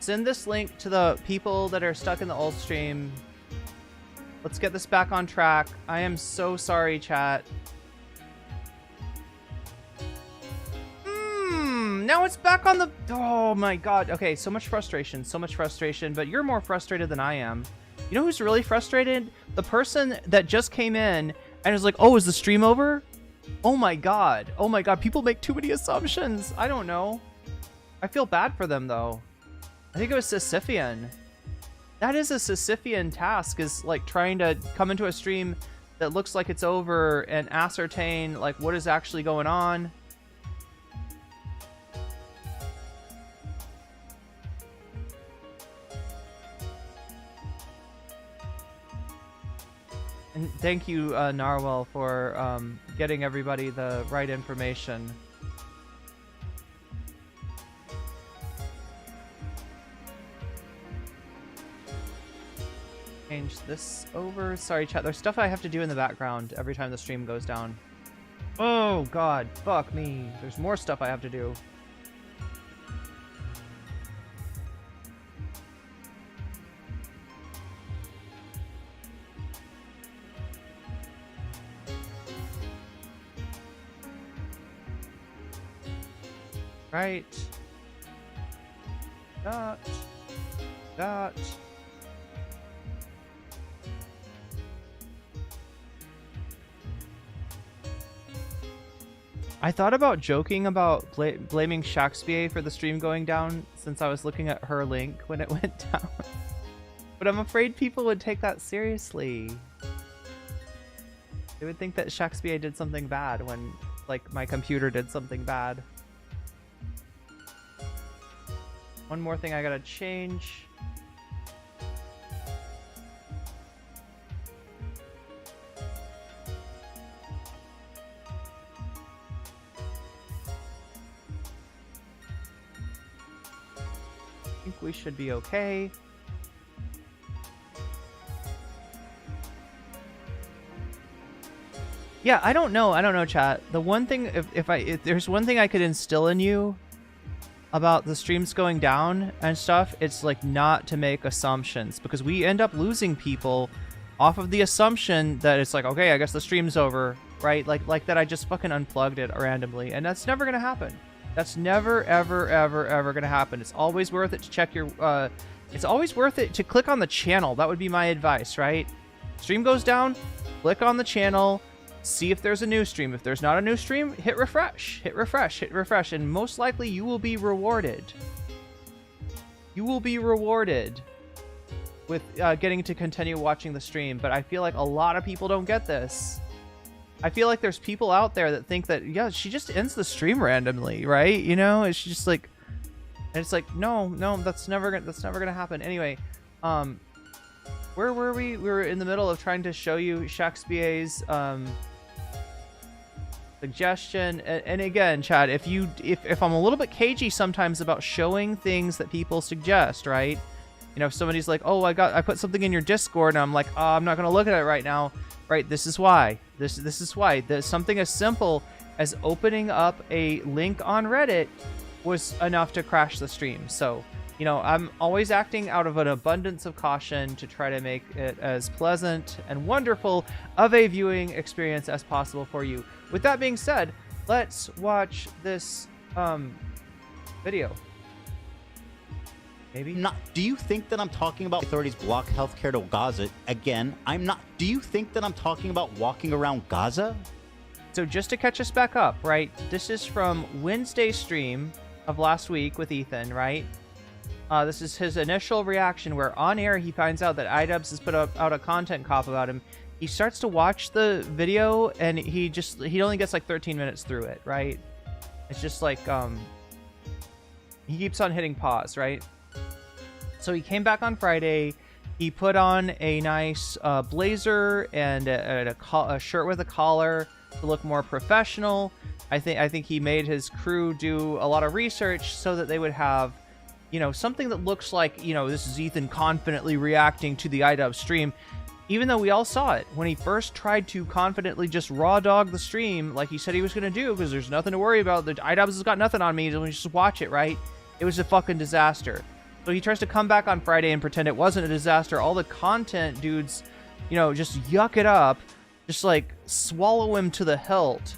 Send this link to the people that are stuck in the old stream. Let's get this back on track. I am so sorry, chat. Now it's back on the... Oh my god. Okay, so much frustration. So much frustration. But you're more frustrated than I am. You know who's really frustrated? The person that just came in and was like, oh, is the stream over? Oh my god. Oh my god. People make too many assumptions. I don't know. I feel bad for them, though. I think it was Sisyphean. That is a Sisyphean task, is like trying to come into a stream that looks like it's over and ascertain like what is actually going on. And thank you, Narwhal, for getting everybody the right information. Change this over. Sorry, chat. There's stuff I have to do in the background every time the stream goes down. Oh, God. Fuck me. There's more stuff I have to do. Right. That. I thought about joking about blaming Shakespeare for the stream going down since I was looking at her link when it went down. But I'm afraid people would take that seriously. They would think that Shakespeare did something bad when, like, my computer did something bad. One more thing I gotta change. I think we should be okay. Yeah, I don't know, chat. The one thing, if there's one thing I could instill in you about the streams going down and stuff, it's like not to make assumptions, because we end up losing people off of the assumption that it's like, okay, I guess the stream's over, right? Like that I just fucking unplugged it randomly, and that's never gonna happen. That's never, ever, ever, ever gonna happen. It's always worth it to check your, it's always worth it to click on the channel. That would be my advice, right? Stream goes down, click on the channel, see if there's a new stream. If there's not a new stream, hit refresh, hit refresh, hit refresh, and most likely you will be rewarded. You will be rewarded with getting to continue watching the stream, but I feel like a lot of people don't get this. I feel like there's people out there that think that, yeah, she just ends the stream randomly, right? You know, it's just like, and it's like, no, that's never gonna happen. Anyway, where were we? We were in the middle of trying to show you Shakespeare's suggestion, and again, chat, if I'm a little bit cagey sometimes about showing things that people suggest, right? You know, if somebody's like, oh, I put something in your Discord, and I'm like, oh, I'm not gonna look at it right now, right? This is why. This is why. Something as simple as opening up a link on Reddit was enough to crash the stream. So, you know, I'm always acting out of an abundance of caution to try to make it as pleasant and wonderful of a viewing experience as possible for you. With that being said, let's watch this video. Maybe? Do you think that I'm talking about authorities block healthcare to Gaza? Again, I'm not. Do you think that I'm talking about walking around Gaza? So just to catch us back up, right? This is from Wednesday's stream of last week with Ethan, right? This is his initial reaction where on air he finds out that iDubbbz has put out a content cop about him. He starts to watch the video and he only gets like 13 minutes through it, right? It's just like, he keeps on hitting pause, right? So he came back on Friday. He put on a nice blazer and a shirt with a collar to look more professional. I think he made his crew do a lot of research so that they would have, you know, something that looks like, you know, this is Ethan confidently reacting to the iDubbbz stream. Even though we all saw it when he first tried to confidently just raw dog the stream like he said he was going to do, because there's nothing to worry about. The iDubbbz has got nothing on me. Just watch it, right? It was a fucking disaster. So he tries to come back on Friday and pretend it wasn't a disaster. All the content dudes, you know, just yuck it up, just like swallow him to the hilt,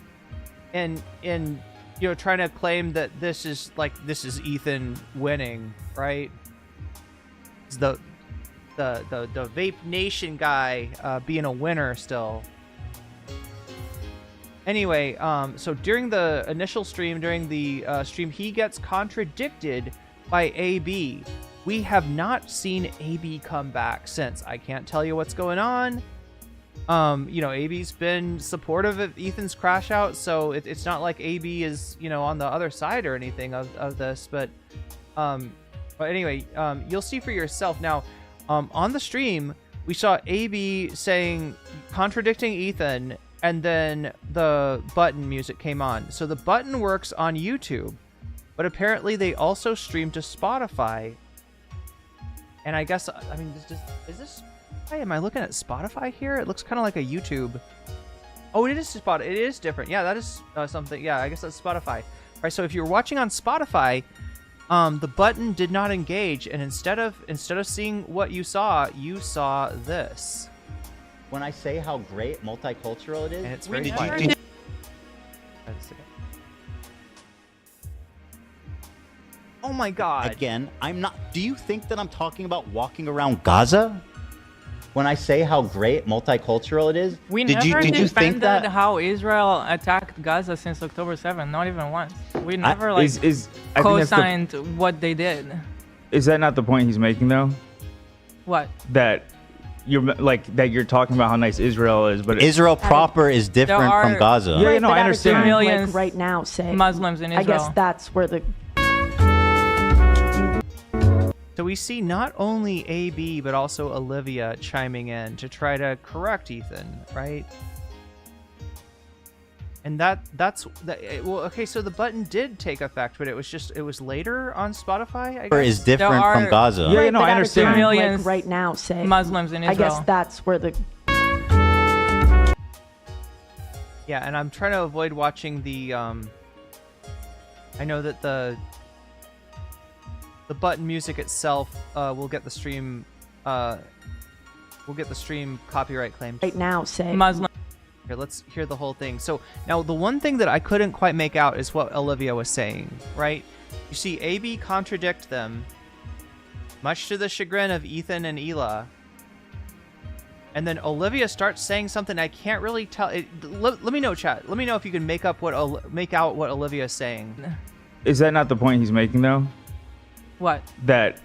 and you know, trying to claim that this is Ethan winning, right? It's the Vape Nation guy being a winner still. Anyway, so during the initial stream, stream, he gets contradicted by AB. We have not seen AB come back since. I can't tell you what's going on. You know, AB's been supportive of Ethan's crash out, so it's not like AB is, you know, on the other side or anything of this, but anyway, you'll see for yourself. Now, on the stream, we saw AB contradicting Ethan, and then the button music came on. So the button works on YouTube, but apparently they also stream to Spotify. And I guess, I mean, is this, am I looking at Spotify here? It looks kind of like a YouTube. Oh, it is Spotify. It is different. Yeah, that is something. Yeah, I guess that's Spotify. All right, so if you're watching on Spotify, the button did not engage, and instead of seeing what you saw this. When I say how great multicultural it is, and it's very quiet. Oh my God. Again, I'm not. Do you think that I'm talking about walking around Gaza? When I say how great multicultural it is, We did never you think defended that? how Israel attacked Gaza since October 7th, not even once. We never I think that's co-signed what they did. Is that not the point he's making though? What? That you're talking about how nice Israel is, but Israel proper is different are- from Gaza. Yeah, no, I understand. Millions right now, say Muslims in I Israel. guess that's where the So we see not only AB, but also Olivia chiming in to try to correct Ethan, right? And that's well, okay, so the button did take effect, but it was later on Spotify, I guess. Is different There from are- Gaza. Yeah, no, I understand. Millions right now, say Muslims in I Israel. guess that's where the Yeah, and I'm trying to avoid watching the I know that the button music itself will get the stream copyright claimed. right now, say Muslim. Here, let's hear the whole thing. So now the one thing that I couldn't quite make out is what Olivia was saying, right? You see AB contradict them, much to the chagrin of Ethan and Ela. And then Olivia starts saying something I can't really tell. Let me know, chat. Let me know if you can make out what Olivia is saying. is that not the point he's making though? What? That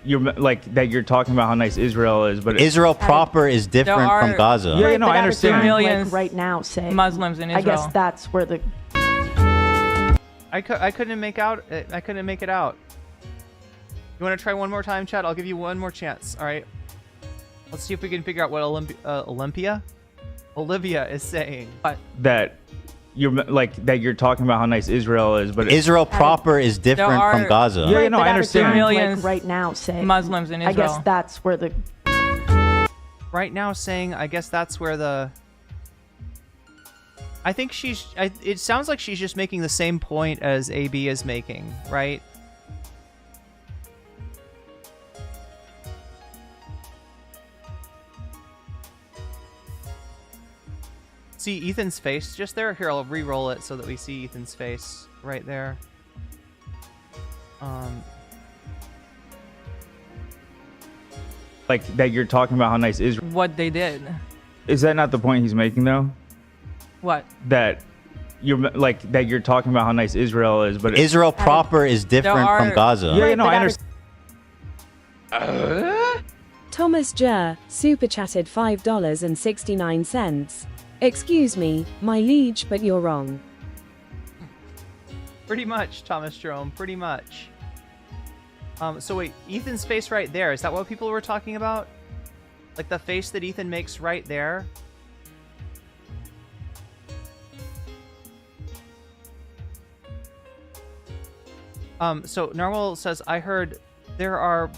you're talking about how nice Israel is, but Israel proper is different There are- from Gaza. Yeah, no, I understand. Millions right now, say Muslims in I Israel. guess that's where the I couldn't make out. I couldn't make it out. You want to try one more time, chat? I'll give you one more chance. All right. Let's see if we can figure out what Olivia is saying. that you're talking about how nice Israel is, but Israel proper is different There from are- Gaza. Yeah, no, I understand. Millions right now, say Muslims in I Israel. guess that's where the Right now, saying I guess that's where the. I think it sounds like she's just making the same point as AB is making, right? See Ethan's face just there? Here, I'll re-roll it so that we see Ethan's face right there. that you're talking about how nice Israel. What they did. Is that not the point he's making though? What? That you're talking about how nice Israel is, but Israel proper is different There from are- Gaza. yeah, no, I understand. Thomas Jer, super chatted $5.69. Excuse me, my liege, but you're wrong. Pretty much, Thomas Jerome, pretty much. So wait, Ethan's face right there, is that what people were talking about? Like the face that Ethan makes right there? So Narwhal says, I heard there are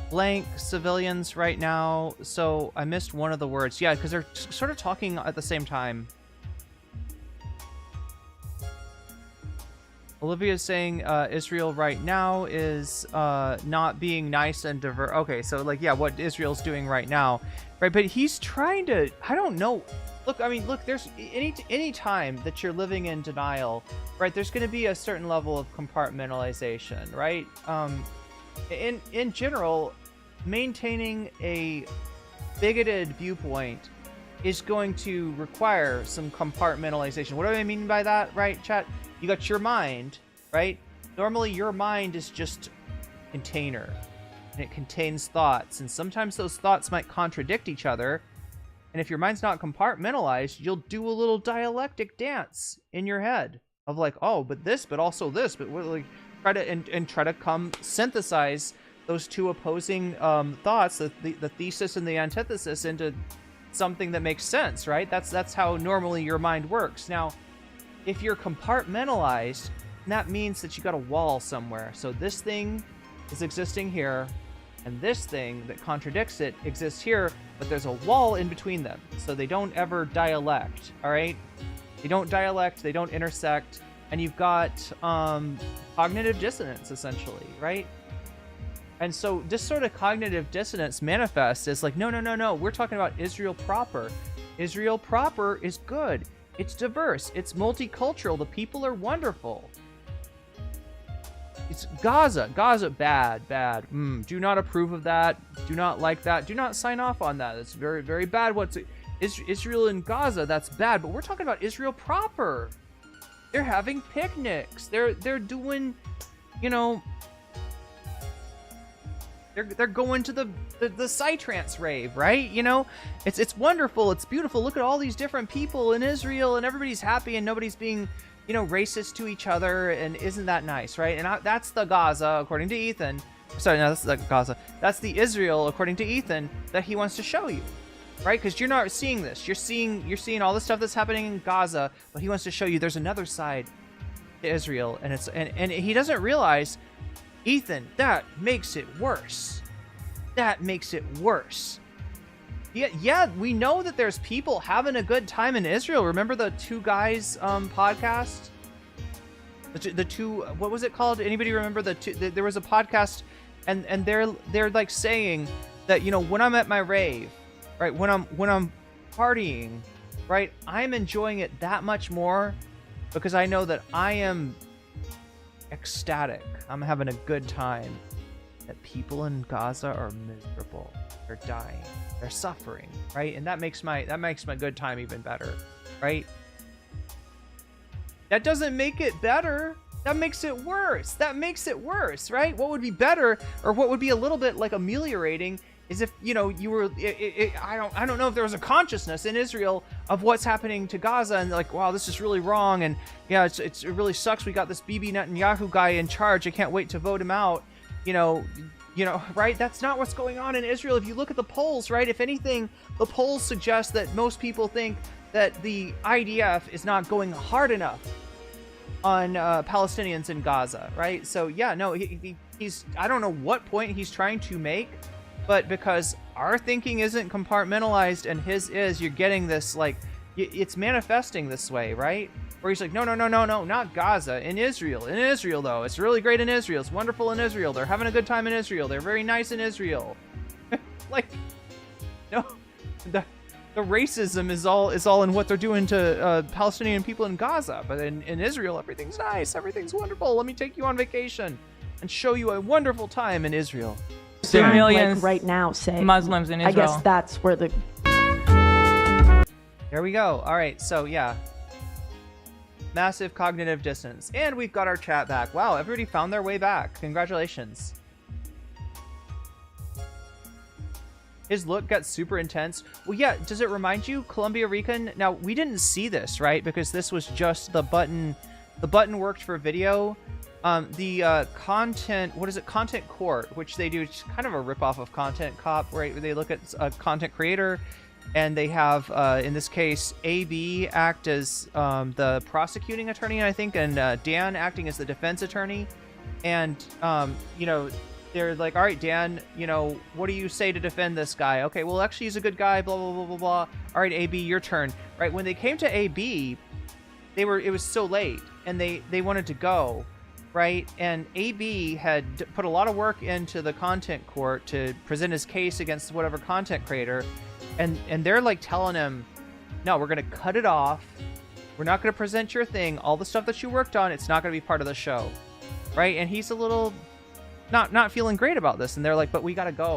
blank civilians right now, so I missed one of the words. Yeah, because they're sort of talking at the same time. Olivia's saying Israel right now is not being nice and diverse. Okay, so like, yeah, what Israel's doing right now, right? But he's trying to, I don't know. Look, I mean, look, there's any time that you're living in denial, right? There's going to be a certain level of compartmentalization, right? In general, maintaining a bigoted viewpoint is going to require some compartmentalization. What do I mean by that, right, chat? You got your mind, right? Normally your mind is just a container, and it contains thoughts, and sometimes those thoughts might contradict each other. And if your mind's not compartmentalized, you'll do a little dialectic dance in your head of like, oh, but this, but also this, but like try to come synthesize those two opposing thoughts, the thesis and the antithesis, into something that makes sense, right? That's how normally your mind works. Now, if you're compartmentalized, that means that you got a wall somewhere. So this thing is existing here, and this thing that contradicts it exists here, but there's a wall in between them. So they don't ever dialect, all right? They don't dialect, they don't intersect, and you've got cognitive dissonance, essentially, right? And so this sort of cognitive dissonance manifests as like, no, we're talking about Israel proper. Israel proper is good. It's diverse. It's multicultural. The people are wonderful. It's Gaza. Gaza, bad. Do not approve of that. Do not like that. Do not sign off on that. It's very, very bad. Israel and Gaza, that's bad. But we're talking about Israel proper. They're having picnics. They're doing, you know, they're going to the psytrance rave, right? You know, it's wonderful. It's beautiful. Look at all these different people in Israel, and everybody's happy, and nobody's being, you know, racist to each other, and isn't that nice, right? And that's the Gaza, according to Ethan. Sorry, no, that's the Gaza. That's the Israel, according to Ethan, that he wants to show you, right? Because you're not seeing this. You're seeing all the stuff that's happening in Gaza, but he wants to show you there's another side to Israel, and he doesn't realize, Ethan, that makes it worse. That makes it worse. Yeah, we know that there's people having a good time in Israel. Remember the Two Guys podcast? The two, what was it called? Anybody remember there was a podcast, and they're like saying that, you know, when I'm at my rave, right, when I'm partying, right, I'm enjoying it that much more because I know that I am ecstatic. I'm having a good time. That people in Gaza are miserable. They're dying. They're suffering, right? And that makes my good time even better, right? That doesn't make it better. That makes it worse. That makes it worse, right? What would be better, or what would be a little bit like ameliorating, is if, you know, you were, I don't know if there was a consciousness in Israel of what's happening to Gaza, and like, wow, this is really wrong, and yeah, it really sucks. We got this Bibi Netanyahu guy in charge. I can't wait to vote him out. You know, right? That's not what's going on in Israel. If you look at the polls, right? If anything, the polls suggest that most people think that the IDF is not going hard enough on Palestinians in Gaza, right? So yeah, no, he's, I don't know what point he's trying to make, but because our thinking isn't compartmentalized and his is, you're getting this, like, it's manifesting this way, right? Where he's like, no, not Gaza, in Israel, though. It's really great in Israel. It's wonderful in Israel. They're having a good time in Israel. They're very nice in Israel. Like, no, the racism is all in what they're doing to Palestinian people in Gaza. But in Israel, everything's nice. Everything's wonderful. Let me take you on vacation and show you a wonderful time in Israel. 2 million like right now, say Muslims in I Israel. guess that's where the There we go. All right, so yeah. Massive cognitive dissonance. And we've got our chat back. Wow, everybody found their way back. Congratulations. His look got super intense. Well, yeah, does it remind you, Columbia Recon? Now, we didn't see this, right? Because this was just the button. The button worked for video. The content, what is it? Content Court, which they do, it's kind of a ripoff of Content Cop, right? Where they look at a content creator, and they have, in this case, AB act as the prosecuting attorney, I think, and Dan acting as the defense attorney. And, you know, they're like, all right, Dan, you know, what do you say to defend this guy? Okay, well, actually, he's a good guy, blah, blah, blah, blah, blah. All right, AB, your turn. Right, when they came to AB, it was so late, and they wanted to go, right? And AB had put a lot of work into the content court to present his case against whatever content creator, and they're like telling him, no, we're gonna cut it off. We're not gonna present your thing. All the stuff that you worked on, it's not gonna be part of the show, right? And he's a little not feeling great about this, and they're like, but we gotta go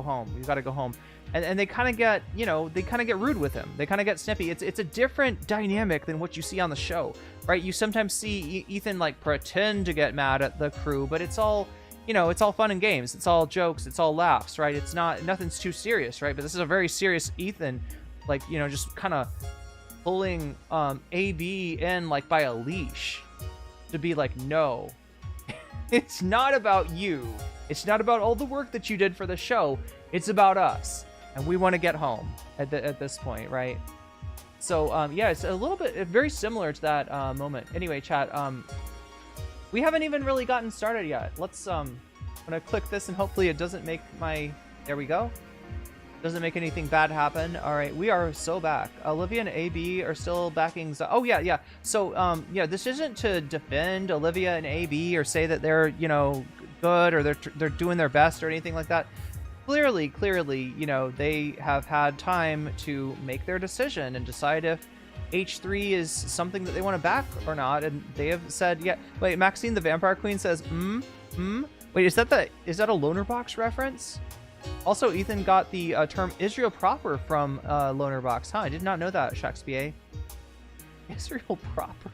home, and they kind of get, they kind of get rude with him, they kind of get snippy. It's a different dynamic than what you see on the show, right? You sometimes see Ethan like pretend to get mad at the crew, but it's all, it's all fun and games, it's all jokes, it's all laughs, right? It's nothing's too serious, right? But this is a very serious Ethan, like, just kind of pulling AB in like by a leash to be like, no, it's not about you. It's not about all the work that you did for the show. It's about us. And we want to get home at this point, right? So, yeah, it's a little bit very similar to that moment. Anyway, chat, we haven't even really gotten started yet. Let's, I'm going to click this and hopefully it doesn't make there we go. Doesn't make anything bad happen. All right, we are so back. Olivia and AB are still backing. Oh yeah. So yeah, this isn't to defend Olivia and AB or say that they're good or they're doing their best or anything like that. Clearly, they have had time to make their decision and decide if H3 is something that they want to back or not, and they have said yeah. Wait, Maxine the Vampire Queen says Wait, is that a Loner Box reference? Also, Ethan got the term Israel proper from Loner Box. Huh, I did not know that, Shakespeare. Israel proper.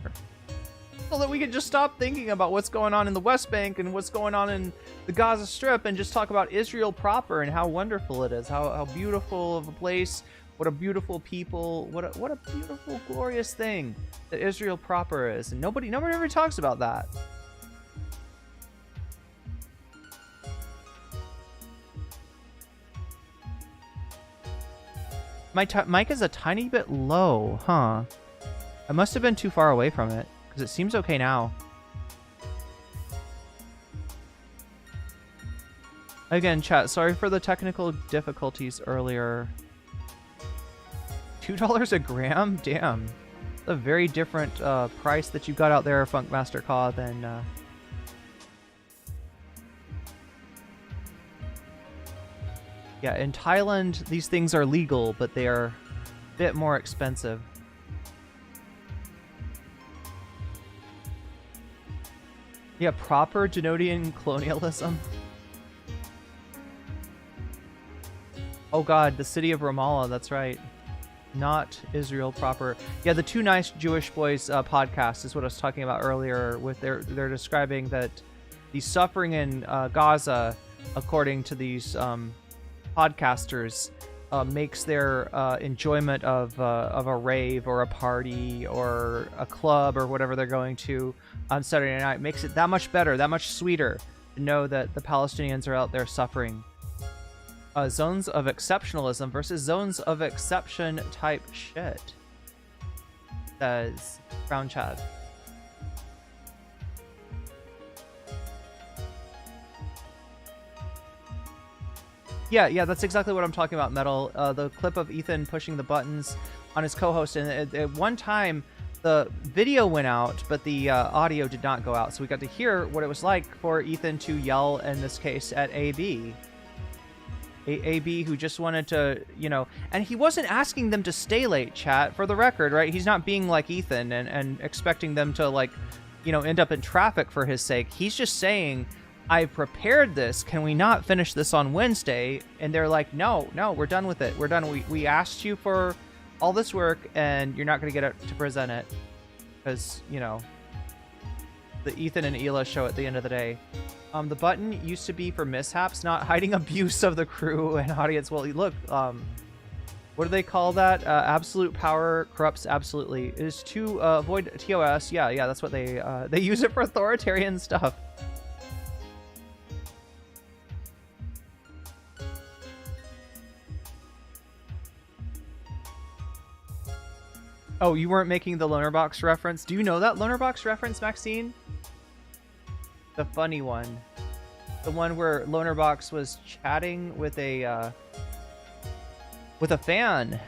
So that we can just stop thinking about what's going on in the West Bank and what's going on in the Gaza Strip and just talk about Israel proper and how wonderful it is, how beautiful of a place, what a beautiful people, what a beautiful, glorious thing that Israel proper is. And nobody ever talks about that. My mic is a tiny bit low, huh? I must have been too far away from it, because it seems okay now. Again, chat, sorry for the technical difficulties earlier. $2 a gram? Damn. A very different price that you got out there, Funkmaster Caw, than... Yeah, in Thailand, these things are legal, but they are a bit more expensive. Yeah, proper Genodian colonialism. Oh god, the city of Ramallah, that's right. Not Israel proper. Yeah, the Two Nice Jewish Boys podcast is what I was talking about earlier. With they're describing that the suffering in Gaza, according to these podcasters, makes their enjoyment of a rave or a party or a club or whatever they're going to on Saturday night, makes it that much better, that much sweeter to know that the Palestinians are out there suffering. Zones of exceptionalism versus zones of exception type shit, says Brown Chad. Yeah, that's exactly what I'm talking about, Metal. The clip of Ethan pushing the buttons on his co-host, and at one time the video went out, but the audio did not go out, so we got to hear what it was like for Ethan to yell, in this case, at AB. AB, who just wanted to, and he wasn't asking them to stay late, chat, for the record, right? He's not being like Ethan and expecting them to, like, end up in traffic for his sake. He's just saying, I prepared this. Can we not finish this on Wednesday? And they're like, no, we're done with it. We're done. We asked you for all this work, and you're not going to get to present it. Because, the Ethan and Hila show at the end of the day. The button used to be for mishaps, not hiding abuse of the crew and audience. Well, look, what do they call that? Absolute power corrupts absolutely. It is to avoid TOS. Yeah, that's what they use it for authoritarian stuff. Oh, you weren't making the Loner Box reference? Do you know that Loner Box reference, Maxine? The funny one. The one where Loner Box was chatting with a fan.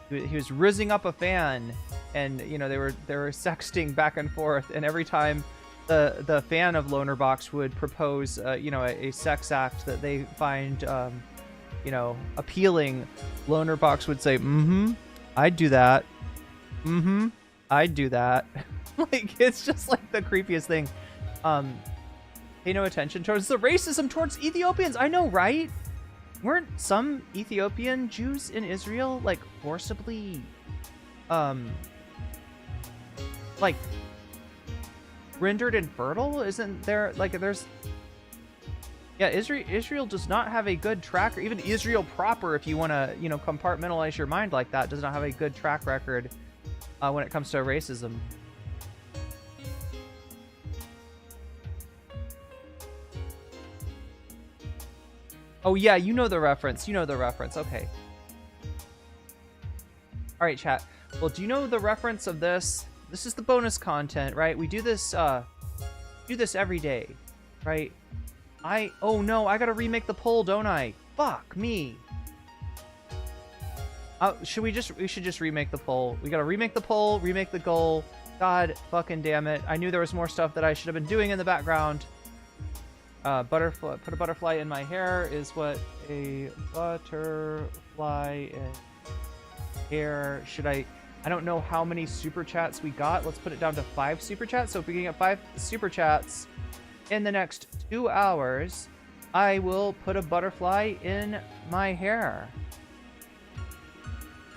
He was rizzing up a fan, and you know they were sexting back and forth, and every time the fan of Loner Box would propose you know a sex act that they find you know appealing, Loner Box would say, "Mm-hmm, I'd do that. Mm-hmm, I'd do that." Like it's just like the creepiest thing. Pay no attention towards the racism towards Ethiopians. I know, right? Weren't some Ethiopian Jews in Israel like forcibly like rendered infertile? Isn't there like there's yeah, Israel does not have a good track, or even Israel proper, if you want to, you know, compartmentalize your mind like that, does not have a good track record when it comes to racism. Oh yeah, you know the reference. You know the reference. Okay. All right, chat. Well, do you know the reference of this? This is the bonus content, right? We do this every day, right? Oh no, I gotta remake the poll, don't I? Fuck me. We should just remake the poll. We gotta remake the poll, remake the goal. God fucking damn it. I knew there was more stuff that I should have been doing in the background. Butterfly, put a butterfly in my hair is what a butterfly in hair. Should I don't know how many super chats we got. Let's put it down to 5 super chats. So if we can get 5 super chats in the next 2 hours, I will put a butterfly in my hair.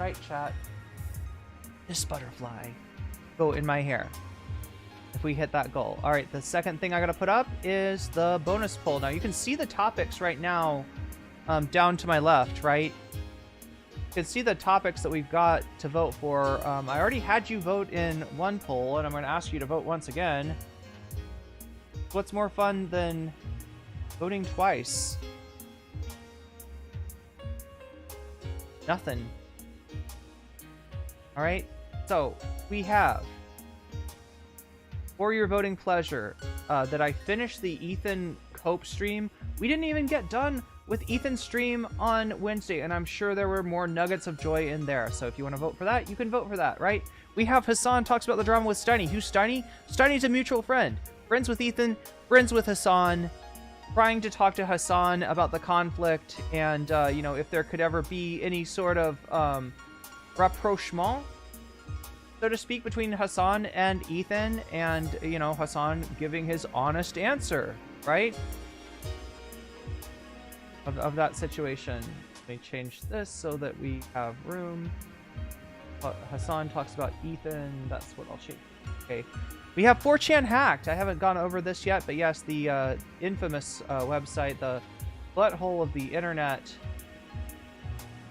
Right, chat? This butterfly go in my hair. If we hit that goal. All right, the second thing I gotta put up is the bonus poll. Now you can see the topics right now down to my left, right? You can see the topics that we've got to vote for. I already had you vote in one poll, and I'm gonna ask you to vote once again. What's more fun than voting twice? Nothing. All right, so we have, for your voting pleasure, that I finished the Ethan Cope stream. We didn't even get done with Ethan's stream on Wednesday, and I'm sure there were more nuggets of joy in there. So if you want to vote for that, you can vote for that, right? We have Hasan talks about the drama with Steiny. Who's Steiny? Steiny's a mutual friend. Friends with Ethan, friends with Hasan, trying to talk to Hasan about the conflict and, you know, if there could ever be any sort of rapprochement, so to speak, between Hasan and Ethan, and you know, Hasan giving his honest answer, right, of that situation. Let me change this so that we have room. Hasan talks about Ethan. That's what I'll change. Okay, we have 4chan hacked. I haven't gone over this yet, but yes, the infamous website, the butthole of the internet,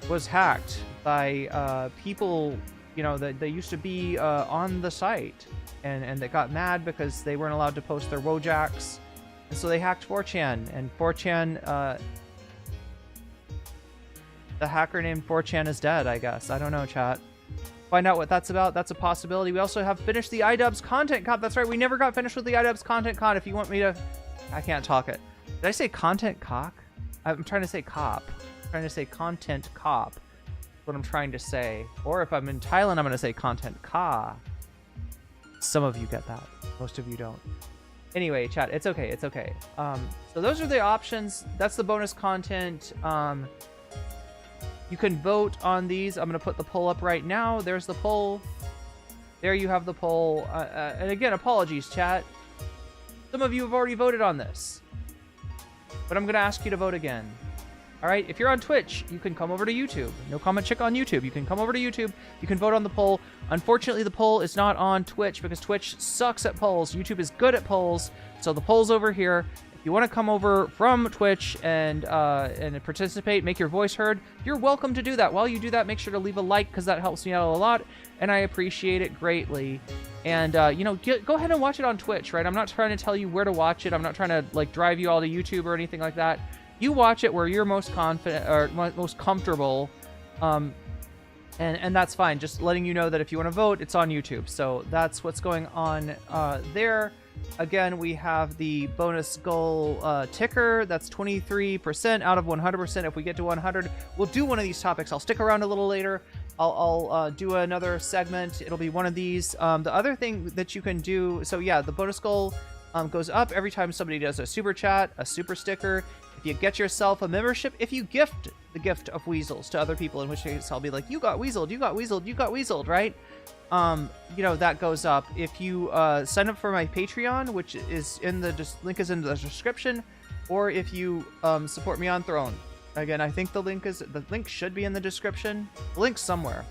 was hacked by people, you know, that they used to be on the site, and they got mad because they weren't allowed to post their Wojaks, and so they hacked 4chan, and 4chan, the hacker named 4chan is dead, I guess. I don't know, chat. Find out what that's about. That's a possibility. We also have finished the iDubbbz content cop. That's right, we never got finished with the iDubbbz content con. If you want me to, I can't talk it. Did I say content cock? I'm trying to say cop. I'm trying to say content cop. What I'm trying to say. Or if I'm in Thailand, I'm going to say content ka. Some of you get that. Most of you don't. Anyway, chat, it's okay. It's okay. So those are the options. That's the bonus content. You can vote on these. I'm going to put the poll up right now. There's the poll. There you have the poll. And again, apologies, chat. Some of you have already voted on this. But I'm going to ask you to vote again. All right, if you're on Twitch, you can come over to YouTube. nocommentchick on YouTube. You can come over to YouTube. You can vote on the poll. Unfortunately, the poll is not on Twitch because Twitch sucks at polls. YouTube is good at polls. So the poll's over here. If you want to come over from Twitch and participate, make your voice heard, you're welcome to do that. While you do that, make sure to leave a like because that helps me out a lot, and I appreciate it greatly. And, you know, go ahead and watch it on Twitch, right? I'm not trying to tell you where to watch it. I'm not trying to, like, drive you all to YouTube or anything like that. You watch it where you're most confident or most comfortable, and that's fine. Just letting you know that if you want to vote, it's on YouTube. So that's what's going on there. Again, we have the bonus goal ticker. That's 23% out of 100%. If we get to 100, we'll do one of these topics. I'll stick around a little later I'll do another segment. It'll be one of these. The other thing that you can do, so yeah, the bonus goal goes up every time somebody does a super chat, a super sticker. If you get yourself a membership, if you gift the gift of weasels to other people, in which case I'll be like, you got weaseled, you got weaseled, you got weaseled, right? You know, that goes up. If you sign up for my Patreon, which is in the link is in the description, or if you support me on Throne. Again, I think the link should be in the description. The link's somewhere.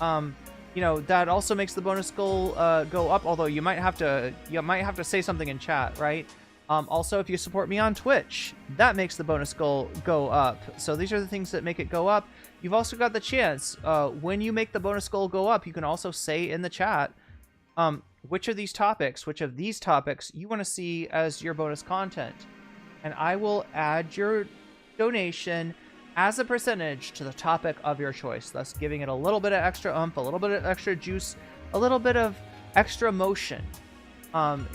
You know, that also makes the bonus goal go up, although you might have to say something in chat, right? Also, if you support me on Twitch, that makes the bonus goal go up. So these are the things that make it go up. You've also got the chance, when you make the bonus goal go up, you can also say in the chat which of these topics you want to see as your bonus content. And I will add your donation as a percentage to the topic of your choice, thus giving it a little bit of extra oomph, a little bit of extra juice, a little bit of extra motion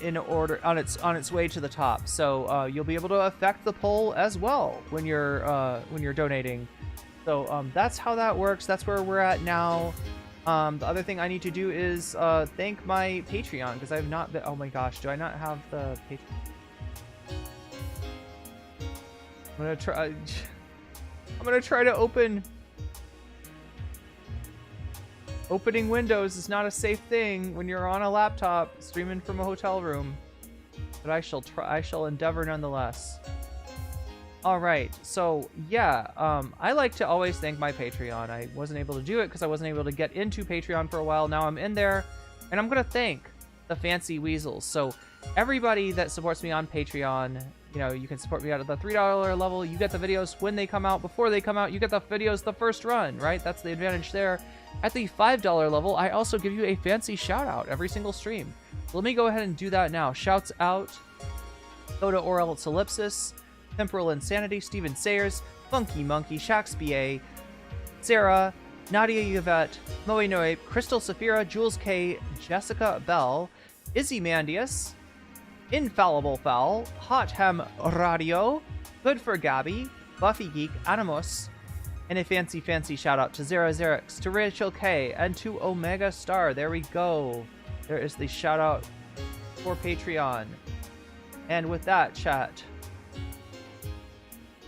in order on its way to the top. So you'll be able to affect the poll as well when you're donating. So that's how that works. That's where we're at now. The other thing I need to do is thank my Patreon, because I've not been. Oh my gosh, do I not have the Patreon? I'm gonna try to opening windows is not a safe thing when you're on a laptop streaming from a hotel room, but I shall endeavor nonetheless. All right, so yeah, I like to always thank my Patreon. I wasn't able to do it because I wasn't able to get into Patreon for a while. Now I'm in there, and I'm gonna thank the fancy weasels. So everybody that supports me on Patreon, you know, you can support me at the $3 level. You get the videos when they come out. Before they come out, you get the videos the first run, right? That's the advantage there. At the $5 level, I also give you a fancy shout out every single stream. So let me go ahead and do that now. Shouts out go to Oral Ellipsis, Temporal Insanity, Steven Sayers, Funky Monkey, Shaxba, Sarah, Nadia Yvette, Moe Noe, Crystal Saphira, Jules K, Jessica Bell, Izzy Mandius, Infallible Fowl, Hot Hem Radio, Good for Gabby, Buffy Geek, Animus, and a fancy shout out to Zera Zerix, to Rachel K, and to Omega Star. There we go. There is the shout out for Patreon. And with that, chat,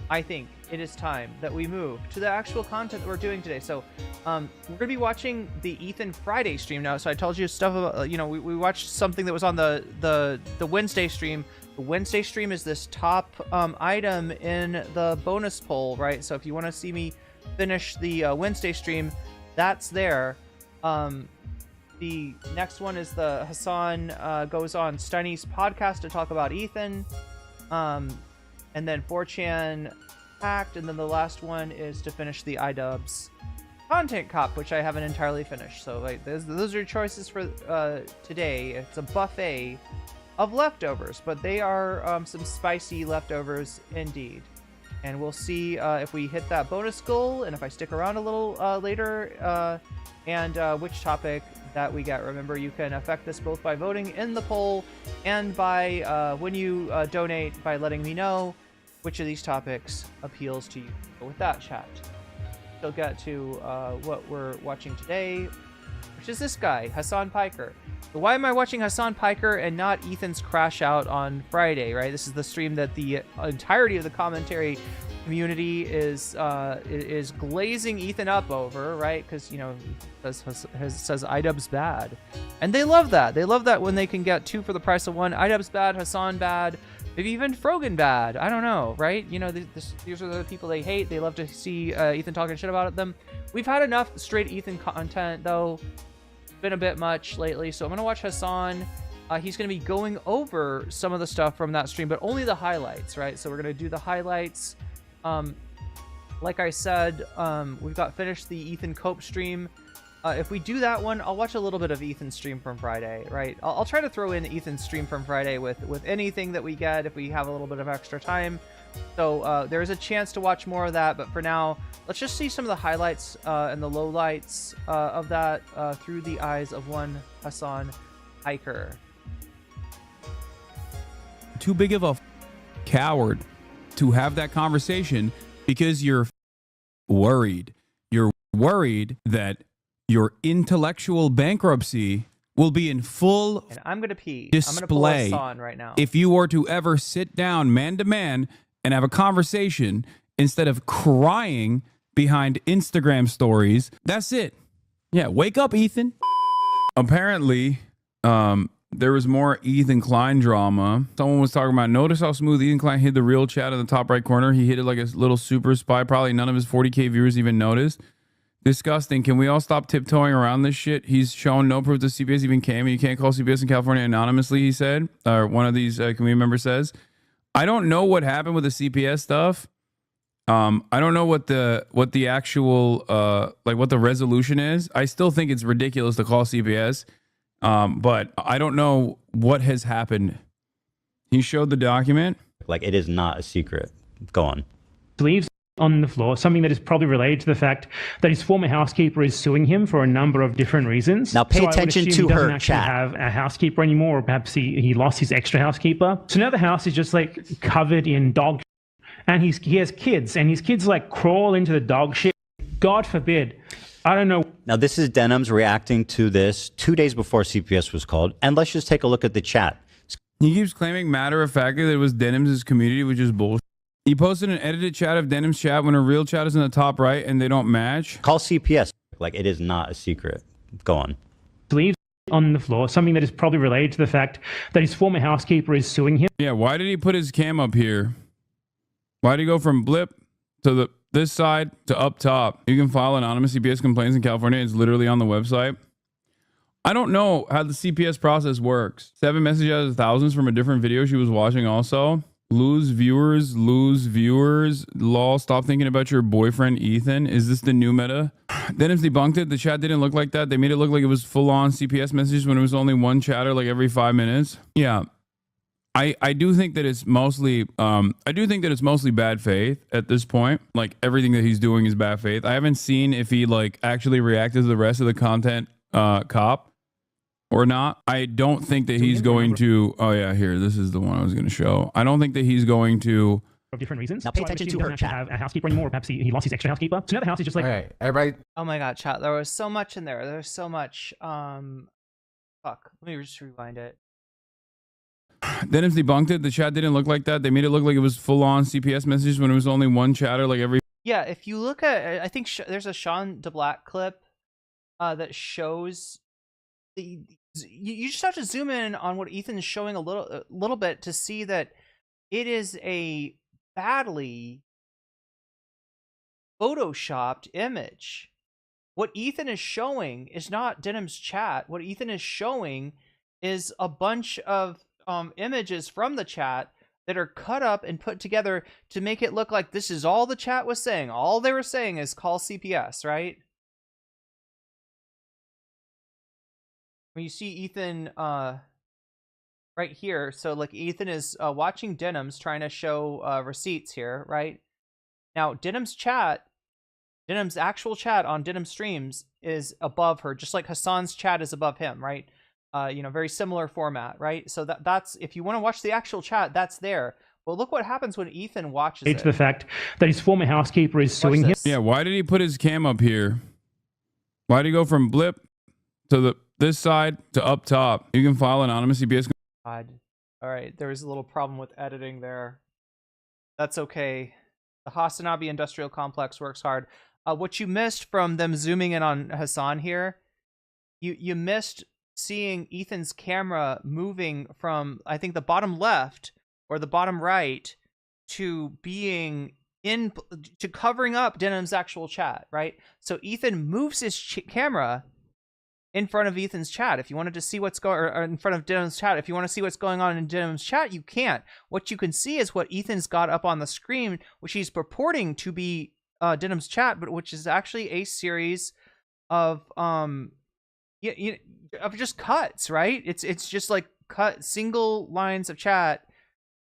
I think it is time that we move to the actual content that we're doing today. So we're gonna be watching the Ethan Friday stream now. So I told you stuff about, you know, we watched something that was on the Wednesday stream. The Wednesday stream is this top item in the bonus poll, right? So if you want to see me finish the Wednesday stream, that's there. The next one is the Hasan goes on Steiny's podcast to talk about Ethan, and then 4chan Pact, and then the last one is to finish the iDubbbz Content Cop, which I haven't entirely finished. So like those are your choices for today. It's a buffet of leftovers, but they are some spicy leftovers indeed. And we'll see if we hit that bonus goal, and if I stick around a little later, and which topic that we get. Remember, you can affect this both by voting in the poll and by when you donate, by letting me know which of these topics appeals to you. But with that, chat, we'll get to what we're watching today, which is this guy, Hasan Piker. So why am I watching Hasan Piker and not Ethan's Crash Out on Friday, right? This is the stream that the entirety of the commentary community is glazing Ethan up over, right? Because, you know, says iDubbbz bad. And they love that. They love that when they can get two for the price of one. iDubbbz bad, Hasan bad, maybe even Frogan bad. I don't know, right? You know, these are the people they hate. They love to see Ethan talking shit about them. We've had enough straight Ethan content, though. Been a bit much lately, so I'm gonna watch Hasan. He's gonna be going over some of the stuff from that stream, but only the highlights, right? So we're gonna do the highlights. Like I said, we've got finished the Ethan Cope stream. If we do that one, I'll watch a little bit of Ethan's stream from Friday, right? I'll try to throw in Ethan's stream from Friday with anything that we get if we have a little bit of extra time. So there's a chance to watch more of that, but for now, let's just see some of the highlights and the lowlights of that through the eyes of one Hasan Piker. Too big of a coward to have that conversation because you're worried. You're worried that your intellectual bankruptcy will be in full And I'm gonna pee. I'm gonna pull display Hasan right now. if you were to ever sit down man to man and have a conversation instead of crying behind Instagram stories. That's it. Yeah, wake up, Ethan. Apparently, there was more Ethan Klein drama. Someone was talking about, notice how smooth Ethan Klein hid the real chat in the top right corner. He hid it like a little super spy. Probably none of his 40K viewers even noticed. Disgusting. Can we all stop tiptoeing around this shit? He's shown no proof that CPS even came. You can't call CPS in California anonymously, he said. Or one of these community members says. I don't know what happened with the CPS stuff. I don't know what the actual what the resolution is. I still think it's ridiculous to call CPS. But I don't know what has happened. He showed the document. Like, it is not a secret. Go on. Leaves on the floor, something that is probably related to the fact that his former housekeeper is suing him for a number of different reasons. Now pay So I would attention assume to he doesn't her actually chat. have a housekeeper anymore, or perhaps he lost his extra housekeeper. So now the house is just like covered in dog shit. And he has kids, and his kids like crawl into the dog shit. God forbid. I don't know. Now this is Denims reacting to this 2 days before CPS was called. And let's just take a look at the chat. He keeps claiming matter-of-factly that it was Denims' community, which is bullshit. He posted an edited chat of Denims' chat when a real chat is in the top right and they don't match. Call CPS. Like, it is not a secret. Go on. Leaves on the floor, something that is probably related to the fact that his former housekeeper is suing him. Yeah, why did he put his cam up here? Why did he go from blip to this side to up top? You can file anonymous CPS complaints in California. It's literally on the website. I don't know how the CPS process works. 7 messages out of thousands from a different video she was watching also. Lose viewers. Lol, stop thinking about your boyfriend, Ethan. Is this the new meta? Denims debunked it. The chat didn't look like that. They made it look like it was full-on CPS messages when it was only one chatter like every 5 minutes. Yeah. I do think that it's mostly bad faith at this point. Like, everything that he's doing is bad faith. I haven't seen if he like actually reacted to the rest of the content cop or not. I don't think that he's going to. Oh yeah, here, this is the one I was going to show. I don't think that he's going to. For different reasons. Now pay So I would attention assume to he her doesn't chat. actually have a housekeeper anymore, or perhaps he lost his extra housekeeper. So now the house is just like. All right, everybody. Oh my god, chat. There was so much in there. There's so much. Fuck. Let me just rewind it. Denims debunked it. The chat didn't look like that. They made it look like it was full-on CPS messages when it was only one chatter like every. Yeah, if you look at, I think there's a Sean DeBlack clip that shows the. You just have to zoom in on what Ethan's showing a little bit to see that it is a badly photoshopped image. What Ethan is showing is not Denims' chat. What Ethan is showing is a bunch of images from the chat that are cut up and put together to make it look like this is all the chat was saying. All they were saying is call CPS, right? When you see Ethan right here, so like Ethan is watching Denims trying to show receipts here, right? Now Denims' actual chat on Denims streams is above her, just like Hasan's chat is above him, right? Very similar format, right? So that's, if you want to watch the actual chat, that's there. But look what happens when Ethan watches it. To the fact that his former housekeeper is suing him. Yeah, why did he put his cam up here? Why did he go from blip to this side to up top? You can file anonymous CPS. God. All right, there was a little problem with editing there. That's okay. The Hasanabi Industrial Complex works hard. What you missed from them zooming in on Hasan here, you missed seeing Ethan's camera moving from, I think, the bottom left or the bottom right to being to covering up Denims' actual chat, right? So Ethan moves his camera in front of Ethan's chat. If you wanted to see what's going, or in front of Denims' chat, if you want to see what's going on in Denims' chat, you can't. What you can see is what Ethan's got up on the screen, which he's purporting to be Denims' chat, but which is actually a series of of just cuts, right? It's just like cut single lines of chat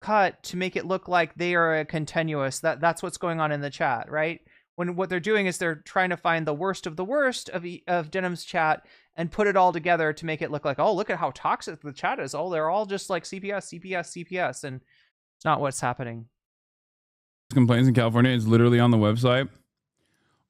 cut to make it look like they are a continuous. That's what's going on in the chat, right? When what they're doing is they're trying to find the worst of Denims' chat and put it all together to make it look like, oh, look at how toxic the chat is. Oh, they're all just like CPS, and it's not what's happening. Complaints in California is literally on the website.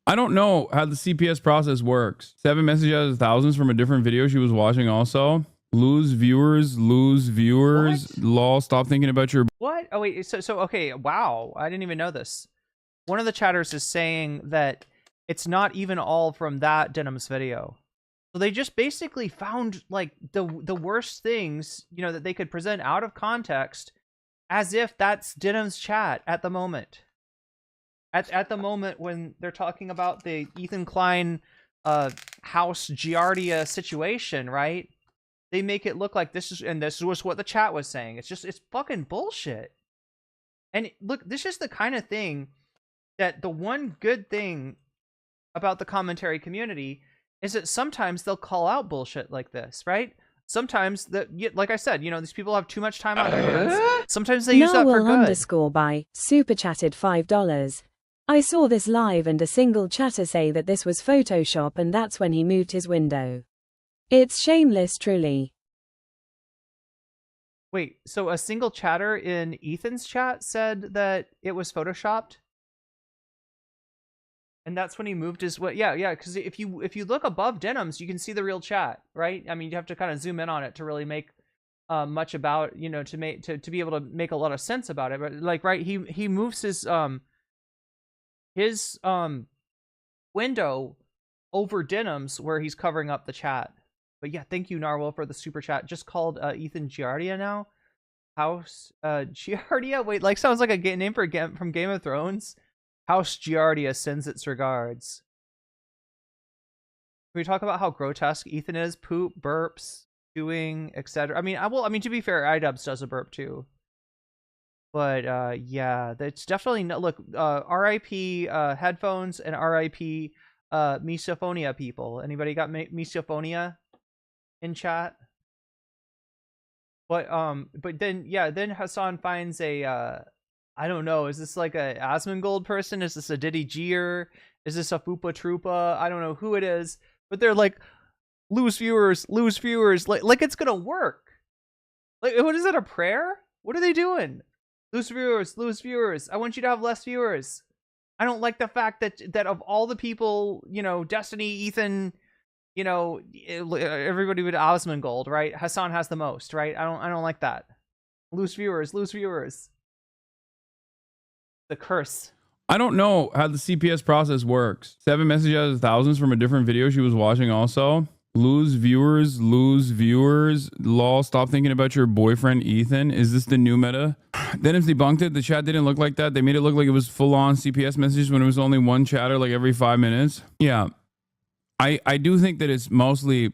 I don't know how the CPS process works. 7 messages out of thousands from a different video she was watching also. Lose viewers. What? Lol, stop thinking about your... What? Oh wait, so okay, wow, I didn't even know this. One of the chatters is saying that it's not even all from that Denims video. So they just basically found like the worst things, you know, that they could present out of context as if that's Denims chat at the moment. At the moment when they're talking about the Ethan Klein House Giardia situation, right? They make it look like this was what the chat was saying. It's fucking bullshit. And look, this is the kind of thing that the one good thing about the commentary community is that sometimes they'll call out bullshit like this, right? Sometimes like I said, you know, these people have too much time on their hands. Sometimes they use that for good. _by super chatted $5. I saw this live and a single chatter say that this was Photoshop and that's when he moved his window. It's shameless, truly. Wait, so a single chatter in Ethan's chat said that it was photoshopped? And that's when he moved his way. Yeah, because if you look above Denims, you can see the real chat, right? I mean, you have to kind of zoom in on it to really make much about, you know, to be able to make a lot of sense about it. But like, right, he moves his window over Denims where he's covering up the chat. But yeah, thank you, Narwhal, for the super chat. Just called Ethan Giardia now. House Giardia? Wait, like sounds like a name from Game of Thrones. House Giardia sends its regards. Can we talk about how grotesque Ethan is? Poop, burps, chewing, etc. I mean, to be fair, iDubbbz does a burp too. But yeah, that's definitely no look. RIP headphones and RIP misophonia people. Anybody got misophonia in chat? But then then Hasan finds a I don't know, is this like a Asmongold person? Is this a Diddy Gear? Is this a Fupa Troopa? I don't know who it is, but they're like, lose viewers, like it's gonna work. Like, what is it, a prayer? What are they doing? Lose viewers. I want you to have less viewers. I don't like the fact that of all the people, you know, Destiny, Ethan, you know, everybody with Asmongold, right? Hasan has the most, right? I don't like that. Lose viewers. The curse. I don't know how the CPS process works. 7 messages out of thousands from a different video she was watching also. Lose viewers. Lol, stop thinking about your boyfriend, Ethan. Is this the new meta? Denims debunked it. The chat didn't look like that. They made it look like it was full-on CPS messages when it was only one chatter like every 5 minutes. Yeah. I do think that it's mostly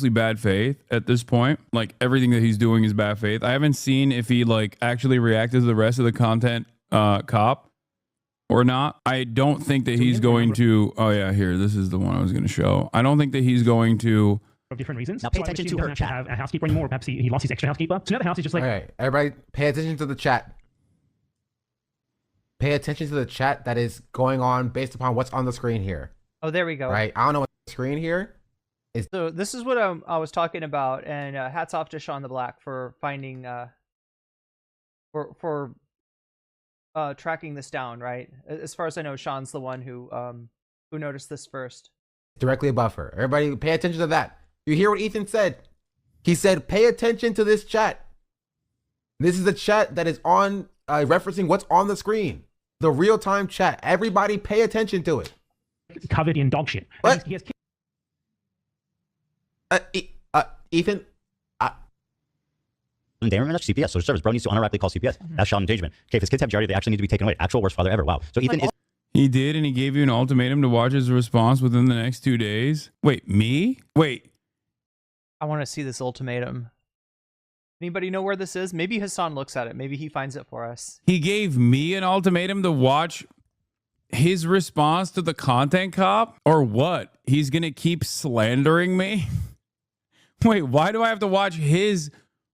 bad faith at this point. Like everything that he's doing is bad faith. I haven't seen if he like actually reacted to the rest of the content cop or not. I don't think that he's going to. Oh yeah, here, this is the one I was going to show. I don't think that he's going to. For different reasons. Now pay So I attention assume to he her doesn't have chat. to have a housekeeper anymore. Perhaps he lost his extra housekeeper. So now the house is just like. All right, everybody, pay attention to the chat. Pay attention to the chat that is going on based upon what's on the screen here. Oh, there we go. Right, I don't know what the screen here is. So this is what I was talking about, and hats off to Sean the Black for finding for tracking this down. Right, as far as I know, Sean's the one who noticed this first. Directly above her. Everybody, pay attention to that. You hear what Ethan said? He said, "Pay attention to this chat." This is the chat that is on referencing what's on the screen, the real-time chat. Everybody, pay attention to it. Covered in dog shit. What? He has Ethan, Damon much CPS, social service. Bro needs to unironically call CPS. That's child engagement. Okay, if his kids have Giardia, they actually need to be taken away. Actual worst father ever. Wow. So Ethan is. He did, and he gave you an ultimatum to watch his response within the next 2 days. Wait, me? Wait. I want to see this ultimatum. Anybody know where this is? Maybe Hasan looks at it. Maybe he finds it for us. He gave me an ultimatum to watch his response to the content cop? Or what? He's going to keep slandering me? Wait, why do I have to watch his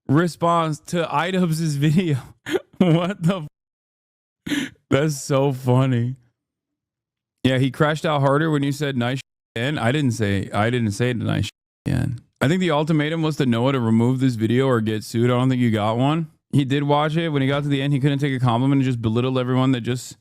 response to iDubbbz' video? What the That's so funny. Yeah, he crashed out harder when you said nice again. I didn't say nice again. I think the ultimatum was to Noah to remove this video or get sued. I don't think you got one. He did watch it. When he got to the end, he couldn't take a compliment and just belittled everyone that just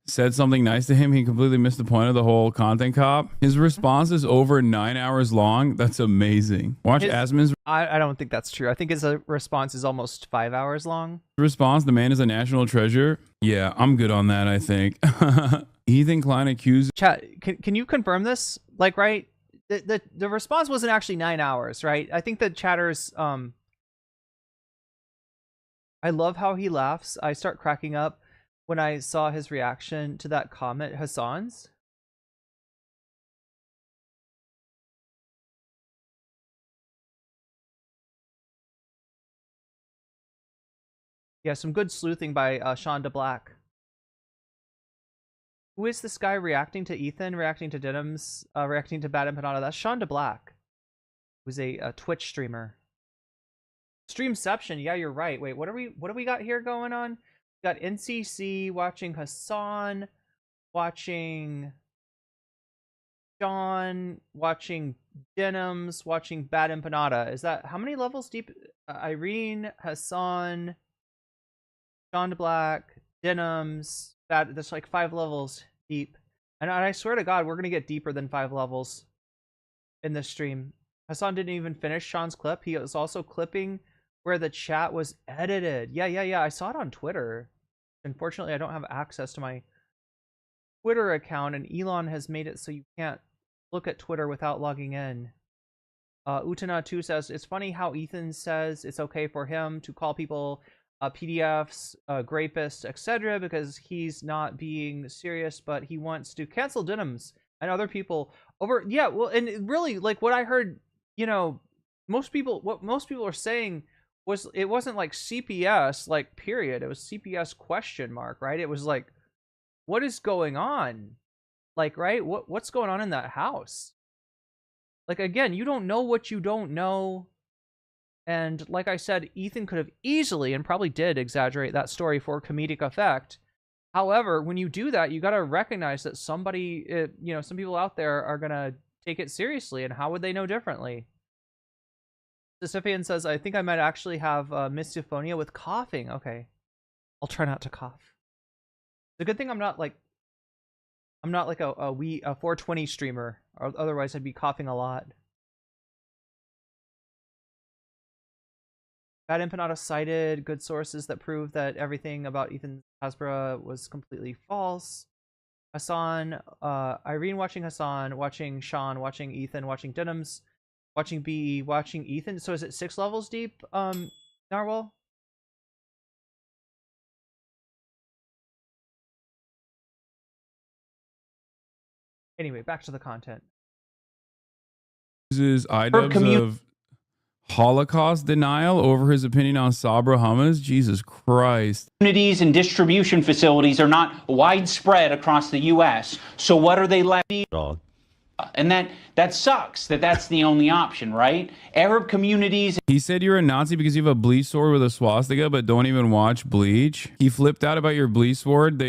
said something nice to him, he completely missed the point of the whole content cop. His response is over 9 hours long. That's amazing. Watch Asmin's I don't think that's true. I think his response is almost 5 hours long. response. The man is a national treasure. Yeah, I'm good on that, I think. Ethan Klein accused. Chat, can you confirm this? Like, right? The response wasn't actually 9 hours, right? I think the chatters, I love how he laughs. I start cracking up when I saw his reaction to that comment, Hasan's. Yeah, some good sleuthing by Sean DeBlack. Who is this guy reacting to Ethan, reacting to Denims, reacting to Bad Empanada? That's Sean DeBlack, who's a Twitch streamer. Streamception, yeah, you're right. Wait, what do we got here going on? We got NCC watching Hasan, watching Sean, watching Denims, watching Bad Empanada. Is that how many levels deep? Irene, Hasan, Sean DeBlack, Denims. That's like 5 levels deep, and I swear to God, we're gonna get deeper than 5 levels in this stream. Hasan didn't even finish Sean's clip. He was also clipping where the chat was edited. Yeah. I saw it on Twitter. Unfortunately, I don't have access to my Twitter account, and Elon has made it so you can't look at Twitter without logging in. Utana2 says, it's funny how Ethan says it's okay for him to call people PDFs, grapists, etc., because he's not being serious, but he wants to cancel Denims and other people over. Yeah, well, and really, like what I heard, what most people are saying was it wasn't like CPS, like period. It was CPS question mark, right? It was like, what is going on? Like, right? What's going on in that house? Like, again, you don't know what you don't know. And like I said, Ethan could have easily and probably did exaggerate that story for comedic effect. However, when you do that, you got to recognize that some people out there are going to take it seriously. And how would they know differently? Sisyphean says, I think I might actually have misophonia with coughing. Okay. I'll try not to cough. It's a good thing I'm not like a 420 streamer. Or otherwise, I'd be coughing a lot. Bad Empanada cited good sources that prove that everything about Ethan Hasbro was completely false. Hasan, Irene watching Hasan, watching Sean, watching Ethan, watching Denims, watching BE, watching Ethan. So is it 6 levels deep, Narwhal? Anyway, back to the content. Uses iDubbbz of Holocaust denial over his opinion on Sabra hummus. Jesus Christ. Communities and distribution facilities are not widespread across the U.S. So what are they left? And that sucks. That's the only option, right? Arab communities. He said you're a Nazi because you have a bleach sword with a swastika, but don't even watch Bleach. He flipped out about your bleach sword.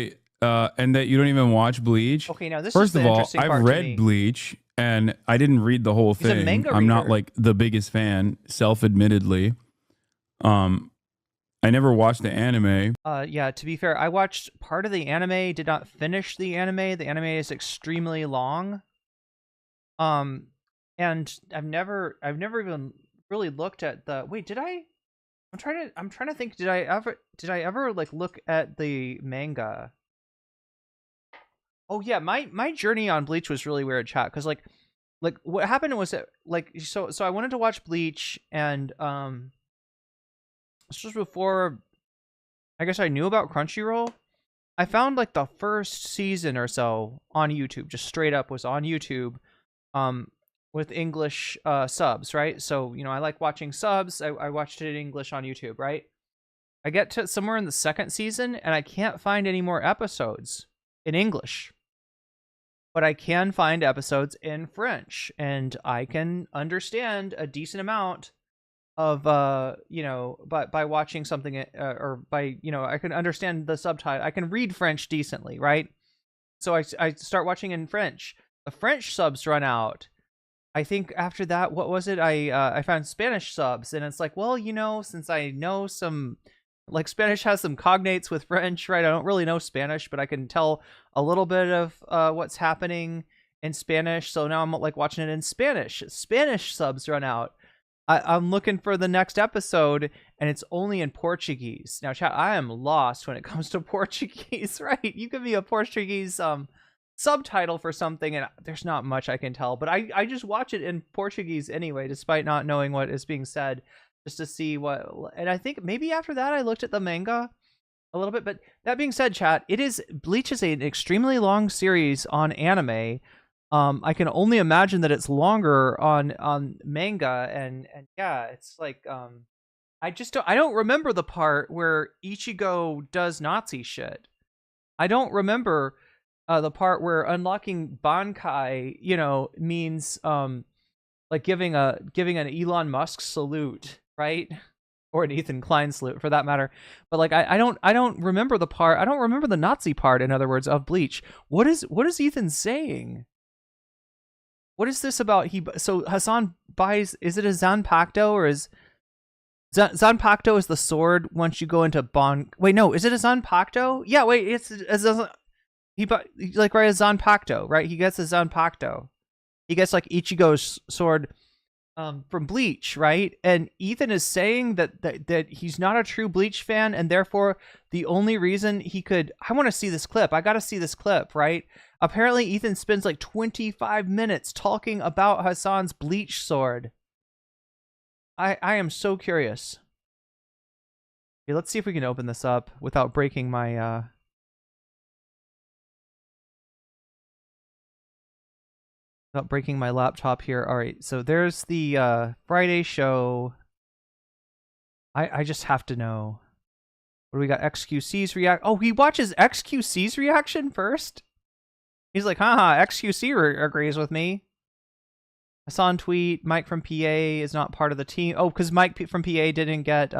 And that you don't even watch Bleach. Okay, now this First is the of all, interesting part I've to read me. Bleach, and I didn't read the whole He's a thing. manga I'm not reader. like the biggest fan, self-admittedly. I never watched the anime. Yeah, to be fair, I watched part of the anime, did not finish the anime. The anime is extremely long. And I've never even really looked at the I'm trying to think, did I ever like look at the manga? Oh yeah, my journey on Bleach was really weird, chat, because like what happened was that so I wanted to watch Bleach, and this was before I guess I knew about Crunchyroll. I found like the first season or so on YouTube, just straight up was on YouTube, with English subs, right? So I like watching subs. I watched it in English on YouTube, right? I get to somewhere in the second season and I can't find any more episodes in English, but I can find episodes in French, and I can understand a decent amount of by watching something, or by I can understand the subtitle. I can read French decently, right? So I start watching in French. The French subs run out. I think after that, what was it? I found Spanish subs, and it's like, well, since I know some Like Spanish has some cognates with French, right? I don't really know Spanish, but I can tell a little bit of what's happening in Spanish. So now I'm like watching it in Spanish. Spanish subs run out. I'm looking for the next episode, and it's only in Portuguese. Now, chat, I am lost when it comes to Portuguese, right? You give me a Portuguese subtitle for something, and there's not much I can tell. But I just watch it in Portuguese anyway, despite not knowing what is being said, just to see what. And I think maybe after that I looked at the manga a little bit. But that being said, chat, Bleach is an extremely long series on anime. I can only imagine that it's longer on manga, and yeah, it's like I don't remember the part where Ichigo does Nazi shit. I don't remember the part where unlocking Bankai, means like giving an Elon Musk salute, right? Or an Ethan Klein salute for that matter. But like I don't remember the part. I don't remember the Nazi part, in other words, of Bleach. What is Ethan saying? What is this about? So Hasan buys, is it a Zanpakuto, or is Zanpakuto is the sword once you go into wait, no, is it a Zanpakuto? Yeah, wait, it's he like right, a Zanpakuto, right? He gets a Zanpakuto. He gets like Ichigo's sword from Bleach, right? And Ethan is saying that he's not a true Bleach fan, and therefore the only reason he could, I want to see this clip. I got to see this clip, right? Apparently Ethan spends like 25 minutes talking about Hasan's Bleach sword. I am so curious. Okay, let's see if we can open this up without breaking my laptop here. All right, so there's the Friday show. I just have to know. What do we got? XQC's react. Oh, he watches XQC's reaction first? He's like, haha, XQC agrees with me. Hasan tweet, Mike from PA is not part of the team. Oh, because Mike from PA didn't get...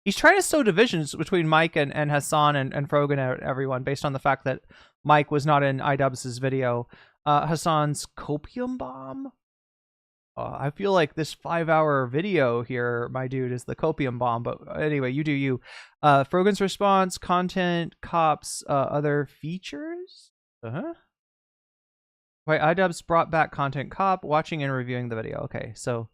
he's trying to sow divisions between Mike and Hasan and Frogan and everyone based on the fact that Mike was not in iDubbbz's video. Hasan's copium bomb? I feel like this 5-hour video here, my dude, is the copium bomb. But anyway, you do you. Frogan's response, content, cops, other features? Uh-huh. Right, iDubbbz brought back content cop, watching and reviewing the video. Okay, so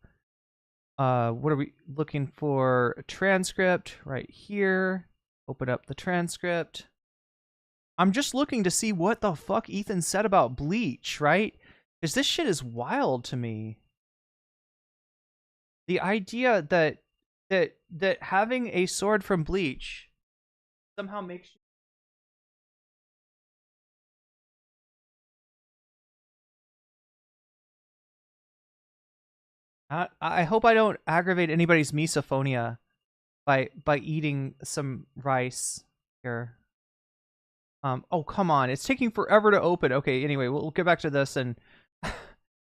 what are we looking for? A transcript right here. Open up the transcript. I'm just looking to see what the fuck Ethan said about Bleach, right? Because this shit is wild to me. The idea that having a sword from Bleach somehow makes you... I hope I don't aggravate anybody's misophonia by eating some rice here. Oh, come on. It's taking forever to open. Okay, anyway, we'll get back to this and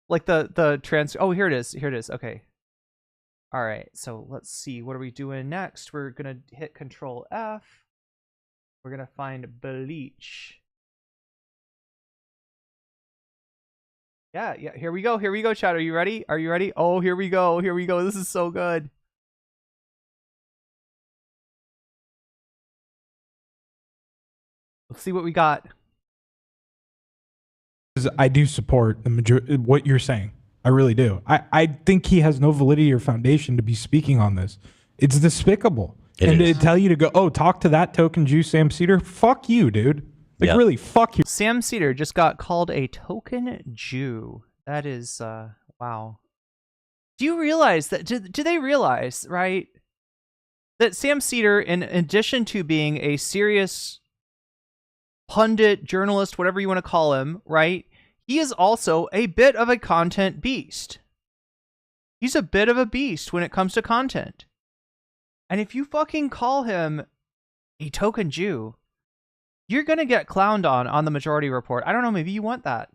like the trans... Oh, here it is. Here it is. Okay. All right. So let's see. What are we doing next? We're going to hit Control F. We're going to find Bleach. Yeah. Here we go. Here we go, chat. Are you ready? Are you ready? Oh, here we go. Here we go. This is so good. Let's see what we got. I do support the majority what you're saying. I really do. I think he has no validity or foundation to be speaking on this. It's despicable. To tell you to go, oh, talk to that token Jew, Sam Seder. Fuck you, dude. Like, really, fuck you. Sam Seder just got called a token Jew. That is, wow. Do you realize that? Do they realize, right, that Sam Seder, in addition to being a serious pundit, journalist, whatever you want to call him, right, he is also a bit of a content beast. He's a bit of a beast when it comes to content. And if you fucking call him a token Jew, you're going to get clowned on the Majority Report. I don't know, maybe you want that.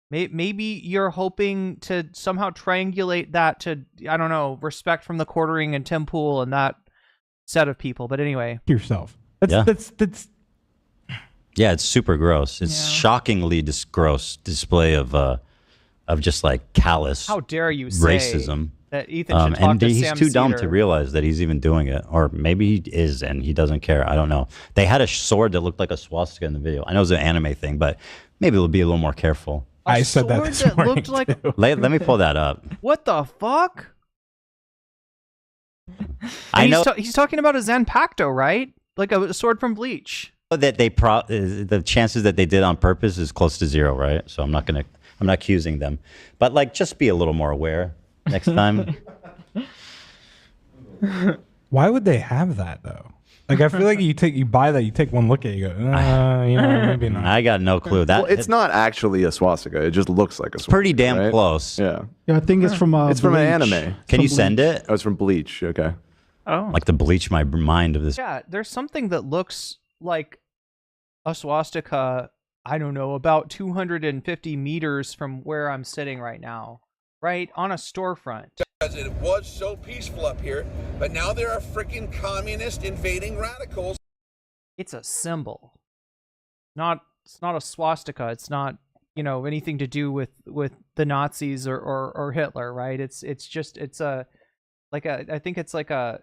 Maybe you're hoping to somehow triangulate that to, I don't know, respect from the Quartering and Tim Pool and that set of people. But anyway. Yourself. That's yeah, it's super gross. It's shockingly gross display of just like callous. How dare you say racism. that Ethan should talk And to he's Sam too dumb to Seder. realize that he's even doing it, or maybe he is and he doesn't care. I don't know. They had a sword that looked like a swastika in the video. I know it's an anime thing, but maybe we'll be a little more careful. I said that sword this that morning, looked like too. Let me pull that up. what the fuck? I And know he's talking about a Zanpakuto, right? Like a sword from Bleach. that the chances that they did on purpose is close to zero, right? So I'm not accusing them, but like just be a little more aware next time. Why would they have that though? Like I feel like you buy that, you take one look at it, you go, you know, maybe not. I got no clue. That Well, it's not actually a swastika. It just looks like a swastika. pretty damn right? close. Yeah. Yeah, I think it's from It's from an Bleach. anime. Can you send it? Oh, it's from Bleach. Okay. Oh. Like to bleach my mind of this. Yeah, there's something that looks like a swastika, I don't know, about 250 meters from where I'm sitting right now, right? On a storefront. Because it was so peaceful up here, but now there are freaking communist invading radicals. It's a symbol. It's not a swastika. It's not, anything to do with the Nazis or Hitler, right? I think it's like an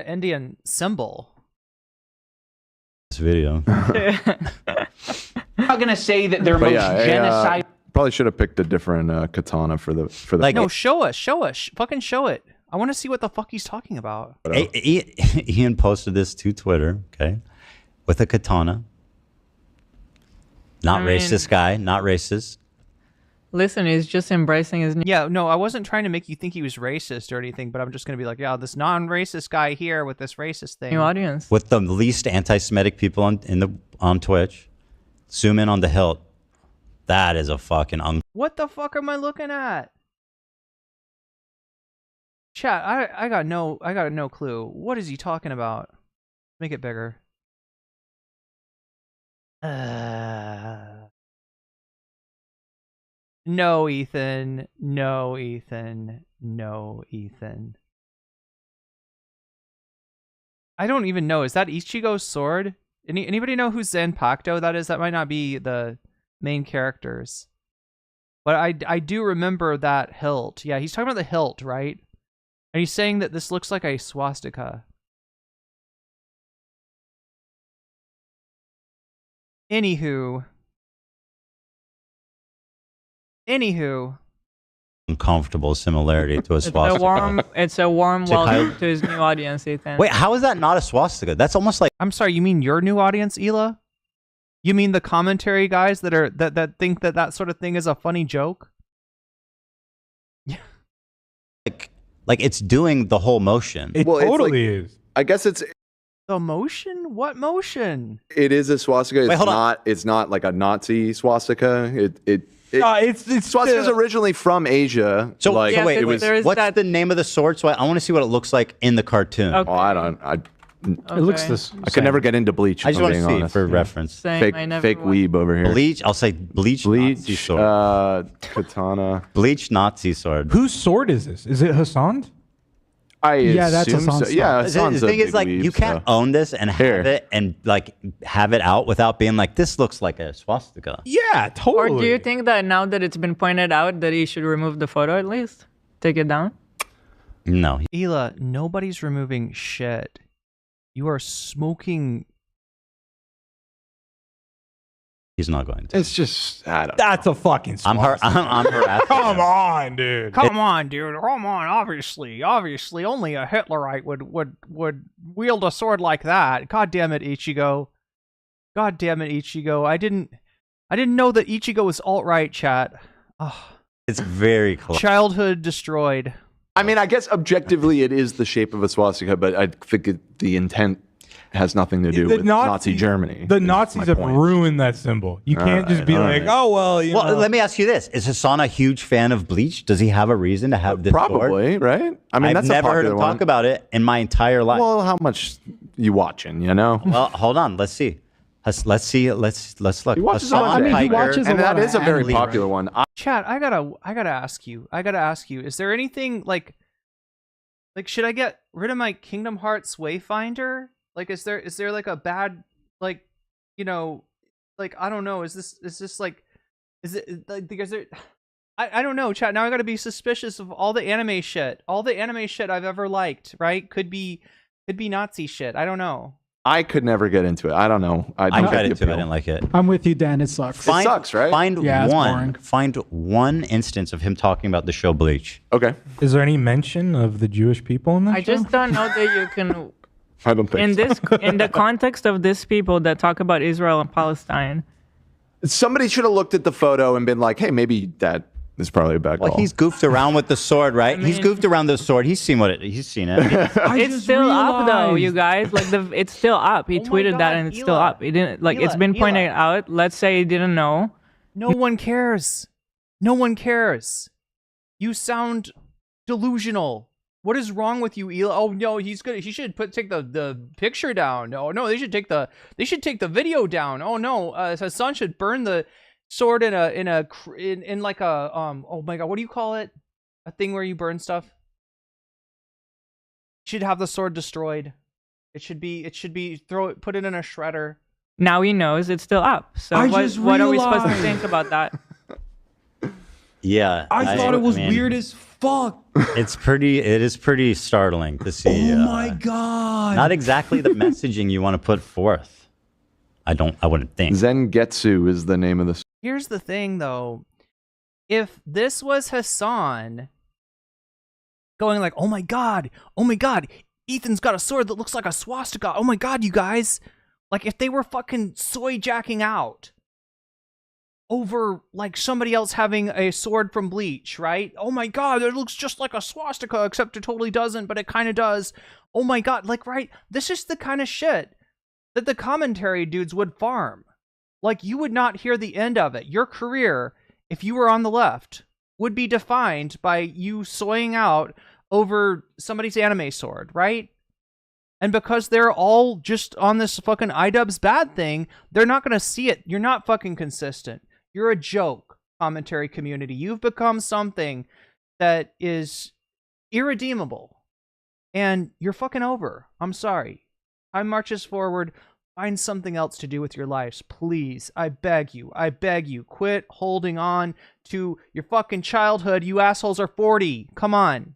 Indian symbol. This video. I'm not going to say that they're But most yeah, genocide. probably should have picked a different katana for the. Like- No, show us. Fucking show it. I want to see what the fuck he's talking about. Ian posted this to Twitter, okay, with a katana. Not racist guy, not racist. Listen, he's just embracing his new. Yeah, no, I wasn't trying to make you think he was racist or anything, but I'm just going to be like, yeah, this non-racist guy here with this racist thing. New audience. With the least anti-Semitic people on Twitch. Zoom in on the hilt. That is a fucking What the fuck am I looking at? Chat, I got no clue. What is he talking about? Make it bigger. No, Ethan. No, Ethan. No, Ethan. I don't even know. Is that Ichigo's sword? Anybody know who Zanpakuto that is? That might not be the main characters. But I do remember that hilt. Yeah, he's talking about the hilt, right? And he's saying that this looks like a swastika. Anywho. uncomfortable similarity to a swastika. It's a warm To welcome Kyle- to his new audience, Ethan. Wait, how is that not a swastika? That's almost like. I'm sorry, you mean your new audience, Ela? You mean the commentary guys that think that sort of thing is a funny joke? Like it's doing the whole motion. It totally is. I guess it's the motion. What motion? It is a swastika. Wait, hold on. It's not like a Nazi swastika. It's swastika's originally from Asia. So like wait, it was. what's the name of the sword? So I want to see what it looks like in the cartoon. Oh, I don't. It looks this. I could never get into Bleach. I just want want to see for reference. Fake weeb over here. Bleach. I'll say Bleach Nazi sword. Katana. Bleach Nazi sword. Whose sword is this? Is it Hassan? Yeah, that's assume Hassan's so. sword. Yeah, The Hassan's a thing is, big like, weeb, you can't so. own this and have it and like have it out without being like, this looks like a swastika. Yeah, Or do you think that now that it's been pointed out that he should remove the photo at least? Take it down? No. Ela, nobody's removing shit. You are smoking. He's not going to. It's just, I don't That's a fucking I'm harassing. Come on, dude. Come on, dude. Come on. Obviously, only a Hitlerite would wield a sword like that. God damn it, Ichigo. God damn it, Ichigo. I didn't know that Ichigo was alt-right, chat. Ugh. It's very close. Childhood destroyed. I mean, I guess objectively it is the shape of a swastika, but I think the intent has nothing to do with Nazi Germany. The Nazis have ruined that symbol. You can't just be like, oh, well, you know. Let me ask you this. Is Hasan a huge fan of Bleach? Does he have a reason to have this Probably, sword? right? I mean, I've that's a never heard popular him one. talk about it in my entire life. Well, how much you watching, you know? Well, hold on. Let's see. Let's see. Let's look. He watches Hasan he Piker watches and that is a very and popular one. Chat, I gotta ask you. Is there anything like should I get rid of my Kingdom Hearts Wayfinder? Like, is there like a bad, like, you know, like, I don't know. Is it like, is there I don't know, chat. Now I gotta be suspicious of all the anime shit. All the anime shit I've ever liked, right? Could be Nazi shit. I don't know. I could never get into it. I don't know. I tried it too. I didn't like it. I'm with you, Dan. It sucks. It sucks, right? Find it's boring. Find one instance of him talking about the show Bleach. Okay. Is there any mention of the Jewish people in that I show? just don't know that you can. I don't think in the context of these people that talk about Israel and Palestine. Somebody should have looked at the photo and been like, "Hey, maybe that is probably a bad call." Well, he's goofed around with the sword, right? He's goofed around the sword. He's seen he's seen it. It's still up though, you guys. Like it's still up. He tweeted that and it's still up. He didn't it's been pointed out. Let's say he didn't know. No one cares. No one cares. You sound delusional. What is wrong with you, Eli? Oh no, he should take the picture down. No, they should take the video down. Oh no, Hasan should burn the sword in like a oh my god, what do you call it? A thing where you burn stuff. Should have the sword destroyed. It should be put it in a shredder. Now he knows it's still up. So what are we supposed to think about that? Yeah, I thought it was weird as fuck. It is pretty startling to see. Oh my god! Not exactly the messaging you want to put forth. I wouldn't think. Zengetsu is the name of the. Here's the thing, though. If this was Hasan going like, "Oh my god, Ethan's got a sword that looks like a swastika. Oh my god, you guys!" Like if they were fucking soy jacking out over like somebody else having a sword from Bleach, right? Oh my god, it looks just like a swastika, except it totally doesn't, but it kind of does. Oh my god, like, right? This is the kind of shit that the commentary dudes would farm. Like, you would not hear the end of it. Your career, if you were on the left, would be defined by you soying out over somebody's anime sword, right? And because they're all just on this fucking iDubbbz bad thing, they're not going to see it. You're not fucking consistent. You're a joke, commentary community. You've become something that is irredeemable. And you're fucking over. I'm sorry. Time marches forward. Find something else to do with your lives. Please. I beg you. Quit holding on to your fucking childhood. You assholes are 40. Come on.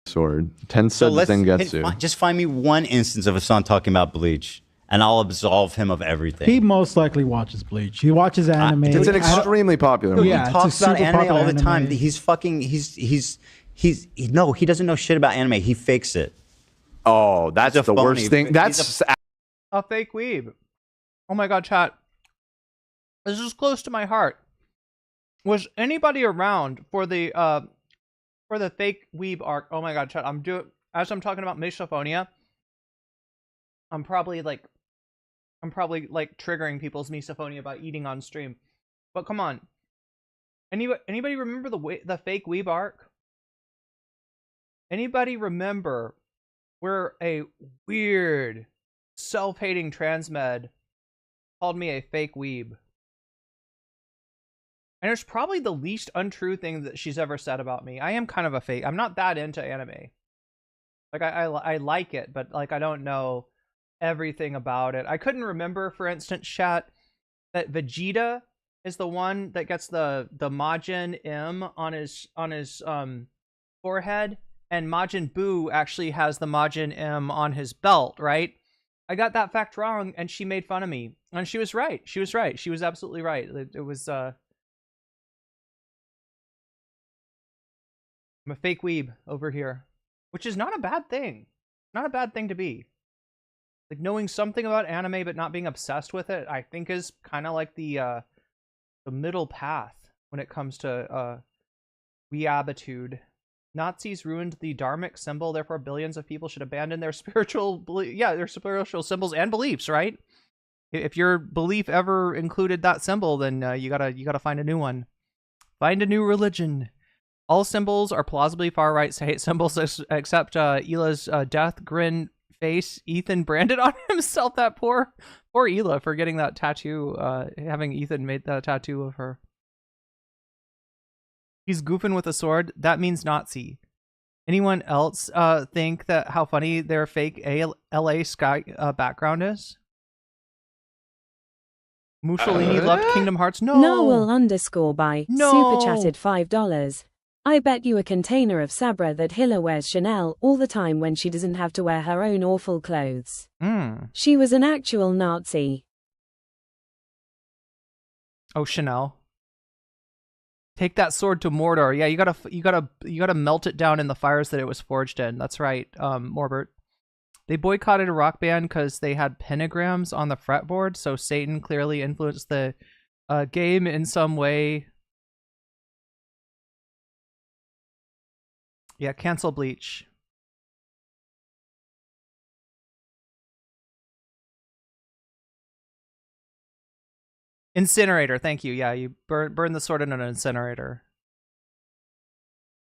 Sword. 10 said Zengetsu. Just find me one instance of Hasan talking about Bleach. And I'll absolve him of everything. He most likely watches Bleach. He watches anime. It's an extremely popular movie. Yeah, he talks about anime all the time. He's he doesn't know shit about anime. He fakes it. Oh, that's the worst thing. That's a fake weeb. Oh my god, chat. This is close to my heart. Was anybody around for the fake weeb arc? Oh my god, chat. As I'm talking about misophonia, I'm probably like triggering people's misophonia by eating on stream. But come on. Anybody remember the fake weeb arc? Anybody remember where a weird self-hating transmed called me a fake weeb? And it's probably the least untrue thing that she's ever said about me. I am kind of a fake. I'm not that into anime. Like I like it, but like I don't know everything about it. I couldn't remember, for instance, chat, that Vegeta is the one that gets the Majin M on his forehead, and Majin Buu actually has the Majin M on his belt, right? I got that fact wrong, and she made fun of me, and she was right. She was absolutely right. It was I'm a fake weeb over here, which is not a bad thing. Not a bad thing to be. Like, knowing something about anime but not being obsessed with it, I think is kind of like the middle path when it comes to weabitude. Nazis ruined the dharmic symbol, therefore billions of people should abandon their spiritual symbols and beliefs, right? If your belief ever included that symbol, then you gotta find a new one. Find a new religion. All symbols are plausibly far-right hate symbols except Ela's death grin face Ethan branded on himself. That poor Ela for getting that tattoo, having Ethan made that tattoo of her. He's goofing with a sword. That means Nazi. Anyone else think that how funny their fake LA sky background is? Mussolini loved Kingdom Hearts. No. Noel _ by No. super chatted $5. I bet you a container of Sabra that Hilla wears Chanel all the time when she doesn't have to wear her own awful clothes. She was an actual Nazi. Oh, Chanel. Take that sword to Mordor. Yeah, you gotta melt it down in the fires that it was forged in. That's right, Morbert. They boycotted a rock band because they had pentagrams on the fretboard, so Satan clearly influenced the game in some way. Yeah, cancel Bleach. Incinerator, thank you. Yeah, you burn the sword in an incinerator.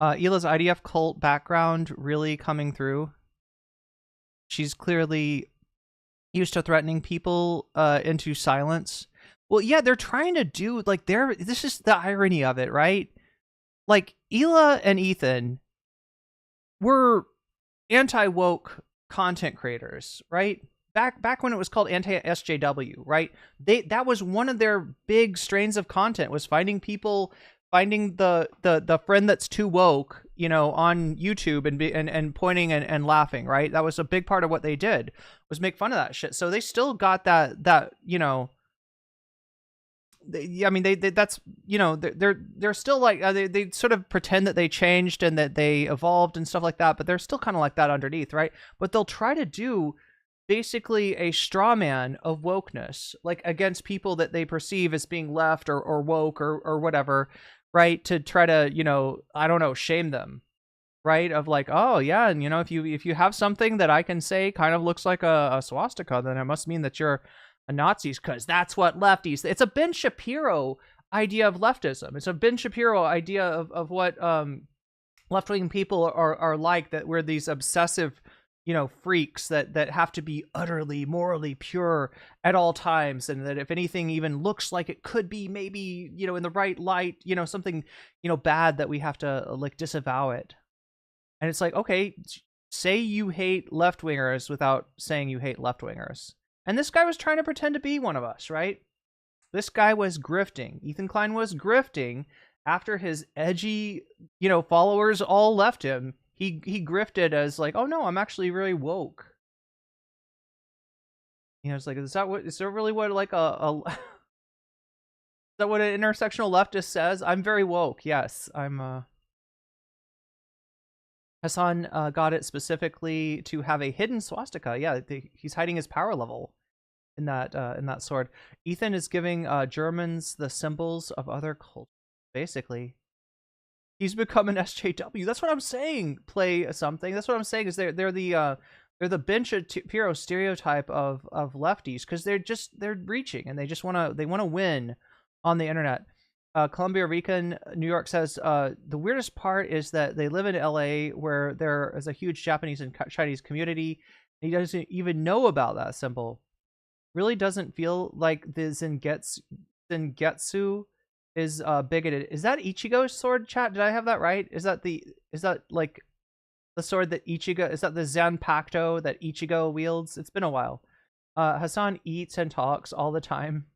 Hila's IDF cult background really coming through. She's clearly used to threatening people into silence. Well, yeah, they're trying to do, like, this is the irony of it, right? Like, Hila and Ethan were anti-woke content creators, right? Back when it was called anti-SJW, right? That was one of their big strains of content, was finding the friend that's too woke, you know, on YouTube and pointing and laughing, right? That was a big part of what they did, was make fun of that shit. So they still got that you know. I mean, that's, you know, they're still like they sort of pretend that they changed and that they evolved and stuff like that, but they're still kind of like that underneath, right? But they'll try to do basically a straw man of wokeness, like against people that they perceive as being left or woke or whatever, right? To try to, you know, I don't know, shame them, right? Of like, oh yeah, and you know, if you have something that I can say kind of looks like a swastika, then it must mean that you're a Nazis, because that's what lefties. It's a Ben Shapiro idea of leftism. It's a Ben Shapiro idea of what left-wing people are like, that we're these obsessive, you know, freaks that have to be utterly morally pure at all times, and that if anything even looks like it could be maybe, you know, in the right light, you know, something, you know, bad, that we have to like disavow it. And it's like, okay, say you hate left-wingers without saying you hate left-wingers. And this guy was trying to pretend to be one of us, right? This guy was grifting. Ethan Klein was grifting after his edgy, you know, followers all left him. He grifted as like, oh no, I'm actually really woke. You know, it's like, is that really what like is that what an intersectional leftist says? I'm very woke. Yes, I'm. Hasan got it specifically to have a hidden swastika. Yeah, he's hiding his power level in that sword. Ethan is giving Germans the symbols of other cultures. Basically, he's become an SJW. That's what I'm saying. Play something. That's what I'm saying. Is they're the Ben Shapiro stereotype of lefties, because they're reaching and they want to win on the internet. Columbia Rican New York says the weirdest part is that they live in LA, where there is a huge Japanese and Chinese community. And he doesn't even know about that symbol. Really doesn't feel like the Zengetsu is bigoted. Is that Ichigo's sword, chat? Did I have that right? Is that like the sword that Ichigo, is that the Zanpakuto that Ichigo wields? It's been a while. Hasan eats and talks all the time.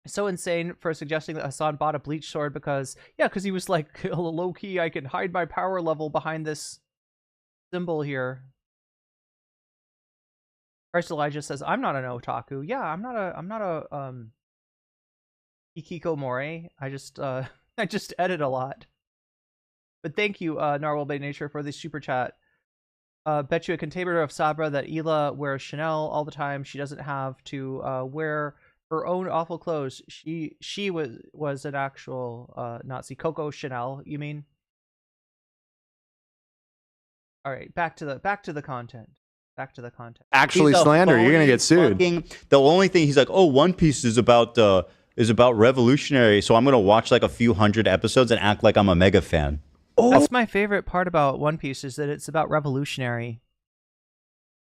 So insane for suggesting that Hasan bought a bleach sword because he was like, low key, I can hide my power level behind this symbol here. Christ Elijah says, I'm not an otaku. Yeah, I'm not a Hikikomori. I just edit a lot. But thank you, Narwhal by Nature, for the super chat. Bet you a container of Sabra that Hila wears Chanel all the time. She doesn't have to wear her own awful clothes. She was an actual Nazi. Coco Chanel, you mean? All right, back to the content. Back to the content. Actually, slander. You're gonna get sued. The only thing he's like, oh, One Piece is about revolutionary, so I'm gonna watch like a few hundred episodes and act like I'm a mega fan. Oh, that's my favorite part about One Piece, is that it's about revolutionary.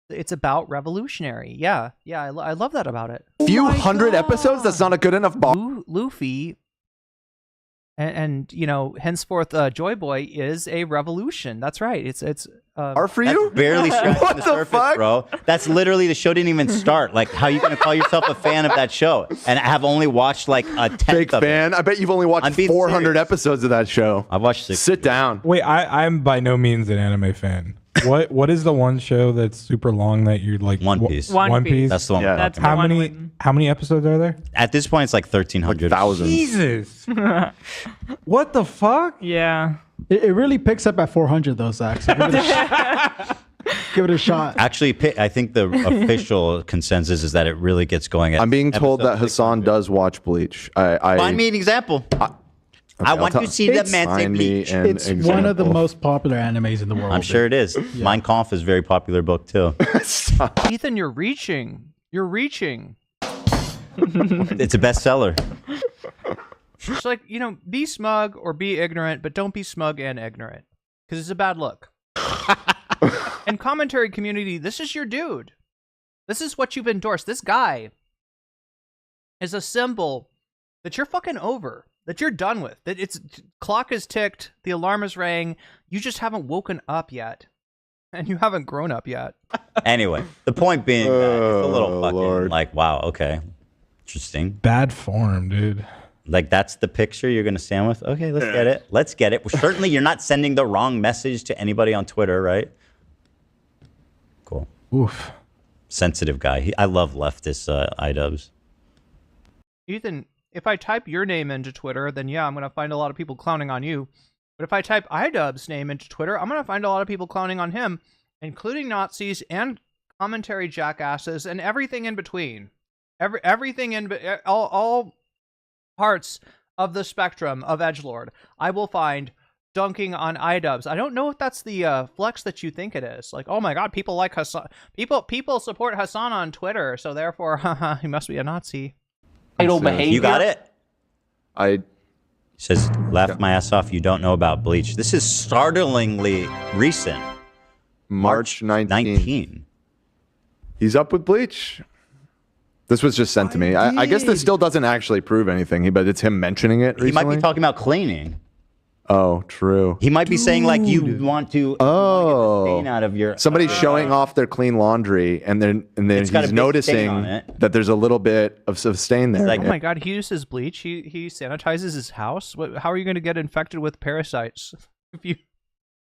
It's about revolutionary. Yeah, I love that about it. Few hundred episodes? That's not a good enough bar. Luffy and you know, henceforth, Joy Boy is a revolution. That's right. It's Are for you? Barely scratching What the the surface, fuck? bro. That's literally the show didn't even start. Like, how you gonna call yourself a fan of that show and have only watched like a tenth Fake of fan. it? I bet you've only watched I'm being 400 serious. episodes of that show. I've watched 6. Sit down. Wait, I'm by no means an anime fan. What is the one show that's super long that you're like One Piece. One Piece. That's the one. Yeah. we're That's talking the about. one how many episodes are there? At this point, it's like 1,300. Thousands. Jesus. What the fuck? Yeah. It really picks up at 400 though, Zach. So give it a shot. Actually, I think the official consensus is that it really gets going at I'm being told that episode Hasan 600. does watch Bleach. Find me an example. I want to see the man say Find me Bleach. an It's one of the example. most popular animes in the world. I'm sure it is. Mein Kampf is a very popular book too. Ethan, you're reaching. You're reaching. It's a bestseller. It's like, you know, be smug or be ignorant, but don't be smug and ignorant, because it's a bad look. And commentary community, this is your dude. This is what you've endorsed. This guy is a symbol that you're fucking over, that you're done with, that it's clock is ticked, the alarm is rang, you just haven't woken up yet, and you haven't grown up yet. Anyway, the point being that it's a little fucking Lord. like, wow, okay, interesting. Bad form, dude. Like, that's the picture you're gonna stand with. Okay, let's get it. Let's get it. Well, certainly, you're not sending the wrong message to anybody on Twitter, right? Cool. Oof. Sensitive guy. I love leftist iDubbbz. Ethan, if I type your name into Twitter, then yeah, I'm going to find a lot of people clowning on you. But if I type iDubbbz's name into Twitter, I'm going to find a lot of people clowning on him, including Nazis and commentary jackasses and everything in between. Everything in all parts of the spectrum of edgelord, I will find dunking on iDubbbz. I don't know if that's the flex that you think it is. Like, oh my god, people like Hasan. People support Hasan on Twitter, so therefore, he must be a Nazi. Idle behavior. You got it? I says, laugh my ass off. You don't know about Bleach. This is startlingly recent. March 19. 19. He's up with Bleach. This was just sent to me. I guess this still doesn't actually prove anything, but it's him mentioning it recently. He might be talking about cleaning. Oh, true. He might be saying like you want to stain out of your somebody's showing off their clean laundry, and then It's got a he's big stain on noticing it. that there's a little bit of stain there. Oh my god, he uses bleach. He sanitizes his house. How are you going to get infected with parasites if you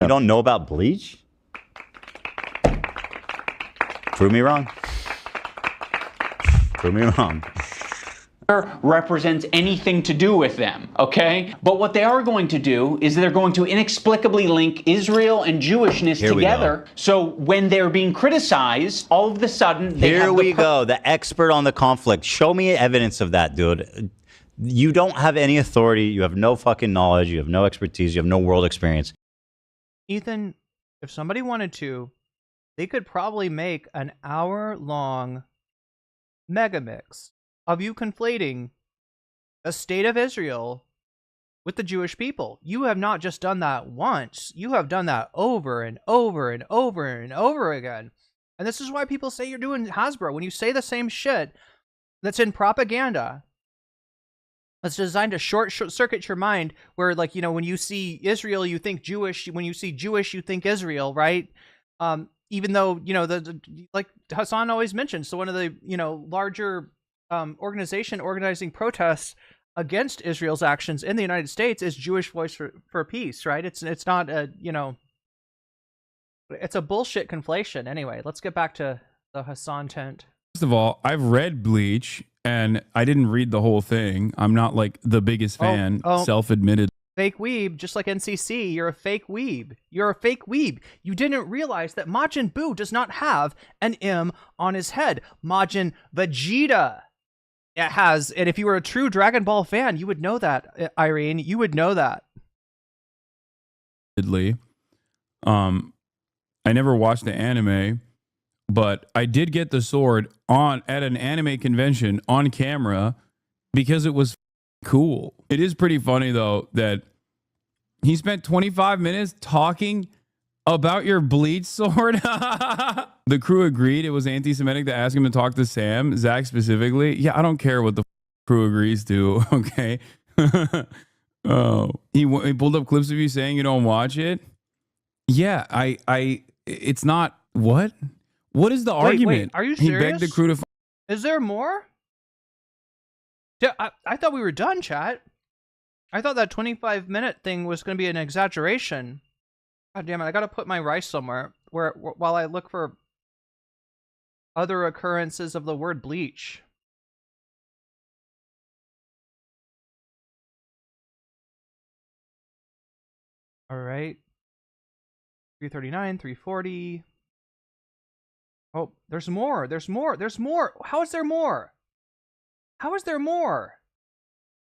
don't know about Bleach? Prove me wrong. Prove me wrong. Represents anything to do with them, okay? But what they are going to do is they're going to inexplicably link Israel and Jewishness Here we together. So when they're being criticized, all of a sudden they Here have we go. The expert on the conflict. Show me evidence of that, dude. You don't have any authority. You have no fucking knowledge. You have no expertise. You have no world experience. Ethan, if somebody wanted to, they could probably make an hour-long mega mix of you conflating the state of Israel with the Jewish people. You have not just done that once. You have done that over and over and over and over again. And this is why people say you're doing Hasbro. When you say the same shit that's in propaganda, that's designed to short circuit your mind, where, like, you know, when you see Israel, you think Jewish. When you see Jewish, you think Israel, right? Even though, you know, like Hasan always mentions, so one of the, you know, larger organizing protests against Israel's actions in the United States is Jewish Voice for Peace, right? It's not a, you know, it's a bullshit conflation. Anyway, let's get back to the Hasan tent. First of all, I've read Bleach and I didn't read the whole thing. I'm not like the biggest fan, self-admitted. Fake weeb, just like NCC, you're a fake weeb. You're a fake weeb. You didn't realize that Majin Buu does not have an M on his head. Majin Vegeta it has, and if you were a true Dragon Ball fan, you would know that, Irene. You would know that. I never watched the anime, but I did get the sword at an anime convention on camera because it was cool. It is pretty funny though that he spent 25 minutes talking about your Bleach sword. The crew agreed it was anti-Semitic to ask him to talk to Sam, Zach specifically. Yeah, I don't care what the crew agrees to, okay? Oh, he pulled up clips of you saying you don't watch it. Yeah, it's not what? What is the argument? Wait, are you He serious? begged the crew to. Is there more? Yeah, I thought we were done, chat. I thought that 25-minute thing was going to be an exaggeration. God damn it! I got to put my rice somewhere while I look for other occurrences of the word bleach. All right. 339, 340. Oh, there's more. There's more. There's more. How is there more? How is there more?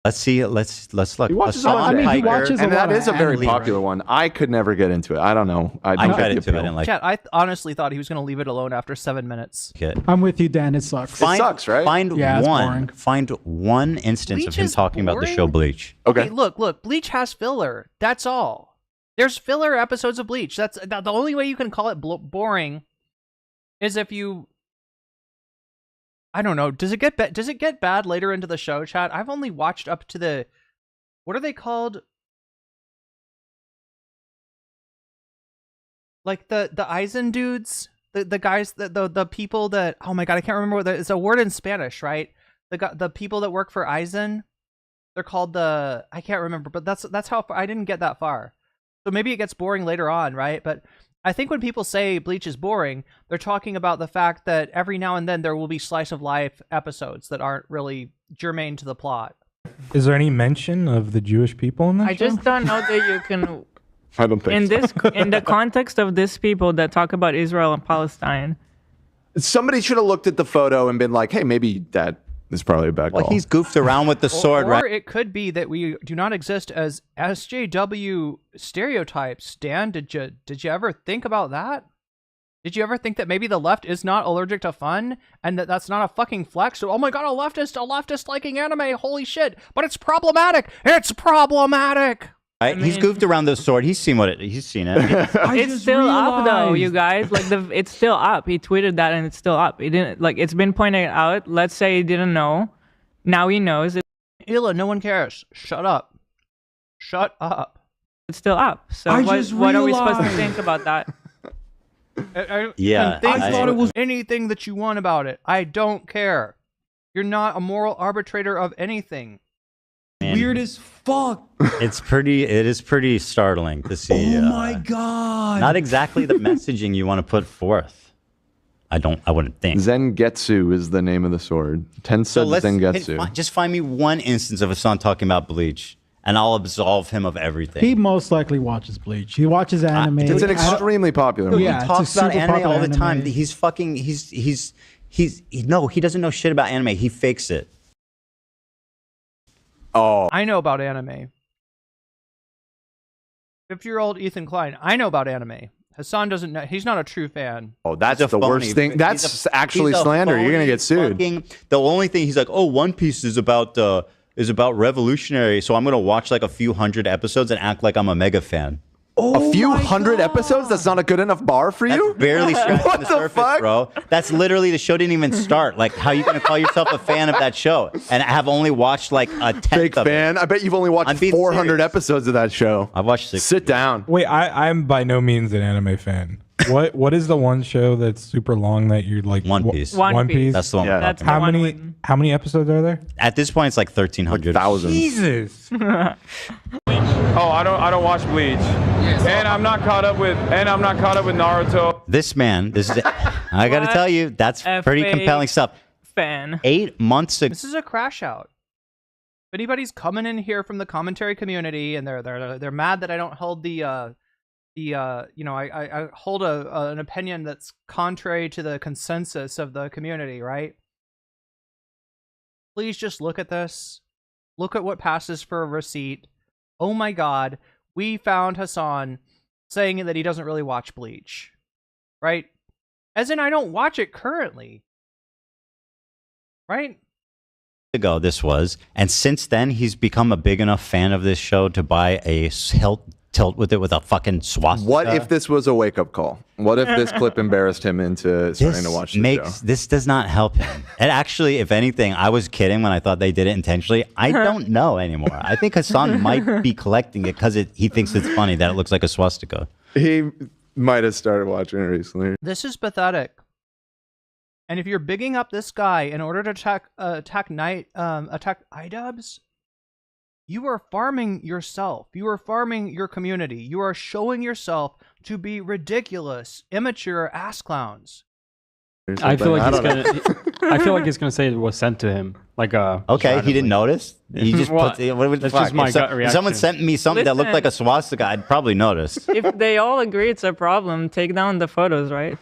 Let's see it. Let's look. He watches a bunch of Hiker, and that is a very popular one. I could never get into it. I don't know. I tried it too. I didn't like Chat, I honestly thought he was going to leave it alone after 7 minutes. it. I'm with you, Dan. It sucks. Find, It sucks, right? Find Yeah, it's one. boring. Find one instance Bleach of him is talking about the boring? show Bleach. Okay. Look. Bleach has filler. That's all. There's filler episodes of Bleach. That's the only way you can call it boring is if you... I don't know. Does it get bad later into the show, chat? I've only watched up to the... What are they called? Like the Eisen dudes, the guys, the people that, oh my god, I can't remember what it's a word in Spanish, right? The people that work for Eisen, they're called I can't remember, but that's how I didn't get that far. So maybe it gets boring later on, right? But I think when people say Bleach is boring, they're talking about the fact that every now and then there will be slice of life episodes that aren't really germane to the plot. Is there any mention of the Jewish people in that I show? just don't know that you can. I don't think in the context of these people that talk about Israel and Palestine. Somebody should have looked at the photo and been like, "Hey, maybe that is probably a bad call." Well, he's goofed around with the sword, or right? it could be that we do not exist as SJW stereotypes. Dan, did you ever think about that? Did you ever think that maybe the left is not allergic to fun and that that's not a fucking flex? So, oh my god, a leftist liking anime, holy shit! But it's problematic. It's problematic. Right? He's goofed around the sword. He's seen he's seen it. It's still up though, you guys. Like it's still up. He tweeted that and it's still up. He didn't it's been pointed out. Let's say he didn't know. Now he knows. Hila, no one cares. Shut up. Shut up. It's still up. So what are we supposed to think about that? Yeah, I thought it was anything that you want about it. I don't care. You're not a moral arbitrator of anything. Man, Weird as fuck. It is pretty startling to see. Oh my god. Not exactly the messaging you want to put forth. I wouldn't think. Zengetsu is the name of the sword. Tensei Zengetsu. Just find me one instance of Hasan talking about Bleach, and I'll absolve him of everything. He most likely watches Bleach. He watches anime. It's an extremely popular one. He talks about anime all the time. He doesn't know shit about anime. He fakes it. Oh, I know about anime. 50-year-old Ethan Klein. I know about anime. Hasan doesn't know. He's not a true fan. Oh, that's the worst thing. That's actually slander. You're gonna get sued. The only thing he's like, oh, One Piece is about revolutionary, so I'm gonna watch like a few hundred episodes and act like I'm a mega fan. A few hundred episodes? That's not a good enough bar for you? That's barely scratching the surface, fuck? bro. That's literally, the show didn't even start. Like, how are you going to call yourself a fan of that show and have only watched like a tenth Fake of fan? it? I bet you've only watched 400 episodes of that show. I've watched 6. Sit down. Wait, I'm by no means an anime fan. What is the one show that's super long that you're like? One Piece. One Piece. That's the one. Yeah. That's How the one many? with- How many episodes are there? At this point, it's like 1,300. Thousands. Jesus. Oh, I don't watch Bleach, and I'm not caught up with Naruto. This man, I got to tell you, that's pretty F.A. compelling stuff. Fan. 8 months ago. This is a crash out. If anybody's coming in here from the commentary community and they're mad that I don't hold I hold an opinion that's contrary to the consensus of the community, right? Please just look at this. Look at what passes for a receipt. Oh my god, we found Hasan saying that he doesn't really watch Bleach. Right? As in, I don't watch it currently. Right? Ago this was, and since then he's become a big enough fan of this show to buy a tilt with it with a fucking swastika. What if this was a wake-up call? What if this clip embarrassed him into starting to watch the show? This does not help him. And actually, if anything, I was kidding when I thought they did it intentionally. I don't know anymore. I think Hasan might be collecting it because he thinks it's funny that it looks like a swastika. He might have started watching it recently. This is pathetic. And if you're bigging up this guy in order to attack iDubbbz, you are farming yourself. You are farming your community. You are showing yourself to be ridiculous, immature ass clowns. I feel like he's gonna say it was sent to him. Like okay, he didn't notice. He just what? What That's just my gut reaction. If someone sent me something that looked like a swastika, I'd probably notice. If they all agree it's a problem, take down the photos, right?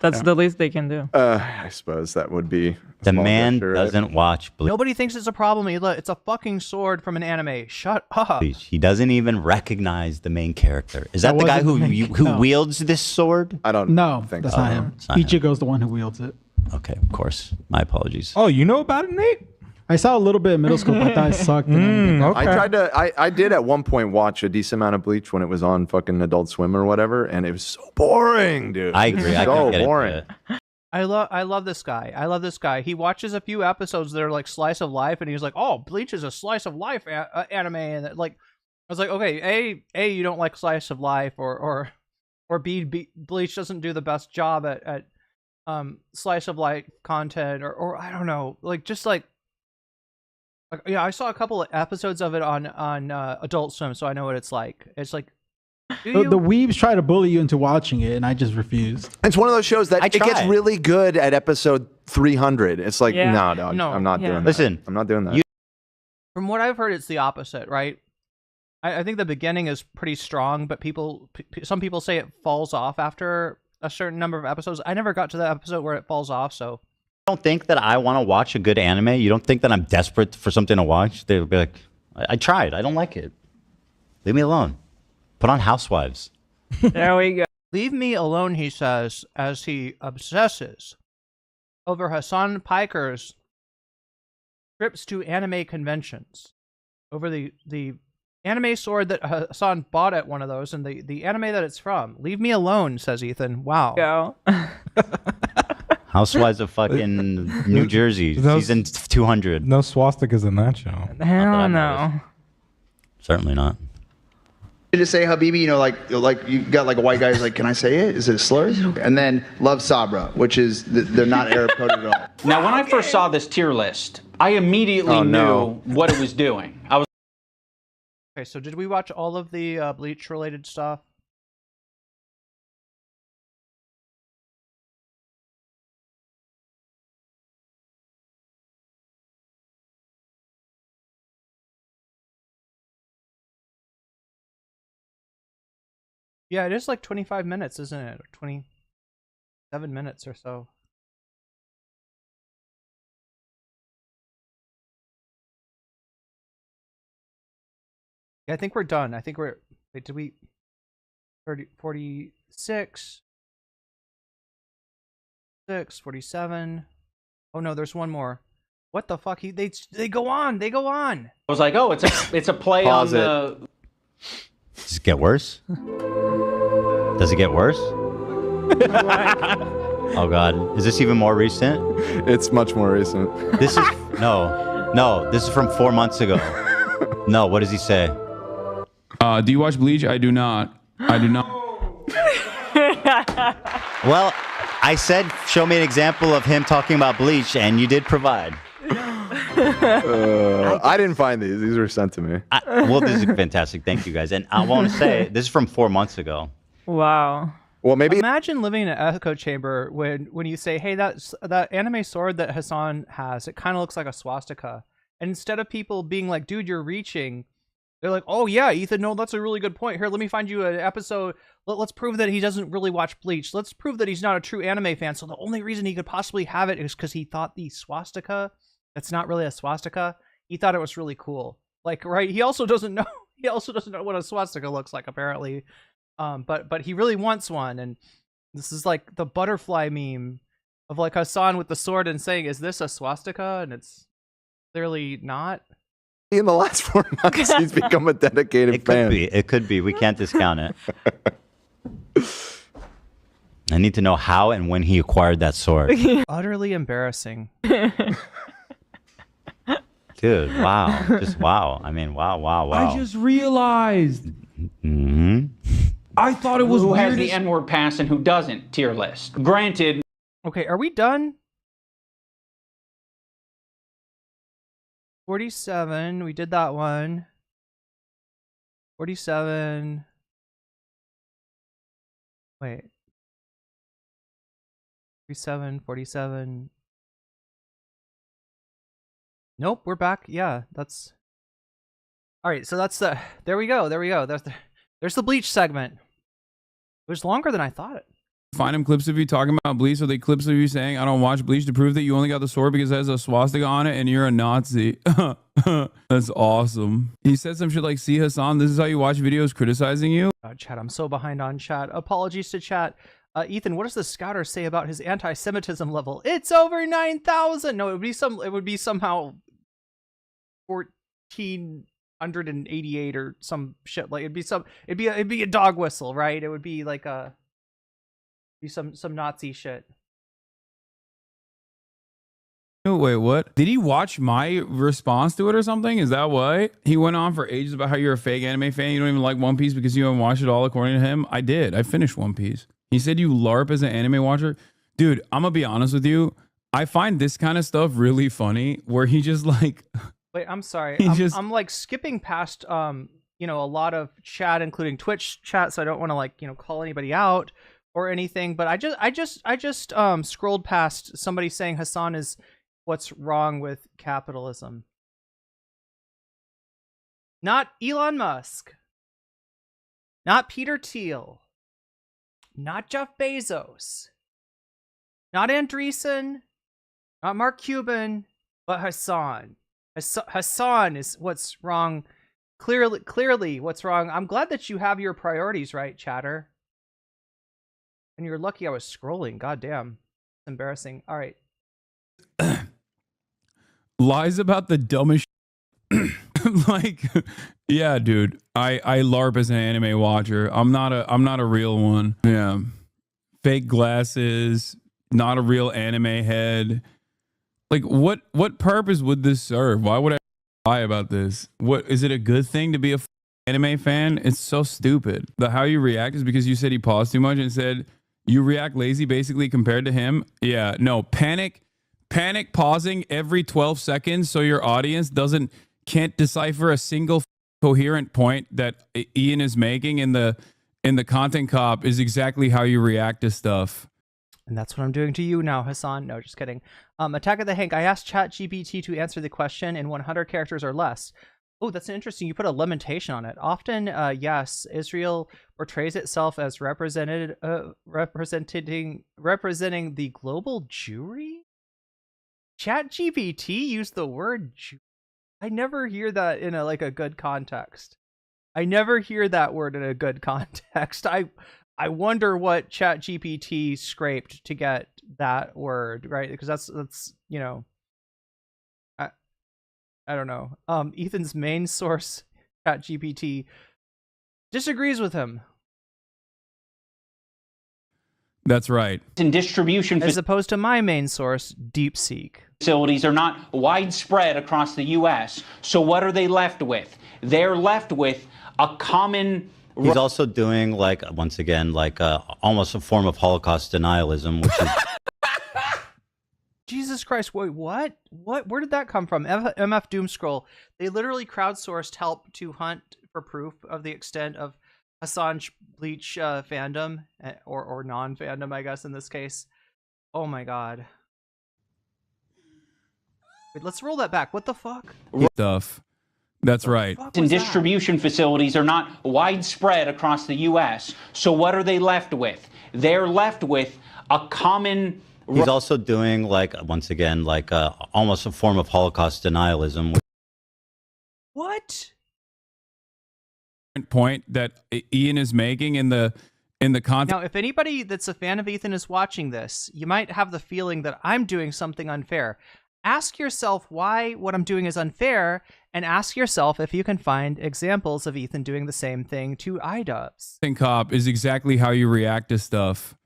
That's the least they can do. I suppose that would be. The man doesn't watch Bleach. Nobody thinks it's a problem, Hila. It's a fucking sword from an anime. Shut up. He doesn't even recognize the main character. Is that the guy who wields this sword? I don't think that's not him. Ichigo's the one who wields it. Okay, of course. My apologies. Oh, you know about it, Nate? I saw a little bit in middle school, but I thought it sucked. I did at one point watch a decent amount of Bleach when it was on fucking Adult Swim or whatever, and it was so boring, dude. I agree. I so get boring. I love this guy. I love this guy. He watches a few episodes that are like slice of life, and he's like, "Oh, Bleach is a slice of life anime." And like, I was like, "Okay, a you don't like slice of life, or B Bleach doesn't do the best job at slice of life content, or I don't know, like just like." Yeah, I saw a couple of episodes of it on Adult Swim, so I know what it's like. It's like the weebs try to bully you into watching it, and I just refused. It's one of those shows that it gets really good at episode 300. It's like, no, dog, I'm not doing that. Listen, I'm not doing that. From what I've heard, it's the opposite, right? I think the beginning is pretty strong, but some people say it falls off after a certain number of episodes. I never got to the episode where it falls off, so. Don't think that I want to watch a good anime. You don't think that I'm desperate for something to watch. They'll be like, I tried. I don't like it. Leave me alone. Put on Housewives. There we go. Leave me alone, he says, as he obsesses over Hasan Piker's trips to anime conventions. Over the anime sword that Hasan bought at one of those and the anime that it's from. Leave me alone, says Ethan. Wow. Go. Housewives of fucking New Jersey, season 200. No swastikas in that show. Hell no. Certainly not. To say Habibi, like you got like a white guy who's like, can I say it? Is it a slur? And then love Sabra, which is they're not Arab coded at all. Now, when I first saw this tier list, I immediately knew what it was doing. I was. Okay, so did we watch all of the Bleach related stuff? Yeah, it is like 25 minutes, isn't it? Or 27 minutes or so. Yeah, I think we're done. I think we're... Wait, did we... 46... 47... Oh no, there's one more. What the fuck? They go on! They go on! I was like, oh, it's a play on the... Does it get worse? Does it get worse? Oh God, is this even more recent? It's much more recent. This is no. This is from 4 months ago. No, what does he say? Do you watch Bleach? I do not. I do not. Well, I said, show me an example of him talking about Bleach, and you did provide. I didn't find these. These were sent to me. Well, this is fantastic. Thank you, guys. And I want to say, this is from 4 months ago. Wow. Well, maybe imagine living in an echo chamber when you say, "Hey, that anime sword that Hasan has, it kind of looks like a swastika." And instead of people being like, "Dude, you're reaching," they're like, "Oh yeah, Ethan, no, that's a really good point. Here, let me find you an episode. Let's prove that he doesn't really watch Bleach. Let's prove that he's not a true anime fan. So the only reason he could possibly have it is because he thought the swastika, that's not really a swastika, he thought it was really cool. Like, right? He also doesn't know. He also doesn't know what a swastika looks like, apparently. But he really wants one, and this is like the butterfly meme of like Hasan with the sword and saying, "Is this a swastika?" And it's clearly not. In the last 4 months, he's become a dedicated fan. It could be. We can't discount it. I need to know how and when he acquired that sword. Utterly embarrassing. Dude, wow. Just wow. I mean, wow. I just realized. Mm-hmm. I thought it was who weird. has the N-word pass and who doesn't tier list. Granted. Okay, are we done? 47, we did that one. 47. Wait. 47, 47. Nope, we're back. Yeah, that's... Alright, so that's the... There we go. There's the Bleach segment. It was longer than I thought it. Find him clips of you talking about Bleach. Are they clips of you saying, I don't watch Bleach to prove that you only got the sword because it has a swastika on it and you're a Nazi? That's awesome. He said some shit like, see Hasan, this is how you watch videos criticizing you? Chat, I'm so behind on chat. Apologies to chat. Ethan, what does the scouter say about his anti-Semitism level? It's over 9,000. No, it would be somehow 1,488 or some shit. Like it'd be a dog whistle, right? It would be like some Nazi shit. Wait, what? Did he watch my response to it or something? Is that why? He went on for ages about how you're a fake anime fan. You don't even like One Piece because you haven't watched it all, according to him. I did. I finished One Piece. He said you LARP as an anime watcher. Dude, I'm going to be honest with you. I find this kind of stuff really funny where he just like... Wait, I'm sorry. I'm like skipping past, a lot of chat, including Twitch chat. So I don't want to like, call anybody out or anything. But I just scrolled past somebody saying Hasan is what's wrong with capitalism. Not Elon Musk. Not Peter Thiel. Not Jeff Bezos. Not Andreessen. Not Mark Cuban. But Hasan. Hasan is what's wrong. Clearly what's wrong. I'm glad that you have your priorities right, chatter. And you're lucky I was scrolling. God damn. It's embarrassing. All right. Lies about the dumbest like, yeah, dude. I LARP as an anime watcher. I'm not a real one. Yeah. Fake glasses, not a real anime head. Like what purpose would this serve? Why would I lie about this? What is it a good thing to be a anime fan? It's so stupid. The how you react is because you said he paused too much and said you react lazy basically compared to him. Yeah, no, panic pausing every 12 seconds so your audience can't decipher a single coherent point that Ian is making in the content cop is exactly how you react to stuff. And that's what I'm doing to you now, Hasan. No, just kidding. Attack of the Hank. I asked ChatGPT to answer the question in 100 characters or less. Oh, that's interesting. You put a limitation on it. Often, yes, Israel portrays itself as representing the global Jewry. ChatGPT used the word Jew. I never hear that in a good context. I never hear that word in a good context. I wonder what ChatGPT scraped to get that word, right? Because that's I don't know. Ethan's main source, ChatGPT, disagrees with him. That's right. And distribution as opposed to my main source, DeepSeek. Facilities are not widespread across the U.S. So what are they left with? They're left with a common... He's also doing, once again, almost a form of Holocaust denialism, which is... Jesus Christ, wait, what? Where did that come from? MF Doomscroll. They literally crowdsourced help to hunt for proof of the extent of Hasan's Bleach fandom, or non-fandom, I guess, in this case. Oh my god. Wait, let's roll that back. What the fuck? Stuff. That's right. And distribution facilities are not widespread across the U.S. So what are they left with? They're left with a common... He's also doing, once again, almost a form of Holocaust denialism. What? Point that Ian is making in the content. Now, if anybody that's a fan of Ethan is watching this, you might have the feeling that I'm doing something unfair. ask yourself why what I'm doing is unfair, and ask yourself if you can find examples of Ethan doing the same thing to iDubbbz. Cop is exactly how you react to stuff.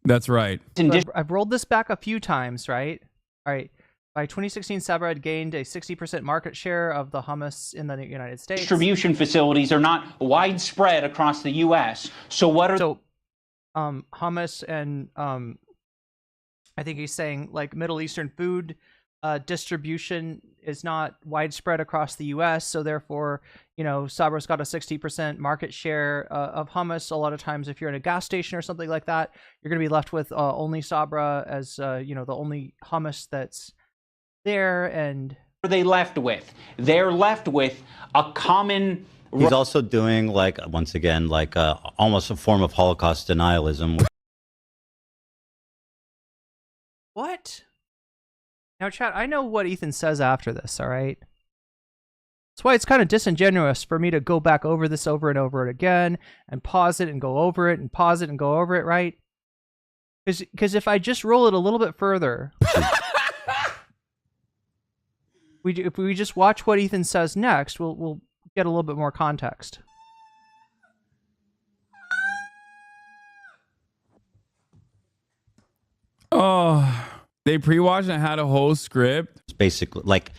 That's right. So I've rolled this back a few times, right? All right. By 2016, Sabra had gained a 60% market share of the hummus in the United States. Distribution facilities are not widespread across the U.S. So what are hummus and I think he's saying like Middle Eastern food distribution is not widespread across the U.S. So therefore, you know, Sabra's got a 60% market share of hummus. A lot of times, if you're in a gas station or something like that, you're going to be left with only Sabra as you know, the only hummus that's there. And what are they left with? They're left with a common. He's also doing, like, once again, like almost a form of Holocaust denialism. What? Now, chat, I know what Ethan says after this, all right? That's why it's kind of disingenuous for me to go back over this over and over again and pause it and go over it and pause it and go over it, right? Because if I just roll it a little bit further, if we just watch what Ethan says next, we'll get a little bit more context. Oh, they pre-watched and had a whole script. It's basically like,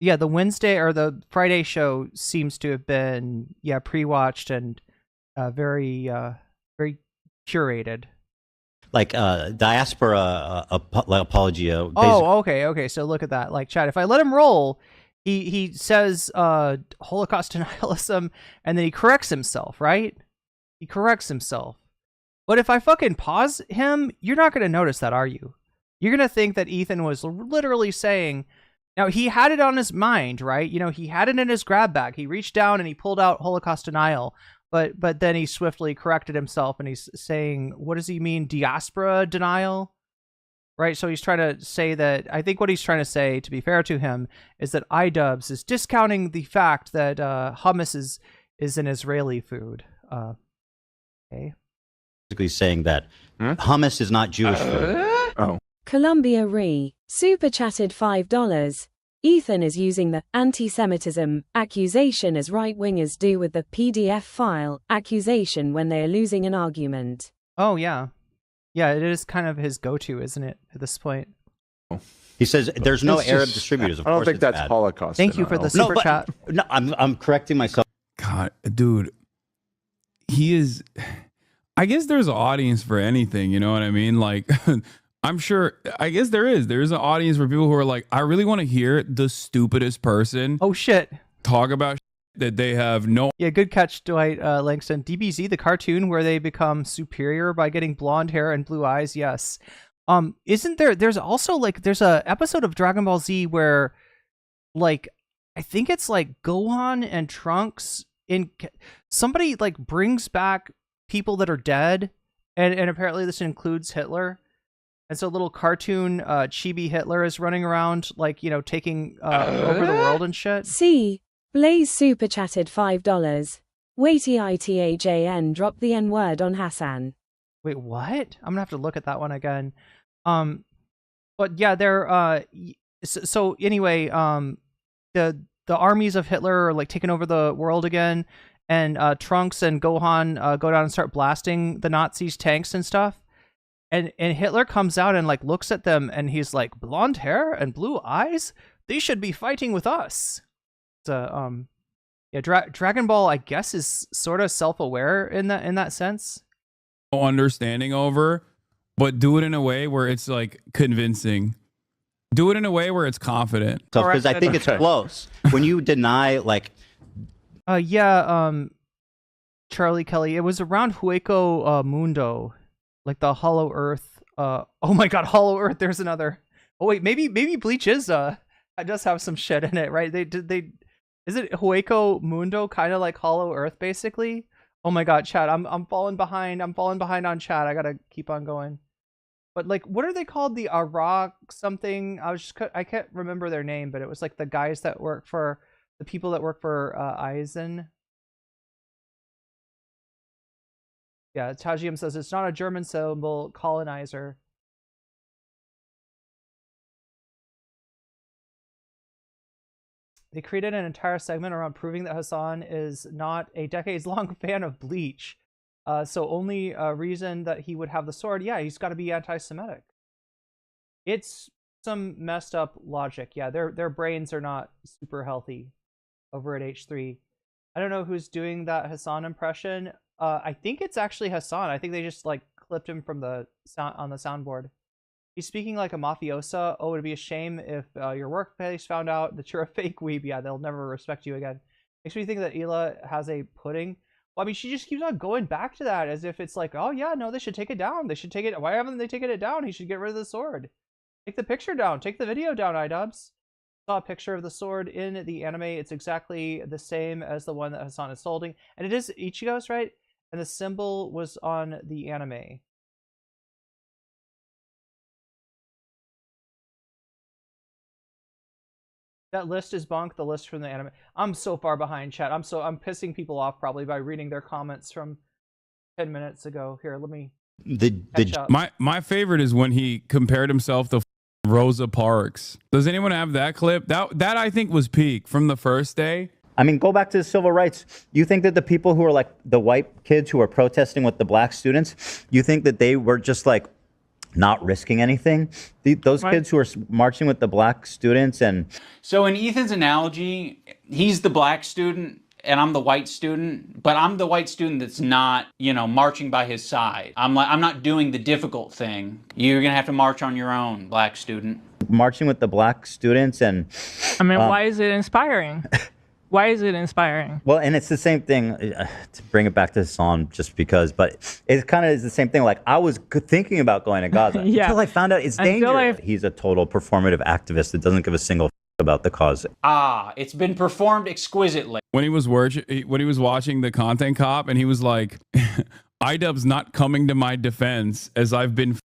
yeah, the Wednesday or the Friday show seems to have been pre-watched and very curated. Like diaspora apologia. Oh, okay. So look at that. Like, chat, if I let him roll, he says Holocaust denialism, and then he corrects himself, right? He corrects himself. But if I fucking pause him, you're not going to notice that, are you? You're going to think that Ethan was literally saying... Now, he had it on his mind, right? You know, he had it in his grab bag. He reached down and he pulled out Holocaust denial. But then he swiftly corrected himself, and he's saying, what does he mean? Diaspora denial? Right? So he's trying to say that... I think what he's trying to say, to be fair to him, is that iDubbbz is discounting the fact that hummus is an Israeli food. Okay. Basically saying that hummus is not Jewish food. Columbia Re. Super chatted $5. Ethan is using the anti-Semitism accusation as right-wingers do with the PDF file accusation when they are losing an argument. Oh, yeah. Yeah, it is kind of his go-to, isn't it, at this point? He says there's no Arab distributors. Of I don't course think it's that's bad. Holocaust. Thank you for the super chat. No, I'm correcting myself. God, dude, he is... I guess there's an audience for anything, you know what I mean? Like, I'm sure, I guess there's an audience for people who are like, I really want to hear the stupidest person. Oh, shit. Talk about that they have no... Yeah, good catch, Dwight Langston. DBZ, the cartoon where they become superior by getting blonde hair and blue eyes, yes. Isn't there's also, like, there's a episode of Dragon Ball Z where, like, I think it's, like, Gohan and Trunks somebody, like, brings back people that are dead, and apparently this includes Hitler. And so little cartoon chibi Hitler is running around, like, you know, taking over the world and shit. C. Blaze super chatted $5. Waity ITHAN dropped the N-word on Hasan. Wait, what? I'm gonna have to look at that one again. But yeah, they're so anyway, the armies of Hitler are like taking over the world again, and Trunks and Gohan go down and start blasting the Nazis' tanks and stuff. And Hitler comes out and like looks at them, and he's like, blonde hair and blue eyes? They should be fighting with us. So, yeah, Dragon Ball, I guess, is sort of self-aware in that sense. Understanding over, but do it in a way where it's like convincing. Do it in a way where it's confident. Because I think it's close. When you deny, like... Charlie Kelly, it was around Hueco Mundo, like the Hollow Earth. Oh my god, Hollow Earth, there's another. Oh wait, maybe Bleach is it does have some shit in it, right? They is it Hueco Mundo, kind of like Hollow Earth basically? Oh my god, chat, I'm falling behind. I'm falling behind on chat. I gotta keep on going. But like, what are they called? The Arak something? I can't remember their name, but it was like the guys that work for the people that work for Eisen. Yeah, Tajium says it's not a German symbol, colonizer. They created an entire segment around proving that Hasan is not a decades-long fan of Bleach. So only a reason that he would have the sword, yeah, he's got to be anti-Semitic. It's some messed up logic. Yeah, their brains are not super healthy over at H3. I don't know who's doing that Hasan impression. I think it's actually Hasan. I think they just like clipped him from the sound on the soundboard. He's speaking like a mafiosa. Oh, it'd be a shame if your workplace found out that you're a fake weeb. Yeah, they'll never respect you again. Makes me think that Hila has a pudding. Well, I mean, she just keeps on going back to that as if it's like, oh yeah, no, they should take it down. They should take it. Why haven't they taken it down? He should get rid of the sword. Take the picture down. Take the video down, iDubbbz. Saw a picture of the sword in the anime. It's exactly the same as the one that Hasan is holding. And it is Ichigo's, right? And the symbol was on the anime. That list is bunk, the list from the anime. I'm so far behind, chat. I'm pissing people off probably by reading their comments from 10 minutes ago. Here, let me catch up. My favorite is when he compared himself to Rosa Parks. Does anyone have that clip? That I think was peak from the first day. I mean, go back to the civil rights. You think that the people who are like the white kids who are protesting with the black students, you think that they were just like not risking anything? Those kids who are marching with the black students and... So in Ethan's analogy, he's the black student and I'm the white student, but I'm the white student that's not, marching by his side. I'm not doing the difficult thing. You're gonna have to march on your own, black student. Marching with the black students and... I mean, why is it inspiring? Why is it inspiring? Well, and it's the same thing, to bring it back to Hasan just because, but it kind of is the same thing. Like, I was thinking about going to Gaza until I found out it's dangerous. He's a total performative activist that doesn't give a single about the cause. It's been performed exquisitely. When he was watching the Content Cop and he was like, iDubbbz not coming to my defense as I've been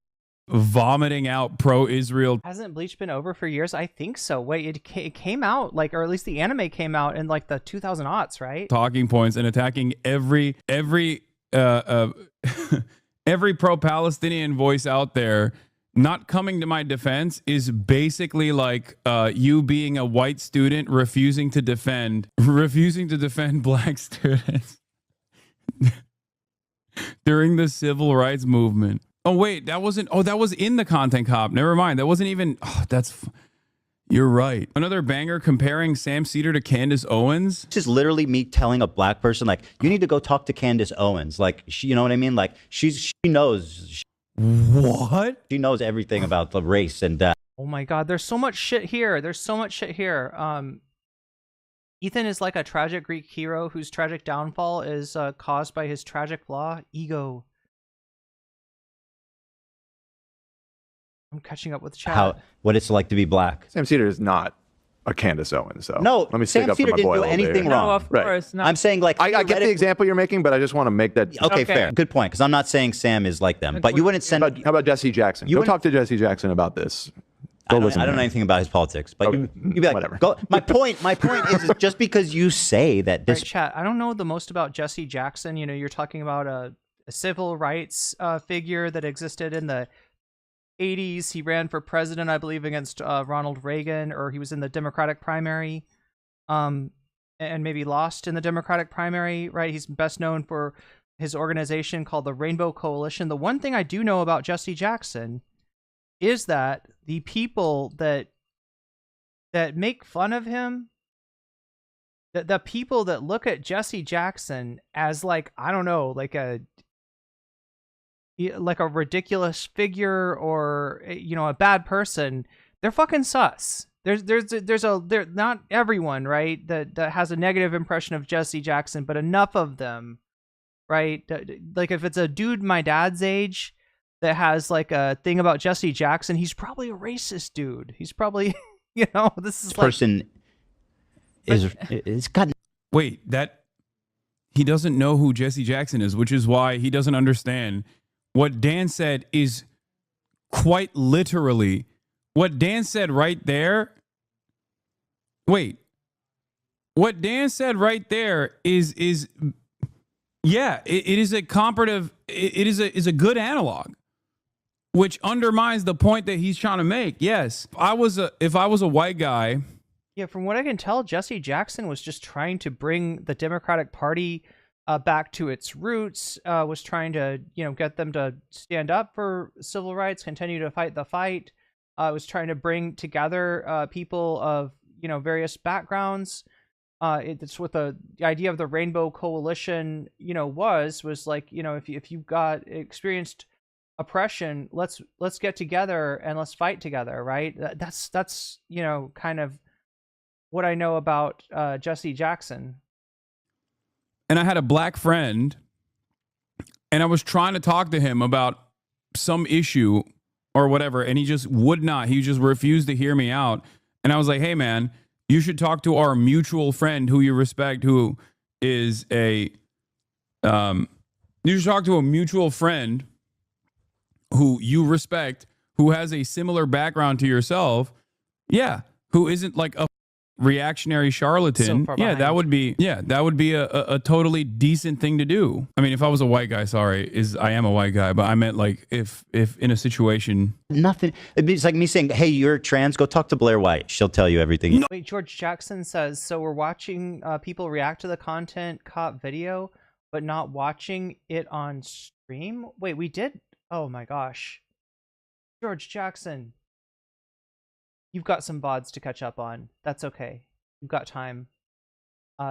vomiting out pro-Israel. Hasn't Bleach been over for years? I think so. Wait, it came out like, or at least the anime came out in like the 2000s, right? Talking points and attacking every pro-Palestinian voice out there. Not coming to my defense is basically like you being a white student refusing to defend black students during the civil rights movement. Oh wait, that wasn't. Oh, that was in the Content Cop. Never mind. That wasn't even. Oh, you're right. Another banger comparing Sam Seder to Candace Owens. This is literally me telling a black person, like, you need to go talk to Candace Owens. Like, you know what I mean? Like, she knows. What? She knows everything about the race and death. Oh my God, there's so much shit here. Ethan is like a tragic Greek hero whose tragic downfall is caused by his tragic flaw, ego. I'm catching up with chat. What it's like to be black. Sam Seder is not a Candace Owens, though. No, let me Sam Seder didn't do anything wrong. No, of course not. I'm saying, like, I get the example you're making, but I just want to make that. Okay, fair. Good point. Because I'm not saying Sam is like them, but you wouldn't send. How about Jesse Jackson? Go talk to Jesse Jackson about this. I don't know anything about his politics, but you'd be like, whatever. Go. My point is just because you say that this. Right, chat. I don't know the most about Jesse Jackson. You're talking about a civil rights figure that existed in the 80s. He ran for president, I believe, against Ronald Reagan, or he was in the Democratic primary, and maybe lost in the Democratic primary, right? He's best known for his organization called the Rainbow Coalition. The one thing I do know about Jesse Jackson is that the people that make fun of him, the people that look at Jesse Jackson as like, I don't know, like a ridiculous figure or a bad person, they're fucking sus. There's not everyone, right, that has a negative impression of Jesse Jackson, but enough of them, right? Like if it's a dude my dad's age that has like a thing about Jesse Jackson, he's probably a racist dude. He's probably this is person is got. Wait, that he doesn't know who Jesse Jackson is, which is why he doesn't understand. What Dan said is quite literally what Dan said right there. Wait, what Dan said right there is yeah, it is a comparative. It is a good analog, which undermines the point that he's trying to make. Yes, if I was a white guy Yeah, from what I can tell, Jesse Jackson was just trying to bring the Democratic Party back to its roots, was trying to, get them to stand up for civil rights, continue to fight the fight, was trying to bring together people of, various backgrounds. It's what the idea of the Rainbow Coalition, was like, if you've got experienced oppression, let's get together and let's fight together, right? That's kind of what I know about Jesse Jackson. And I had a black friend, and I was trying to talk to him about some issue or whatever, and he just would not. He just refused to hear me out. And I was like, hey, man, you should talk to our mutual friend who you respect, who is you should talk to a mutual friend who you respect, who has a similar background to yourself. Yeah. Who isn't like a reactionary charlatan. Yeah, that would be a totally decent thing to do. I mean, if I was a white guy, I am a white guy, but I meant like if in a situation. Nothing. It's like me saying, hey, you're trans, go talk to Blair White. She'll tell you everything. Wait, George Jackson says, so we're watching people react to the content cop video, but not watching it on stream? Wait, we did? Oh my gosh. George Jackson. You've got some VODs to catch up on. That's okay. You've got time.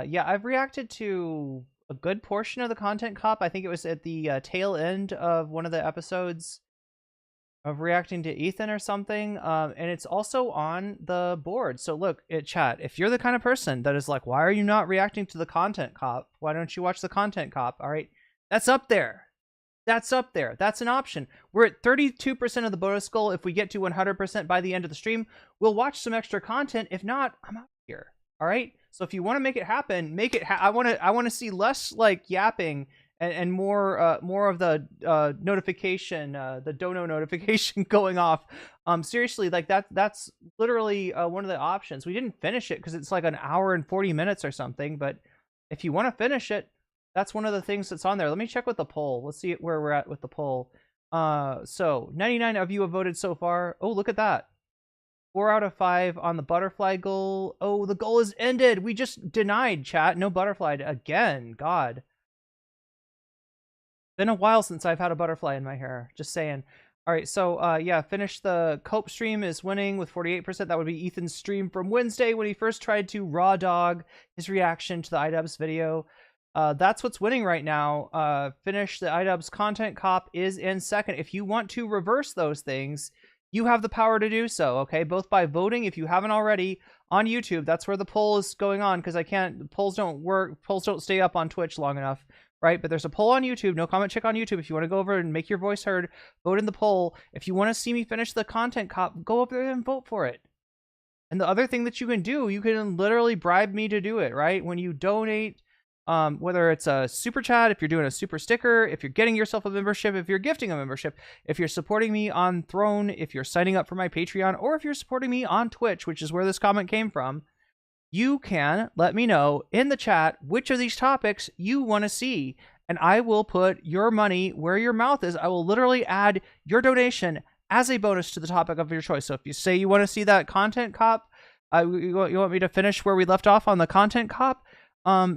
Yeah, I've reacted to a good portion of the content cop. I think it was at the tail end of one of the episodes of reacting to Ethan or something. And it's also on the board. So look, chat, if you're the kind of person that is like, why are you not reacting to the content cop? Why don't you watch the content cop? All right, that's up there. That's up there. That's an option. We're at 32% of the bonus goal. If we get to 100% by the end of the stream, we'll watch some extra content. If not, I'm out here. All right. So if you want to make it happen, make it. I want to see less like yapping and more of the notification, the dono notification going off. Seriously, like that's literally one of the options. We didn't finish it because it's like an hour and 40 minutes or something. But if you want to finish it, that's one of the things that's on there. Let me check with the poll. Let's see where we're at with the poll. So 99 of you have voted so far. Oh, look at that. 4 out of 5 on the butterfly goal. Oh, the goal is ended. We just denied, chat. No butterfly again. God. Been a while since I've had a butterfly in my hair. Just saying. All right, so yeah, finish the Cope stream is winning with 48%. That would be Ethan's stream from Wednesday when he first tried to raw dog his reaction to the iDubbbz video. That's what's winning right now. Finish the iDubbbz content cop is in second. If you want to reverse those things, you have the power to do so, okay? Both by voting, if you haven't already, on YouTube. That's where the poll is going on, because polls don't work. Polls don't stay up on Twitch long enough, right? But there's a poll on YouTube, No Comment Chick on YouTube. If you want to go over and make your voice heard, vote in the poll. If you want to see me finish the content cop, go up there and vote for it. And the other thing that you can do, you can literally bribe me to do it, right? When you donate, whether it's a super chat, if you're doing a super sticker, if you're getting yourself a membership, if you're gifting a membership, if you're supporting me on Throne, if you're signing up for my Patreon, or if you're supporting me on Twitch, which is where this comment came from, you can let me know in the chat which of these topics you want to see, and I will put your money where your mouth is. I will literally add your donation as a bonus to the topic of your choice. So if you say you want to see that content cop, you want me to finish where we left off on the content cop,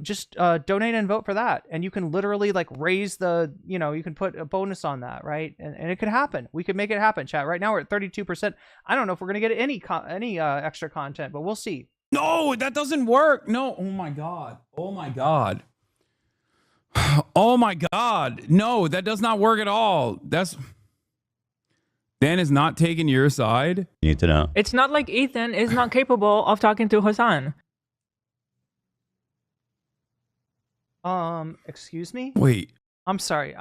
just donate and vote for that, and you can literally like raise the, you can put a bonus on that, right? And it could happen. We could make it happen, chat. Right now we're at 32%. I don't know if we're gonna get any extra content, but we'll see. No, that doesn't work. No. Oh my god. Oh my god. Oh my god. No, that does not work at all. Dan is not taking your side. You need to know. It's not like Ethan is not capable of talking to Hasan. Excuse me? Wait. I'm sorry.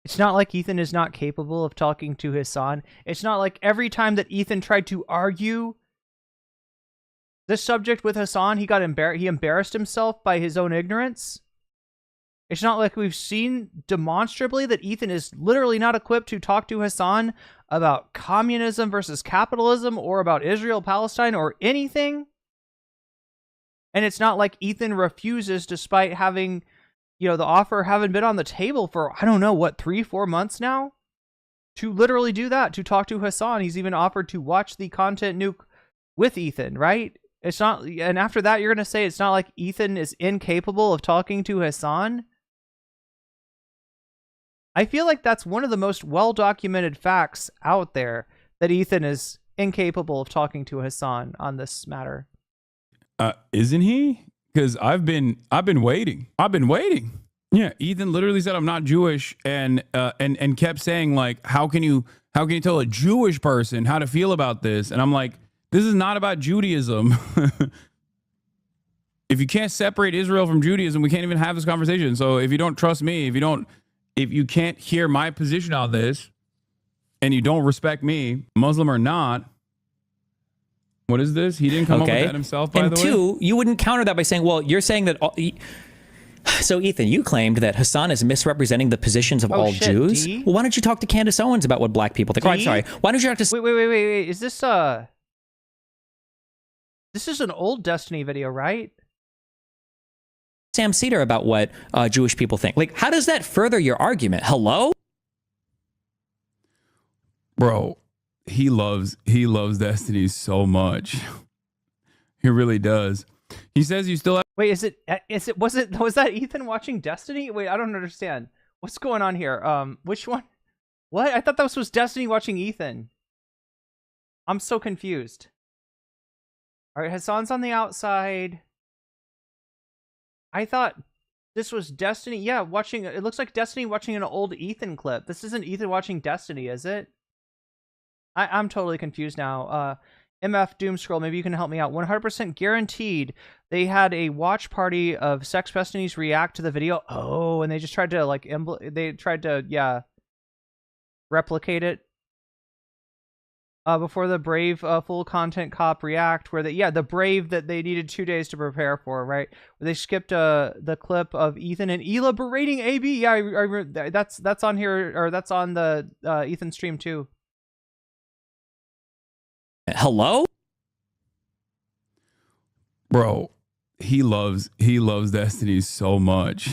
It's not like Ethan is not capable of talking to Hasan. It's not like every time that Ethan tried to argue this subject with Hasan, he embarrassed himself by his own ignorance. It's not like we've seen demonstrably that Ethan is literally not equipped to talk to Hasan about communism versus capitalism or about Israel-Palestine or anything. And it's not like Ethan refuses despite having, the offer having been on the table for, I don't know, what, 3-4 months now? To literally do that, to talk to Hasan. He's even offered to watch the content nuke with Ethan, right? It's not, and after that, you're going to say it's not like Ethan is incapable of talking to Hasan? I feel like that's one of the most well-documented facts out there, that Ethan is incapable of talking to Hasan on this matter. Isn't he? Because I've been waiting. Yeah, Ethan literally said I'm not Jewish, and kept saying, like, how can you tell a Jewish person how to feel about this? And I'm like, this is not about Judaism. If you can't separate Israel from Judaism, we can't even have this conversation. So if you don't trust me, if you can't hear my position on this, and you don't respect me, Muslim or not, what is this? He didn't come up with that himself, by the way? And two, you wouldn't counter that by saying, well, you're saying that... So, Ethan, you claimed that Hasan is misrepresenting the positions of all Jews. D? Well, why don't you talk to Candace Owens about what black people think? Oh, I'm sorry. Why don't you talk to... Wait. Is this, This is an old Destiny video, right? Sam Seder about what Jewish people think. Like, how does that further your argument? Hello? Bro, he loves Destiny so much. He really does. He says you still have... Wait, was that Ethan watching Destiny? Wait, I don't understand. What's going on here? Which one? What? I thought that was Destiny watching Ethan. I'm so confused. All right, Hasan's on the outside. I thought this was Destiny. Yeah, watching. It looks like Destiny watching an old Ethan clip. This isn't Ethan watching Destiny, is it? I'm totally confused now. MF Doomscroll, maybe you can help me out. 100% guaranteed they had a watch party of Sex Destinies react to the video. Oh, and they just tried to, replicate it. Before the Brave full content cop react, where the Brave that they needed 2 days to prepare for, right? Where they skipped the clip of Ethan and Ela berating AB. Yeah, I that's on here, or that's on the Ethan stream too. Hello? Bro, he loves Destiny so much.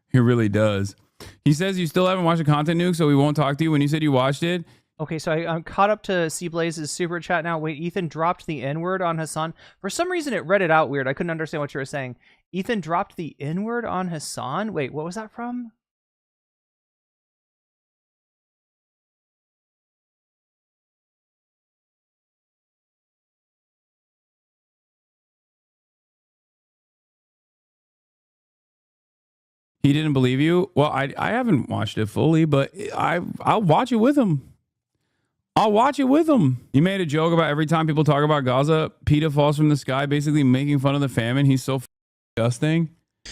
He really does. He says you still haven't watched the content nuke, so we won't talk to you. When you said you watched it... Okay, so I'm caught up to C Blaze's super chat now. Wait, Ethan dropped the N-word on Hasan. For some reason, it read it out weird. I couldn't understand what you were saying. Ethan dropped the N-word on Hasan? Wait, what was that from? He didn't believe you? Well, I haven't watched it fully, but I'll watch it with him. I'll watch it with him. He made a joke about every time people talk about Gaza, PETA falls from the sky, basically making fun of the famine. He's so disgusting.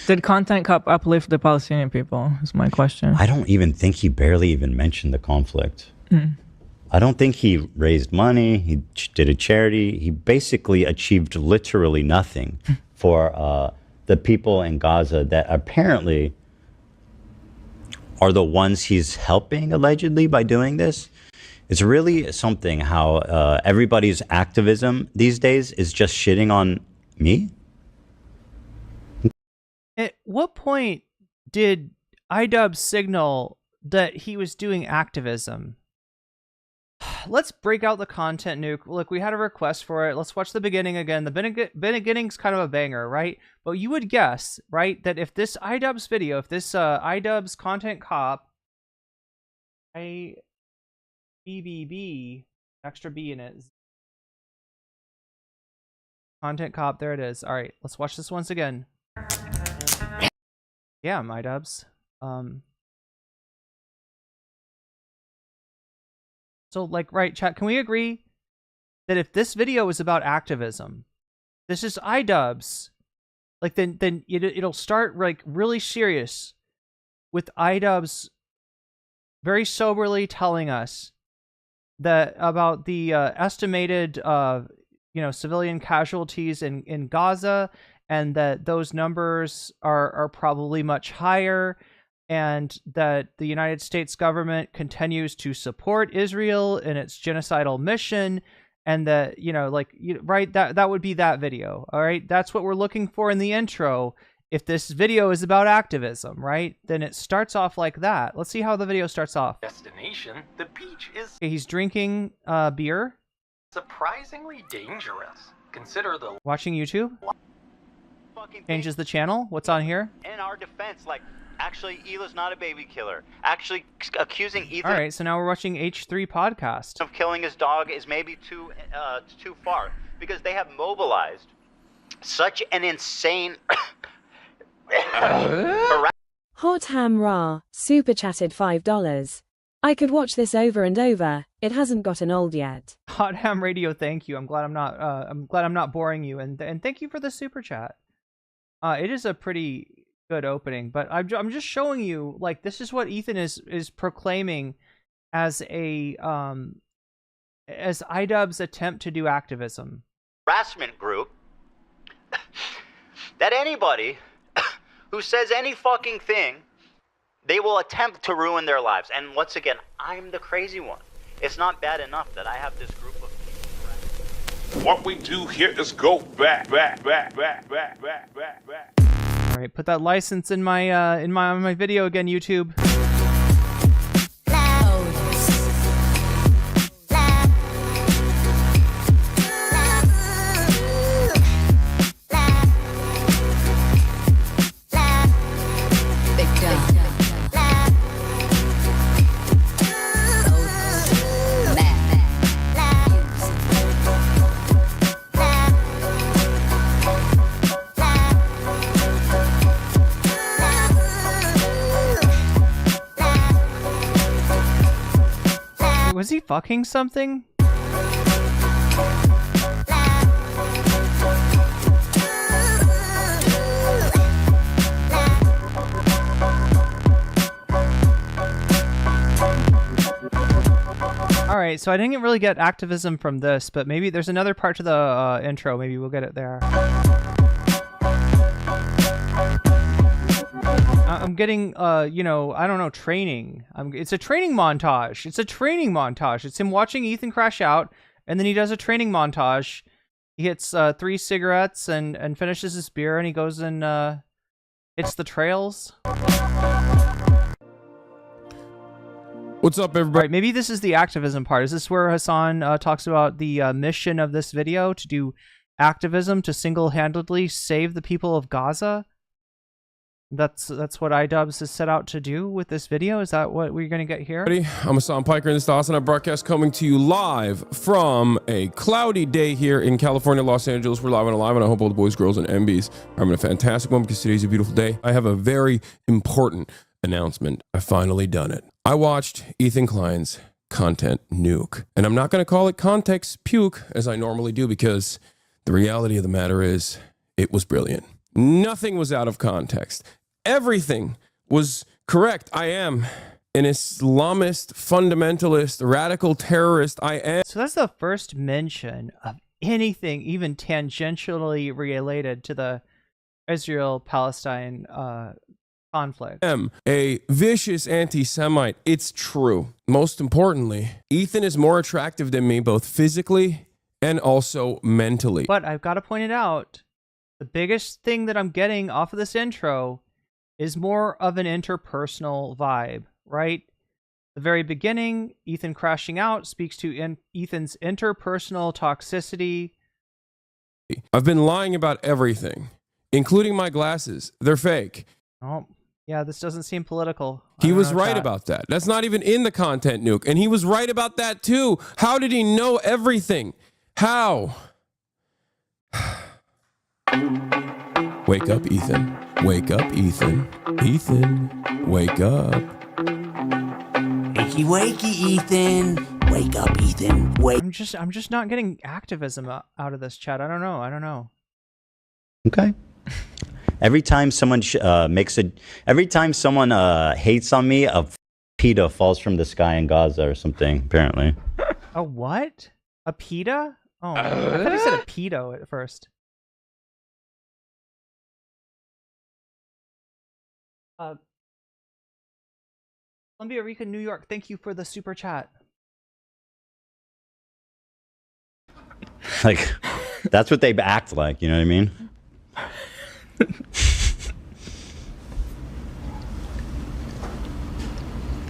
Did Content Cup uplift the Palestinian people? Is my question. I don't even think he barely even mentioned the conflict. I don't think he raised money. He did a charity. He basically achieved literally nothing for the people in Gaza that apparently are the ones he's helping, allegedly, by doing this. It's really something how everybody's activism these days is just shitting on me. At what point did iDub signal that he was doing activism? Let's break out the content nuke. Look, we had a request for it. Let's watch the beginning again. The beginning's kind of a banger, right? But you would guess, right, that if this iDubbbz video, if this iDubbbz content cop, BBB, extra B in it, content cop, there it is. All right, let's watch this once again. Yeah, iDubbbz. So, like, right, chat, can we agree that if this video is about activism, this is iDubbbz, like, then it'll start, like, really serious with iDubbbz very soberly telling us that about the estimated, civilian casualties in Gaza, and that those numbers are probably much higher, and that the United States government continues to support Israel in its genocidal mission, and that, right, that would be that video. All right, that's what we're looking for in the intro. If this video is about activism, right, then it starts off like that. Let's see how the video starts off. Destination, the beach is... Okay, he's drinking beer. surprisingly dangerous. Consider the Watching YouTube changes the channel. What's on here? In our defense, like, actually, Hila's not a baby killer. Actually, accusing Ethan All right, so now we're watching H3 podcast. of killing his dog is maybe too far, because they have mobilized such an insane Hot Ham Ra, super chatted $5. I could watch this over and over. It hasn't gotten old yet. Hot Ham Radio, thank you. I'm glad I'm not boring you, and thank you for the super chat. It is a pretty good opening, but I'm just showing you, like, this is what Ethan is proclaiming as a as IDubbb's attempt to do activism. harassment group that anybody who says any fucking thing, they will attempt to ruin their lives. And once again, I'm the crazy one. It's not bad enough that I have this group of people. What we do here is go back. All right, put that license in my video again, YouTube. Was he fucking something? All right, so I didn't really get activism from this, but maybe there's another part to the intro. Maybe we'll get it there. I'm getting, you know, I don't know, training. It's a training montage. It's a training montage. It's him watching Ethan crash out, and then he does a training montage. He hits 3 cigarettes and finishes his beer, and he goes and hits the trails. What's up, everybody? Right, maybe this is the activism part. Is this where Hasan talks about the mission of this video, to do activism to single-handedly save the people of Gaza? That's what iDubbbz has set out to do with this video. Is that what we're going to get here? I'm Hasan Piker, and this is the Hasan broadcast coming to you live from a cloudy day here in California, Los Angeles. We're live and alive, and I hope all the boys, girls, and MBs are having a fantastic one, because today's a beautiful day. I have a very important announcement. I finally done it. I watched Ethan Klein's content nuke, and I'm not going to call it context puke as I normally do, because the reality of the matter is it was brilliant. Nothing was out of context. Everything was correct. I am an Islamist, fundamentalist, radical terrorist. I am. So that's the first mention of anything even tangentially related to the Israel-Palestine conflict. I am a vicious anti-Semite. It's true. Most importantly, Ethan is more attractive than me, both physically and also mentally. But I've got to point it out, the biggest thing that I'm getting off of this intro is more of an interpersonal vibe, right? The very beginning, Ethan crashing out speaks to Ethan's interpersonal toxicity. I've been lying about everything, including my glasses. They're fake. Oh, yeah, this doesn't seem political. He was right about that. That's not even in the content nuke. And he was right about that too. How did he know everything? How? Wake up, Ethan. Wake up, Ethan. Ethan, wake up. Wakey, wakey, Ethan. Wake up, Ethan. Wake. I'm just not getting activism out of this chat. I don't know. Okay. Every time someone every time someone hates on me, a PETA falls from the sky in Gaza or something, apparently. A what? A PETA? Oh, I thought he said a pedo at first. Columbia, Rica, New York, thank you for the super chat. Like, that's what they act like, you know what I mean?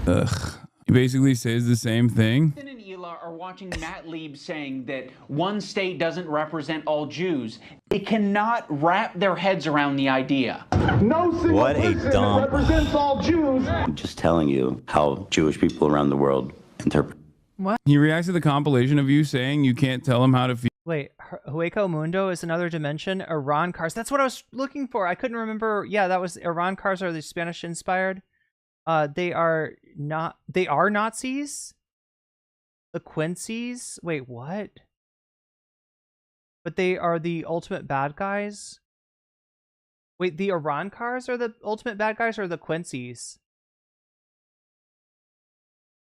Ugh. He basically says the same thing. Ethan and Hila are watching Matt Lieb saying that one state doesn't represent all Jews. They cannot wrap their heads around the idea. No single What a person dumb- represents all Jews. I'm just telling you how Jewish people around the world interpret. What? He reacts to the compilation of you saying you can't tell him how to feel. Wait, Hueco Mundo is another dimension. Iran cars. That's what I was looking for. I couldn't remember. Yeah, that was Iran cars are the Spanish inspired. They are not. They are Nazis. The Quincy's. Wait, what? But they are the ultimate bad guys. Wait, the Iran cars are the ultimate bad guys, or the Quincy's?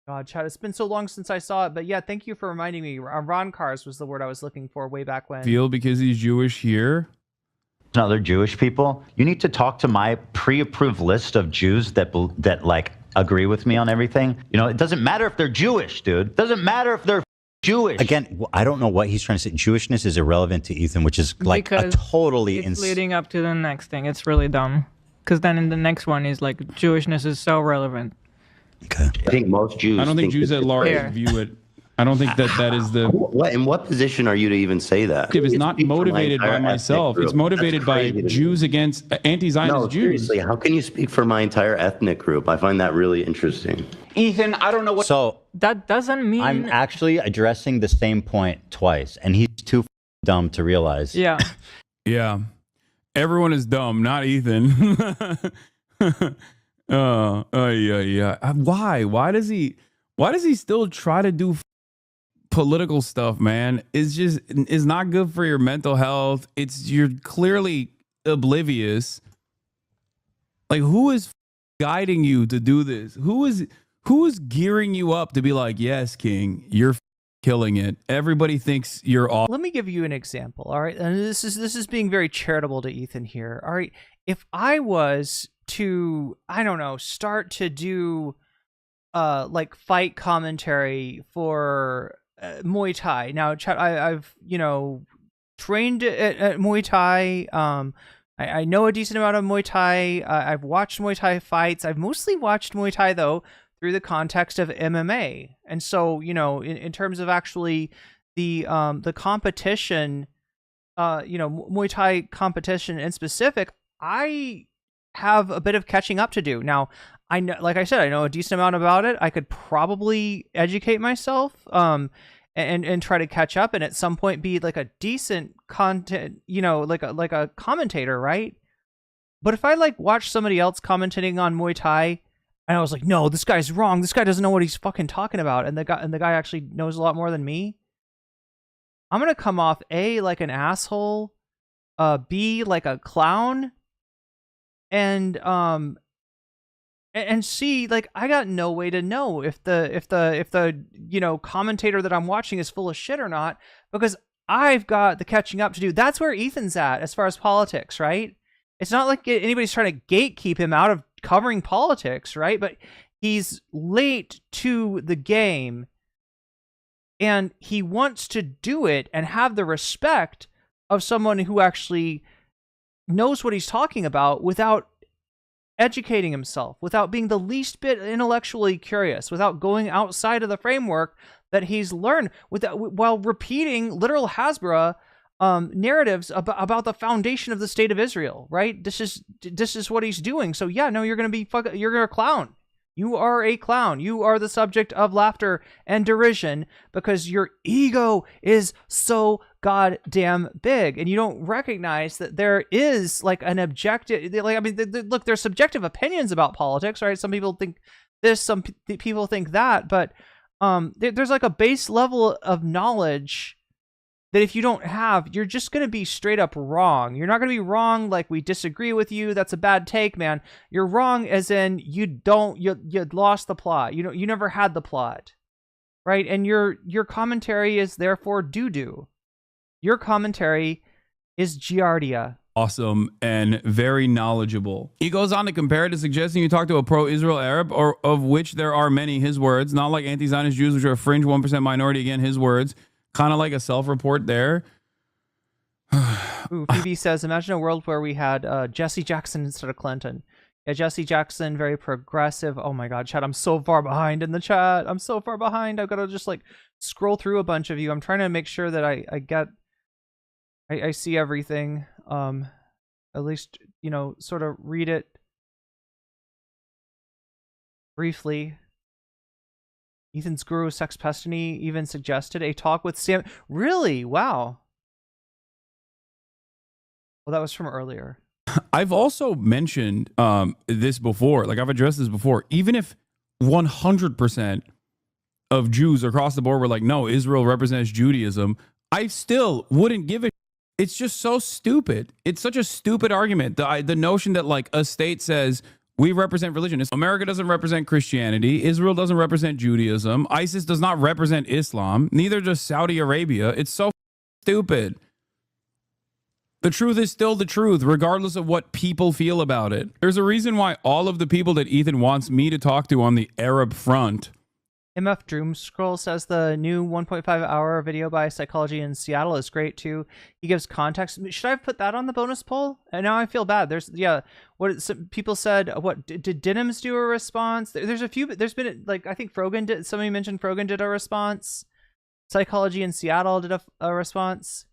God, Chad, it's been so long since I saw it, but yeah, thank you for reminding me. Iran cars was the word I was looking for way back when. Feel because he's Jewish here. Other Jewish people, you need to talk to my pre-approved list of Jews that like agree with me on everything. You know, it doesn't matter if they're Jewish, dude. It doesn't matter if they're Jewish. Again, I don't know what he's trying to say. Jewishness is irrelevant to Ethan, which is like Because a totally it's leading up to the next thing. It's really dumb. Because then in the next one is like Jewishness is so relevant. I think most Jews. I don't think Jews at large Here. view it. I don't think that is the. In what position are you to even say that? It's not motivated by myself. It's motivated by Jews against anti-Zionist No, Jews. seriously, how can you speak for my entire ethnic group? I find that really interesting. Ethan, I don't know what. So that doesn't mean. I'm actually addressing the same point twice, and he's too dumb to realize. Yeah. Yeah. Everyone is dumb, not Ethan. Yeah. Why? Why does he still try to do political stuff, man? It's not good for your mental health. You're clearly oblivious. Like, who is guiding you to do this? Who is gearing you up to be like, yes, King, you're killing it. Everybody thinks you're all. Let me give you an example. All right, and this is being very charitable to Ethan here. All right, if I was to, I don't know, start to do like fight commentary for Muay Thai. Now, I've trained at Muay Thai. I know a decent amount of Muay Thai. I've watched Muay Thai fights. I've mostly watched Muay Thai though through the context of MMA, and so in terms of actually the competition, Muay Thai competition in specific, I have a bit of catching up to do. Now, I know, like I said, I know a decent amount about it. I could probably educate myself, and try to catch up, and at some point be like a decent content, like a commentator, right? But if I like watch somebody else commentating on Muay Thai, and I was like, no, this guy's wrong. This guy doesn't know what he's fucking talking about, and the guy actually knows a lot more than me. I'm gonna come off A, like an asshole, B, like a clown, and C, like, I got no way to know if the commentator that I'm watching is full of shit or not, because I've got the catching up to do. That's where Ethan's at as far as politics, right? It's not like anybody's trying to gatekeep him out of covering politics, right? But he's late to the game, and he wants to do it and have the respect of someone who actually knows what he's talking about without educating himself, without being the least bit intellectually curious, without going outside of the framework that he's learned, while repeating literal Hasbara narratives about the foundation of the state of Israel, right? This is what he's doing. So yeah, no, you're a clown. You are a clown. You are the subject of laughter and derision because your ego is so goddamn big, and you don't recognize that there is like an objective. Like, I mean, look, there's subjective opinions about politics, right? Some people think this, some people think that, but there's like a base level of knowledge that if you don't have, you're just going to be straight up wrong. You're not going to be wrong like we disagree with you. That's a bad take, man. You're wrong as in you lost the plot. You never had the plot, right? And your commentary is therefore doo-doo. Your commentary is Giardia. Awesome and very knowledgeable. He goes on to compare it to suggesting you talk to a pro-Israel Arab, or of which there are many, his words, not like anti-Zionist Jews, which are a fringe 1% minority, again, his words. Kind of like a self-report there. Ooh, Phoebe says, imagine a world where we had Jesse Jackson instead of Clinton. Yeah, Jesse Jackson, very progressive. Oh my God, chat, I'm so far behind in the chat. I'm so far behind. I've got to just like scroll through a bunch of you. I'm trying to make sure that I see everything. At least, you know, sort of read it briefly. Ethan's guru, Sex Pestany, even suggested a talk with Sam. Really? Wow. Well, that was from earlier. I've also mentioned this before. Like, I've addressed this before. Even if 100% of Jews across the board were like, no, Israel represents Judaism, I still wouldn't give a. It's just so stupid. It's such a stupid argument. The notion that like a state says we represent religion. America doesn't represent Christianity. Israel doesn't represent Judaism. ISIS does not represent Islam. Neither does Saudi Arabia. It's so stupid. The truth is still the truth, regardless of what people feel about it. There's a reason why all of the people that Ethan wants me to talk to on the Arab front. MF Doomscroll says the new 1.5-hour video by Psychology in Seattle is great too. He gives context. Should I have put that on the bonus poll? And now I feel bad. There's some people said, what did Denims do a response? There's a few. There's been like I think Frogan did. Somebody mentioned Frogan did a response. Psychology in Seattle did a response.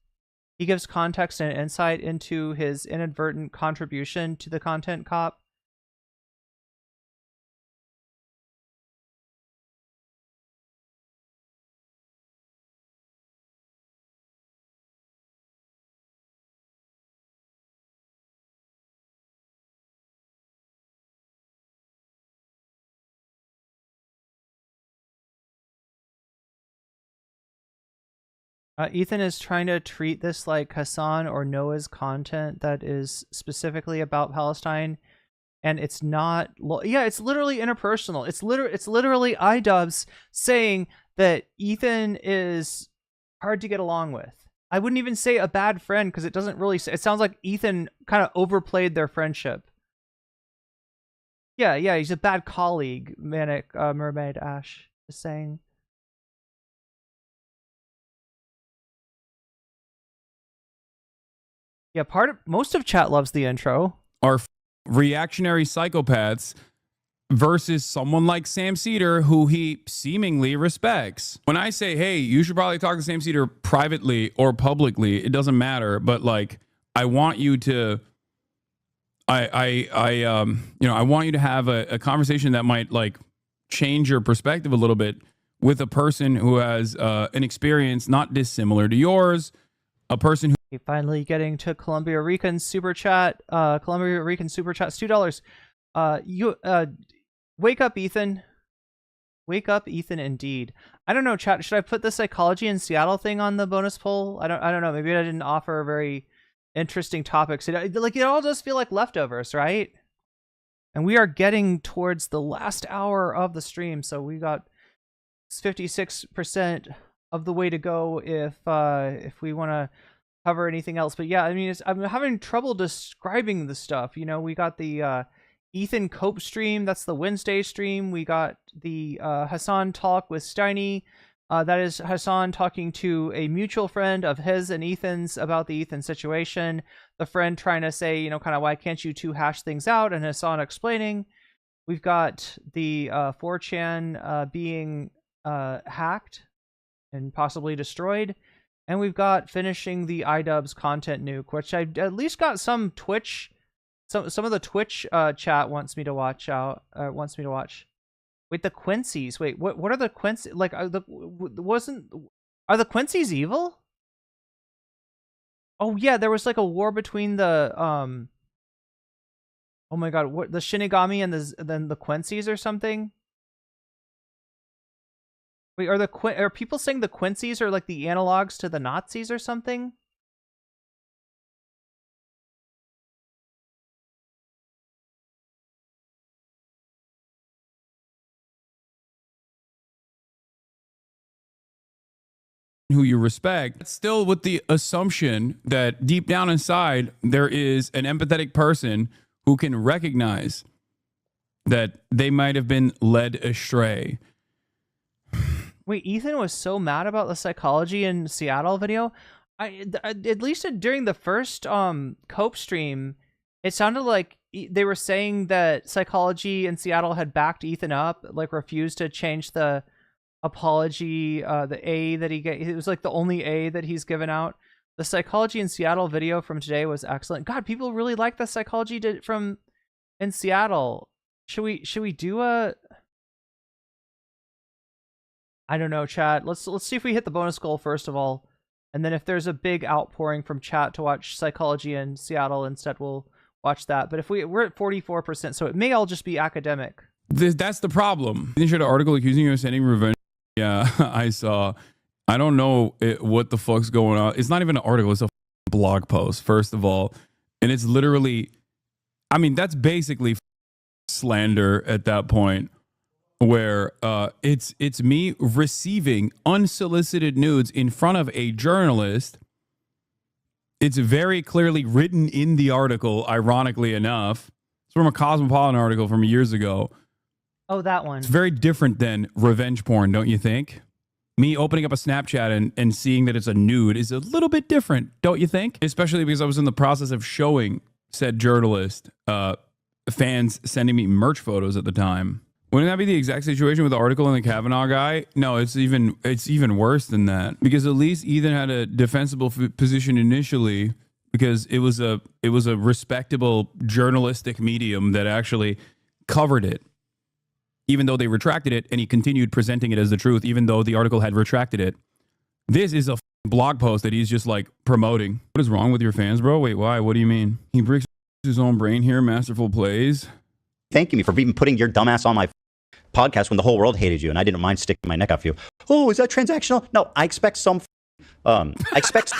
He gives context and insight into his inadvertent contribution to the content cop. Ethan is trying to treat this like Hasan or Noah's content that is specifically about Palestine, and it's not. Yeah, it's literally interpersonal. It's literally iDubbbz saying that Ethan is hard to get along with. I wouldn't even say a bad friend because it doesn't really. It sounds like Ethan kind of overplayed their friendship. Yeah, he's a bad colleague. Manic Mermaid Ash is saying. Yeah, most of chat loves the intro. Are reactionary psychopaths versus someone like Sam Seder, who he seemingly respects. When I say, hey, you should probably talk to Sam Seder privately or publicly, it doesn't matter. But like, I want you to, I want you to have a conversation that might like change your perspective a little bit with a person who has an experience not dissimilar to yours, a person who. Finally getting to Columbia Rican super chat. Columbia Rican super chat's $2. You wake up, Ethan. Wake up, Ethan. Indeed. I don't know, chat. Should I put the Psychology in Seattle thing on the bonus poll? I don't know. Maybe I didn't offer very interesting topics. It all does feel like leftovers, right? And we are getting towards the last hour of the stream, so we got 56% of the way to go if we want to cover anything else. But yeah, I mean, I'm having trouble describing the stuff. You know, we got the Ethan Cope stream. That's the Wednesday stream. We got the Hasan talk with Steiny. That is Hasan talking to a mutual friend of his and Ethan's about the Ethan situation. The friend trying to say, you know, kind of why can't you two hash things out? And Hasan explaining. We've got the 4chan being hacked and possibly destroyed. And we've got finishing the iDubbbz content nuke, which I at least got some Twitch, some of the Twitch chat wants me to watch. Wait, the Quincy's. Wait, what are the Quincy? Like, are the Quincy's evil? Oh yeah, there was like a war between the oh my god, what, the Shinigami and then the Quincy's or something. Wait, are people saying the Quincy's are like the analogs to the Nazis or something? Who you respect, still with the assumption that deep down inside there is an empathetic person who can recognize that they might have been led astray. Wait, Ethan was so mad about the Psychology in Seattle video. At least during the first Cope stream, it sounded like they were saying that Psychology in Seattle had backed Ethan up, like refused to change the apology, the A that he gave. It was like the only A that he's given out. The Psychology in Seattle video from today was excellent. God, people really like the Psychology from in Seattle. Should we do a? I don't know, chat. Let's see if we hit the bonus goal first of all, and then if there's a big outpouring from chat to watch Psychology in Seattle instead, we'll watch that. But if we're at 44%, so it may all just be academic. That's the problem. You shared an article accusing you of sending revenge. Yeah, I saw. I don't know what the fuck's going on. It's not even an article. It's a blog post, first of all. And it's literally, I mean, that's basically slander at that point, where it's me receiving unsolicited nudes in front of a journalist. It's very clearly written in the article, ironically enough. It's from a Cosmopolitan article from years ago. Oh, that one. It's very different than revenge porn, don't you think? Me opening up a Snapchat and seeing that it's a nude is a little bit different, don't you think? Especially because I was in the process of showing said journalist fans sending me merch photos at the time. Wouldn't that be the exact situation with the article in the Kavanaugh guy? No, it's even worse than that, because at least Ethan had a defensible position initially, because it was a respectable journalistic medium that actually covered it, even though they retracted it, and he continued presenting it as the truth, even though the article had retracted it. This is a blog post that he's just like promoting. What is wrong with your fans, bro? Wait, why? What do you mean? He breaks his own brain here, masterful plays. Thanking me for even putting your dumbass on my podcast when the whole world hated you and I didn't mind sticking my neck out for you. Oh, is that transactional? No, I expect some. I expect.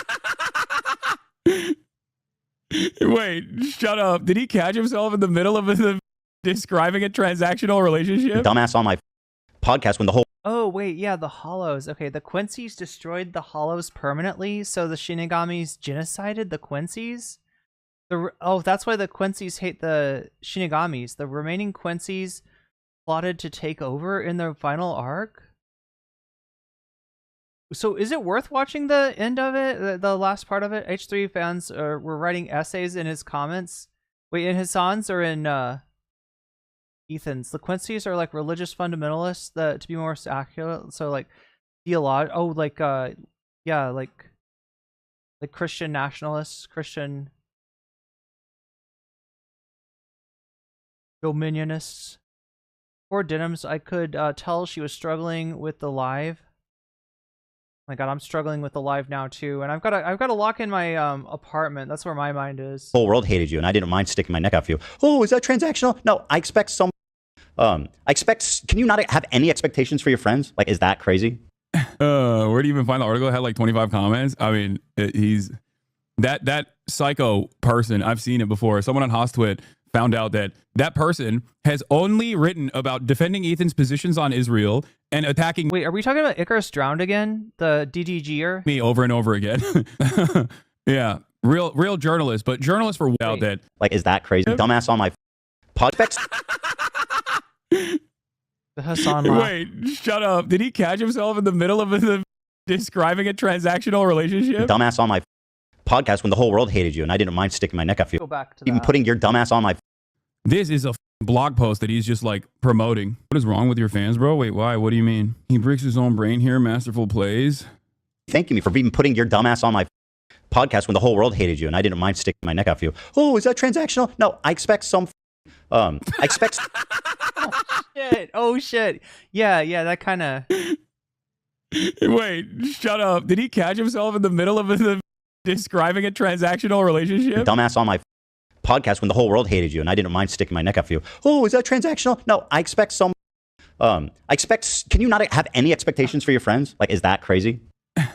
Wait, shut up. Did he catch himself in the middle of describing a transactional relationship? Dumbass on my podcast when the whole. Oh, wait, yeah, the Hollows. Okay, the Quincy's destroyed the Hollows permanently, so the Shinigamis genocided the Quincy's? That's why the Quincy's hate the Shinigamis. The remaining Quincy's plotted to take over in their final arc? So is it worth watching the end of it, the last part of it? H3 fans were writing essays in his comments. Wait, in Hasan's or in Ethan's? The Quincy's are like religious fundamentalists, to be more accurate. So like like Christian nationalists, Christian dominionists. Poor Denims, I could tell she was struggling with the live. Oh my god, I'm struggling with the live now too, and I've got to lock in my apartment. That's where my mind is. Whole world hated you, and I didn't mind sticking my neck out for you. Oh, is that transactional? No, I expect some. I expect. Can you not have any expectations for your friends? Like, is that crazy? Where do you even find the article? It had like 25 comments. I mean, he's that psycho person. I've seen it before. Someone on Hostwit found out that person has only written about defending Ethan's positions on Israel and attacking. Wait, are we talking about Icarus Drowned again? The DDGer? Me over and over again. Yeah, real journalist, but journalists for out that. Like, is that crazy? Dumbass on my podcast. The Hasan laugh. Wait, shut up. Did he catch himself in the middle of describing a transactional relationship? Dumbass on my podcast when the whole world hated you and I didn't mind sticking my neck out for you. Go back to even that. Putting your dumbass on my. This is a blog post that he's just like promoting. What is wrong with your fans, bro? Wait, why? What do you mean? He breaks his own brain here, masterful plays. Thanking me for even putting your dumbass on my podcast when the whole world hated you and I didn't mind sticking my neck out for you. Oh, is that transactional? No, I expect some. I expect. Oh shit. Yeah, that kind of. Wait, shut up. Did he catch himself in the middle of describing a transactional relationship? Dumbass on my podcast when the whole world hated you and I didn't mind sticking my neck out for you. Oh, is that transactional? No, I expect some. I expect. Can you not have any expectations for your friends? Like, is that crazy?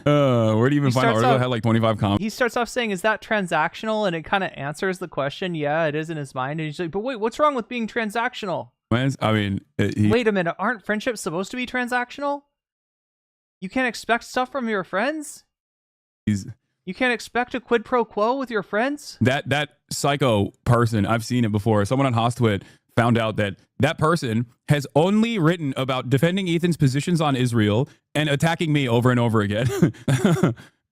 Where do you even find the article? It had like 25 comments. He starts off saying, "Is that transactional?" And it kind of answers the question. Yeah, it is in his mind. And he's like, "But wait, what's wrong with being transactional?" I mean, wait a minute. Aren't friendships supposed to be transactional? You can't expect stuff from your friends. You can't expect a quid pro quo with your friends. That psycho person, I've seen it before. Someone on Hostwit found out that person has only written about defending Ethan's positions on Israel and attacking me over and over again.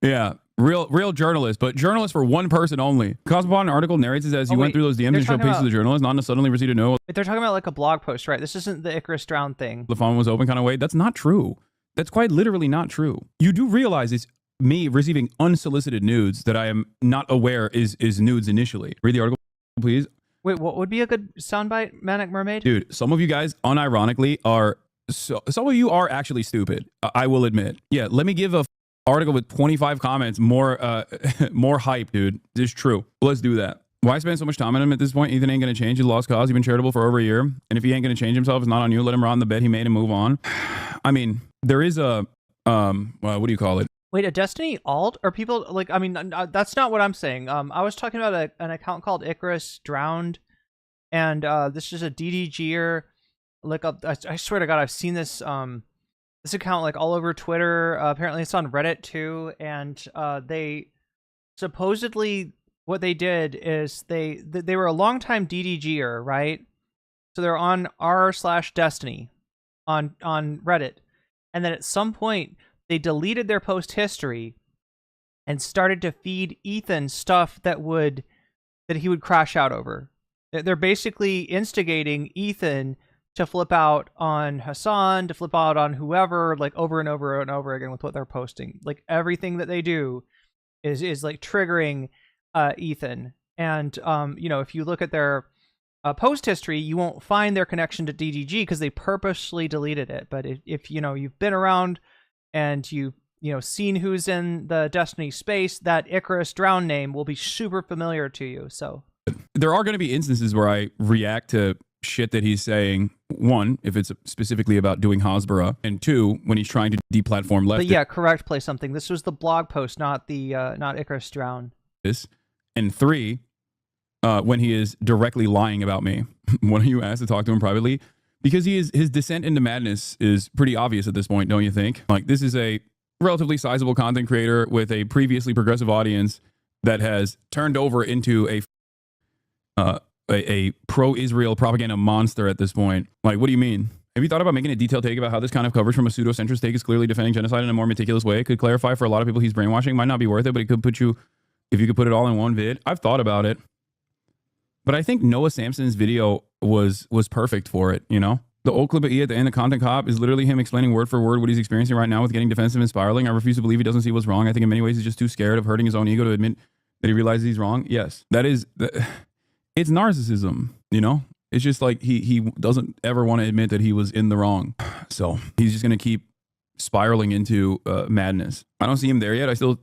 Yeah, Real journalist, but journalist for one person only. Cosmopolitan article narrates it as you went through those DMs and showed pieces of the journalist, not to suddenly receive to know. They're talking about like a blog post, right? This isn't the Icarus Drown thing. The phone was open kind of way. That's not true. That's quite literally not true. You do realize it's me receiving unsolicited nudes that I am not aware is nudes initially. Read the article, please. Wait, what would be a good soundbite, Manic Mermaid? Dude, some of you guys unironically are, some of you are actually stupid. I will admit. Yeah, let me give a article with 25 comments, more hype, dude. This is true. Let's do that. Why spend so much time on him at this point? Ethan ain't gonna change. He's lost cause. He's been charitable for over a year. And if he ain't gonna change himself, it's not on you. Let him rot in the bed he made and move on. I mean, there is a, what do you call it? Wait, a Destiny alt? Or people, like, I mean, that's not what I'm saying. I was talking about an account called Icarus Drowned. And this is a DDGer. Like, I swear to God, I've seen this, this account like all over Twitter. Apparently it's on Reddit too. And they supposedly, what they did is they were a longtime DDGer, right? So they're on r/Destiny on Reddit. And then at some point they deleted their post history and started to feed Ethan stuff that he would crash out over. They're basically instigating Ethan to flip out on Hasan, to flip out on whoever, like over and over and over again with what they're posting. Like everything that they do is like triggering Ethan. And you know, if you look at their post history, you won't find their connection to DDG because they purposely deleted it. But if you know, you've been around and you know seen who's in the Destiny space, that Icarus Drown name will be super familiar to you. So there are going to be instances where I react to shit that he's saying. One, if it's specifically about doing Hasbara, and two, when he's trying to deplatform left. But yeah, correct. Play something. This was the blog post, not the not Icarus Drown. And three, when he is directly lying about me. One of you asked to talk to him privately because his descent into madness is pretty obvious at this point, don't you think? Like, this is a relatively sizable content creator with a previously progressive audience that has turned over into a pro-Israel propaganda monster at this point. Like, what do you mean? Have you thought about making a detailed take about how this kind of coverage from a pseudo-centrist take is clearly defending genocide in a more meticulous way? It could clarify for a lot of people he's brainwashing. Might not be worth it, but it could put you, if you could put it all in one vid. I've thought about it. But I think Noah Samson's video was perfect for it, you know? The old clip of E at the end of Content Cop is literally him explaining word for word what he's experiencing right now with getting defensive and spiraling. I refuse to believe he doesn't see what's wrong. I think in many ways he's just too scared of hurting his own ego to admit that he realizes he's wrong. Yes, that is... It's narcissism, you know? It's just like he doesn't ever want to admit that he was in the wrong. So he's just going to keep spiraling into madness. I don't see him there yet. I think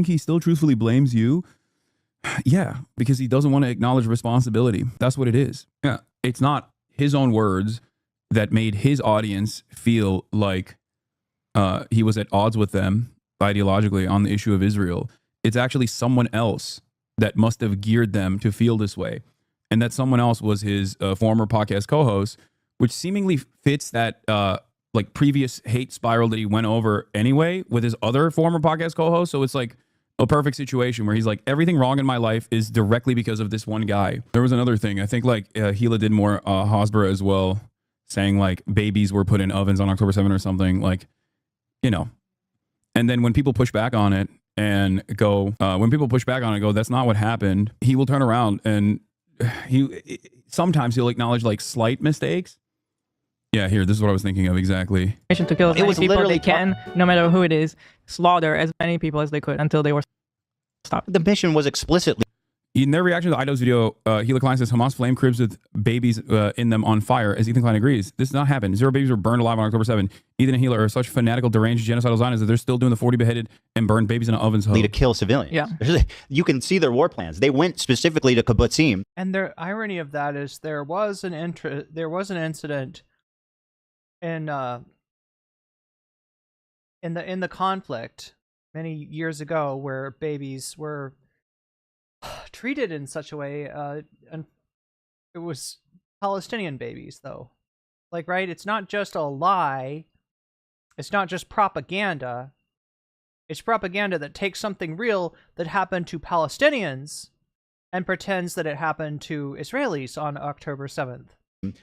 he still truthfully blames you. Yeah, because he doesn't want to acknowledge responsibility. That's what it is. Yeah, it's not his own words that made his audience feel like he was at odds with them ideologically on the issue of Israel. It's actually someone else that must have geared them to feel this way. And that someone else was his former podcast co-host, which seemingly fits that like previous hate spiral that he went over anyway with his other former podcast co-host. So it's like a perfect situation where he's like, everything wrong in my life is directly because of this one guy. There was another thing. I think like Gila did more Hasbara as well, saying like babies were put in ovens on October 7th or something, like, you know. And then when people push back on it, and go, that's not what happened, he will turn around and sometimes he'll acknowledge like slight mistakes. Yeah, here, this is what I was thinking of exactly. To kill as many people they can, no matter who it is, slaughter as many people as they could until they were stopped. The mission was explicitly... In their reaction to the Ido's video, Gila Klein says Hamas flame cribs with babies in them on fire, as Ethan Klein agrees. This did not happen. 0 babies were burned alive on October 7th. Ethan and Gila are such fanatical, deranged, genocidal Zionists that they're still doing the 40 beheaded and burned babies in ovens. To kill civilians. Yeah. You can see their war plans. They went specifically to kibbutzim. And the irony of that is there was an incident in the conflict many years ago where babies were treated in such a way, and it was Palestinian babies, though. Like, right? It's not just a lie. It's not just propaganda. It's propaganda that takes something real that happened to Palestinians and pretends that it happened to Israelis on October 7th.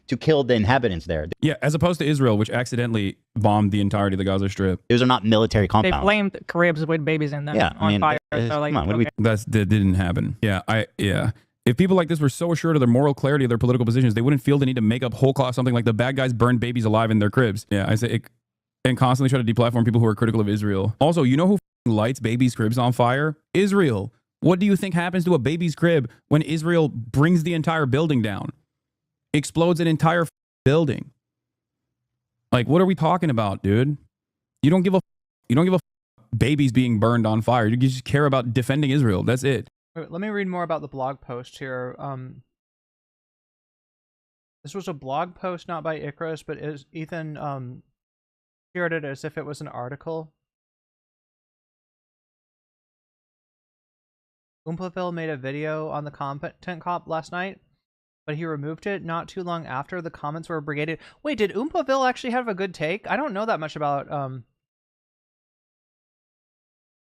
to kill the inhabitants there. Yeah, as opposed to Israel, which accidentally bombed the entirety of the Gaza Strip. Those are not military They compounds. blamed cribs with babies in them on fire. So like, come on, okay. That didn't happen. Yeah. If people like this were so assured of their moral clarity of their political positions, they wouldn't feel the need to make up whole cloth something like the bad guys burned babies alive in their cribs. Yeah, I say it, and constantly try to deplatform people who are critical of Israel. Also, you know who lights babies' cribs on fire? Israel. What do you think happens to a baby's crib when Israel brings the entire building down? Explodes an entire building. Like, what are we talking about, dude? You don't give a babies being burned on fire. You just care about defending Israel. That's it. Wait, let me read more about the blog post here. This was a blog post, not by Icarus, but Ethan shared it as if it was an article. Oompaville made a video on the content cop last night, but he removed it not too long after the comments were brigaded. Wait, did Oompaville actually have a good take? I don't know that much about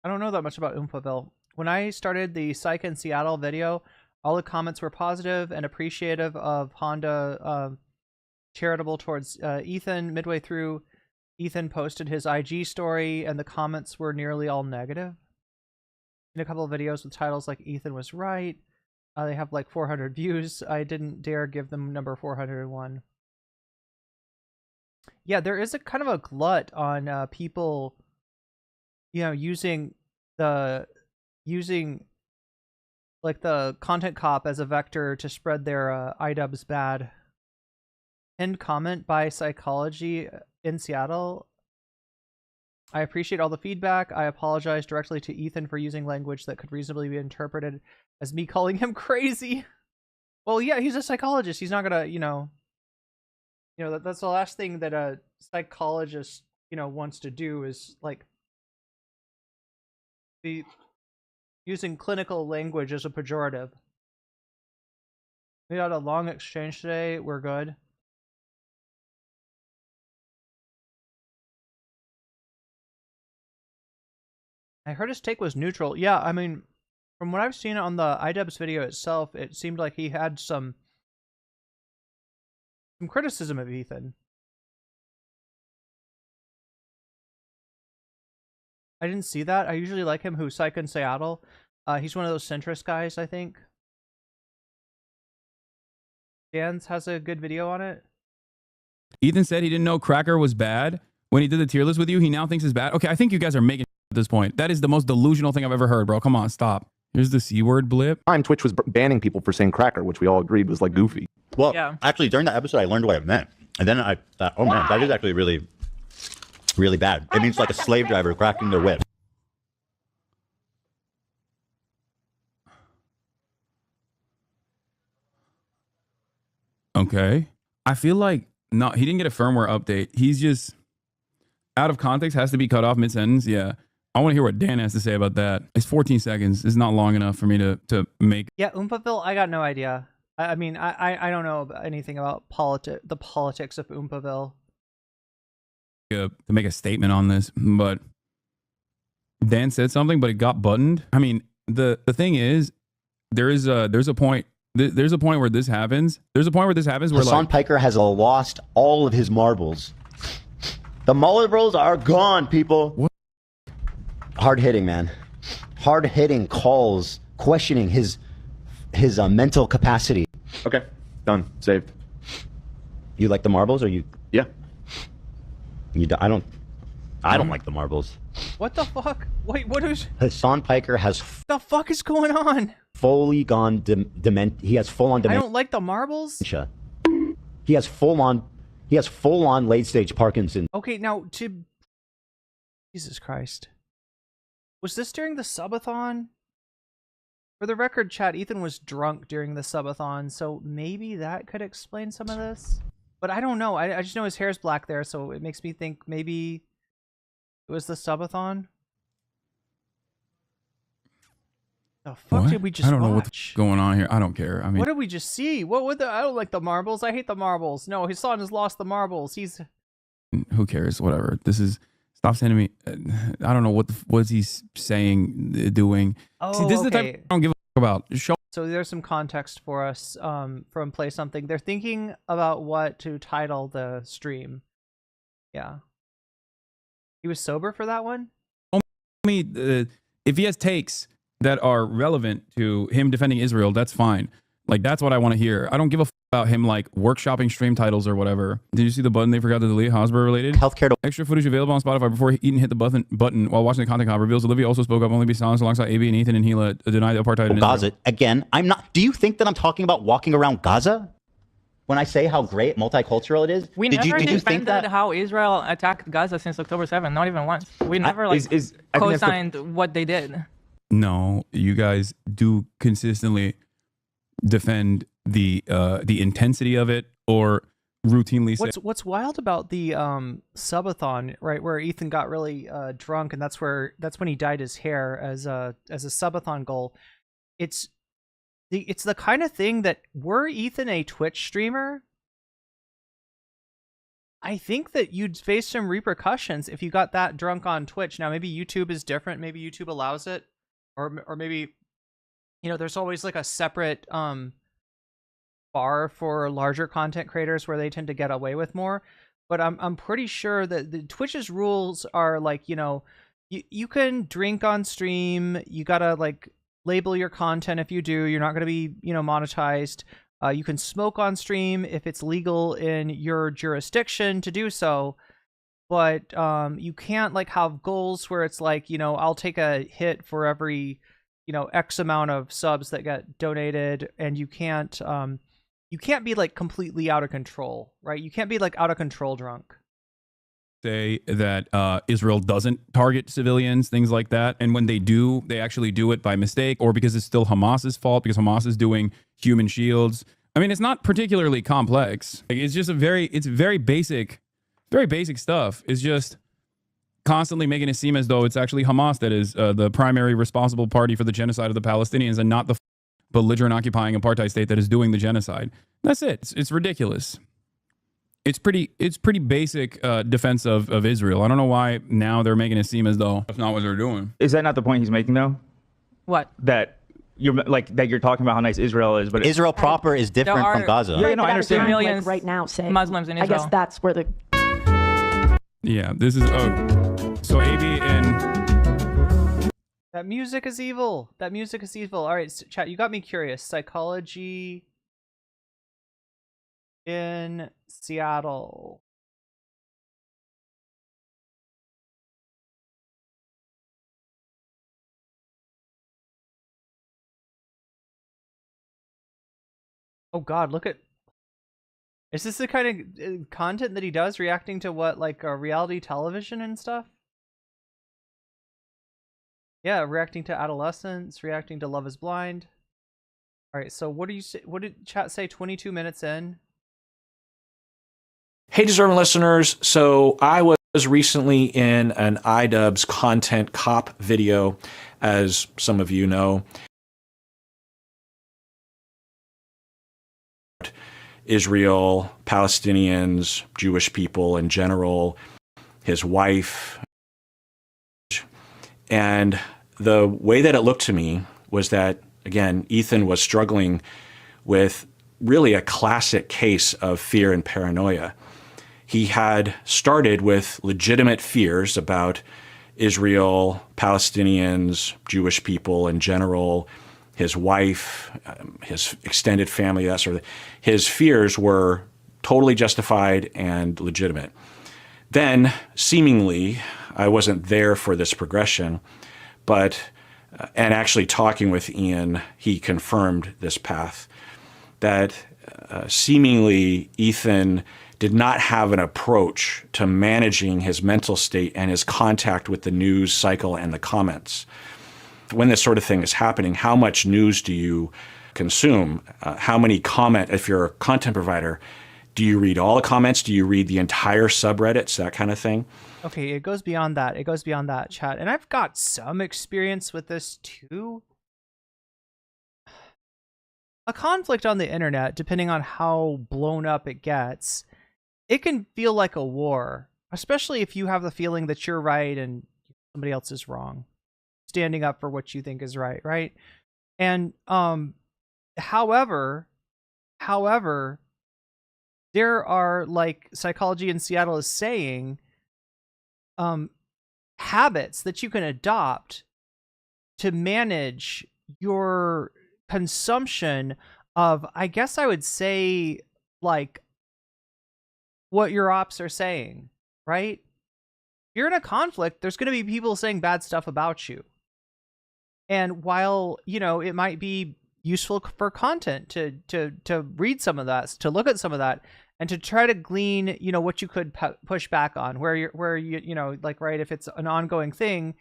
Oompaville. When I started the Psych in Seattle video, all the comments were positive and appreciative of Honda, charitable towards Ethan. Midway through, Ethan posted his IG story, and the comments were nearly all negative. In a couple of videos with titles like "Ethan was right," they have like 400 views. I didn't dare give them number 401. Yeah, there is a kind of a glut on people, you know, using like the content cop as a vector to spread their iDubbbz bad. Pinned comment by Psychology in Seattle. I appreciate all the feedback. I apologize directly to Ethan for using language that could reasonably be interpreted as me calling him crazy. Well, yeah, he's a psychologist. He's not gonna, that's the last thing that a psychologist, wants to do is like be using clinical language as a pejorative. We had a long exchange today. We're good. I heard his take was neutral. Yeah, I mean, from what I've seen on the iDubbbz video itself, it seemed like he had some criticism of Ethan. I didn't see that. I usually like him who's Psych in Seattle. He's one of those centrist guys, I think. Dan's has a good video on it. Ethan said he didn't know Cracker was bad when he did the tier list with you. He now thinks it's bad. Okay, I think you guys are making at this point. That is the most delusional thing I've ever heard, bro. Come on, stop. Here's the C word blip. Twitch was banning people for saying cracker, which we all agreed was like goofy. Well, actually, during that episode, I learned what it meant. And then I thought, oh man, that is actually really, really bad. It means like a slave driver cracking their whip. Okay. I feel like, no, he didn't get a firmware update. He's just out of context, has to be cut off mid-sentence. Yeah. I want to hear what Dan has to say about that. It's 14 seconds. It's not long enough for me to make. Yeah, Oompaville, I got no idea. I mean, I don't know anything about the politics of Oompaville. To make a statement on this, but Dan said something, but it got buttoned. I mean, the thing is, there's a point where this happens. There's a point where this happens where Hasan Piker has lost all of his marbles. The marbles are gone, people. What? Hard hitting, man. Hard hitting calls, questioning his mental capacity. Okay, done, saved. You like the marbles, or you? Yeah. I don't like the marbles. What the fuck? Wait, what is? Hasan Piker has. The fuck is going on? Fully gone dement. He has full on dementia. I don't like the marbles. He has full on late stage Parkinson's. Okay, now Jesus Christ. Was this during the subathon? For the record, chat, Ethan was drunk during the subathon, so maybe that could explain some of this. But I don't know. I just know his hair's black there, so it makes me think maybe it was the subathon. The fuck did we just I don't know watch? what's going on here. I don't care. I mean, what did we just see? I don't like the marbles. I hate the marbles. No, his son has lost the marbles. Who cares? Whatever. Stop sending me. I don't know what's he saying, doing. Oh, see, this is the type I don't give a fuck about. Show So there's some context for us from Play Something. They're thinking about what to title the stream. Yeah. He was sober for that one? If he has takes that are relevant to him defending Israel, that's fine. Like, that's what I want to hear. I don't give a about him like workshopping stream titles or whatever. Did you see the button they forgot to delete? Hosmer related? Healthcare. Extra footage available on Spotify before Eaton hit the button while watching the content call reveals Olivia also spoke up only be silenced alongside AB and Ethan and Gila denied apartheid in Gaza. Israel. Again, I'm not. Do you think that I'm talking about walking around Gaza when I say how great multicultural it is? We did never you think defended that? how Israel attacked Gaza since October 7th, not even once. We never co-signed what they did. No, you guys do consistently defend the intensity of it or routinely say What's wild about the subathon, right, where Ethan got really drunk, and that's when he dyed his hair as a subathon goal. It's the kind of thing that, were Ethan a Twitch streamer, I think that you'd face some repercussions if you got that drunk on Twitch. Now maybe YouTube is different, maybe YouTube allows it, or maybe, you know, there's always like a separate bar for larger content creators where they tend to get away with more. But I'm pretty sure that the Twitch's rules are like, you know, you can drink on stream, you gotta like label your content. If you do, you're not gonna be, you know, monetized. You can smoke on stream if it's legal in your jurisdiction to do so, but you can't like have goals where it's like, you know, I'll take a hit for every, you know, X amount of subs that get donated, and you can't be like completely out of control, right? You can't be like out of control drunk. say that Israel doesn't target civilians, things like that. And when they do, they actually do it by mistake or because it's still Hamas's fault, because Hamas is doing human shields. I mean, it's not particularly complex. Like, it's just it's very basic stuff. It's just constantly making it seem as though it's actually Hamas that is the primary responsible party for the genocide of the Palestinians and not the belligerent occupying apartheid state that is doing the genocide. That's it. It's ridiculous. It's pretty basic defense of Israel. I don't know why now they're making it seem as though that's not what they're doing. Is that not the point he's making though? What? That you're talking about how nice Israel is, but Israel proper is different from Gaza. Yeah, no, I understand. Millions right now, say Muslims in Israel. I guess that's where the. Yeah, this is so AB and that music is evil. That music is evil. All right, chat, you got me curious. Psychology in Seattle. Oh God, look at. Is this the kind of content that he does, reacting to what, like reality television and stuff? Yeah, reacting to adolescence, reacting to Love Is Blind. All right, so what do you say? What did chat say? 22 minutes in. Hey, deserving listeners. So I was recently in an iDubbbz content cop video, as some of you know. Israel, Palestinians, Jewish people in general, his wife. And the way that it looked to me was that, again, Ethan was struggling with really a classic case of fear and paranoia. He had started with legitimate fears about Israel, Palestinians, Jewish people in general, his wife, his extended family, that sort of thing. His fears were totally justified and legitimate. Then, seemingly, I wasn't there for this progression, but, and actually talking with Ian, he confirmed this path, that seemingly Ethan did not have an approach to managing his mental state and his contact with the news cycle and the comments. When this sort of thing is happening, how much news do you consume? How many if you're a content provider, do you read all the comments? Do you read the entire subreddits, that kind of thing? Okay, it goes beyond that. It goes beyond that, chat. And I've got some experience with this too. A conflict on the internet, depending on how blown up it gets, it can feel like a war, especially if you have the feeling that you're right and somebody else is wrong. Standing up for what you think is right, right? And however, there are, like Psychology in Seattle is saying, habits that you can adopt to manage your consumption of, I guess I would say, like, what your ops are saying, right? If you're in a conflict, there's going to be people saying bad stuff about you. And while, you know, it might be useful for content to read some of that, to look at some of that, and to try to glean, you know, what you could push back on, where you know, like, right, if it's an ongoing thing,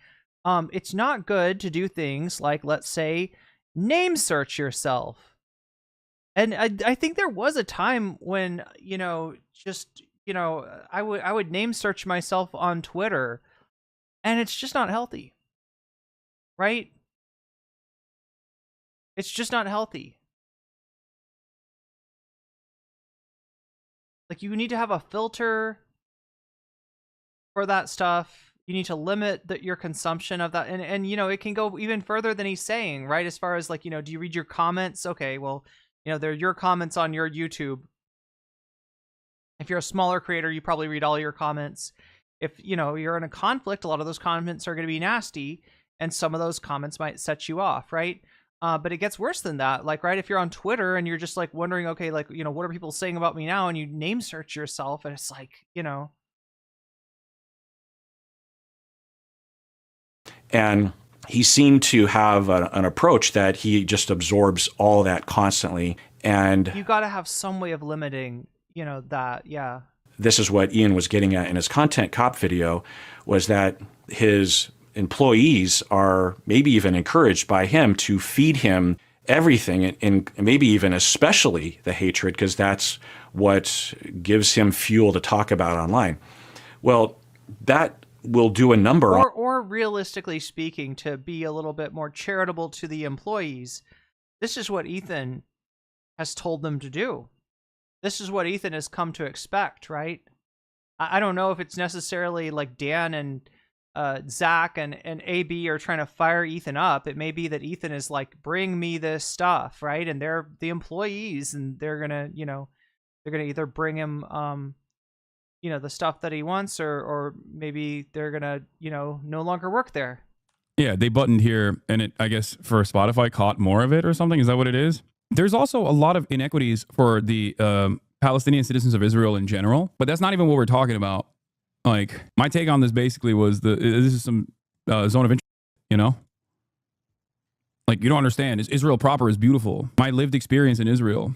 it's not good to do things like, let's say, name search yourself. And I think there was a time when, you know, just, you know, I would name search myself on Twitter, and it's just not healthy, right? It's just not healthy. Like, you need to have a filter for that stuff. You need to limit your consumption of that. And, you know, it can go even further than he's saying, right? As far as, like, you know, do you read your comments? Okay, well, you know, they're your comments on your YouTube. If you're a smaller creator, you probably read all your comments. If, you know, you're in a conflict, a lot of those comments are going to be nasty, and some of those comments might set you off, right? But it gets worse than that. Like, right, if you're on Twitter and you're just, like, wondering, okay, like, you know, what are people saying about me now? And you name search yourself, and it's like, you know. And he seemed to have an approach that he just absorbs all that constantly. And you got to have some way of limiting, you know, that. Yeah. This is what Ian was getting at in his content cop video, was that his employees are maybe even encouraged by him to feed him everything, and maybe even especially the hatred, because that's what gives him fuel to talk about online. Well, that will do a number on... Or realistically speaking, to be a little bit more charitable to the employees, this is what Ethan has told them to do. This is what Ethan has come to expect, right? I don't know if it's necessarily like Dan and Zach and AB are trying to fire Ethan up. It may be that Ethan is like, bring me this stuff, right? And they're the employees, and they're gonna, you know, they're gonna either bring him, you know, the stuff that he wants, or maybe they're gonna, you know, no longer work there. Yeah, they buttoned here, and it, I guess, for Spotify, caught more of it or something. Is that what it is? There's also a lot of inequities for the Palestinian citizens of Israel in general, but that's not even what we're talking about. Like, my take on this basically was this is some zone of interest, you know? Like, you don't understand. Israel proper is beautiful. My lived experience in Israel.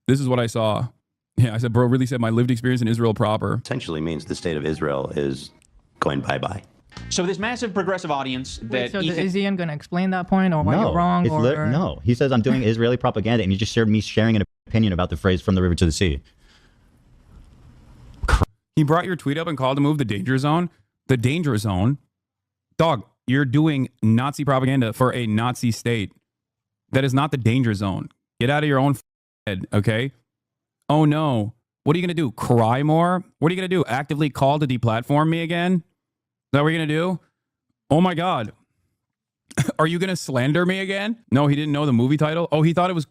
This is what I saw. Yeah, I said, bro, really said my lived experience in Israel proper. Essentially means the state of Israel is going bye-bye. So this massive progressive audience that is Ian going to explain that point, or why you're wrong? No, he says I'm doing Israeli propaganda, and he just shared me sharing an opinion about the phrase "from the river to the sea." He brought your tweet up and called to move the danger zone. The danger zone? Dog, you're doing Nazi propaganda for a Nazi state. That is not the danger zone. Get out of your own head, okay? Oh no. What are you going to do? Cry more? What are you going to do? Actively call to deplatform me again? Is that what you're going to do? Oh my God. Are you going to slander me again? No, he didn't know the movie title. Oh, he thought it was...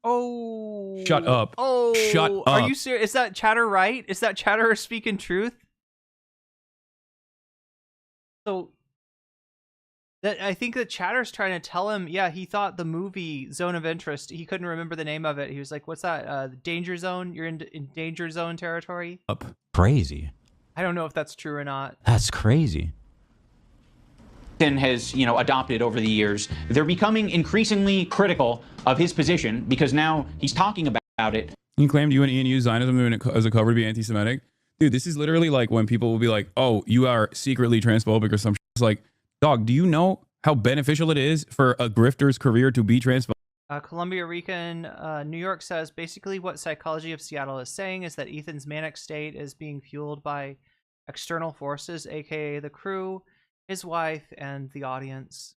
Oh. Shut up. Oh. Shut up. Are you serious? Is that chatter right? Is that chatter speaking truth? So that I think that chatter's trying to tell him, yeah, he thought the movie Zone of Interest, he couldn't remember the name of it. He was like, what's that? Danger Zone? You're in danger zone territory? Crazy. I don't know if that's true or not. That's crazy. Has, you know, adopted over the years. They're becoming increasingly critical of his position because now he's talking about it. You claimed you and Ian used Zionism as a cover to be anti-Semitic. Dude, this is literally like when people will be like, oh, you are secretly transphobic or some shit. It's like, dog, do you know how beneficial it is for a grifter's career to be transphobic? Columbia Rican, New York says basically what Psychology of Seattle is saying is that Ethan's manic state is being fueled by external forces, aka the crew, his wife, and the audience.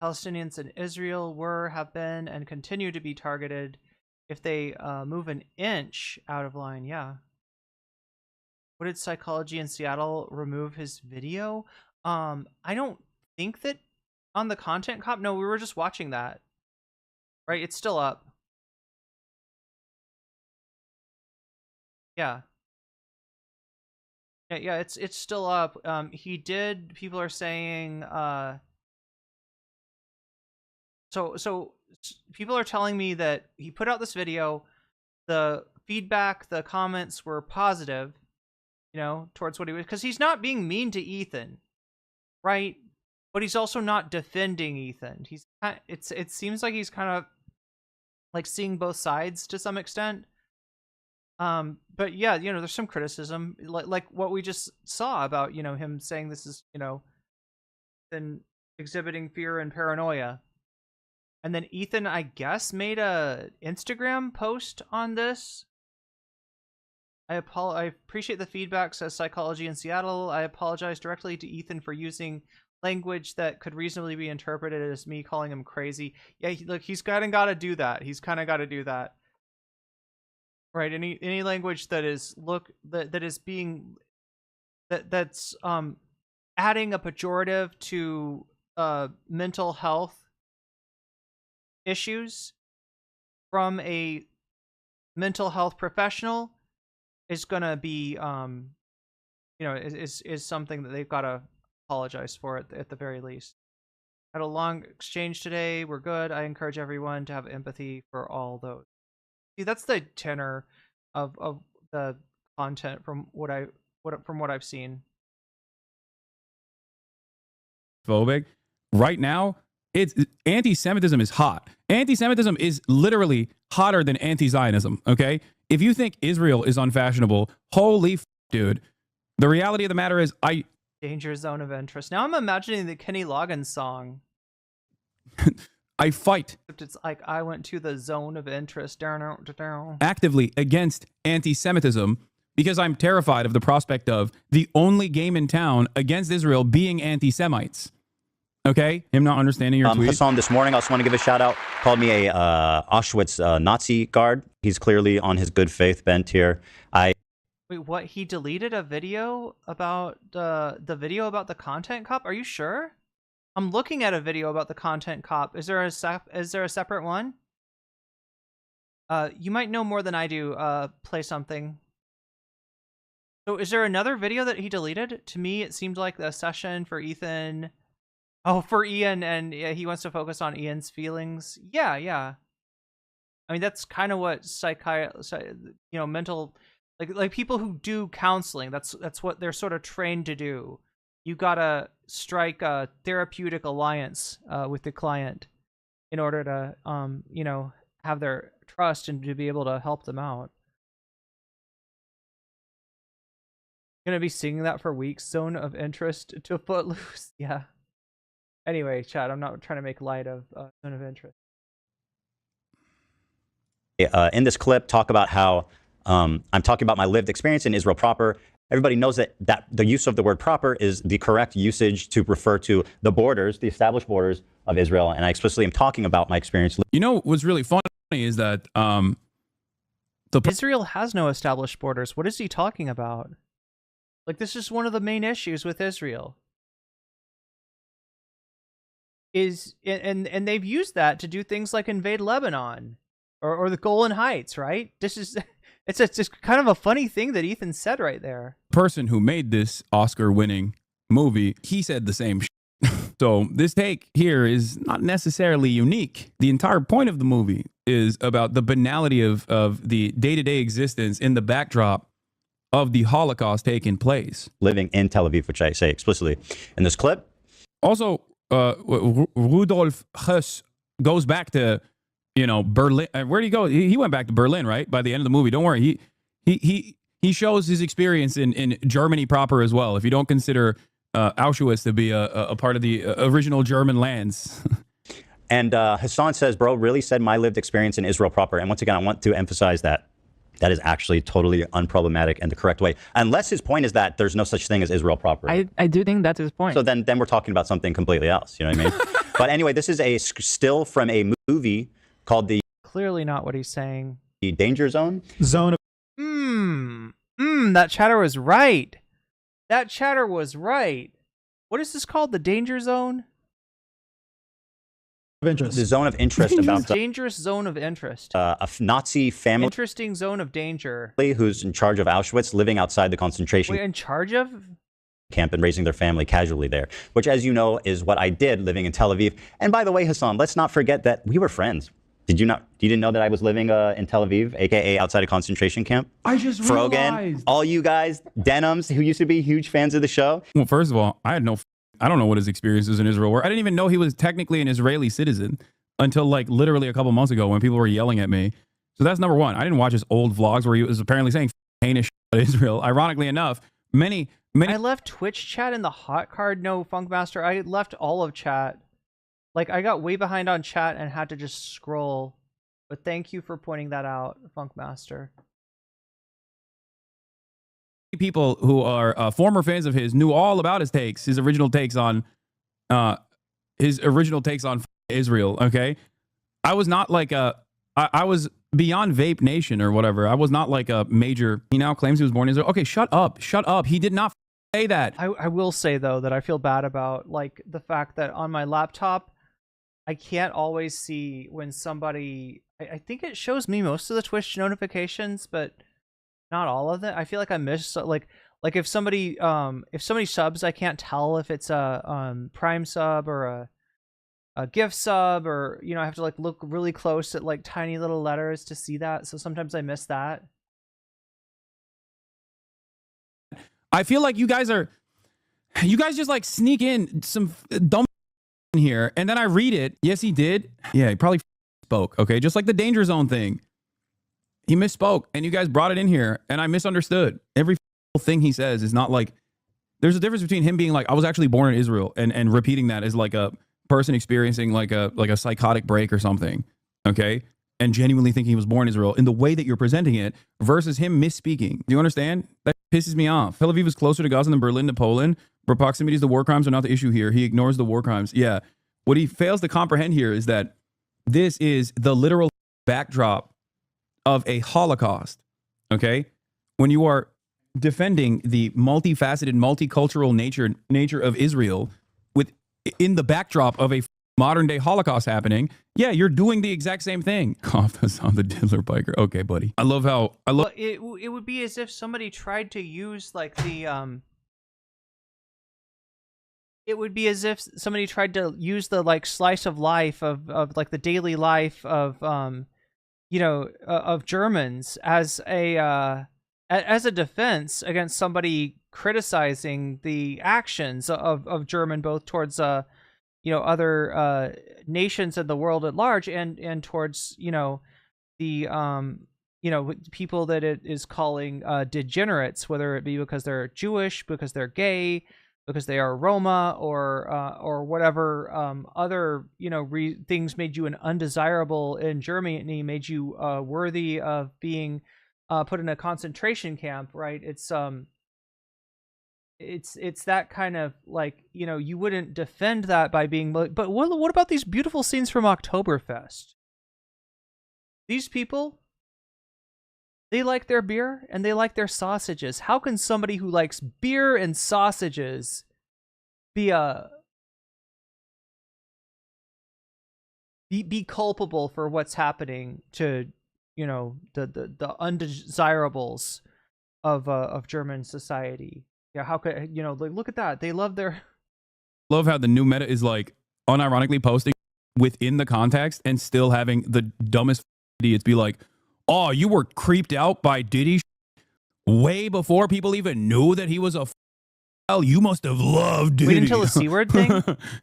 Palestinians in Israel have been, and continue to be targeted if they move an inch out of line. Yeah. What did Psychology in Seattle remove his video? I don't think that On the content cop? No, we were just watching that. Right? It's still up. Yeah. Yeah, it's still up. People are saying so people are telling me that he put out this video, the feedback, the comments were positive, towards what he was, because he's not being mean to Ethan, right? But he's also not defending Ethan. It seems like he's kind of like seeing both sides to some extent. But yeah, there's some criticism, like what we just saw about, him saying this is, then exhibiting fear and paranoia. And then Ethan, I guess, made a Instagram post on this. I appreciate the feedback, says Psychology in Seattle. I apologize directly to Ethan for using language that could reasonably be interpreted as me calling him crazy. Yeah, he's kind of got to do that. Right, any language that is that's adding a pejorative to mental health issues from a mental health professional is gonna be is something that they've got to apologize for at the very least. Had a long exchange today. We're good. I encourage everyone to have empathy for all those. See, that's the tenor of the content from what I've seen. Phobic. Right now, it's anti-Semitism is hot. Anti-Semitism is literally hotter than anti-Zionism. Okay, if you think Israel is unfashionable, holy dude. The reality of the matter is, Danger zone of interest. Now I'm imagining the Kenny Loggins song. I fight. It's like I went to the zone of interest. Actively against anti-Semitism because I'm terrified of the prospect of the only game in town against Israel being anti-Semites. Okay? Him not understanding your tweet. Hasan, this morning, I also want to give a shout out. Called me a Auschwitz Nazi guard. He's clearly on his good faith bent here. Wait, what? He deleted a video about the video about the content cop? Are you sure? I'm looking at a video about the content cop. Is there a separate one? You might know more than I do. Play something. So is there another video that he deleted? To me, it seemed like a session for Ethan. Oh, for Ian, and yeah, he wants to focus on Ian's feelings. Yeah. I mean, that's kind of what mental, like people who do counseling. That's what they're sort of trained to do. You gotta strike a therapeutic alliance with the client in order to, have their trust and to be able to help them out. Gonna be singing that for weeks. Zone of interest to Footloose. Yeah. Anyway, chat, I'm not trying to make light of zone of interest. In this clip, talk about how I'm talking about my lived experience in Israel proper. Everybody knows that the use of the word proper is the correct usage to refer to the borders, the established borders of Israel. And I explicitly am talking about my experience. What's really funny is that Israel has no established borders. What is he talking about? Like, this is one of the main issues with Israel. And they've used that to do things like invade Lebanon or the Golan Heights, right? It's just kind of a funny thing that Ethan said right there. Person who made this Oscar-winning movie, he said the same So this take here is not necessarily unique. The entire point of the movie is about the banality of the day-to-day existence in the backdrop of the Holocaust taking place. Living in Tel Aviv, which I say explicitly in this clip. Also, Rudolf Hess goes back to, Berlin. Where did he go? He went back to Berlin, right? By the end of the movie. Don't worry. He shows his experience in Germany proper as well. If you don't consider Auschwitz to be a part of the original German lands. And Hasan says, bro, really said my lived experience in Israel proper. And once again, I want to emphasize that is actually totally unproblematic and the correct way. Unless his point is that there's no such thing as Israel proper. I do think that's his point. So then we're talking about something completely else. You know what I mean? But anyway, this is a still from a movie called Clearly not what he's saying. The Danger Zone. Zone of... That chatter was right. What is this called? The Danger Zone? interest. The zone of interest about the, dangerous zone of interest. Nazi family. Interesting zone of danger. Who's in charge of Auschwitz, living outside the concentration Wait, in charge of? Camp and raising their family casually there, which, as you know, is what I did living in Tel Aviv. And by the way, Hasan, let's not forget that we were friends. Did you not? You didn't know that I was living in Tel Aviv, aka outside a concentration camp? I just Frogan, realized. all you guys, Denims, who used to be huge fans of the show. Well, first of all, I don't know what his experiences in Israel were. I didn't even know he was technically an Israeli citizen until like literally a couple months ago when people were yelling at me. So that's number one. I didn't watch his old vlogs where he was apparently saying heinous shit about Israel. Ironically enough, many. I left Twitch chat in the hot card. No, Funkmaster. I left all of chat. Like, I got way behind on chat and had to just scroll. But thank you for pointing that out, Funkmaster. People who are former fans of his knew all about his original takes on Israel. Okay, I was not like I was beyond Vape Nation or whatever. I was not like a major. He now claims he was born in Israel. Okay, shut up. He did not say that. I will say though that I feel bad about like the fact that on my laptop I can't always see when somebody. I think it shows me most of the Twitch notifications, but not all of them. I feel like I missed like if somebody subs, I can't tell if it's a Prime sub or a gift sub, or I have to like look really close at like tiny little letters to see that. So sometimes I miss that. I feel like you guys just like sneak in some dumb in here, and then I read it. Yes, he did. Yeah, he probably spoke. Okay, just like the danger zone thing. He misspoke, and you guys brought it in here, and I misunderstood. Every thing he says is not like. There's a difference between him being like, I was actually born in Israel, and repeating that as like a person experiencing like a psychotic break or something. Okay, and genuinely thinking he was born in Israel in the way that you're presenting it, versus him misspeaking. Do you understand? That pisses me off. Tel Aviv is closer to Gaza than Berlin to Poland. Proximities to war crimes are not the issue here. He ignores the war crimes. Yeah. What he fails to comprehend here is that this is the literal backdrop of a Holocaust. Okay? When you are defending the multifaceted, multicultural nature of Israel in the backdrop of a modern day Holocaust happening, yeah, you're doing the exact same thing. Cough on the diddler biker. Okay, buddy. I love it would be as if somebody tried to use like the it would be as if somebody tried to use the like slice of life of like the daily life of of Germans as a defense against somebody criticizing the actions of German, both towards other nations in the world at large, and towards the people that it is calling degenerates, whether it be because they're Jewish, because they're gay, because they are Roma, or whatever other things made you an undesirable in Germany, made you worthy of being put in a concentration camp, right? It's that kind of like, you wouldn't defend that by being like, but what about these beautiful scenes from Oktoberfest? These people, they like their beer and they like their sausages. How can somebody who likes beer and sausages be culpable for what's happening to the undesirables of German society? Yeah, how could like, look at that. They love how the new meta is like unironically posting within the context and still having the dumbest idiots be like, oh, you were creeped out by Diddy way before people even knew that he was a hell. You must have loved Diddy. Wait until the C-word thing?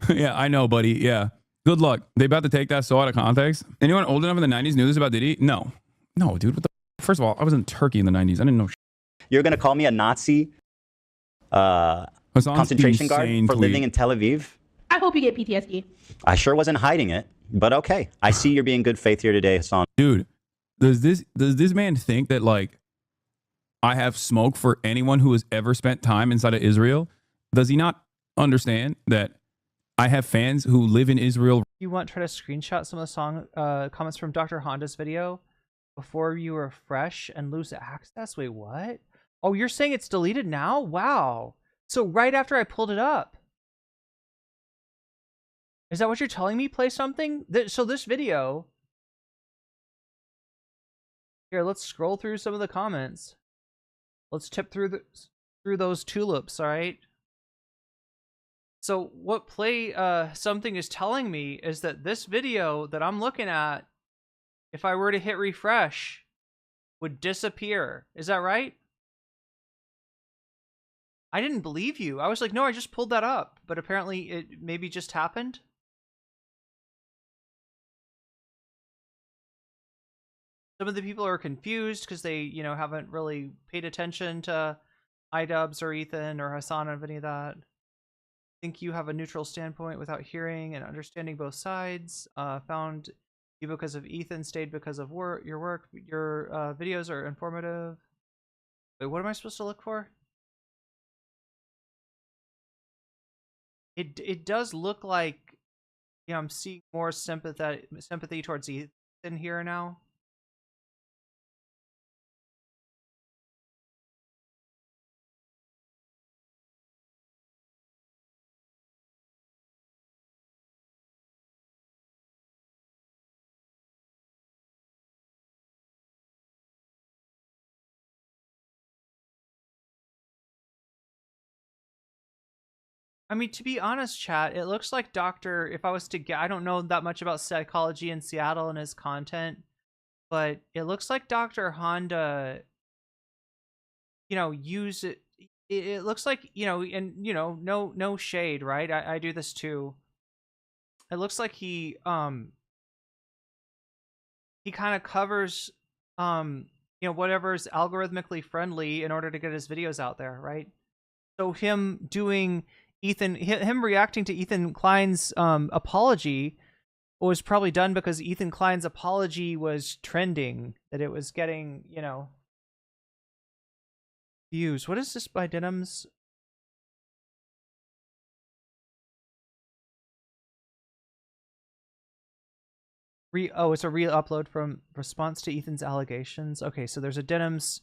Yeah, I know, buddy. Yeah. Good luck. They about to take that so out of context. Anyone old enough in the 90s knew this about Diddy? No, dude. What the first of all, I was in Turkey in the 90s. I didn't know You're going to call me a Nazi concentration guard for living in Tel Aviv? I hope you get PTSD. I sure wasn't hiding it, but okay. I see you're being good faith here today, Hasan. Dude, does this man think that like I have smoke for anyone who has ever spent time inside of Israel? Does he not understand that I have fans who live in Israel? You want to try to screenshot some of the song comments from Dr. Honda's video before you were fresh and lose access? Wait, what? Oh, you're saying it's deleted now? Wow. So right after I pulled it up. Is that what you're telling me? Play something? So this video... Here, let's scroll through some of the comments. Let's tip through those tulips, all right? So what play something is telling me is that this video that I'm looking at, if I were to hit refresh, would disappear. Is that right? I didn't believe you. I was like, no, I just pulled that up. But apparently it maybe just happened. Some of the people are confused because they, you know, haven't really paid attention to iDubbbz or Ethan or Hasan or any of that. Think you have a neutral standpoint without hearing and understanding both sides. Found you because of Ethan, stayed because of your work. Your videos are informative. Wait, what am I supposed to look for? It does look like, you know, I'm seeing more sympathy towards Ethan here now. I mean, to be honest, chat, it looks like if I was to get, I don't know that much about psychology in Seattle and his content, but it looks like Dr. Honda, you know, it looks like, you know, and, you know, no shade, right? I do this too. It looks like he kind of covers, you know, whatever is algorithmically friendly in order to get his videos out there, right? So him reacting to Ethan Klein's apology was probably done because Ethan Klein's apology was trending, that it was getting, you know, views. What is this by Denims? It's a re-upload from response to Ethan's allegations. Okay, so there's a Denims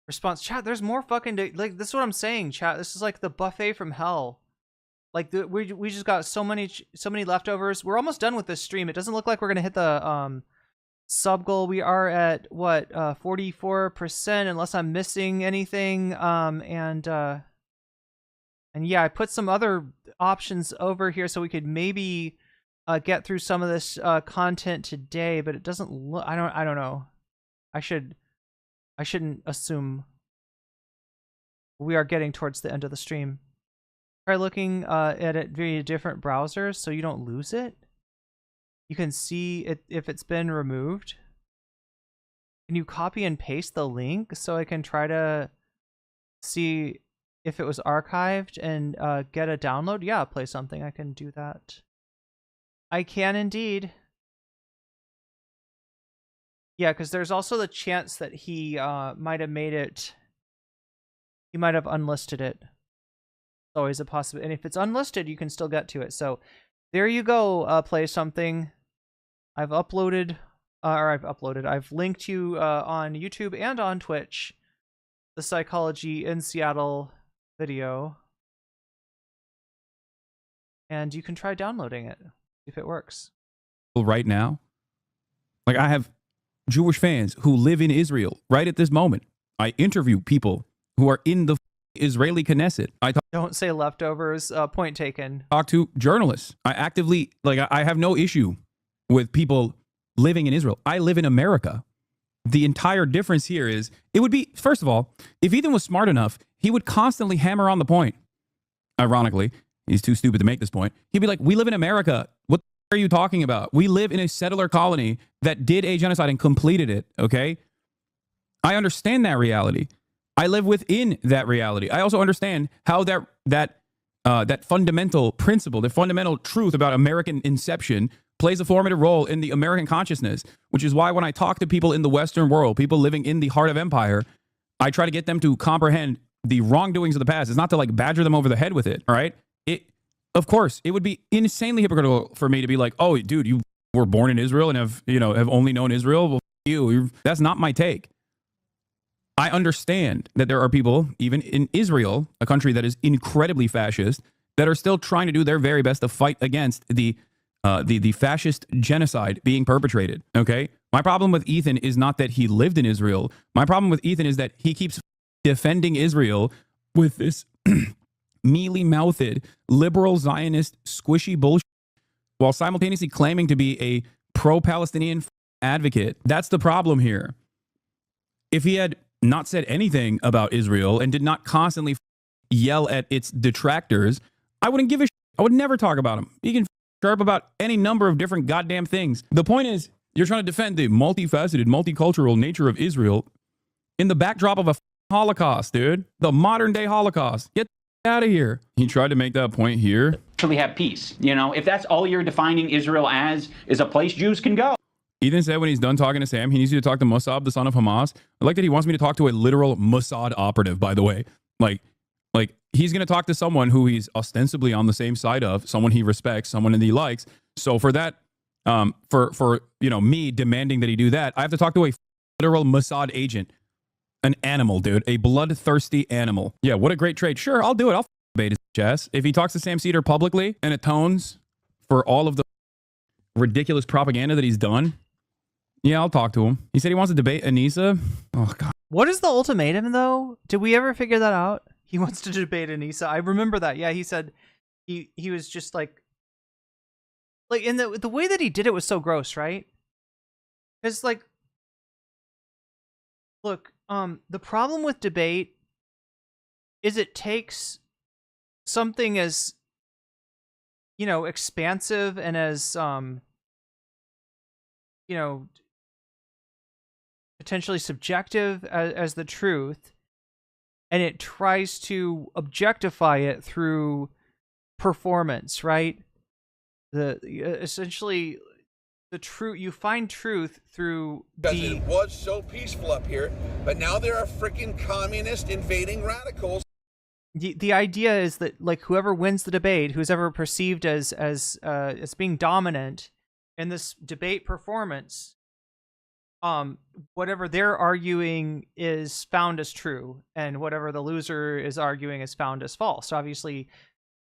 response. Chat, there's more fucking like, this is what I'm saying, chat. This is like the buffet from hell. Like we just got so many leftovers. We're almost done with this stream. It doesn't look like we're gonna hit the sub goal. We are at what 44% unless I'm missing anything. And yeah, I put some other options over here so we could maybe get through some of this content today, but it doesn't look. I don't know. I shouldn't assume. We are getting towards the end of the stream. Try looking at it via different browsers so you don't lose it. You can see it if it's been removed. Can you copy and paste the link so I can try to see if it was archived and get a download? Yeah, play something. I can do that. I can indeed. Yeah, because there's also the chance that he might have made it. He might have unlisted it. It's always a possibility. And if it's unlisted, you can still get to it. So there you go. Play something. I've uploaded, I've linked you on YouTube and on Twitch the Psychology in Seattle video. And you can try downloading it if it works. Right now, like I have Jewish fans who live in Israel right at this moment. I interview people who are in the Israeli Knesset. Don't say leftovers. Point taken. Talk to journalists. I actively, like, I have no issue with people living in Israel. I live in America. The entire difference here is, it would be, first of all, if Ethan was smart enough, he would constantly hammer on the point. Ironically, he's too stupid to make this point. He'd be like, we live in America. What the are you talking about? We live in a settler colony that did a genocide and completed it, okay? I understand that reality. I live within that reality. I also understand how that fundamental principle, the fundamental truth about American inception plays a formative role in the American consciousness, which is why when I talk to people in the Western world, people living in the heart of empire, I try to get them to comprehend the wrongdoings of the past. It's not to like badger them over the head with it, all right? Of course, it would be insanely hypocritical for me to be like, oh, dude, you were born in Israel and have only known Israel. Well, that's not my take. I understand that there are people, even in Israel, a country that is incredibly fascist, that are still trying to do their very best to fight against the the fascist genocide being perpetrated. Okay, my problem with Ethan is not that he lived in Israel. My problem with Ethan is that he keeps defending Israel with this mealy-mouthed liberal Zionist squishy bullshit, while simultaneously claiming to be a pro-Palestinian advocate. That's the problem here. If he had not said anything about Israel and did not constantly yell at its detractors, I wouldn't give a shit. I would never talk about him. He can sharp about any number of different goddamn things. The point is, you're trying to defend the multifaceted, multicultural nature of Israel in the backdrop of a Holocaust, dude. The modern day Holocaust. Get out of here. He tried to make that point here. Actually have peace. You know, if that's all you're defining Israel as, is a place Jews can go. Ethan said when he's done talking to Sam, he needs you to talk to Mossad, the son of Hamas. I like that he wants me to talk to a literal Mossad operative, by the way. Like he's going to talk to someone who he's ostensibly on the same side of, someone he respects, someone that he likes. So for that, for you know, me demanding that he do that, I have to talk to a literal Mossad agent. An animal, dude. A bloodthirsty animal. Yeah, what a great trade. Sure, I'll do it. I'll debate his ass. If he talks to Sam Seder publicly and atones for all of the ridiculous propaganda that he's done, yeah, I'll talk to him. He said he wants to debate Anissa. Oh, God. What is the ultimatum, though? Did we ever figure that out? He wants to debate Anissa. I remember that. Yeah, he said he was just like in the way that he did it was so gross, right? Because, like, look, the problem with debate is it takes something as, you know, expansive and as, you know, potentially subjective as the truth, and it tries to objectify it through performance, right? Essentially the truth, you find truth through because it was so peaceful up here, but now there are freaking communist invading radicals. The idea is that, like, whoever wins the debate, who's ever perceived as being dominant in this debate performance, whatever they're arguing is found as true, and whatever the loser is arguing is found as false. So obviously,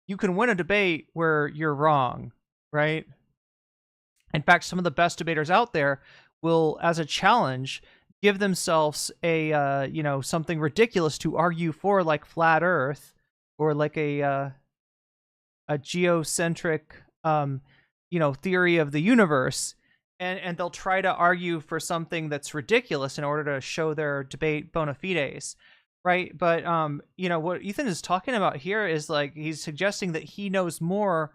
you can win a debate where you're wrong, right? In fact, some of the best debaters out there will, as a challenge, give themselves a you know, something ridiculous to argue for, like flat Earth, or like a geocentric you know, theory of the universe, and they'll try to argue for something that's ridiculous in order to show their debate bona fides, right? But you know, what Ethan is talking about here is, like, he's suggesting that he knows more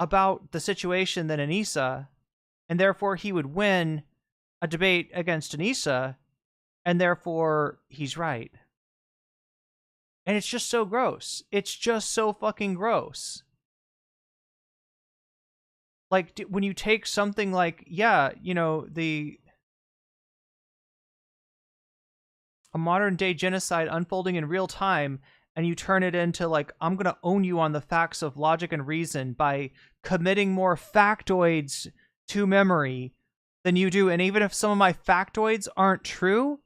about the situation than Anissa, and therefore he would win a debate against Anissa, and therefore he's right. And it's just so gross. It's just so fucking gross. Like, when you take something like, yeah, you know, a modern day genocide unfolding in real time, and you turn it into, like, I'm going to own you on the facts of logic and reason by committing more factoids to memory than you do. And even if some of my factoids aren't true,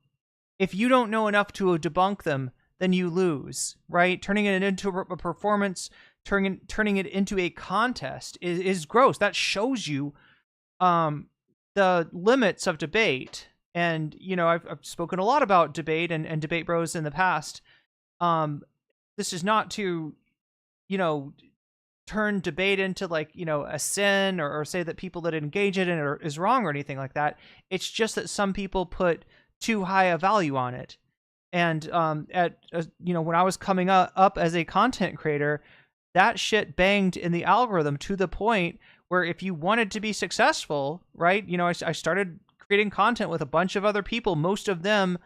if you don't know enough to debunk them, then you lose, right? Turning it into a performance, turning it into a contest is gross. That shows you the limits of debate. And, you know, I've spoken a lot about debate and debate bros in the past. This is not to, you know, turn debate into, like, you know, a sin, or say that people that engage in it is wrong or anything like that. It's just that some people put too high a value on it. And you know, when I was coming up as a content creator, that shit banged in the algorithm to the point where if you wanted to be successful, right? You know, I started creating content with a bunch of other people. Most of them,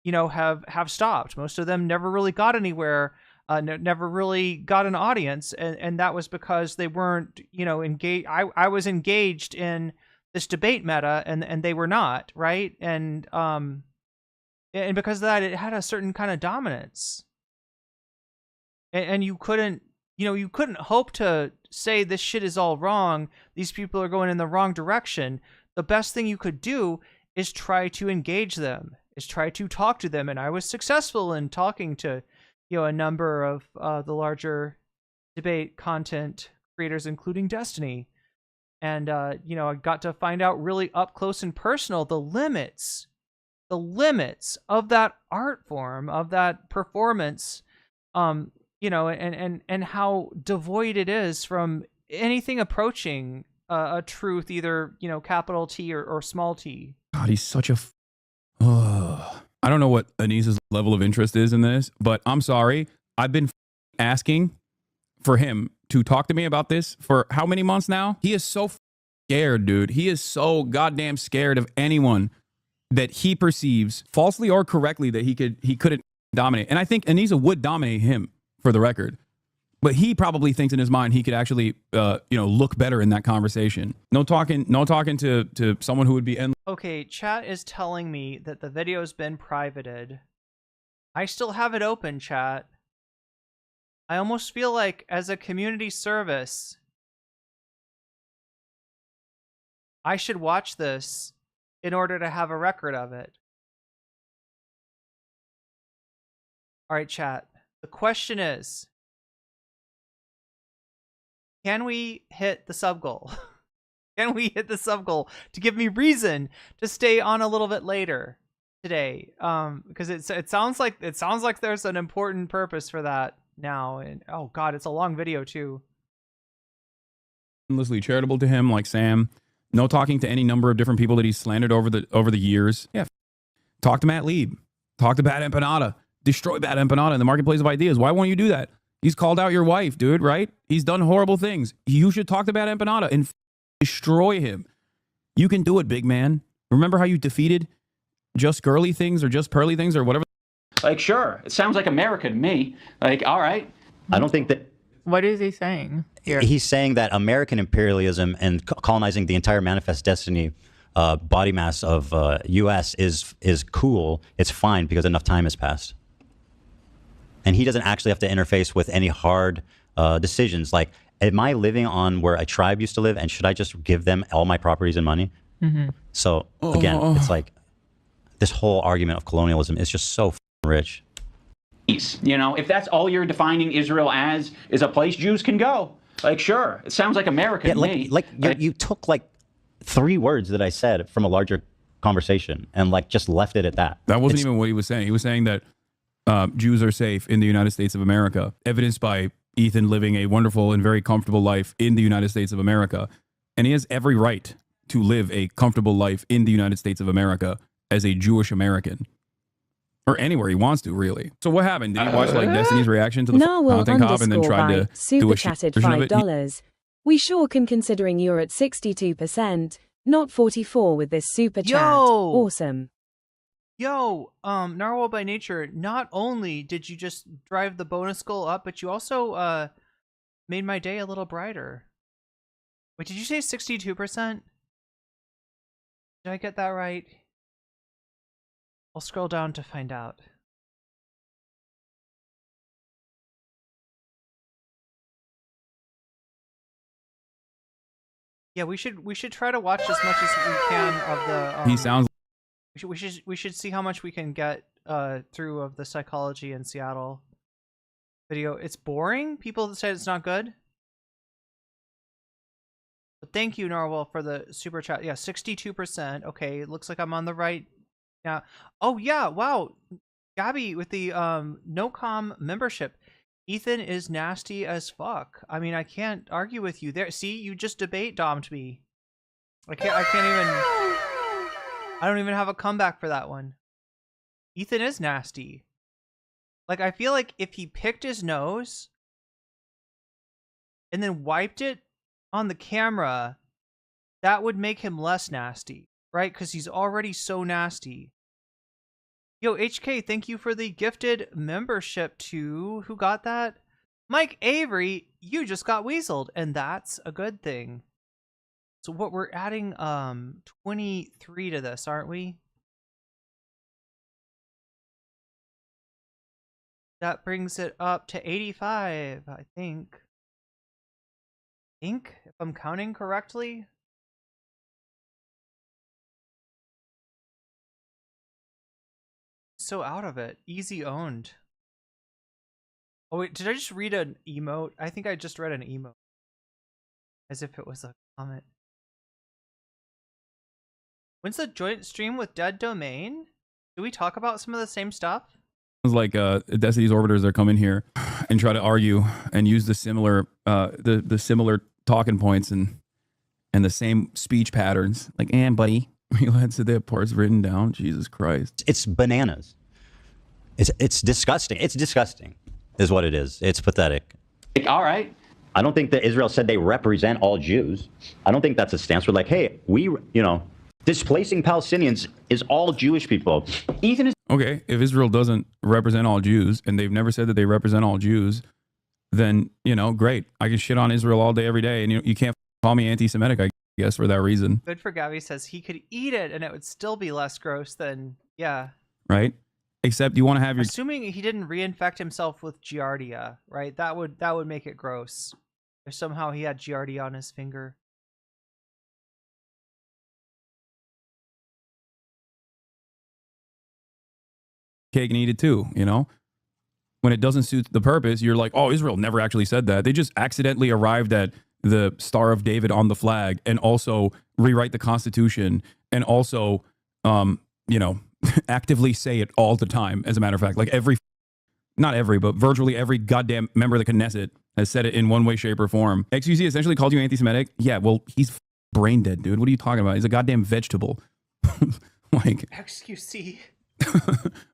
you know, have stopped. Most of them never really got anywhere, never really got an audience. And that was because they weren't, you know, engaged. I was engaged in this debate meta, and they were not, right? And because of that, it had a certain kind of dominance. And you couldn't, you know, you couldn't hope to say this shit is all wrong. These people are going in the wrong direction. The best thing you could do is try to engage them, is try to talk to them. And I was successful in talking to, you know, a number of the larger debate content creators, including Destiny. And, you know, I got to find out really up close and personal the limits of that art form, of that performance, you know, and how devoid it is from anything approaching a truth, either, you know, capital T or small t. God, he's such a. I don't know what Anis's level of interest is in this, but I'm sorry. I've been asking for him to talk to me about this for how many months now? He is so scared, dude. He is so goddamn scared of anyone that he perceives, falsely or correctly, that he couldn't dominate. And I think Anisa would dominate him, for the record. But he probably thinks in his mind he could actually, you know, look better in that conversation. No talking to someone who would be endless. Okay, chat is telling me that the video's been privated. I still have it open, chat. I almost feel like, as a community service, I should watch this in order to have a record of it. All right, chat. The question is, can we hit the sub goal? Can we hit the sub goal to give me reason to stay on a little bit later today? Because it sounds like there's an important purpose for that now. And oh god, it's a long video too. Endlessly charitable to him, like Sam. No talking to any number of different people that he's slandered over the years. Yeah, talk to Matt Lieb. Talk to Bad Empanada. Destroy Bad Empanada in the marketplace of ideas. Why won't you do that? He's called out your wife, dude, right? He's done horrible things. You should talk to Bad Empanada and destroy him. You can do it, big man. Remember how you defeated Just Girly Things or Just Pearly Things or whatever? Like, sure. It sounds like America to me. Like, all right. I don't think that... What is he saying here? He's saying that American imperialism and colonizing the entire manifest destiny body mass of U.S. is cool. It's fine because enough time has passed. And he doesn't actually have to interface with any hard decisions. Like, am I living on where a tribe used to live, and should I just give them all my properties and money? Mm-hmm. So, again, it's like this whole argument of colonialism is just so rich. You know, if that's all you're defining Israel as, is a place Jews can go. Like, sure. It sounds like America to me. You took like 3 words that I said from a larger conversation and like just left it at that. That wasn't even what he was saying. He was saying that Jews are safe in the United States of America, evidenced by Ethan living a wonderful and very comfortable life in the United States of America. And he has every right to live a comfortable life in the United States of America as a Jewish American. Or anywhere he wants to, really. So what happened? Did he watch like Destiny's reaction to the content cop and then tried to do a chatted $5. We sure can, considering you're at 62%, not 44 with this super chat. Awesome. Yo, Narwhal by Nature, not only did you just drive the bonus goal up, but you also made my day a little brighter. Wait, did you say 62%? Did I get that right? I'll scroll down to find out. Yeah, we should try to watch as much as we can of the. He sounds. We should see how much we can get through of the psychology in Seattle video. It's boring. People said it's not good. But thank you, Narwhal, for the super chat. Yeah, 62%. Okay, it looks like I'm on the right. Yeah. Oh yeah. Wow. Gabby with the NoCom membership. Ethan is nasty as fuck. I mean, I can't argue with you there. See, you just debate domed me. I can't even. I don't even have a comeback for that one. Ethan is nasty. Like, I feel like if he picked his nose and then wiped it on the camera, that would make him less nasty, right? Because he's already so nasty. Yo, HK, thank you for the gifted membership to... Who got that? Mike Avery, you just got weaseled, and that's a good thing. So what, we're adding 23 to this, aren't we? That brings it up to 85, I think. If I'm counting correctly. So out of it. Easy owned. Oh wait, did I just read an emote? I think I just read an emote. As if it was a comment. When's the joint stream with Dead Domain? Do we talk about some of the same stuff? It's like Destiny's orbiters that come in here and try to argue and use the similar the similar talking points and the same speech patterns. Like, and buddy, you had to their parts written down. Jesus Christ. It's bananas. It's disgusting. It's disgusting is what it is. It's pathetic. All right. I don't think that Israel said they represent all Jews. I don't think that's a stance. We're like, hey, displacing Palestinians is all Jewish people. Ethan is okay. If Israel doesn't represent all Jews, and they've never said that they represent all Jews, then, great. I can shit on Israel all day, every day, and you can't call me anti-Semitic, I guess, for that reason. Good for Gabby says he could eat it and it would still be less gross than, yeah. Right? Except you want to have your... Assuming he didn't reinfect himself with Giardia, right? That would make it gross. If somehow he had Giardia on his finger. Cake and eat it too, When it doesn't suit the purpose, you're like, oh, Israel never actually said that. They just accidentally arrived at the Star of David on the flag and also rewrite the Constitution and also, actively say it all the time. As a matter of fact, like not every, but virtually every goddamn member of the Knesset has said it in one way, shape, or form. XQC essentially called you anti-Semitic. Yeah, well, he's brain dead, dude. What are you talking about? He's a goddamn vegetable. Like XQC.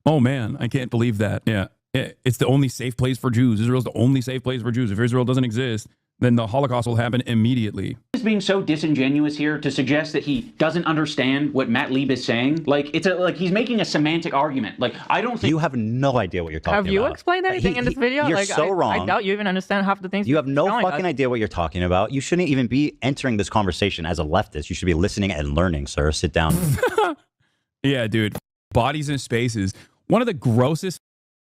Oh man, I can't believe that. Yeah, it's the only safe place for Jews. Israel's the only safe place for Jews. If Israel doesn't exist, then the Holocaust will happen immediately. He's being so disingenuous here to suggest that he doesn't understand what Matt Lieb is saying. Like he's making a semantic argument. Like, I don't think you have no idea what you're talking about. Have you explained anything in this video? You're so wrong. I doubt you even understand half the things. You have no fucking idea what you're talking about. You shouldn't even be entering this conversation as a leftist. You should be listening and learning, sir. Sit down. Yeah, dude. Bodies in spaces. One of the grossest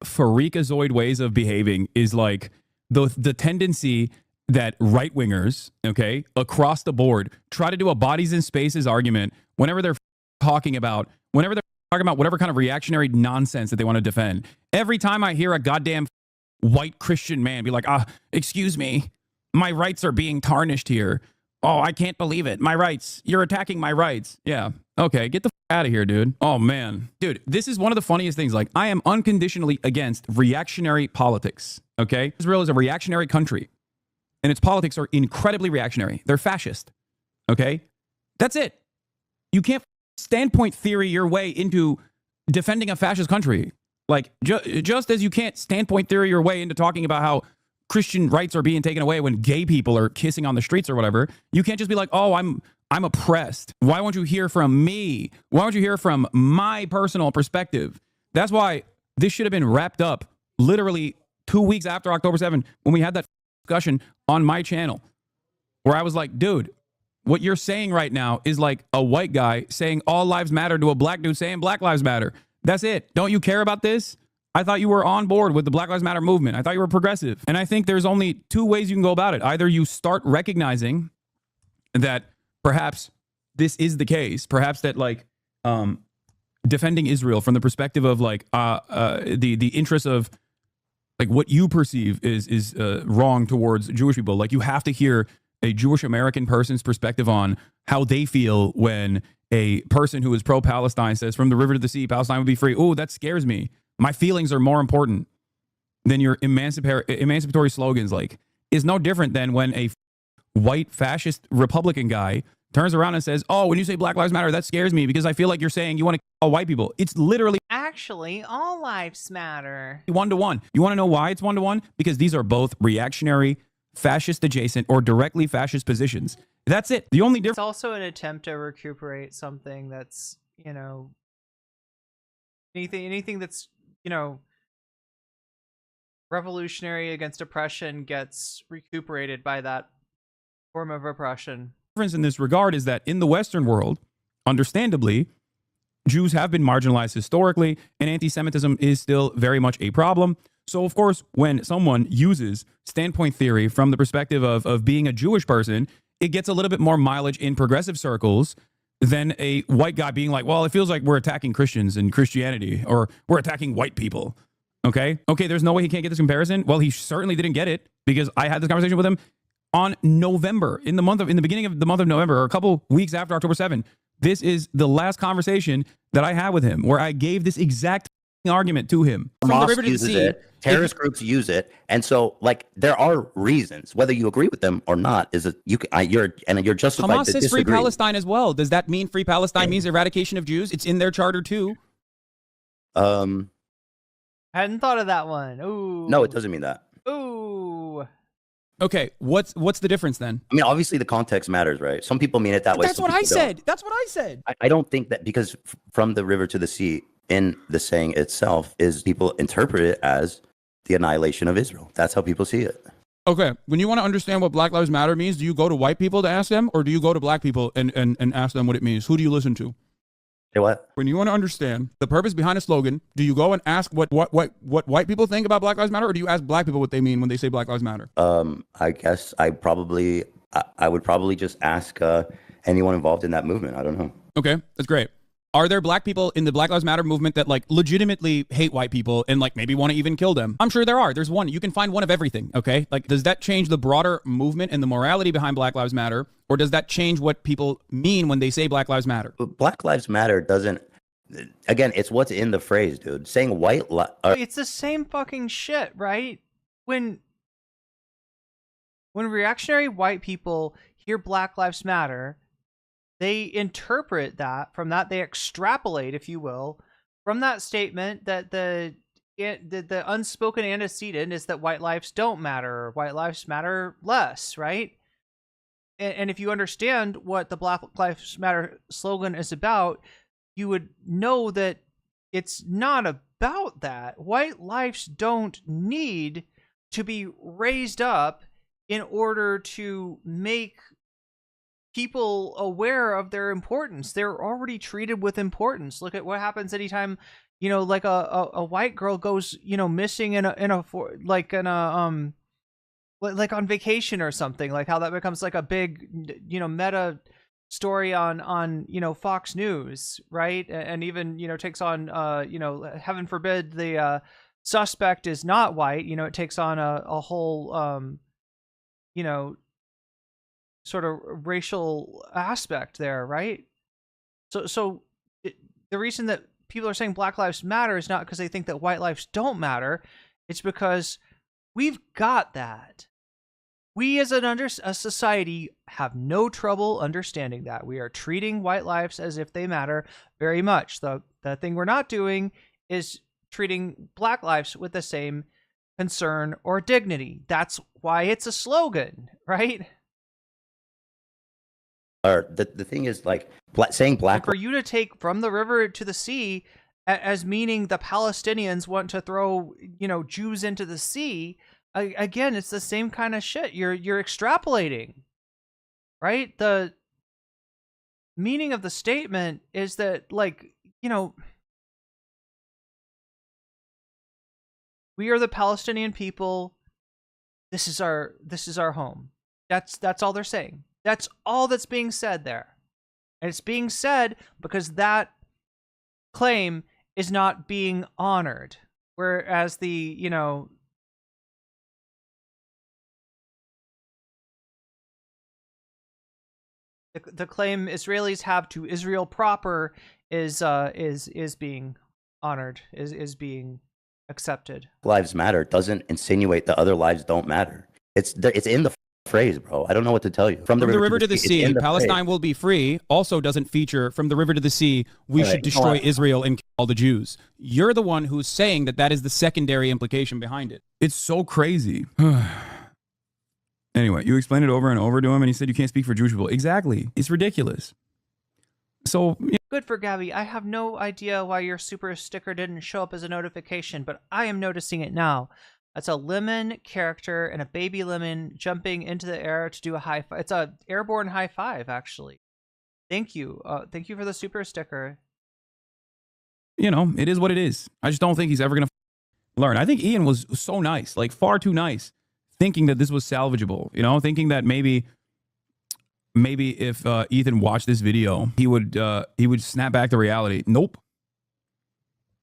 freakazoid ways of behaving is like the tendency that right-wingers, okay, across the board, try to do a bodies in spaces argument whenever they're talking about whatever kind of reactionary nonsense that they want to defend. Every time I hear a goddamn white Christian man be like, excuse me, my rights are being tarnished here. Oh, I can't believe it. My rights. You're attacking my rights. Yeah. Okay, get the out of here, dude. Oh, man. Dude, this is one of the funniest things. Like, I am unconditionally against reactionary politics, okay? Israel is a reactionary country, and its politics are incredibly reactionary. They're fascist, okay? That's it. You can't standpoint theory your way into defending a fascist country. Like, just as you can't standpoint theory your way into talking about how Christian rights are being taken away when gay people are kissing on the streets or whatever, you can't just be like, oh, I'm oppressed. Why won't you hear from me? Why won't you hear from my personal perspective? That's why this should have been wrapped up literally 2 weeks after October 7th when we had that discussion on my channel where I was like, dude, what you're saying right now is like a white guy saying all lives matter to a black dude saying Black Lives Matter. That's it. Don't you care about this? I thought you were on board with the Black Lives Matter movement. I thought you were progressive. And I think there's only two ways you can go about it. Either you start recognizing that perhaps this is the case, perhaps that like defending Israel from the perspective of like the interests of like what you perceive is wrong towards Jewish people. Like you have to hear a Jewish American person's perspective on how they feel when a person who is pro-Palestine says from the river to the sea, Palestine would be free. Oh, that scares me. My feelings are more important than your emancipatory slogans. Like, is no different than when a white fascist Republican guy turns around and says, oh, when you say Black Lives Matter, that scares me because I feel like you're saying you want to kill all white people. It's literally actually all lives matter. 1-to-1. You want to know why it's 1-to-1? Because these are both reactionary, fascist adjacent, or directly fascist positions. That's it. The only difference. It's also an attempt to recuperate something that's, anything that's, revolutionary against oppression gets recuperated by that form of oppression. The difference in this regard is that in the Western world, understandably, Jews have been marginalized historically, and anti-Semitism is still very much a problem. So, of course, when someone uses standpoint theory from the perspective of being a Jewish person, it gets a little bit more mileage in progressive circles than a white guy being like, well, it feels like we're attacking Christians and Christianity, or we're attacking white people. Okay, there's no way he can't get this comparison. Well, he certainly didn't get it because I had this conversation with him on November, in the beginning of the month of November, or a couple weeks after October 7th, This is the last conversation that I had with him where I gave this exact argument to him. From the river to the uses sea. it. Terrorist groups use it, and so like there are reasons, whether you agree with them or not, is that you're justified Hamas to says free disagree. Palestine as well. Does that mean free Palestine means eradication of Jews? It's in their charter too. Hadn't thought of that one. Ooh. No, it doesn't mean that. Ooh. Okay, what's the difference then? I mean, obviously the context matters, right? Some people mean it that way. That's some what I people don't. said. That's what I said. I don't think that, because from the river to the sea in the saying itself is people interpret it as the annihilation of Israel. That's how people see it. Okay, when you want to understand what Black Lives Matter means, do you go to white people to ask them, or do you go to black people and ask them what it means? Who do you listen to? Say what? When you want to understand the purpose behind a slogan, do you go and ask what white people think about Black Lives Matter, or do you ask black people what they mean when they say Black Lives Matter? I guess I would probably just ask anyone involved in that movement. I don't know. Okay, that's great. Are there black people in the Black Lives Matter movement that like legitimately hate white people and like maybe want to even kill them? I'm sure there are. There's one. You can find one of everything. Okay. Like, does that change the broader movement and the morality behind Black Lives Matter? Or does that change what people mean when they say Black Lives Matter? Black Lives Matter doesn't, again, it's what's in the phrase, dude. Saying It's the same fucking shit, right? When reactionary white people hear Black Lives Matter, they interpret that, from that they extrapolate, if you will, from that statement that the unspoken antecedent is that white lives don't matter, or white lives matter less, right? And if you understand what the Black Lives Matter slogan is about, you would know that it's not about that. White lives don't need to be raised up in order to make people aware of their importance. They're already treated with importance. Look at what happens anytime, like a white girl goes, missing like on vacation or something, like how that becomes like a big, meta story on Fox News, right? And even, takes on, heaven forbid the suspect is not white, it takes on a whole, sort of racial aspect there, right? So the reason that people are saying Black Lives Matter is not because they think that white lives don't matter. It's because we've got that. We as a society have no trouble understanding that. We are treating white lives as if they matter very much. The thing we're not doing is treating Black lives with the same concern or dignity. That's why it's a slogan, right? Or the thing is, like, saying black. For you to take from the river to the sea as meaning the Palestinians want to throw, Jews into the sea, again, it's the same kind of shit. You're extrapolating, right? The meaning of the statement is that, like, we are the Palestinian people. This is our home. That's all they're saying. That's all that's being said there. And it's being said because that claim is not being honored. Whereas the claim Israelis have to Israel proper is being honored, is being accepted. Lives matter doesn't insinuate that other lives don't matter. It's in the phrase, bro. I don't know what to tell you. From the river to the sea, Palestine will be free also doesn't feature from the river to the sea. We should destroy Israel and kill all the Jews. You're the one who's saying that is the secondary implication behind it. It's so crazy. Anyway, you explained it over and over to him, and he said you can't speak for Jewish people. Exactly. It's ridiculous. So good for Gabby. I have no idea why your super sticker didn't show up as a notification, but I am noticing it now. That's a lemon character and a baby lemon jumping into the air to do a high five. It's a airborne high five, actually. Thank you. Thank you for the super sticker. It is what it is. I just don't think he's ever going to learn. I think Ian was so nice, like far too nice, thinking that this was salvageable, thinking that maybe if Ethan watched this video, he would snap back to reality. Nope.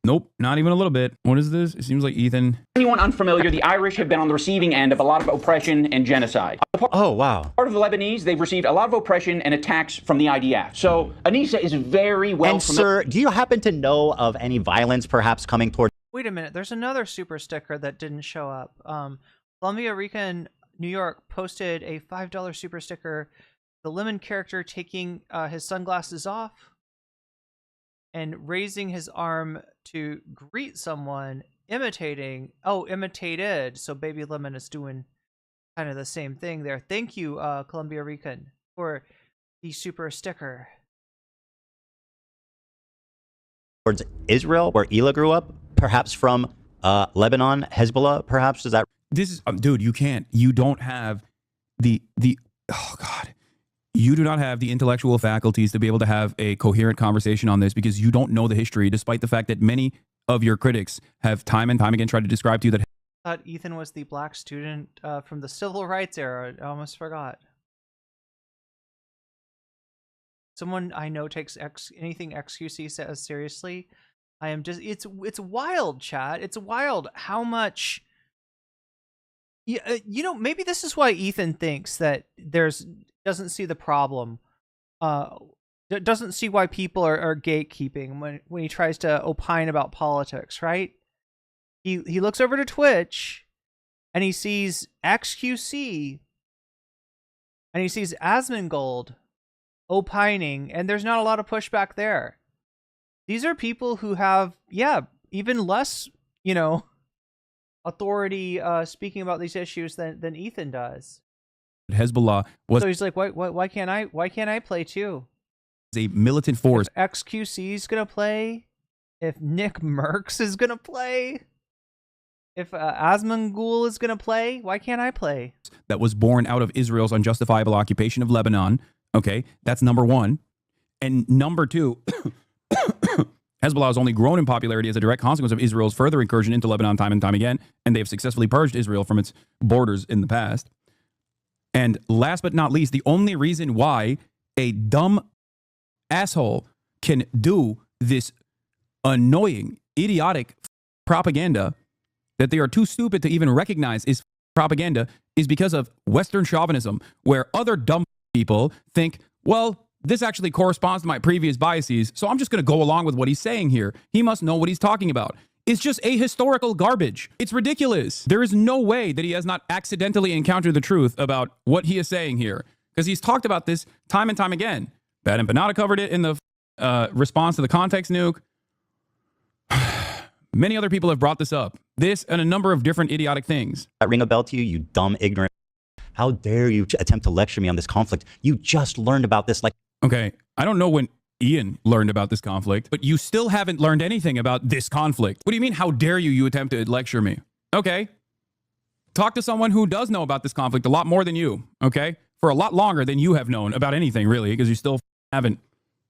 Nope, not even a little bit. What is this? It seems like Ethan. Anyone unfamiliar, the Irish have been on the receiving end of a lot of oppression and genocide. Oh, wow. Part of the Lebanese, they've received a lot of oppression and attacks from the IDF. So Anissa is very well And sir, do you happen to know of any violence perhaps coming toward? Wait a minute. There's another super sticker that didn't show up. Columbia Rican New York posted a $5 super sticker. The Lemon character taking his sunglasses off and raising his arm to greet someone, imitated. So Baby Lemon is doing kind of the same thing there. Thank you, Columbia Rican, for the super sticker. Towards Israel, where Ela grew up, perhaps from Lebanon, Hezbollah, perhaps? Does that? This is, dude, you can't. You don't have oh, God. You do not have the intellectual faculties to be able to have a coherent conversation on this because you don't know the history, despite the fact that many of your critics have time and time again tried to describe to you that. I thought Ethan was the black student from the civil rights era. I almost forgot. Someone I know takes anything XQC says seriously. I am just, it's wild, chat. It's wild how much. You know, maybe this is why Ethan thinks that doesn't see the problem. Doesn't see why people are gatekeeping when he tries to opine about politics, right? He looks over to Twitch and he sees XQC and he sees Asmongold opining, and there's not a lot of pushback there. These are people who have, even less, authority speaking about these issues than Ethan does. Hezbollah was. So he's like, why can't I play too? A militant force. If XQC is gonna play, if Nick Merckx is gonna play, if Asmongold is gonna play, why can't I play? That was born out of Israel's unjustifiable occupation of Lebanon. Okay, that's number one. And number two, Hezbollah has only grown in popularity as a direct consequence of Israel's further incursion into Lebanon time and time again, and they have successfully purged Israel from its borders in the past. And last but not least, the only reason why a dumb asshole can do this annoying, idiotic propaganda that they are too stupid to even recognize is propaganda is because of Western chauvinism, where other dumb people think, well, this actually corresponds to my previous biases, so I'm just going to go along with what he's saying here. He must know what he's talking about. It's just ahistorical garbage. It's ridiculous. There is no way that he has not accidentally encountered the truth about what he is saying here, because he's talked about this time and time again. Bad and Banana covered it in the response to the context nuke. Many other people have brought this up. This and a number of different idiotic things. That ring a bell to you, you dumb, ignorant. How dare you attempt to lecture me on this conflict? You just learned about this Okay, I don't know when Ian learned about this conflict, but you still haven't learned anything about this conflict. What do you mean, how dare you attempt to lecture me? Okay. Talk to someone who does know about this conflict a lot more than you, okay? For a lot longer than you have known about anything, really, because you still haven't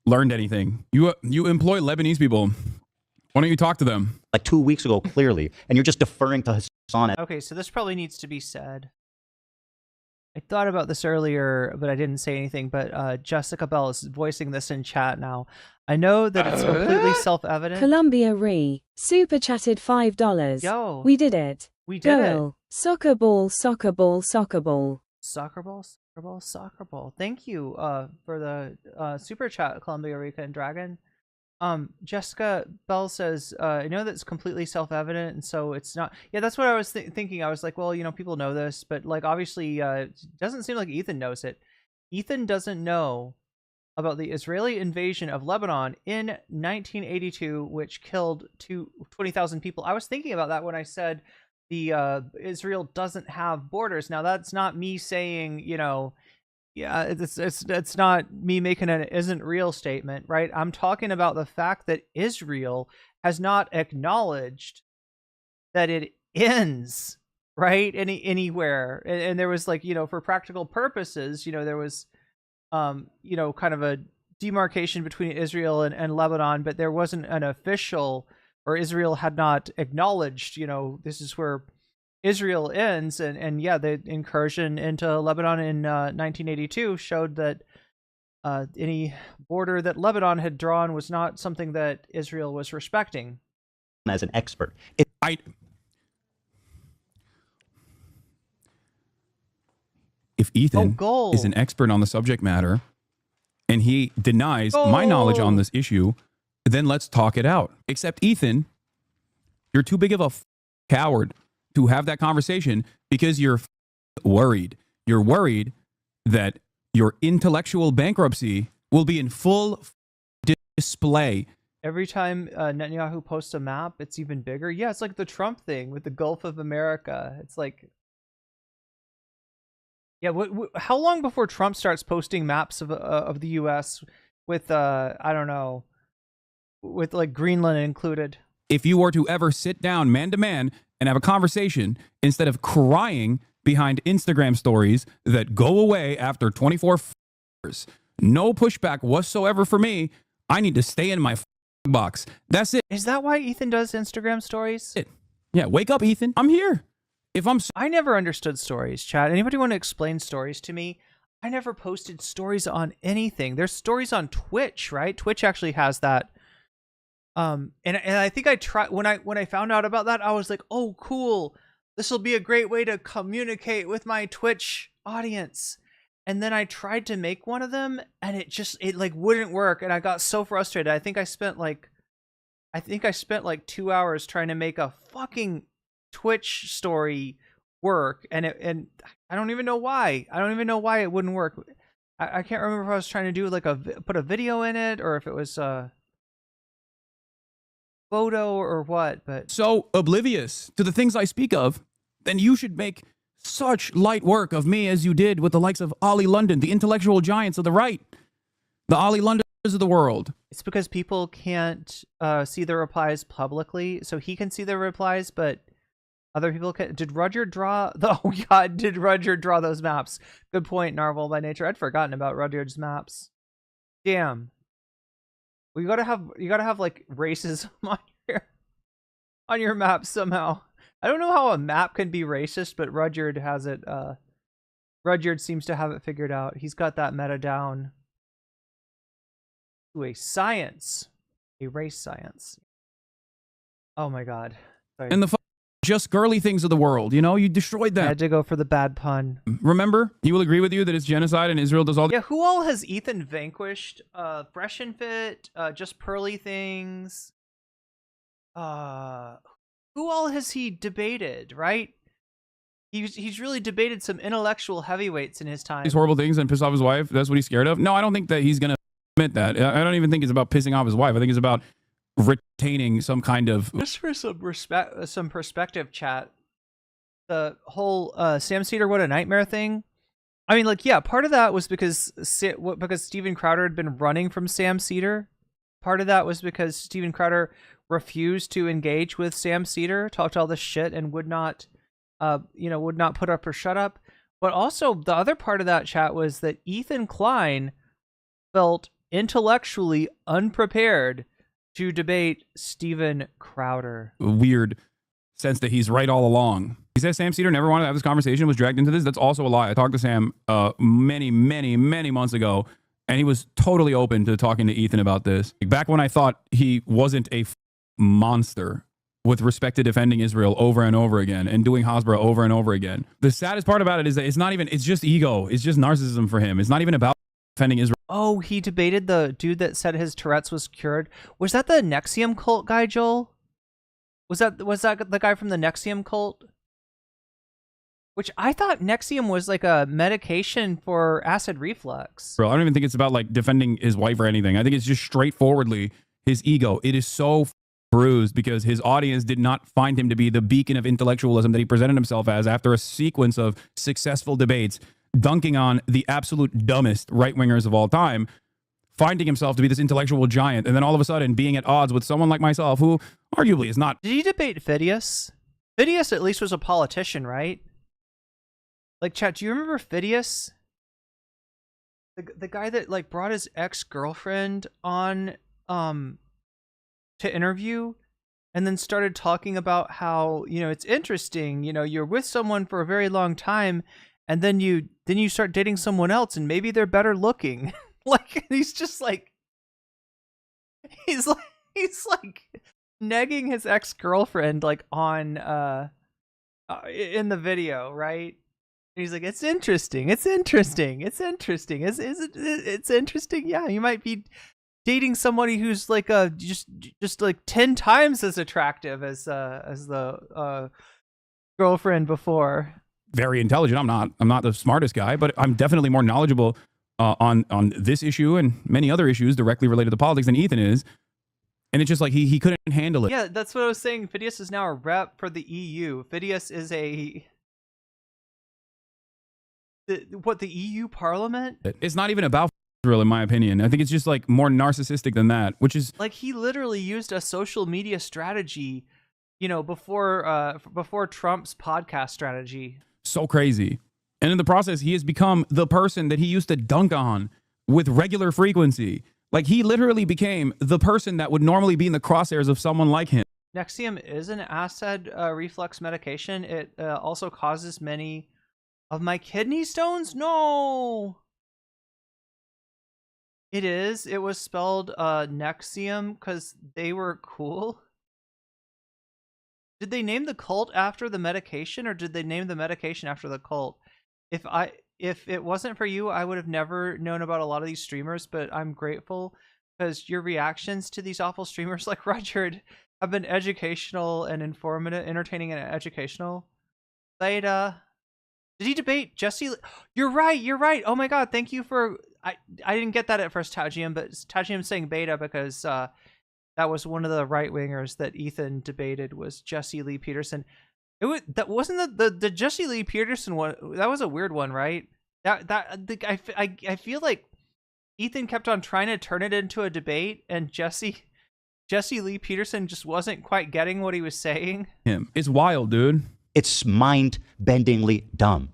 learned anything. You employ Lebanese people. Why don't you talk to them? 2 weeks ago, clearly, and you're just deferring to Hasan. Okay, so this probably needs to be said. I thought about this earlier, but I didn't say anything. But Jessica Bell is voicing this in chat now. I know that it's completely self-evident. Columbia Re super chatted $5. Yo, we did it. We did it. Soccer ball, soccer ball, soccer ball. Soccer ball, soccer ball, soccer ball. Thank you for the super chat, Columbia Rica and Dragon. Jessica Bell says, I know that's completely self-evident, and so it's not. Yeah, that's what I was thinking. I was like, well, people know this, but obviously, it doesn't seem like Ethan knows it. Ethan doesn't know about the Israeli invasion of Lebanon in 1982, which killed 20,000 people. I was thinking about that when I said Israel doesn't have borders. Now, that's not me saying, it's not me making an isn't real statement, right? I'm talking about the fact that Israel has not acknowledged that it ends, right? Anywhere. And there was for practical purposes, there was, kind of a demarcation between Israel and Lebanon, but there wasn't an official, or Israel had not acknowledged, this is where Israel ends, and the incursion into Lebanon in 1982 showed that any border that Lebanon had drawn was not something that Israel was respecting. as an expert. If Ethan goal. is an expert on the subject matter and he denies my knowledge on this issue, then let's talk it out. Except Ethan, you're too big of a coward to have that conversation because you're worried. You're worried that your intellectual bankruptcy will be in full display. Every time Netanyahu posts a map, it's even bigger. Yeah, it's like the Trump thing with the Gulf of America. It's like, yeah. How long before Trump starts posting maps of the U.S. with I don't know, with like Greenland included? If you were to ever sit down man to man and have a conversation instead of crying behind Instagram stories that go away after 24 hours, no pushback whatsoever for me. I need to stay in my box. That's it. Is that why Ethan does Instagram stories? Yeah, wake up, Ethan. I'm here. I never understood stories, chat. Anybody want to explain stories to me? I never posted stories on anything. There's stories on Twitch, right? Twitch actually has that. And I think I tried when I found out about that, I was like, oh, cool. This will be a great way to communicate with my Twitch audience. And then I tried to make one of them, and it like wouldn't work, and I got so frustrated. I think I spent like 2 hours trying to make a fucking Twitch story work, and I don't even know why. I don't even know why it wouldn't work. I can't remember if I was trying to do like put a video in it, or if it was a photo or what. But so oblivious to the things I speak of, then you should make such light work of me as you did with the likes of Ollie London, the intellectual giants of the right, the Ollie Londons of the world. It's because people can't see the replies publicly, so he can see the replies, but other people can. Did Roger draw did Roger draw those maps? Good point, Narvel by nature. I'd forgotten about Roger's maps. Damn. Well, you gotta have like racism on your map somehow. I don't know how a map can be racist, but Rudyard has it. Rudyard seems to have it figured out. He's got that meta down to a science, a race science. Oh my god! Sorry. And the just girly things of the world, you destroyed that. I had to go for the bad pun. Remember, he will agree with you that it's genocide and Israel does all. Yeah, who all has Ethan vanquished? Fresh and Fit, just pearly things. Who all has he debated, right? He's really debated some intellectual heavyweights in his time. These horrible things and piss off his wife. That's what he's scared of. No, I don't think that he's gonna admit that. I don't even think it's about pissing off his wife. I think it's about retaining some kind of. Just for some perspective, chat. The whole Sam Seder what a nightmare thing. I mean, like, yeah, part of that was because Steven Crowder had been running from Sam Seder. Part of that was because Steven Crowder refused to engage with Sam Seder, talked all this shit, and would not put up or shut up. But also, the other part of that chat was that Ethan Klein felt intellectually unprepared to debate Steven Crowder. Weird sense that he's right all along. He says Sam Seder never wanted to have this conversation, was dragged into this. That's also a lie. I talked to Sam many, many, many months ago, and he was totally open to talking to Ethan about this. Back when I thought he wasn't a monster with respect to defending Israel over and over again and doing Hasbara over and over again. The saddest part about it is that it's just ego. It's just narcissism for him. It's not even about defending Israel. Oh, he debated the dude that said his Tourette's was cured. Was that the Nexium cult guy, Joel? Was that the guy from the Nexium cult? Which I thought Nexium was like a medication for acid reflux. Bro, I don't even think it's about like defending his wife or anything. I think it's just straightforwardly his ego. It is so bruised because his audience did not find him to be the beacon of intellectualism that he presented himself as after a sequence of successful debates, dunking on the absolute dumbest right-wingers of all time, finding himself to be this intellectual giant, and then all of a sudden being at odds with someone like myself who arguably is not. Did he debate Phidias? Phidias at least was a politician, right? Like, chat, do you remember Phidias? The guy that like brought his ex-girlfriend on to interview and then started talking about how, it's interesting, you're with someone for a very long time and then you start dating someone else and maybe they're better looking. Like, he's just like he's like negging his ex-girlfriend like on in the video, right? And he's like, it's interesting, it's interesting, it's interesting. It's interesting. Yeah, you might be dating somebody who's like just like 10 times as attractive as the girlfriend before. Very intelligent. I'm not the smartest guy, but I'm definitely more knowledgeable on this issue and many other issues directly related to politics than Ethan is. And it's just like he couldn't handle it. Yeah, that's what I was saying. Phidias is now a rep for the EU. Phidias is the EU Parliament? It's not even about Israel, in my opinion. I think it's just like more narcissistic than that, which is like he literally used a social media strategy, before Trump's podcast strategy. so crazy. And in the process, he has become the person that he used to dunk on with regular frequency. Like, he literally became the person that would normally be in the crosshairs of someone like him. Nexium is an acid reflux medication. It also causes many of my kidney stones. No! It is. It was spelled Nexium because they were cool. Did they name the cult after the medication, or did they name the medication after the cult? If it wasn't for you, I would have never known about a lot of these streamers, but I'm grateful because your reactions to these awful streamers like Roger have been educational and informative, entertaining and educational. Beta. Did he debate Jesse? You're right. Oh my god, thank you for... I didn't get that at first, Tajium, but Tajium's saying beta because that was one of the right-wingers that Ethan debated was Jesse Lee Peterson. That wasn't the Jesse Lee Peterson one. That was a weird one, right? I feel like Ethan kept on trying to turn it into a debate, and Jesse Lee Peterson just wasn't quite getting what he was saying. It's wild, dude. It's mind-bendingly dumb.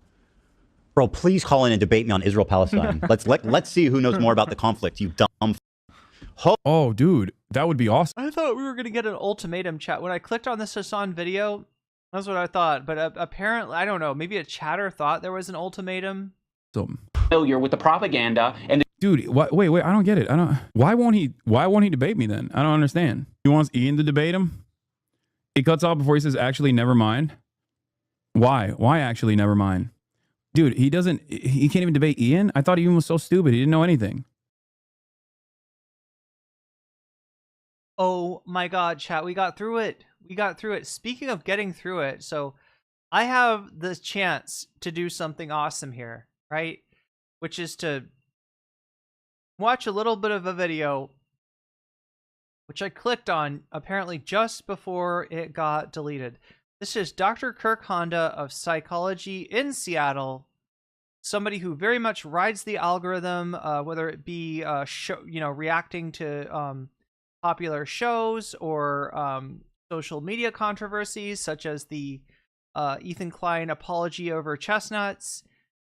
Bro, please call in and debate me on Israel-Palestine. Let's see who knows more about the conflict, you dumb. Oh, dude, that would be awesome. I thought we were gonna get an ultimatum chat when I clicked on this Hasan video. That's what I thought, but apparently, I don't know. Maybe a chatter thought there was an ultimatum. Familiar with the propaganda and. Dude, wait, I don't get it. Why won't he debate me then? I don't understand. He wants Ian to debate him. He cuts off before he says, actually, never mind. Why actually never mind? Dude, he can't even debate Ian? I thought Ian was so stupid. He didn't know anything. Oh my god, chat, we got through it. Speaking of getting through it, so I have the chance to do something awesome here, right? Which is to watch a little bit of a video, which I clicked on apparently just before it got deleted. This is Dr. Kirk Honda of Psychology in Seattle, somebody who very much rides the algorithm, whether it be reacting to popular shows or social media controversies such as the Ethan Klein apology over chestnuts.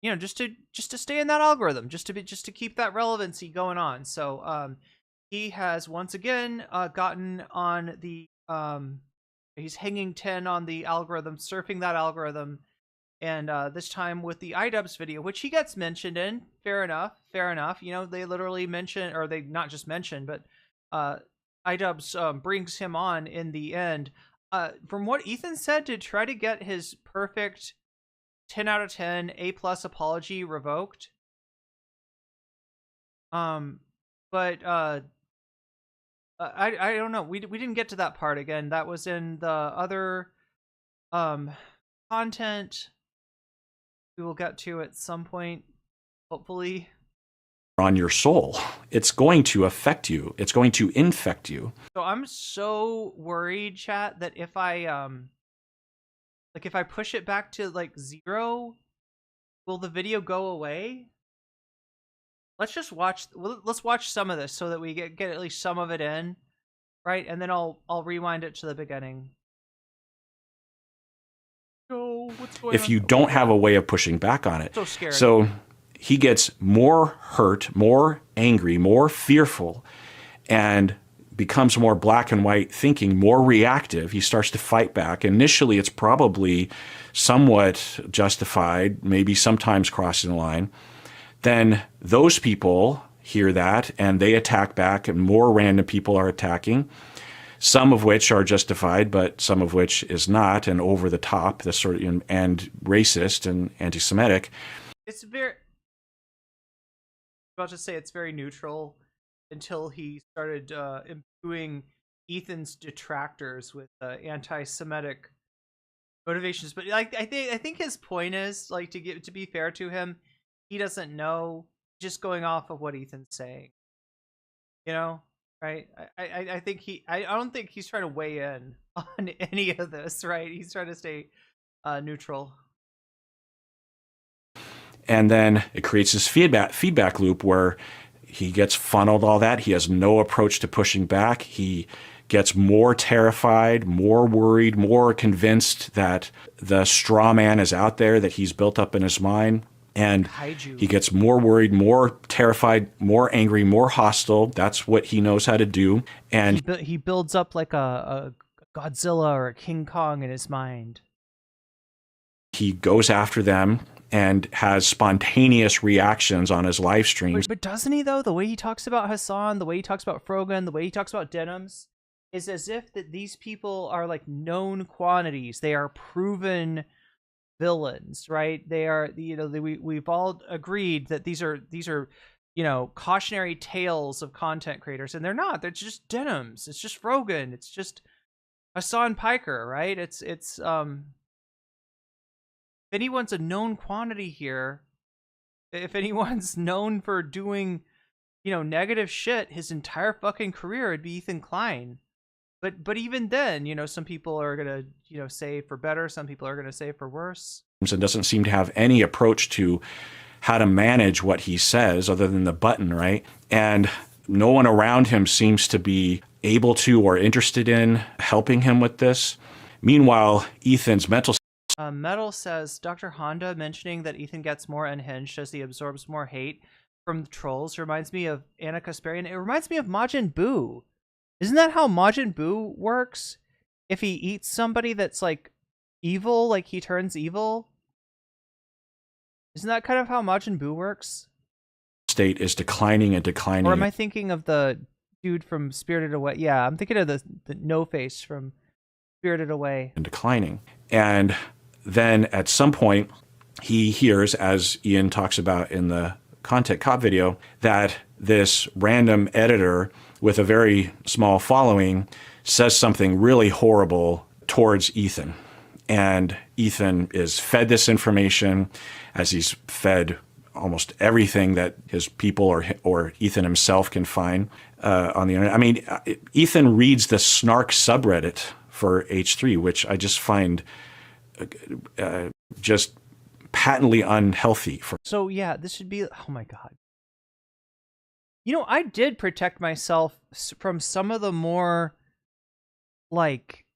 Just to stay in that algorithm, just to keep that relevancy going on. So he has once again gotten on the he's hanging 10 on the algorithm, surfing that algorithm, and this time with the iDubbbz video, which he gets mentioned in. Fair enough. They literally mention, or they not just mention, but iDubbbz brings him on in the end. From what Ethan said, to try to get his perfect 10 out of 10 A+ apology revoked. But I don't know. We didn't get to that part again. That was in the other content we will get to at some point, hopefully. On your soul, it's going to affect you. It's going to infect you. So I'm so worried, chat, that if I if I push it back to like 0, will the video go away? Let's watch some of this so that we get at least some of it in, right? And then I'll rewind it to the beginning. So what's going on? If you don't have a way of pushing back on it. So scary. So he gets more hurt, more angry, more fearful, and becomes more black and white thinking, more reactive. He starts to fight back. Initially, it's probably somewhat justified, maybe sometimes crossing the line. Then those people hear that and they attack back, and more random people are attacking. some of which are justified, but some of which is not, and over the top, this sort of, and racist and anti-Semitic. It's very. About to say it's very neutral until he started imbuing Ethan's detractors with anti-Semitic motivations. But like, I think his point is like to be fair to him, he doesn't know. Just going off of what Ethan's saying, you know, right? I think I don't think he's trying to weigh in on any of this, right? He's trying to stay neutral. And then it creates this feedback loop where he gets funneled all that. He has no approach to pushing back. He gets more terrified, more worried, more convinced that the straw man is out there that he's built up in his mind. And he gets more worried, more terrified, more angry, more hostile. That's what he knows how to do. And he builds up like a Godzilla or a King Kong in his mind. He goes after them and has spontaneous reactions on his live streams. But doesn't he, though? The way he talks about Hasan, the way he talks about Frogan, the way he talks about Denims, is as if that these people are like known quantities. They are proven villains, right? They are, you know, we've all agreed that these are, you know, cautionary tales of content creators, and they're not. They're just Denims. It's just Frogan. It's just Hasan Piker, right? It's if anyone's a known quantity here, if anyone's known for doing, you know, negative shit his entire fucking career, it'd be Ethan Klein. But even then, you know, some people are gonna, you know, say for better, some people are gonna say for worse. And doesn't seem to have any approach to how to manage what he says other than the button, right? And no one around him seems to be able to or interested in helping him with this. Meanwhile, Ethan's mental... Metal says, Dr. Honda mentioning that Ethan gets more unhinged as he absorbs more hate from the trolls reminds me of Anna Kasparian. It reminds me of Majin Buu. Isn't that how Majin Buu works? If he eats somebody that's like evil, like he turns evil? Isn't that kind of how Majin Buu works? State is declining and declining. Or am I thinking of the dude from Spirited Away? Yeah, I'm thinking of the No Face from Spirited Away. And declining. And then at some point, he hears, as Ian talks about in the Content Cop video, that this random editor with a very small following says something really horrible towards Ethan. And Ethan is fed this information, as he's fed almost everything that his people or Ethan himself can find on the internet. I mean, Ethan reads the snark subreddit for H3, which I just find just patently unhealthy. So yeah, this should be, oh my God. You know, I did protect myself from some of the more, like,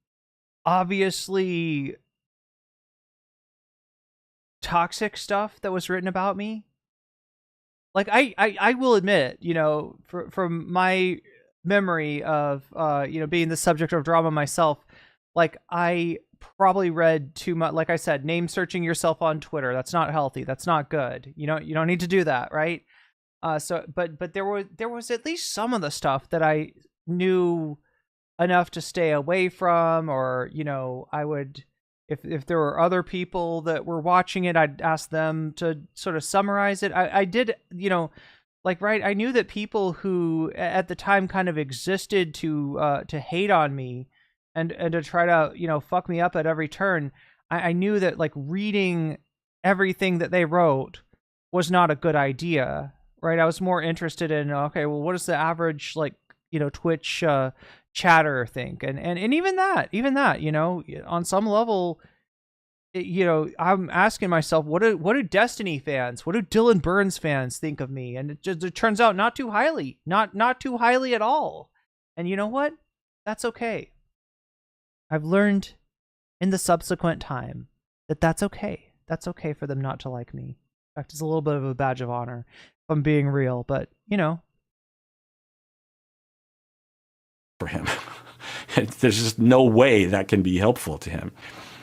obviously toxic stuff that was written about me. Like, I will admit, you know, from my memory of, you know, being the subject of drama myself, like, I probably read too much. Like I said, name searching yourself on Twitter. That's not healthy. That's not good. You know, you don't need to do that, right? But there was at least some of the stuff that I knew enough to stay away from, or, you know, I would, if there were other people that were watching it, I'd ask them to sort of summarize it. I did, you know, like, right, I knew that people who at the time kind of existed to hate on me and to try to, you know, fuck me up at every turn. I knew that, like, reading everything that they wrote was not a good idea. Right, I was more interested in, okay, well, what does the average, like, you know, Twitch chatter think, and even that, you know, on some level, you know, I'm asking myself, what do Destiny fans, what do Dylan Burns fans think of me? And it turns out not too highly, not too highly at all. And you know what? That's okay. I've learned in the subsequent time that that's okay. That's okay for them not to like me. In fact, it's a little bit of a badge of honor. If I'm being real, but, you know. For him. There's just no way that can be helpful to him.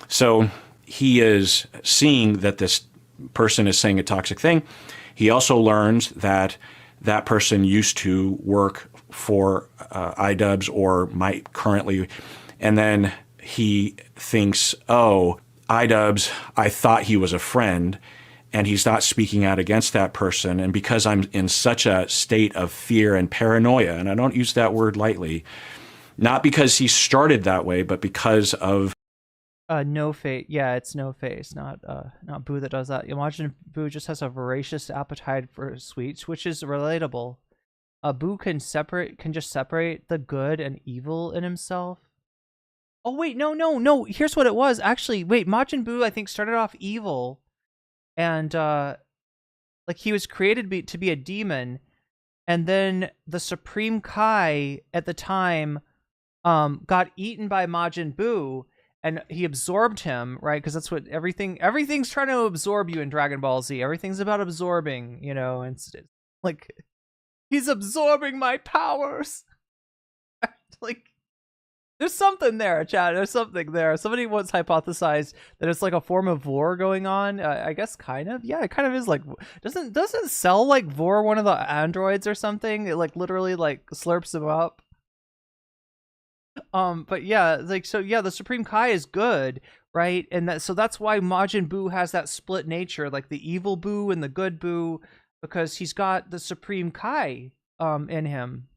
So he is seeing that this person is saying a toxic thing. He also learns that that person used to work for iDubbbz or might currently, and then he thinks, oh, iDubbbz, I thought he was a friend, and he's not speaking out against that person. And because I'm in such a state of fear and paranoia, and I don't use that word lightly, not because he started that way, but because of No Face. Yeah, it's No Face, not Boo that does that. Imagine Boo just has a voracious appetite for sweets, which is relatable. Boo can just separate the good and evil in himself. Oh wait, no. Here's what it was. Actually, wait, Majin Buu I think started off evil, and like he was created to be a demon, and then the Supreme Kai at the time got eaten by Majin Buu, and he absorbed him, right? Because that's what everything's trying to absorb you in Dragon Ball Z. Everything's about absorbing, you know, and it's like he's absorbing my powers. Like, there's something there, chat. There's something there. Somebody once hypothesized that it's like a form of vor going on. I guess kind of. Yeah, it kind of is like. Doesn't Cell like vor one of the androids or something? It like literally like slurps him up. But yeah, like so. Yeah, the Supreme Kai is good, right? And that's why Majin Buu has that split nature, like the evil Buu and the good Buu, because he's got the Supreme Kai in him.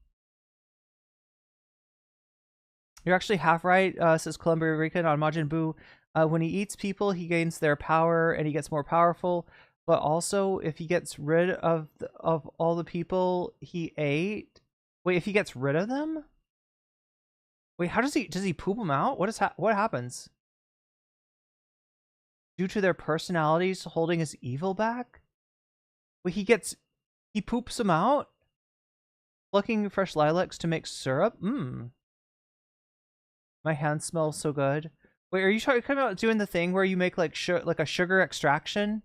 You're actually half right, says Columbia Rican on Majin Buu. When he eats people, he gains their power and he gets more powerful. But also, if he gets rid of all the people he ate, wait, if he gets rid of them, wait, how does he poop them out? What happens? Due to their personalities holding his evil back? Wait, he poops them out, plucking fresh lilacs to make syrup. My hands smell so good. Wait, are you talking about doing the thing where you make like a sugar extraction?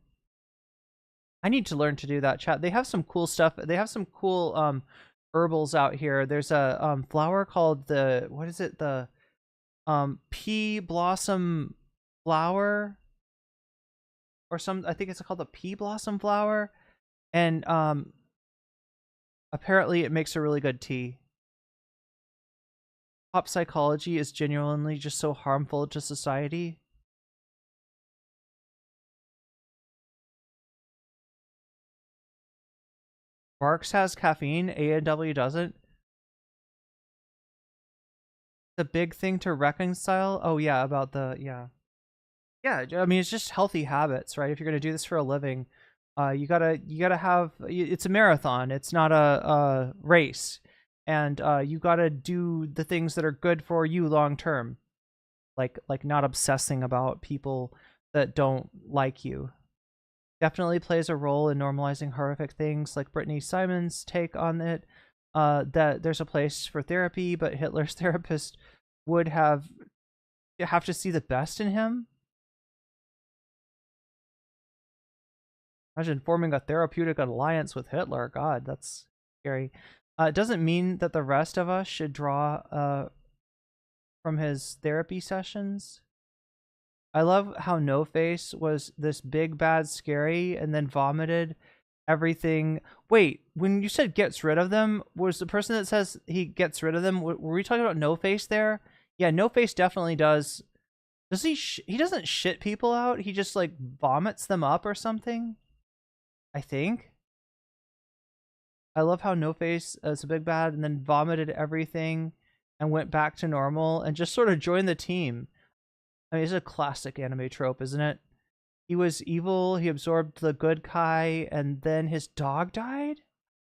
I need to learn to do that, chat. They have some cool stuff. They have some cool herbals out here. There's a flower called the pea blossom flower or some. I think it's called the pea blossom flower, and apparently it makes a really good tea. Pop psychology is genuinely just so harmful to society. Barks has caffeine, A&W doesn't. The big thing to reconcile. Oh yeah, about yeah. I mean, it's just healthy habits, right? If you're gonna do this for a living, you gotta have. It's a marathon. It's not a race. And you gotta do the things that are good for you long term, like not obsessing about people that don't like you. Definitely plays a role in normalizing horrific things, like Brittany Simon's take on it. That there's a place for therapy, but Hitler's therapist would have to see the best in him. Imagine forming a therapeutic alliance with Hitler. God, that's scary. It doesn't mean that the rest of us should draw from his therapy sessions. I love how No Face was this big, bad, scary, and then vomited everything. Wait, when you said gets rid of them, was the person that says he gets rid of them, were we talking about No Face there? Yeah, No Face definitely does. Does he? He doesn't shit people out. He just like vomits them up or something, I think. I love how No Face is a big bad and then vomited everything and went back to normal and just sort of joined the team. I mean, it's a classic anime trope, isn't it? He was evil, he absorbed the good Kai, and then his dog died?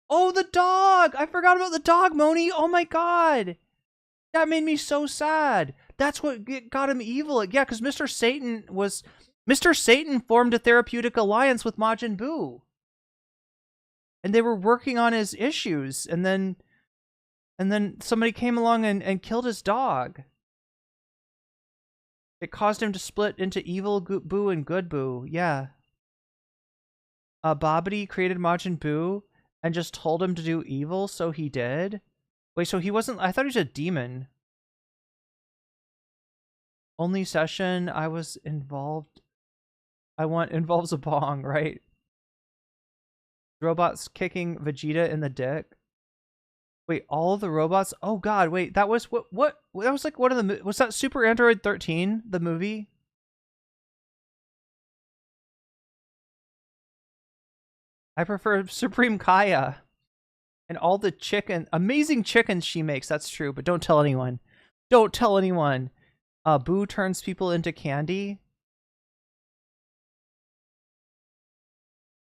Oh, the dog! I forgot about the dog, Moni! Oh my god! That made me so sad. That's what got him evil. Yeah, because Mr. Satan formed a therapeutic alliance with Majin Buu. And they were working on his issues, and then somebody came along and killed his dog. It caused him to split into evil Buu and good Buu. Yeah. Babidi created Majin Buu and just told him to do evil, so he did. Wait, so he wasn't? I thought he was a demon. Only session I was involved. Involves a bong, right? Robots kicking Vegeta in the dick. Wait, all the robots? Oh God, wait, that was what that was like one of the, was that Super Android 13, the movie? I prefer Supreme Kaya. And all the amazing chickens she makes, that's true, but don't tell anyone. Don't tell anyone. Boo turns people into candy.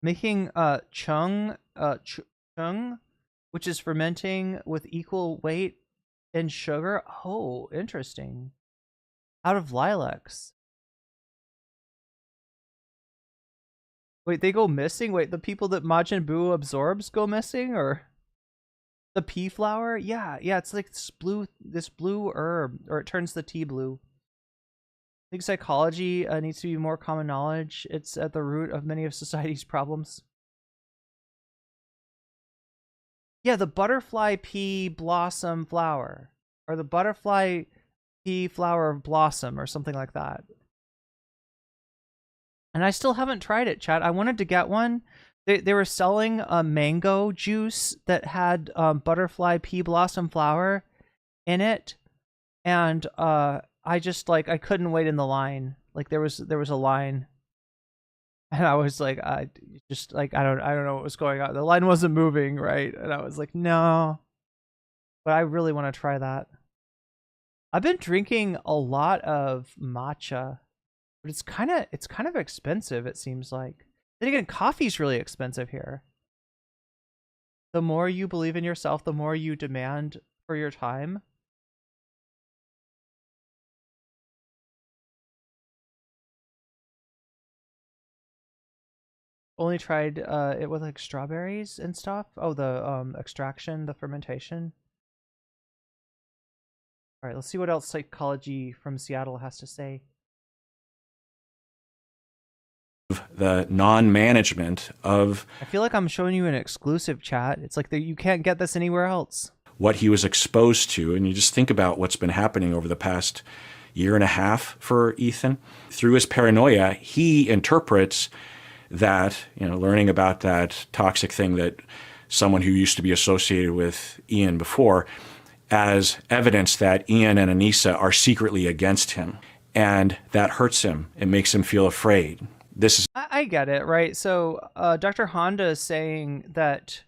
Making chung, which is fermenting with equal weight in sugar. Oh, interesting. Out of lilacs. Wait, they go missing? Wait, the people that Majin Buu absorbs go missing, or the pea flower? Yeah, it's like this blue herb, or it turns the tea blue. I think psychology needs to be more common knowledge. It's at the root of many of society's problems. Yeah, the butterfly pea blossom flower, or the butterfly pea flower blossom, or something like that. And I still haven't tried it, chat. I wanted to get one. They were selling a mango juice that had butterfly pea blossom flower in it, and I just I couldn't wait in the line. Like there was a line, and I was like, I don't know what was going on. The line wasn't moving right, and I was like, no. But I really want to try that. I've been drinking a lot of matcha. But it's kind of expensive, it seems like. Then again, coffee's really expensive here. The more you believe in yourself, the more you demand for your time. Only tried it with like strawberries and stuff. Oh, the extraction, the fermentation. All right, let's see what else Psychology from Seattle has to say. The non-management of, I feel like I'm showing you an exclusive, chat. It's like you can't get this anywhere else. What he was exposed to, and you just think about what's been happening over the past year and a half for Ethan. Through his paranoia, he interprets that, learning about that toxic thing that someone who used to be associated with Ian before, as evidence that Ian and Anissa are secretly against him. And that hurts him. It makes him feel afraid. This is, I get it, right? So Dr. Honda is saying that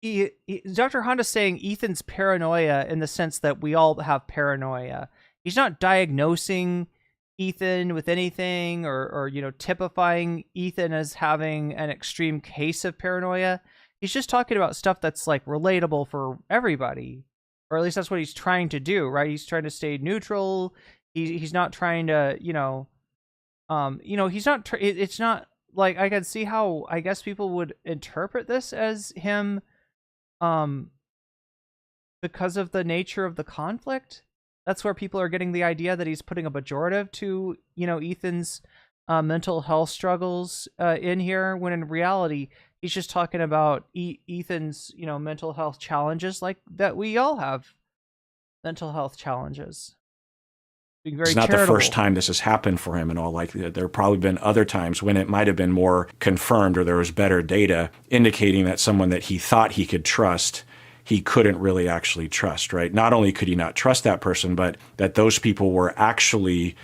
Dr. Honda's saying Ethan's paranoia in the sense that we all have paranoia. He's not diagnosing Ethan with anything or typifying Ethan as having an extreme case of paranoia. He's just talking about stuff that's like relatable for everybody, or at least that's what he's trying to do, right? He's trying to stay neutral. He's not trying to, he's not, it's not like, I can see how I guess people would interpret this as him, because of the nature of the conflict. That's where people are getting the idea that he's putting a pejorative to, Ethan's mental health struggles in here, when in reality, he's just talking about Ethan's, mental health challenges, like that we all have mental health challenges. Being very it's not charitable. The first time this has happened for him in all likelihood. There have probably been other times when it might have been more confirmed, or there was better data indicating that someone that he thought he could trust, he couldn't really actually trust, right? Not only could he not trust that person, but that those people were actually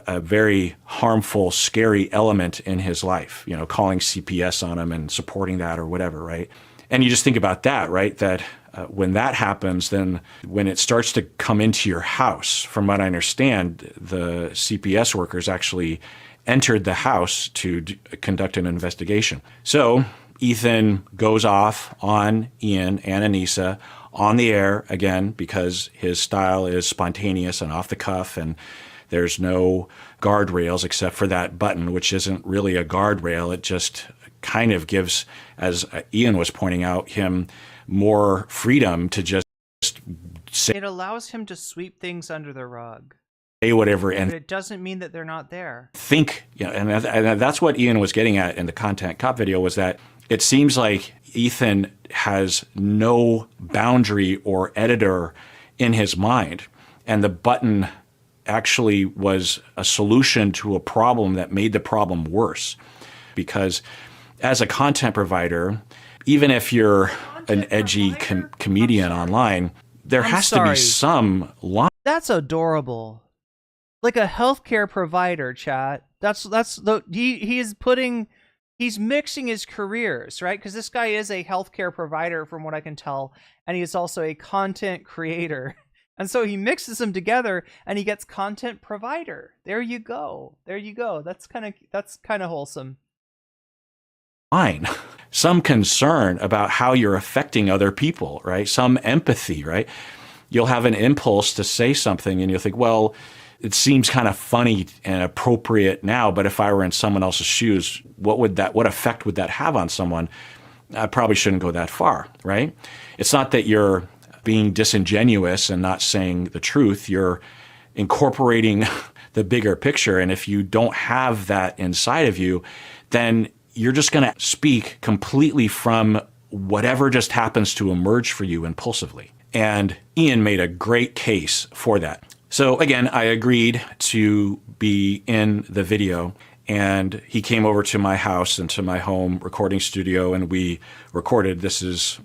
a very harmful, scary element in his life, calling CPS on him and supporting that or whatever, right? And you just think about that, right? That when that happens, then when it starts to come into your house, from what I understand, the CPS workers actually entered the house to conduct an investigation. So Ethan goes off on Ian and Anissa on the air again, because his style is spontaneous and off the cuff, and there's no guardrails except for that button, which isn't really a guardrail. It just kind of gives, as Ian was pointing out, him more freedom to just say. It allows him to sweep things under the rug. Say whatever, and it doesn't mean that they're not there. Think, and that's what Ian was getting at in the Content Cop video, was that it seems like Ethan has no boundary or editor in his mind, and the button actually was a solution to a problem that made the problem worse. Because as a content provider, even if you're an edgy comedian online, there has to be some line. That's adorable. Like a healthcare provider, chat. He's mixing his careers, right? Because this guy is a healthcare provider, from what I can tell, and he is also a content creator. And so he mixes them together, and he gets content provider. There you go. There you go. That's kind of wholesome. Fine. Some concern about how you're affecting other people, right? Some empathy, right? You'll have an impulse to say something, and you'll think, well, it seems kind of funny and appropriate now, but if I were in someone else's shoes, what effect would that have on someone? I probably shouldn't go that far, right? It's not that you're being disingenuous and not saying the truth. You're incorporating the bigger picture. And if you don't have that inside of you, then you're just going to speak completely from whatever just happens to emerge for you impulsively. And Ian made a great case for that. So again, I agreed to be in the video, and he came over to my house and to my home recording studio, and we recorded. This is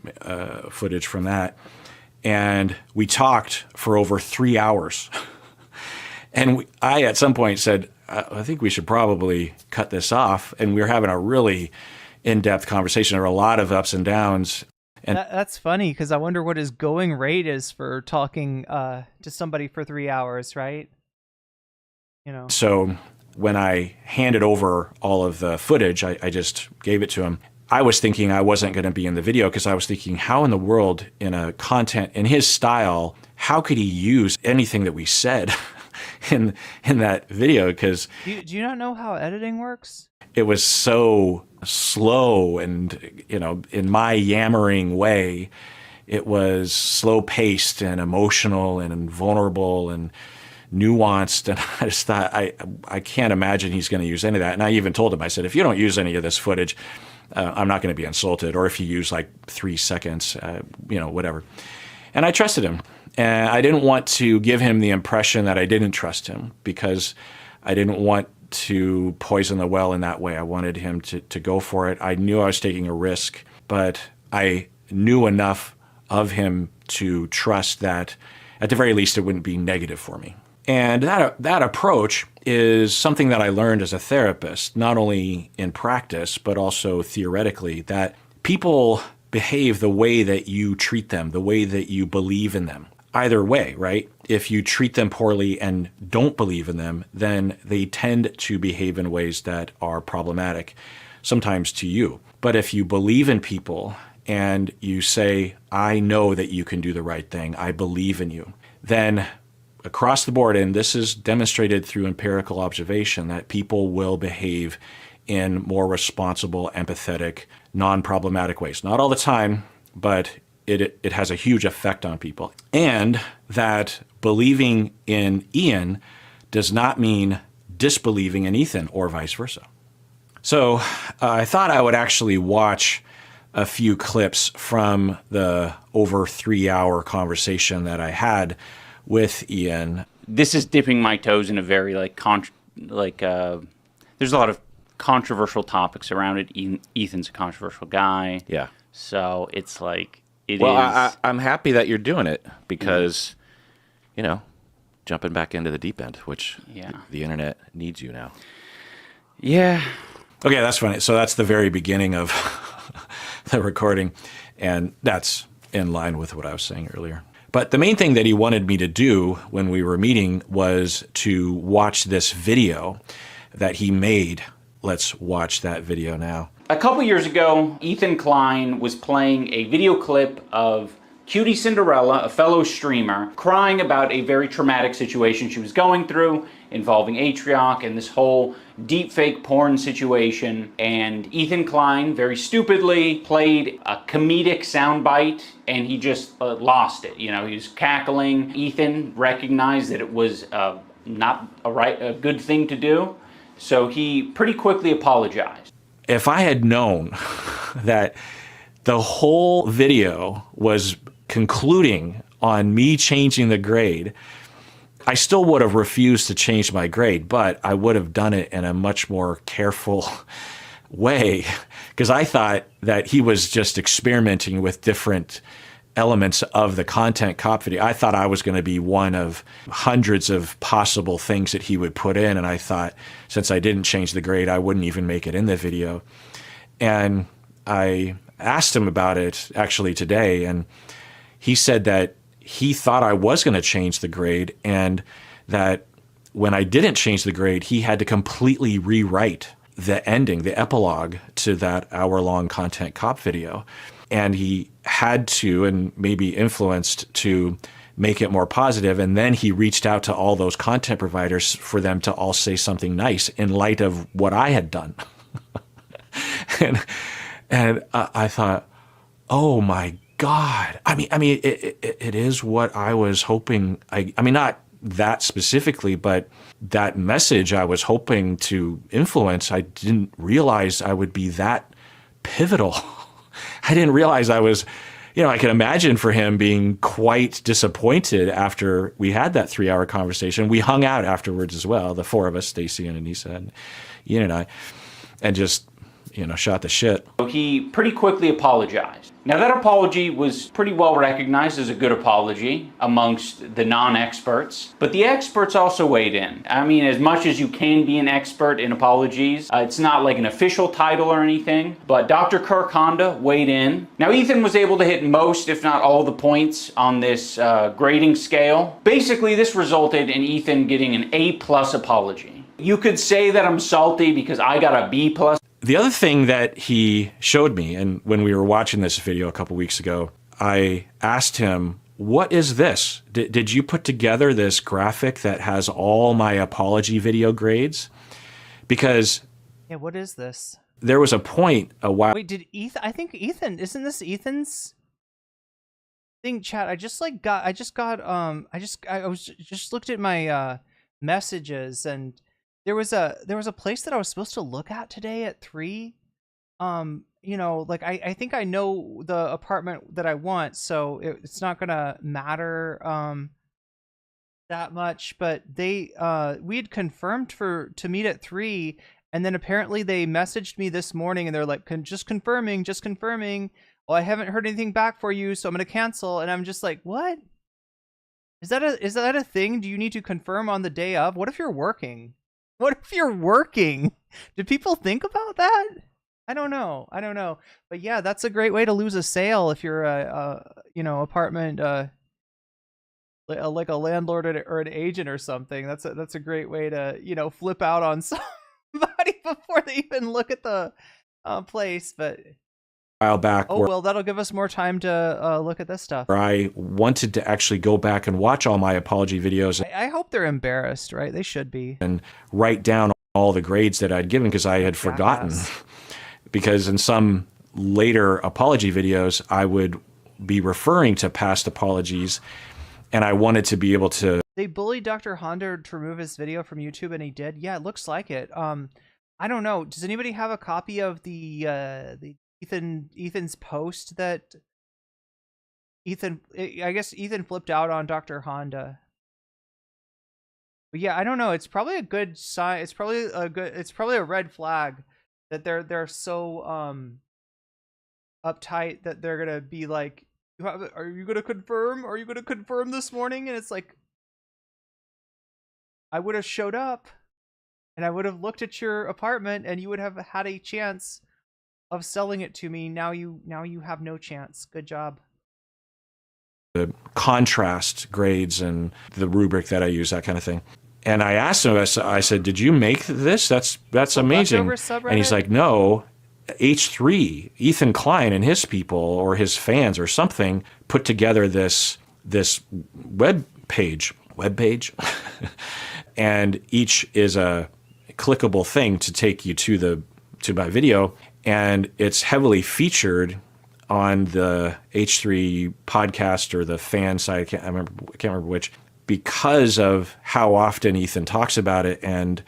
footage from that. And we talked for over 3 hours. And I, at some point, said, I think we should probably cut this off. And we were having a really in-depth conversation. There were a lot of ups and downs. And That's funny, because I wonder what his going rate is for talking to somebody for 3 hours, right? You know. So when I handed over all of the footage, I just gave it to him. I was thinking I wasn't going to be in the video, because I was thinking, how in the world, in a content in his style, how could he use anything that we said in that video? Because do you not know how editing works? It was so slow, and in my yammering way, it was slow paced and emotional and vulnerable and nuanced. And I just thought, I can't imagine he's going to use any of that. And I even told him, I said, if you don't use any of this footage, I'm not going to be insulted. Or if you use like 3 seconds, whatever. And I trusted him. And I didn't want to give him the impression that I didn't trust him, because I didn't want to poison the well in that way. I wanted him to go for it. I knew I was taking a risk, but I knew enough of him to trust that at the very least it wouldn't be negative for me. And that approach is something that I learned as a therapist, not only in practice, but also theoretically, that people behave the way that you treat them, the way that you believe in them. Either way, right? If you treat them poorly and don't believe in them, then they tend to behave in ways that are problematic, sometimes to you. But if you believe in people and you say, I know that you can do the right thing, I believe in you, then across the board, and this is demonstrated through empirical observation, that people will behave in more responsible, empathetic, non-problematic ways. Not all the time, but it has a huge effect on people. And that believing in Ian does not mean disbelieving in Ethan, or vice versa. So I thought I would actually watch a few clips from the over 3-hour conversation that I had with Ian. This is dipping my toes in a very there's a lot of controversial topics around it. Ethan's a controversial guy. Yeah. So it's like, I'm happy that you're doing it, because, jumping back into the deep end, which the internet needs you now. Yeah. Okay, that's funny. So that's the very beginning of the recording, and that's in line with what I was saying earlier. But the main thing that he wanted me to do when we were meeting was to watch this video that he made. Let's watch that video now. A couple years ago, Ethan Klein was playing a video clip of Cutie Cinderella, a fellow streamer, crying about a very traumatic situation she was going through involving Atrioc and this whole deepfake porn situation. And Ethan Klein very stupidly played a comedic soundbite, and he just lost it. He was cackling. Ethan recognized that it was not a good thing to do, so he pretty quickly apologized. If I had known that the whole video was concluding on me changing the grade, I still would have refused to change my grade, but I would have done it in a much more careful, way, because I thought that he was just experimenting with different elements of the content cop video. I thought I was going to be one of hundreds of possible things that he would put in. And I thought, since I didn't change the grade, I wouldn't even make it in the video. And I asked him about it actually today, and he said that he thought I was going to change the grade, and that when I didn't change the grade, he had to completely rewrite the ending, the epilogue to that hour-long content cop video. And he had to, and maybe influenced to, make it more positive. And then he reached out to all those content providers for them to all say something nice in light of what I had done. and I thought, oh my God. I mean, it is what I was hoping. I mean, not that specifically, but that message I was hoping to influence. I didn't realize I would be that pivotal. I didn't realize I was, I can imagine for him being quite disappointed after we had that 3-hour conversation. We hung out afterwards as well, the four of us, Stacy and Anissa and Ian and I, and just, shot the shit. He pretty quickly apologized. Now that apology was pretty well recognized as a good apology amongst the non-experts, but the experts also weighed in. I mean, as much as you can be an expert in apologies, it's not like an official title or anything, but Dr. Kirk Honda weighed in. Now Ethan was able to hit most, if not all, the points on this grading scale. Basically, this resulted in Ethan getting an A+ apology. You could say that I'm salty because I got a B+. The other thing that he showed me, and when we were watching this video a couple weeks ago, I asked him, what is this? Did you put together this graphic that has all my apology video grades? Because yeah, what is this? There was a point a while. Wait, did Ethan? I think Ethan. Isn't this Ethan's thing? Chat. I just looked at my messages, and there was a place that I was supposed to look at today at 3. I think I know the apartment that I want, so it's not gonna matter that much. But we had confirmed to meet at 3, and then apparently they messaged me this morning, and they're like, just confirming. Well, I haven't heard anything back for you, so I'm gonna cancel. And I'm just like, what? Is that a thing? Do you need to confirm on the day of? What if you're working? Did people think about that? I don't know. But yeah, that's a great way to lose a sale if you're apartment, like a landlord or an agent or something. That's a great way to, flip out on somebody before they even look at the place. But while back. Oh, well, that'll give us more time to look at this stuff. Where I wanted to actually go back and watch all my apology videos. I hope they're embarrassed, right? They should be. And write down all the grades that I'd given because I had forgotten. Because in some later apology videos, I would be referring to past apologies, and I wanted to be able to. They bullied Dr. Honda to remove his video from YouTube, and he did. Yeah, it looks like it. I don't know. Does anybody have a copy of the Ethan's post that I guess Ethan flipped out on Dr. Honda? But yeah, I don't know. It's probably a good sign. It's probably a red flag that they're so uptight that they're gonna be like, are you gonna confirm? Are you gonna confirm this morning? And it's like, I would have showed up, and I would have looked at your apartment, and you would have had a chance of selling it to me. Now you have no chance. Good job. The contrast grades and the rubric that I use, that kind of thing. And I asked him, I said, did you make this? That's amazing. And he's like, no, H3, Ethan Klein and his people or his fans or something put together this web page, and each is a clickable thing to take you to my video. And it's heavily featured on the H3 podcast or the fan site. I can't remember which, because of how often Ethan talks about it and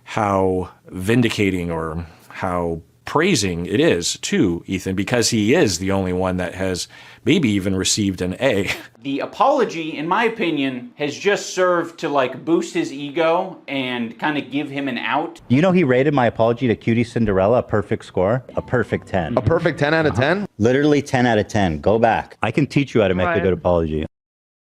how vindicating or how praising it is to Ethan, because he is the only one that has maybe even received an A. The apology, in my opinion, has just served to like boost his ego and kind of give him an out. You know, he rated my apology to Cutie Cinderella a perfect score, a perfect 10. A perfect 10 out of 10? Literally 10 out of 10. Go back. I can teach you how to make a good apology.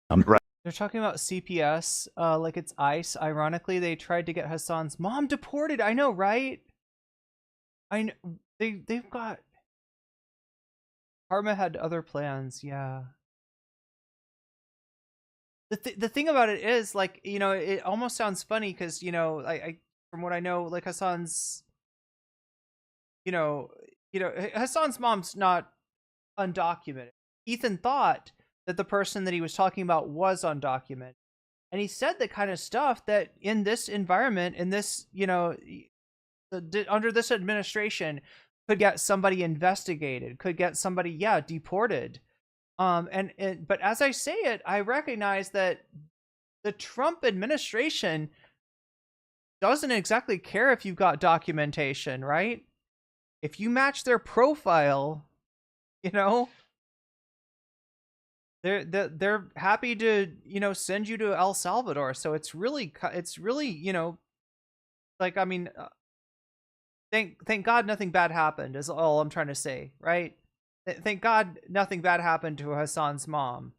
Right. They're talking about CPS like it's ICE. Ironically, they tried to get Hasan's mom deported. I know, right? I know. They've got... Karma had other plans, yeah. The thing about it is, like, you know, it almost sounds funny because, you know, I from what I know, like Hasan's, you know, Hasan's mom's not undocumented. Ethan thought that the person that he was talking about was undocumented, and he said the kind of stuff that in this environment, in this, you know, under this administration, could get somebody investigated, could get somebody, yeah, deported. But as I say it, I recognize that the Trump administration doesn't exactly care if you've got documentation, right? If you match their profile, you know, they're happy to, you know, send you to El Salvador. So it's really, you know, like, I mean, thank God nothing bad happened is all I'm trying to say, right? Thank God nothing bad happened to Hasan's mom.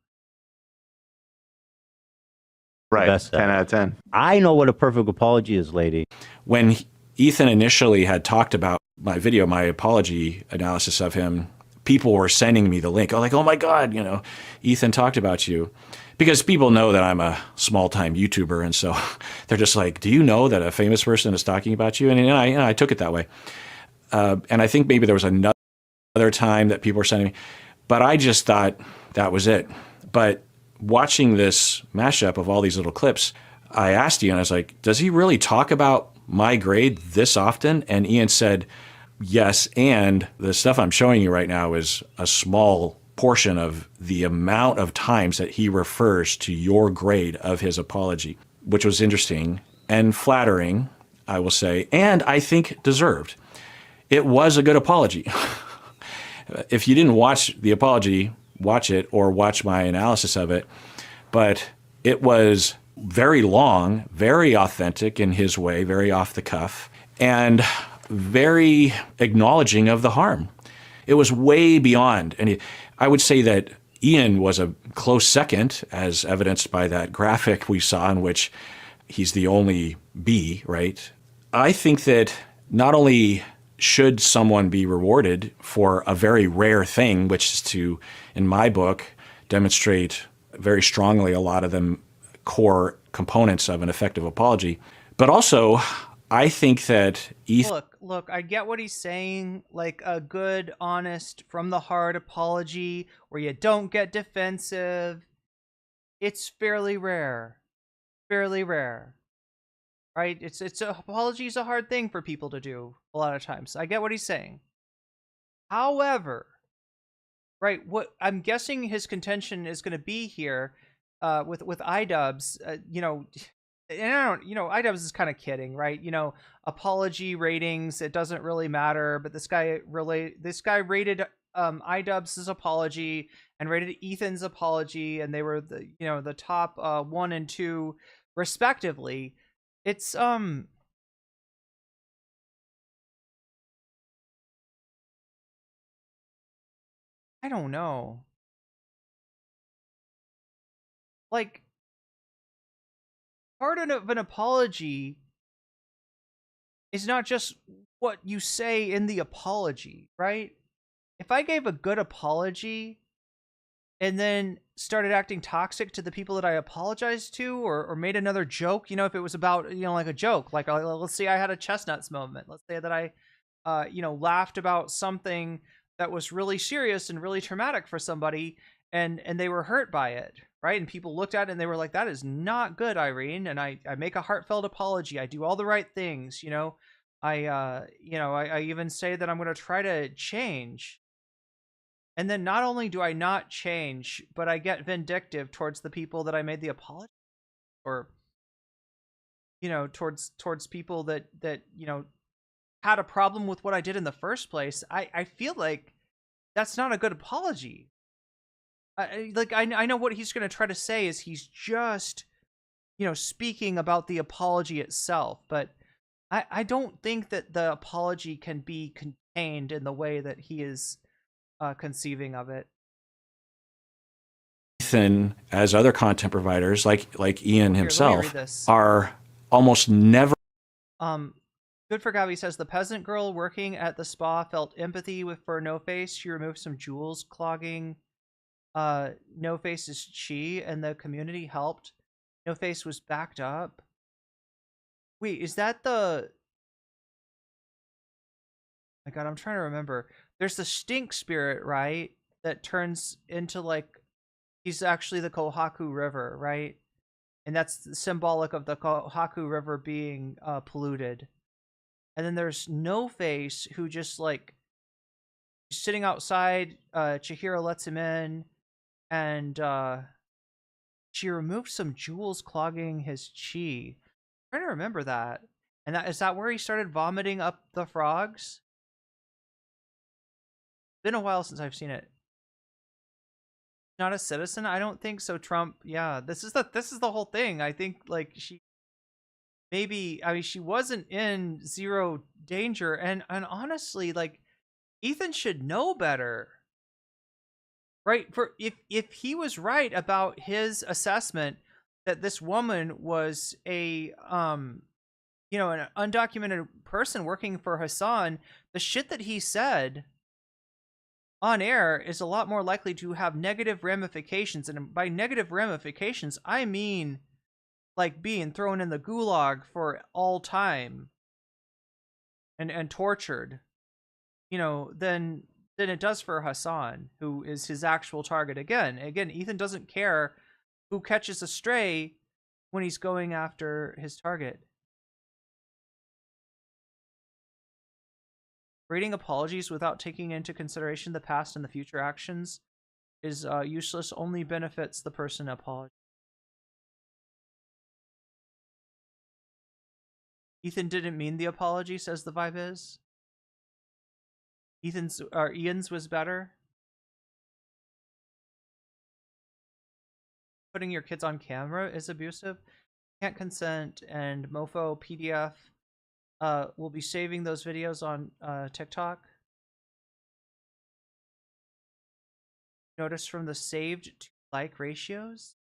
Right, 10 out of 10. I know what a perfect apology is, lady. When Ethan initially had talked about my video, my apology analysis of him, people were sending me the link. Oh, like, oh my God, you know, Ethan talked about you. Because people know that I'm a small-time YouTuber, and so they're just like, do you know that a famous person is talking about you? And I took it that way. And I think maybe there was another time that people were sending me, but I just thought that was it. But watching this mashup of all these little clips, I asked Ian, I was like, does he really talk about my grade this often? And Ian said, yes, and the stuff I'm showing you right now is a small portion of the amount of times that he refers to your grade of his apology, which was interesting and flattering, I will say, and I think deserved. It was a good apology. If you didn't watch the apology, watch it or watch my analysis of it. But it was very long, very authentic in his way, very off the cuff, and very acknowledging of the harm. It was way beyond. And I would say that Ian was a close second, as evidenced by that graphic we saw in which he's the only B, right? I think that not only should someone be rewarded for a very rare thing, which is to, in my book, demonstrate very strongly a lot of the core components of an effective apology, but also I think that Ethan... Look, I get what he's saying, like a good, honest, from the heart apology where you don't get defensive. It's fairly rare. Fairly rare. Right? It's apology is a hard thing for people to do a lot of times. I get what he's saying. However, right, what I'm guessing his contention is going to be here with iDubbbz, you know, and I don't, you know, iDubbbz is kind of kidding, right? You know, apology ratings, it doesn't really matter, but this guy rated iDubbbz's apology and rated Ethan's apology, and they were the, you know, the top 1 and 2 respectively. It's I don't know. Like, part of an apology is not just what you say in the apology, right? If I gave a good apology and then started acting toxic to the people that I apologized to, or made another joke, you know, if it was about, you know, like a joke, like let's say I had a chestnuts moment. Let's say that I, you know, laughed about something that was really serious and really traumatic for somebody, and they were hurt by it, right? And people looked at it and they were like, that is not good, Irene. And I make a heartfelt apology. I do all the right things, you know. I even say that I'm going to try to change. And then not only do I not change, but I get vindictive towards the people that I made the apology, or, you know, towards people that, you know, had a problem with what I did in the first place, I feel like that's not a good apology. I know what he's going to try to say is he's just, speaking about the apology itself, but I don't think that the apology can be contained in the way that he is conceiving of it. Ethan, as other content providers, like Ian himself, this. are almost never. Good for Gabby says the peasant girl working at the spa felt empathy for No Face. She removed some jewels clogging No Face's chi, and the community helped. No Face was backed up. Wait, is that the? My God, I'm trying to remember. There's the stink spirit, right? That turns into he's actually the Kohaku River, right? And that's symbolic of the Kohaku River being polluted. And then there's No Face, who just sitting outside. Chihiro lets him in, and she removed some jewels clogging his chi. I'm trying to remember that. And is that where he started vomiting up the frogs? It's been a while since I've seen it. Not a citizen? I don't think so, Trump. Yeah, this is the whole thing. I think she she wasn't in zero danger, and honestly, Ethan should know better. Right? For if he was right about his assessment that this woman was an undocumented person working for Hasan, the shit that he said on air is a lot more likely to have negative ramifications. And by negative ramifications, I mean being thrown in the gulag for all time and tortured, than it does for Hasan, who is his actual target. Again, Ethan doesn't care who catches a stray when he's going after his target. Reading apologies without taking into consideration the past and the future actions is useless, only benefits the person apologizing. Ethan didn't mean the apology, says the vibe is. Ian's was better. Putting your kids on camera is abusive. Can't consent, and Mofo PDF will be saving those videos on TikTok. Notice from the saved to like ratios.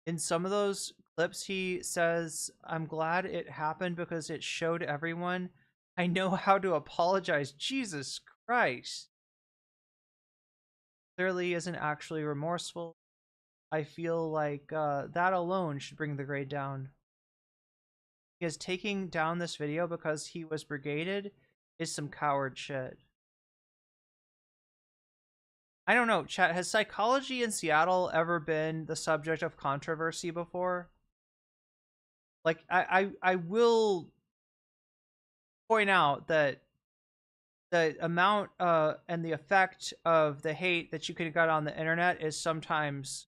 In some of those clips, he says, "I'm glad it happened because it showed everyone I know how to apologize." Jesus Christ. Clearly isn't actually remorseful. I feel like that alone should bring the grade down. Because taking down this video because he was brigaded is some coward shit. I don't know, chat, has psychology in Seattle ever been the subject of controversy before? I will point out that the amount and the effect of the hate that you could get on the internet is sometimes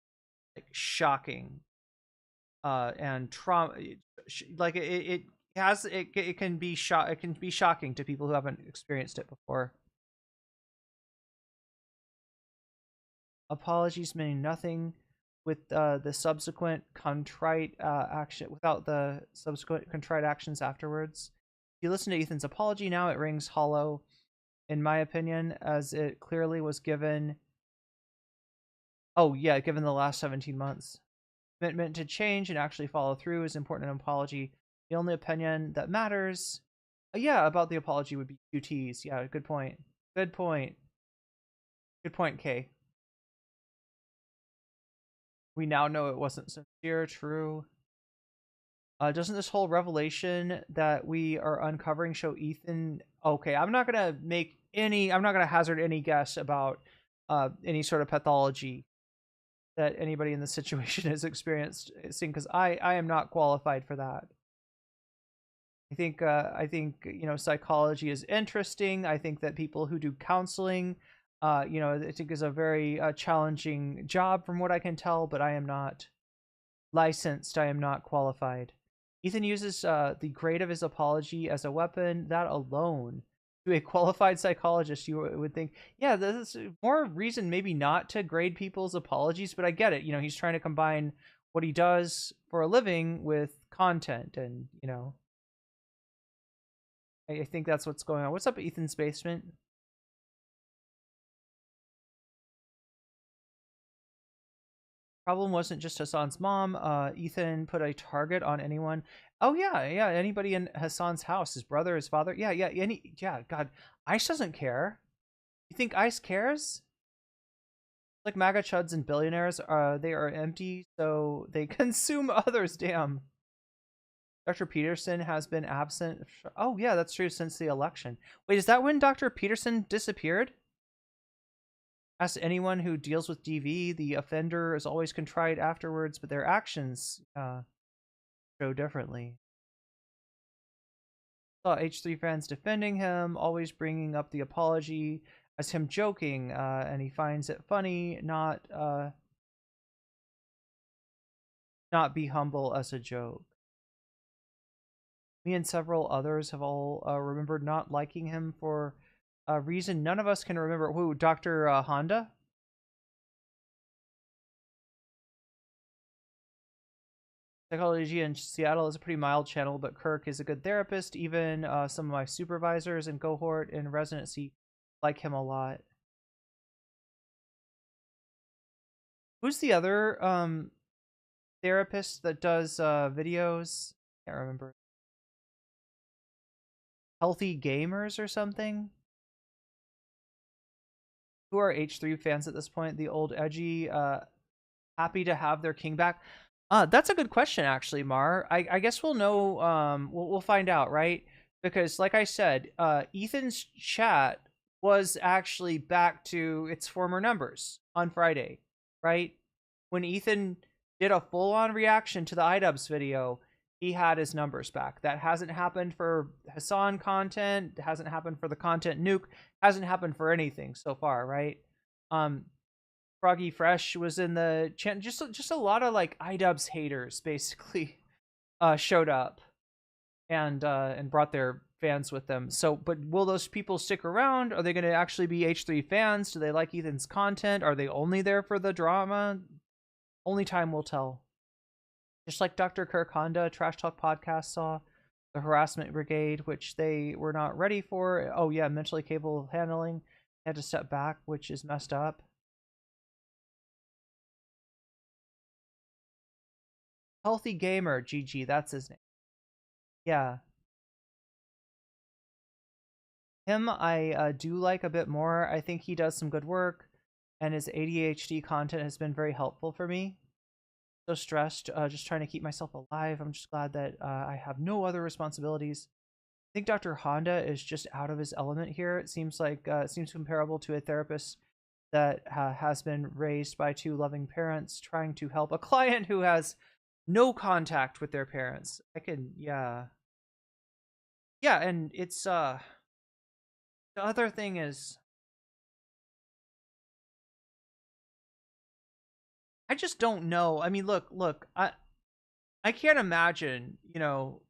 shocking and trauma. It can be shocking to people who haven't experienced it before. Apologies meaning nothing with the subsequent contrite action, without the subsequent contrite actions afterwards. If you listen to Ethan's apology now, it rings hollow, in my opinion, as it clearly was given. Oh yeah, given the last 17 months. Commitment to change and actually follow through is important in apology. The only opinion that matters, about the apology would be QTs. Yeah, good point. Good point. Good point, Kay. We now know it wasn't sincere. True. Doesn't this whole revelation that we are uncovering show Ethan? Okay, I'm not gonna hazard any guess about any sort of pathology that anybody in this situation has experienced, because I am not qualified for that. I think psychology is interesting. I think that people who do counseling, I think is a very challenging job from what I can tell, but I am not licensed. I am not qualified. Ethan uses the grade of his apology as a weapon. That alone, to a qualified psychologist, you would think, yeah, there's more reason maybe not to grade people's apologies, but I get it. You know, he's trying to combine what he does for a living with content, and, you know, I think that's what's going on. What's up, Ethan's basement? Problem wasn't just Hasan's mom. Ethan put a target on anyone. Oh yeah, anybody in Hasan's house, his brother, his father. Yeah. God, ICE doesn't care. You think ICE cares? Like MAGA chuds and billionaires, they are empty, so they consume others. Damn. Dr. Peterson has been absent. Oh yeah, that's true, since the election. Wait, is that when Dr. Peterson disappeared? Ask anyone who deals with DV, the offender is always contrite afterwards, but their actions show differently. Saw H3 fans defending him, always bringing up the apology as him joking, and he finds it funny, not be humble as a joke. Me and several others have all remembered not liking him for a reason none of us can remember. Who, Dr. Honda? Psychology in Seattle is a pretty mild channel, but Kirk is a good therapist. Even some of my supervisors and cohort in residency like him a lot. Who's the other therapist that does videos? Can't remember. Healthy Gamers or something? Who are H3 fans at this point? The old edgy, happy to have their king back. That's a good question, actually, Mar. I guess we'll know. We'll find out, right? Because, like I said, Ethan's chat was actually back to its former numbers on Friday, right? When Ethan did a full-on reaction to the iDubbbz video, he had his numbers back. That hasn't happened for Hasan content. Hasn't happened for the content nuke. Hasn't happened for anything so far, right? Froggy Fresh was in the chat. Just a lot of like iDubbbz haters basically showed up and brought their fans with them. So, but will those people stick around? Are they going to actually be H3 fans? Do they like Ethan's content? Are they only there for the drama? Only time will tell. Just like Dr. Kirk Honda, Trash Talk Podcast saw the harassment brigade, which they were not ready for. Oh yeah, mentally capable of handling. They had to step back, which is messed up. Healthy Gamer, GG, that's his name. Yeah. Him, I do like a bit more. I think he does some good work, and his ADHD content has been very helpful for me. So stressed, just trying to keep myself alive. I'm just glad that I have no other responsibilities. I think Dr. Honda is just out of his element here. It seems like it seems comparable to a therapist that has been raised by two loving parents trying to help a client who has no contact with their parents. Yeah, and it's the other thing is, I just don't know. I mean, look, I can't imagine, you know,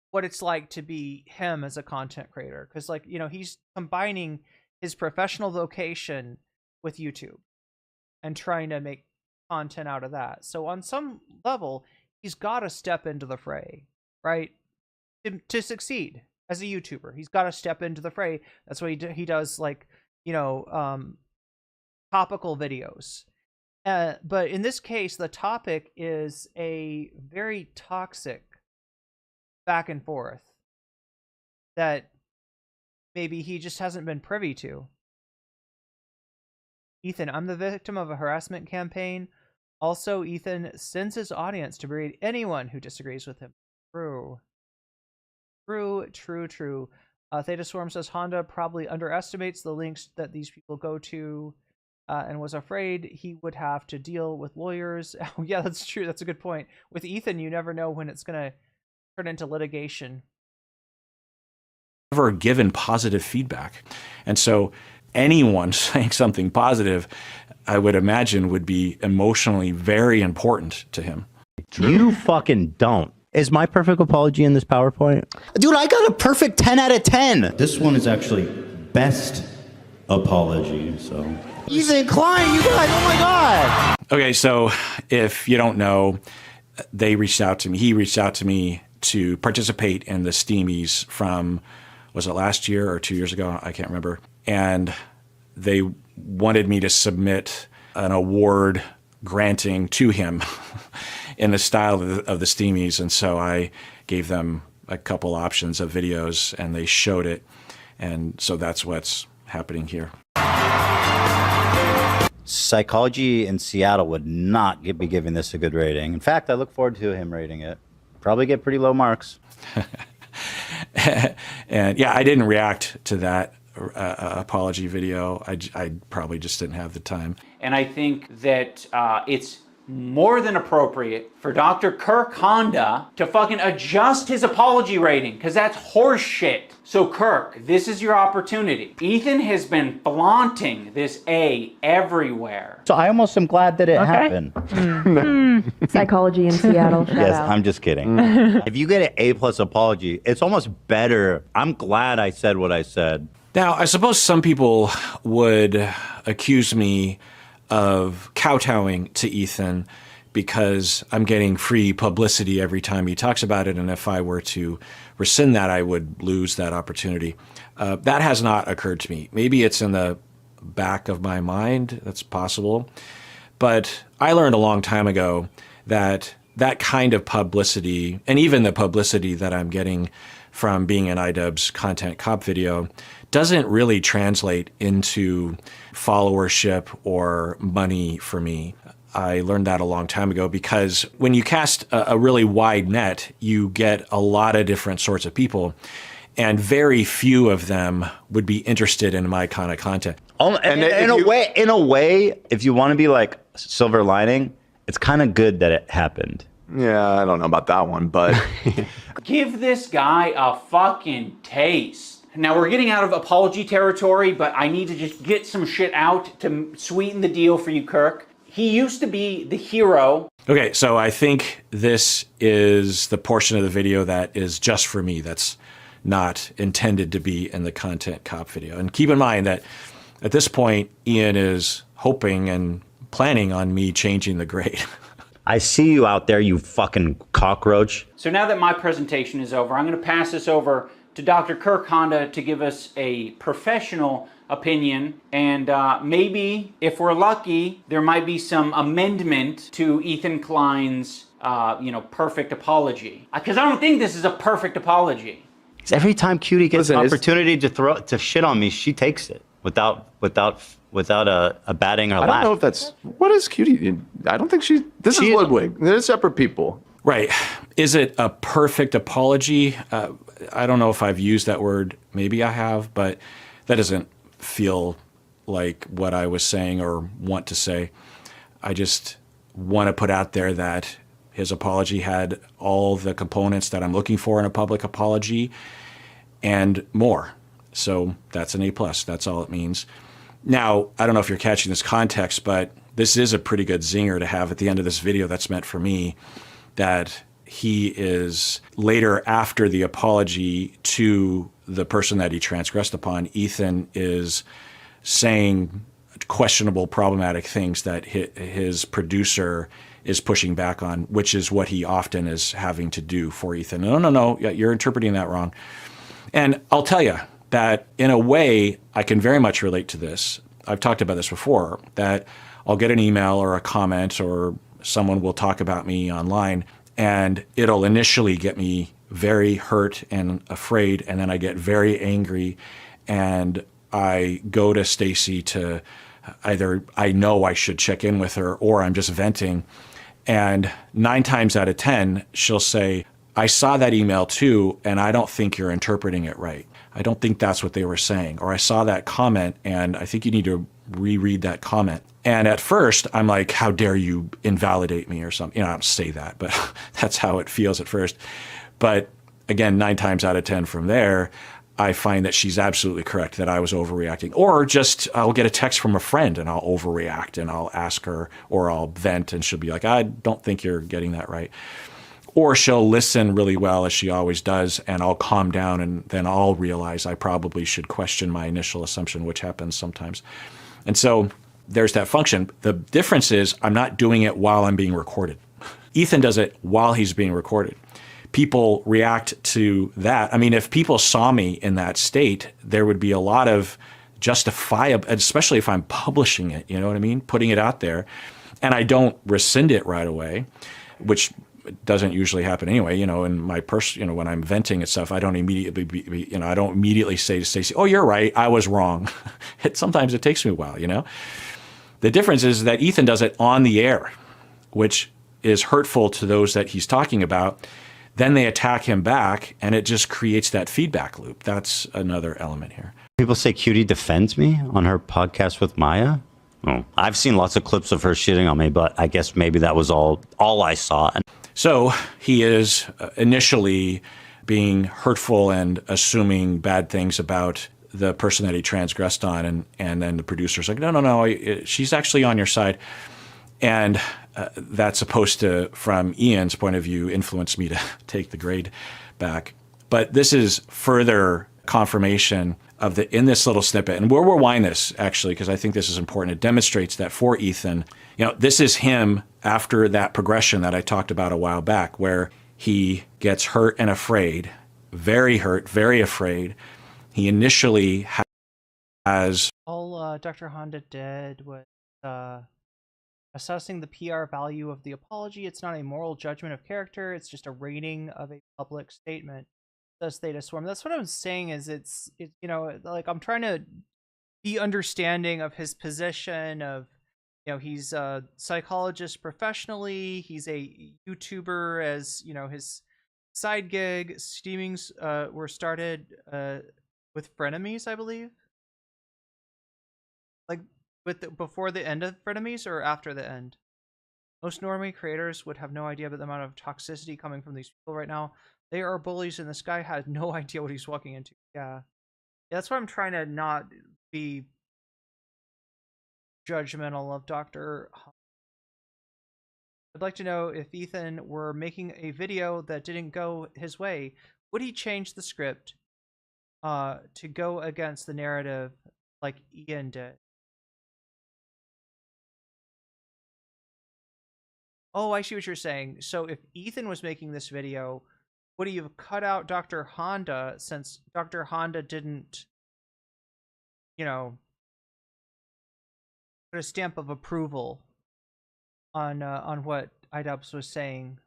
what it's like to be him as a content creator, because, like, you know, he's combining his professional vocation with YouTube and trying to make content out of that. So on some level, he's got to step into the fray, right? To succeed as a YouTuber, he's got to step into the fray. That's why he does, like, you know, topical videos. But in this case, the topic is a very toxic back and forth that maybe he just hasn't been privy to. Ethan, I'm the victim of a harassment campaign. Also, Ethan sends his audience to berate anyone who disagrees with him. True. Theta Swarm says Honda probably underestimates the links that these people go to, and was afraid he would have to deal with lawyers. Oh, yeah, that's true. That's a good point. With Ethan, you never know when it's going to turn into litigation. Never given positive feedback. And so anyone saying something positive, I would imagine, would be emotionally very important to him. You fucking don't. Is my perfect apology in this PowerPoint? Dude, I got a perfect 10 out of 10. This one is actually best apology, so. Ethan Klein, you guys, oh my God. Okay, so if you don't know, he reached out to me to participate in the Steamies from, was it last year or 2 years ago? I can't remember. And they wanted me to submit an award granting to him in the style of the Steamies. And so I gave them a couple options of videos and they showed it. And so that's what's happening here. Psychology in Seattle would not be giving this a good rating. In fact, I look forward to him rating it. Probably get pretty low marks. And yeah, I didn't react to that apology video. I probably just didn't have the time. And I think that it's more than appropriate for Dr. Kirk Honda to fucking adjust his apology rating, because that's horse shit. So Kirk, this is your opportunity. Ethan has been flaunting this A everywhere. So I almost am glad that it happened. Psychology in Seattle. Shout Yes, out. I'm just kidding. If you get an A+ apology, it's almost better. I'm glad I said what I said. Now, I suppose some people would accuse me of kowtowing to Ethan because I'm getting free publicity every time he talks about it. And if I were to rescind that, I would lose that opportunity. That has not occurred to me. Maybe it's in the back of my mind. That's possible. But I learned a long time ago that that kind of publicity, and even the publicity that I'm getting from being in iDubbbz's Content Cop video, doesn't really translate into followership or money for me. I learned that a long time ago because when you cast a really wide net, you get a lot of different sorts of people, and very few of them would be interested in my kind of content. In a way, if you want to be like silver lining, it's kind of good that it happened. Yeah, I don't know about that one, but Give this guy a fucking taste. Now we're getting out of apology territory, but I need to just get some shit out to sweeten the deal for you, Kirk. He used to be the hero. Okay, so I think this is the portion of the video that is just for me. That's not intended to be in the Content Cop video. And keep in mind that at this point, Ian is hoping and planning on me changing the grade. I see you out there, you fucking cockroach. So now that my presentation is over, I'm going to pass this over to Dr. Kirk Honda to give us a professional opinion, and maybe, if we're lucky, there might be some amendment to Ethan Klein's, perfect apology. Because I don't think this is a perfect apology. Every time Cutie gets an opportunity to shit on me, she takes it without a batting her I lap. don't know if that's what is Cutie. I don't think this is Ludwig. They're separate people. Right. Is it a perfect apology? I don't know if I've used that word. Maybe I have, but that doesn't feel like what I was saying or want to say. I just want to put out there that his apology had all the components that I'm looking for in a public apology and more. So that's an A+. That's all it means. Now, I don't know if you're catching this context, but this is a pretty good zinger to have at the end of this video that's meant for me, that he is later, after the apology to the person that he transgressed upon, Ethan is saying questionable, problematic things that his producer is pushing back on, which is what he often is having to do for Ethan. No, you're interpreting that wrong. And I'll tell you that in a way, I can very much relate to this. I've talked about this before, that I'll get an email or a comment or someone will talk about me online, and it'll initially get me very hurt and afraid, and then I get very angry, and I go to Stacy to either I know I should check in with her or I'm just venting, and 9 times out of 10, she'll say, I saw that email too, and I don't think you're interpreting it right. I don't think that's what they were saying. Or I saw that comment, and I think you need to reread that comment. And at first, I'm like, how dare you invalidate me or something. I don't say that, but that's how it feels at first. But again, 9 times out of 10 from there, I find that she's absolutely correct, that I was overreacting. Or just I'll get a text from a friend and I'll overreact and I'll ask her, or I'll vent and she'll be like, I don't think you're getting that right. Or she'll listen really well, as she always does, and I'll calm down, and then I'll realize I probably should question my initial assumption, which happens sometimes. And so there's that function. The difference is I'm not doing it while I'm being recorded. Ethan does it while he's being recorded. People react to that. I mean, if people saw me in that state, there would be a lot of justifiable, especially if I'm publishing it, you know what I mean? Putting it out there. And I don't rescind it right away, which doesn't usually happen anyway. You know, in my when I'm venting and stuff, I don't immediately say to Stacey, "Oh, you're right, I was wrong." Sometimes it takes me a while, you know? The difference is that Ethan does it on the air, which is hurtful to those that he's talking about. Then they attack him back, and it just creates that feedback loop. That's another element here. People say Cutie defends me on her podcast with Maya. Oh, I've seen lots of clips of her shitting on me, but I guess maybe that was all I saw. So he is initially being hurtful and assuming bad things about the person that he transgressed on, and then the producer's like, no, she's actually on your side. And that's supposed to, from Ian's point of view, influence me to take the grade back. But this is further confirmation of in this little snippet. And we'll rewind this, actually, because I think this is important. It demonstrates that for Ethan, this is him after that progression that I talked about a while back, where he gets hurt and afraid, very hurt, very afraid. He initially has... All Dr. Honda did was assessing the PR value of the apology. It's not a moral judgment of character. It's just a rating of a public statement. Says Theta Swarm. That's what I'm saying. Is it's like I'm trying to be understanding of his position. Of he's a psychologist professionally. He's a YouTuber as his side gig. Steamings were started with frenemies, I believe. Like before the end of frenemies or after the end. Most normie creators would have no idea about the amount of toxicity coming from these people right now. They are bullies, and this guy had no idea what he's walking into. Yeah, that's why I'm trying to not be judgmental of Dr. I'd like to know if Ethan were making a video that didn't go his way, would he change the script to go against the narrative like Ian did? Oh, I see what you're saying. So if Ethan was making this video, would he have cut out Dr. Honda, since Dr. Honda didn't, put a stamp of approval on what iDubbbz was saying?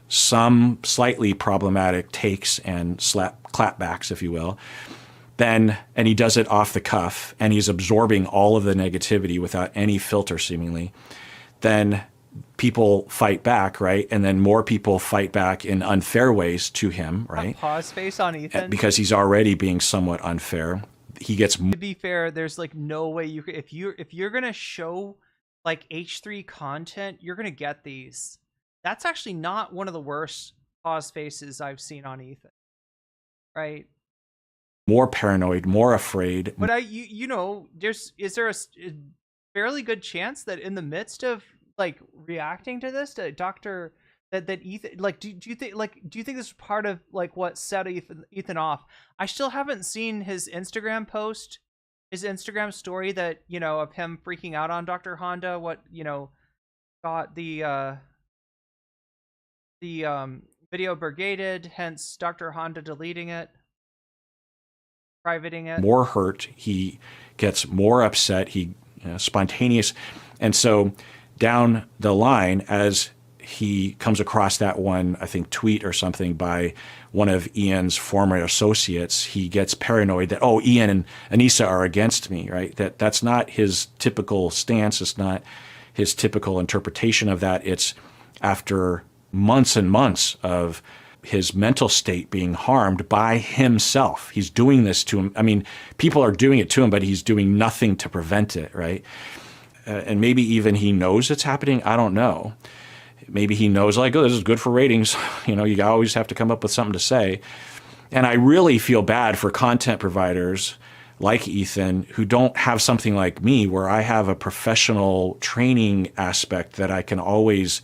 Some slightly problematic takes and clapbacks, if you will. And he does it off the cuff, and he's absorbing all of the negativity without any filter, seemingly. Then people fight back, right? And then more people fight back in unfair ways to him, right? Pause face on Ethan. Because he's already being somewhat unfair. He gets... To be fair, there's like no way you could... If you're going to show like H3 content, you're going to get these. That's actually not one of the worst pause faces I've seen on Ethan. Right? More paranoid, more afraid. But is there a fairly good chance that in the midst of like reacting to this, that Ethan, like, do you think this is part of like what set Ethan off? I still haven't seen his Instagram post, his Instagram story that of him freaking out on Dr. Honda. What got the video brigaded, hence Dr. Honda deleting it. Privating it. More hurt, he gets more upset, he spontaneous, and so down the line, as he comes across that one, I think, tweet or something by one of Ian's former associates, he gets paranoid that, oh, Ian and Anissa are against me, right? That's not his typical stance. It's not his typical interpretation of that. It's after months and months of his mental state being harmed by himself. He's doing this to him. I mean, people are doing it to him, but he's doing nothing to prevent it, right? And maybe even he knows it's happening. I don't know. Maybe he knows, like, oh, this is good for ratings. You always have to come up with something to say. And I really feel bad for content providers like Ethan who don't have something like me where I have a professional training aspect that I can always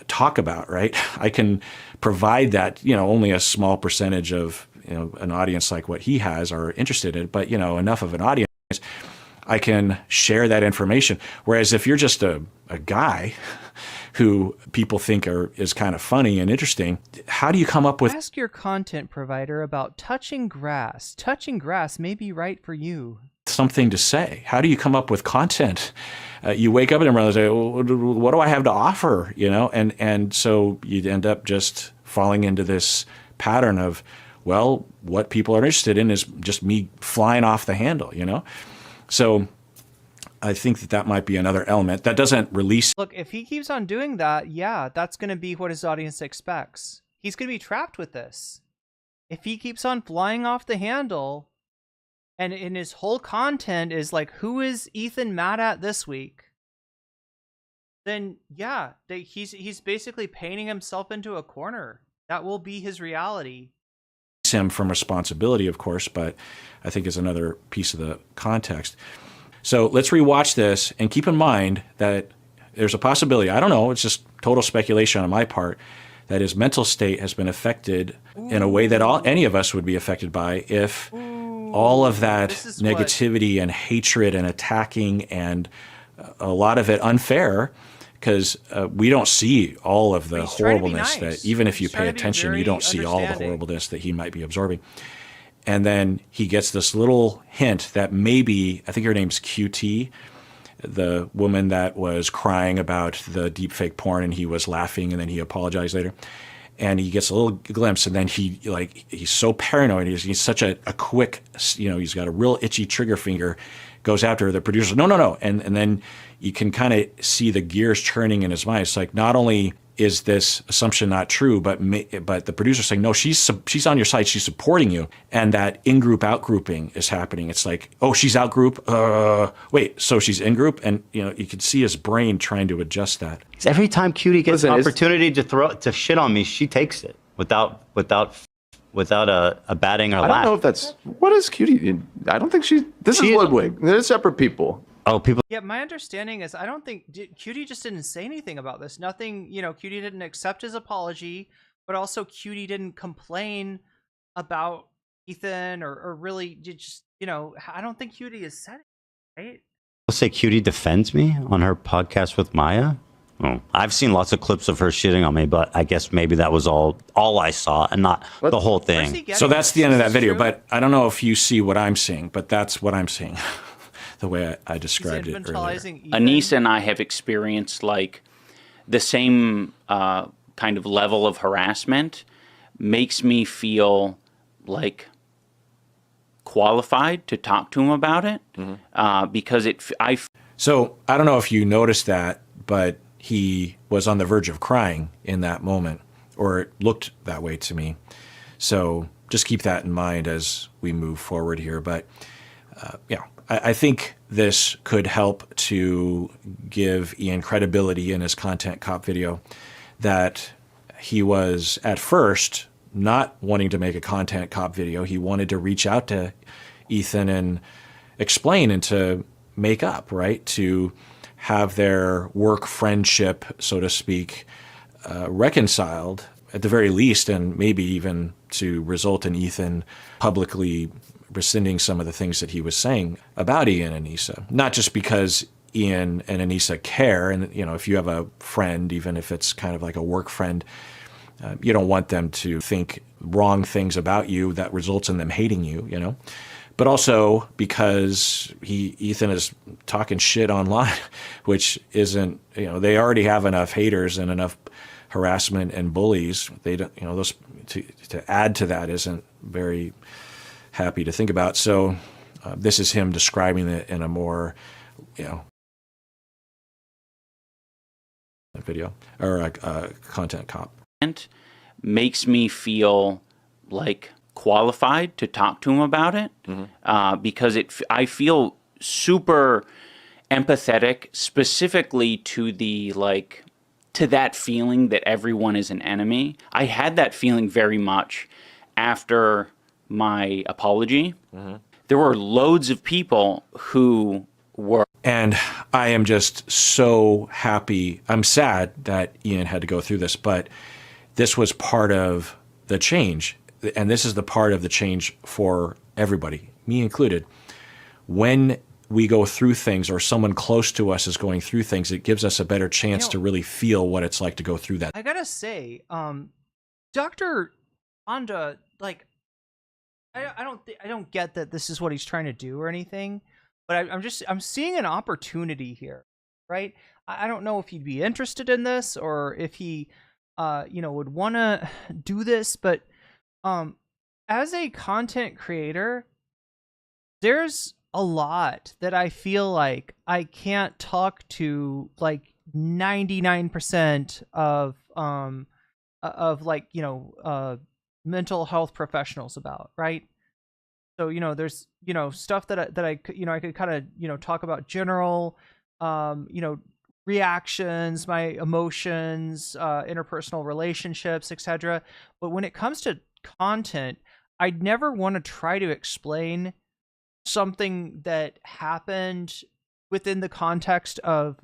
talk about, right? I can provide that, only a small percentage of, an audience like what he has are interested in, but, enough of an audience, I can share that information. Whereas if you're just a guy who people think is kind of funny and interesting, how do you come up with... Ask your content provider about touching grass. Touching grass may be right for you. Something to say. How do you come up with content? You wake up in the morning and say, what do I have to offer? And so you'd end up just falling into this pattern of, well, what people are interested in is just me flying off the handle, So I think that might be another element that doesn't release. Look, if he keeps on doing that, yeah, that's going to be what his audience expects. He's going to be trapped with this. If he keeps on flying off the handle and in his whole content is like, who is Ethan mad at this week? Then yeah, he's basically painting himself into a corner. That will be his reality. Him from responsibility, of course, but I think is another piece of the context. So let's rewatch this and keep in mind that there's a possibility, I don't know, it's just total speculation on my part, that his mental state has been affected in a way that any of us would be affected by if all of that negativity and hatred and attacking and a lot of it unfair, because we don't see all of the horribleness that even if you pay attention, you don't see all the horribleness that he might be absorbing. And then he gets this little hint that maybe, I think her name's QT, the woman that was crying about the deepfake porn and he was laughing and then he apologized later. And he gets a little glimpse and then he's so paranoid. He's such a quick, he's got a real itchy trigger finger, goes after the producer. No. And then you can kind of see the gears churning in his mind. It's like, not only is this assumption not true, but the producer's saying, no, she's on your side, she's supporting you. And that in-group, out-grouping is happening. It's like, oh, she's out-group, wait, so she's in-group? And, you can see his brain trying to adjust that. Every time Cutie gets an opportunity to shit on me, she takes it without a batting or laugh. I don't know if that's... What is Cutie? I don't think this is Ludwig. They're separate people. Oh, people... Yeah, my understanding is I don't think... Cutie just didn't say anything about this. Nothing, Cutie didn't accept his apology, but also Cutie didn't complain about Ethan or really just, I don't think Cutie has said it, right? I'll say Cutie defends me on her podcast with Maya. Oh, I've seen lots of clips of her shitting on me, but I guess maybe that was all I saw and not the whole thing. So that's the end of that video, but I don't know if you see what I'm seeing, but that's what I'm seeing. The way I described it earlier. Anissa and I have experienced like the same kind of level of harassment makes me feel like qualified to talk to him about it because So I don't know if you noticed that, but he was on the verge of crying in that moment, or it looked that way to me. So just keep that in mind as we move forward here. But I think this could help to give Ian credibility in his content cop video that he was at first not wanting to make a content cop video. He wanted to reach out to Ethan and explain and to make up, right? To have their work friendship, so to speak, reconciled at the very least, and maybe even to result in Ethan publicly rescinding some of the things that he was saying about Ian and Anissa. Not just because Ian and Anissa care, and if you have a friend, even if it's kind of like a work friend, you don't want them to think wrong things about you that results in them hating you, But also because Ethan is talking shit online, which isn't, they already have enough haters and enough harassment and bullies. They don't, those to add to that isn't very happy to think about. So this is him describing it in a more, video or a content cop. Makes me feel like qualified to talk to him about it because I feel super empathetic specifically to to that feeling that everyone is an enemy. I had that feeling very much after my apology, there were loads of people who were. And I am just so happy. I'm sad that Ian had to go through this, but this was part of the change. And this is the part of the change for everybody, me included. When we go through things, or someone close to us is going through things, it gives us a better chance to really feel what it's like to go through that. I gotta say, Dr. Honda, like, I don't get that this is what he's trying to do or anything, but I'm seeing an opportunity here, right? I don't know if he'd be interested in this or if he, would want to do this, but as a content creator, there's a lot that I feel like I can't talk to like 99% of mental health professionals about, right? So, there's, stuff that I could kind of, talk about general, reactions, my emotions, interpersonal relationships, etc. But when it comes to content, I'd never want to try to explain something that happened within the context of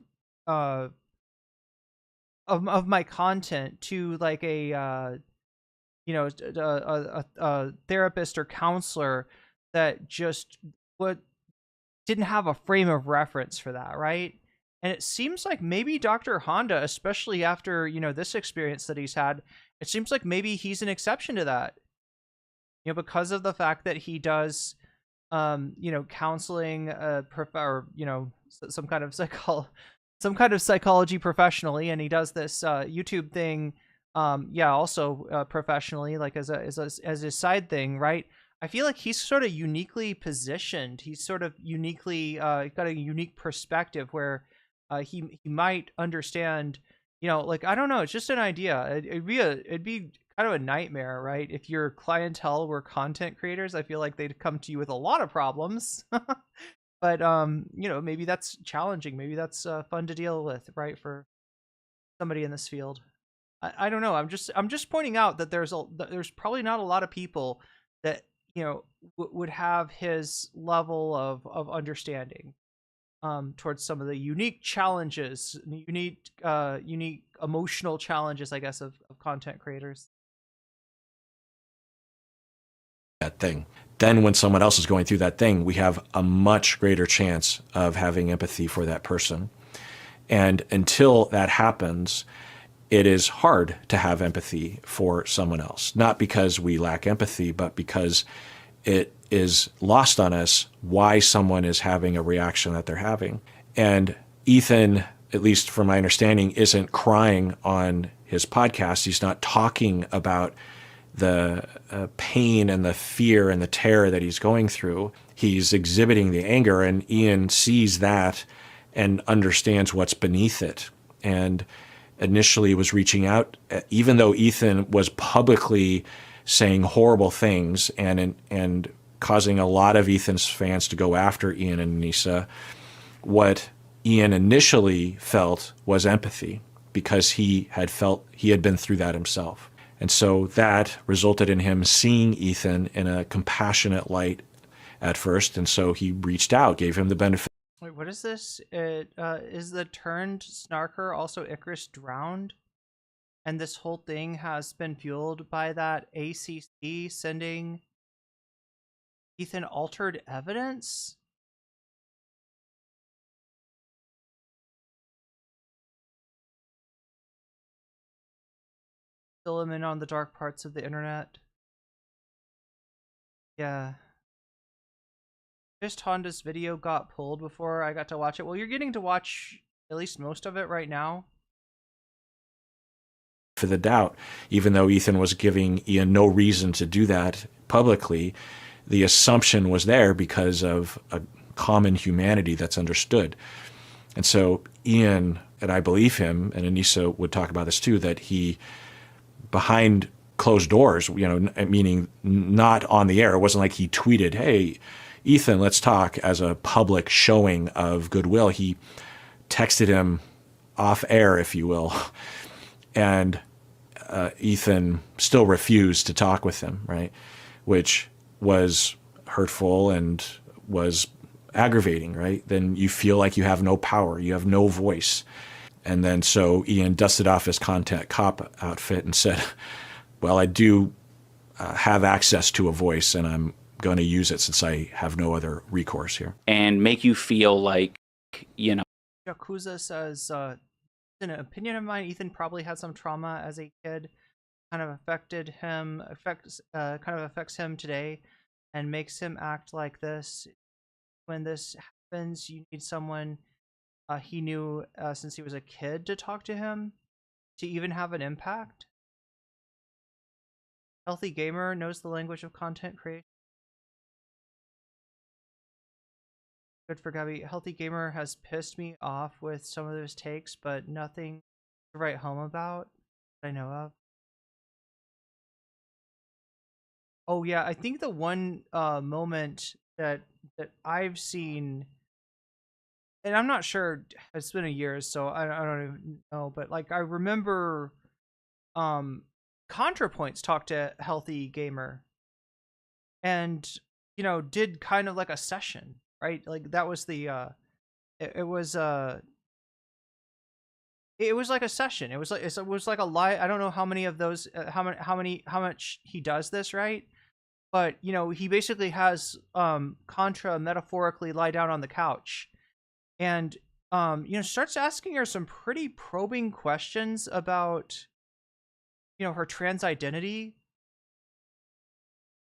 my content to like a therapist or counselor that just didn't have a frame of reference for that, right? And it seems like maybe Dr. Honda, especially after this experience that he's had, it seems like maybe he's an exception to that, because of the fact that he does counseling or some kind of psychology professionally, and he does this YouTube thing also professionally, like as a side thing, right? I feel like he's sort of uniquely positioned. He's sort of uniquely got a unique perspective where he might understand, like, I don't know, it's just an idea. It'd be kind of a nightmare, right? If your clientele were content creators, I feel like they'd come to you with a lot of problems. But maybe that's challenging. Maybe that's fun to deal with, right? For somebody in this field. I don't know. I'm just pointing out that there's probably not a lot of people that would have his level of understanding towards some of the unique challenges, unique emotional challenges, I guess, of content creators. That thing. Then when someone else is going through that thing, we have a much greater chance of having empathy for that person. And until that happens, it is hard to have empathy for someone else. Not because we lack empathy, but because it is lost on us why someone is having a reaction that they're having. And Ethan, at least from my understanding, isn't crying on his podcast. He's not talking about the pain and the fear and the terror that he's going through. He's exhibiting the anger, and Ian sees that and understands what's beneath it. And initially was reaching out, even though Ethan was publicly saying horrible things and causing a lot of Ethan's fans to go after Ian and Anissa. What Ian initially felt was empathy, because he had been through that himself. And so that resulted in him seeing Ethan in a compassionate light at first. And so he reached out, gave him the benefit. Wait, what is this? Is the turned snarker also Icarus drowned? And this whole thing has been fueled by that ACC sending Ethan altered evidence? Fill him in on the dark parts of the internet. Yeah. Just Honda's video got pulled before I got to watch it. Well, you're getting to watch at least most of it right now. For the doubt, even though Ethan was giving Ian no reason to do that publicly, the assumption was there because of a common humanity that's understood. And so Ian, and I believe him, and Anissa would talk about this too, that he, behind closed doors, meaning not on the air, it wasn't like he tweeted, "Hey, Ethan, let's talk," as a public showing of goodwill. He texted him off air, if you will, and Ethan still refused to talk with him, right? Which was hurtful and was aggravating, right? Then you feel like you have no power, you have no voice. And then so Ian dusted off his content cop outfit and said, well, I do have access to a voice, and I'm going to use it since I have no other recourse here. And make you feel like, Yakuza says, in an opinion of mine, Ethan probably had some trauma as a kid, kind of affects him today, and makes him act like this. When this happens, you need someone he knew since he was a kid to talk to him to even have an impact. Healthy Gamer knows the language of content creation. Good for Gabby. Healthy Gamer has pissed me off with some of those takes, but nothing to write home about that I know of. Oh yeah, I think the one moment that I've seen, and I'm not sure, it's been a year, so I don't even know, but like I remember ContraPoints talked to Healthy Gamer and did kind of like a session, right? Like that was the it was like a session. It was like a live. I don't know how many of those how much he does this, right? But he basically has Contra metaphorically lie down on the couch and starts asking her some pretty probing questions about her trans identity.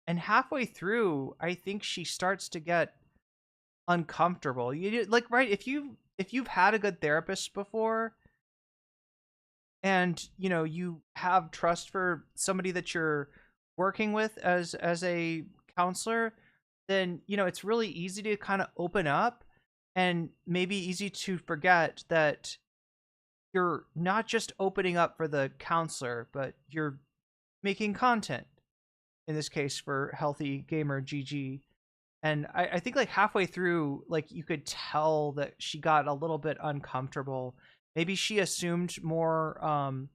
And halfway through, I think she starts to get uncomfortable. Right, if you've had a good therapist before, and you have trust for somebody that you're working with as a counselor, then it's really easy to kind of open up, and maybe easy to forget that you're not just opening up for the counselor, but you're making content, in this case for Healthy Gamer GG. And I think like halfway through, like you could tell that she got a little bit uncomfortable. Maybe she assumed more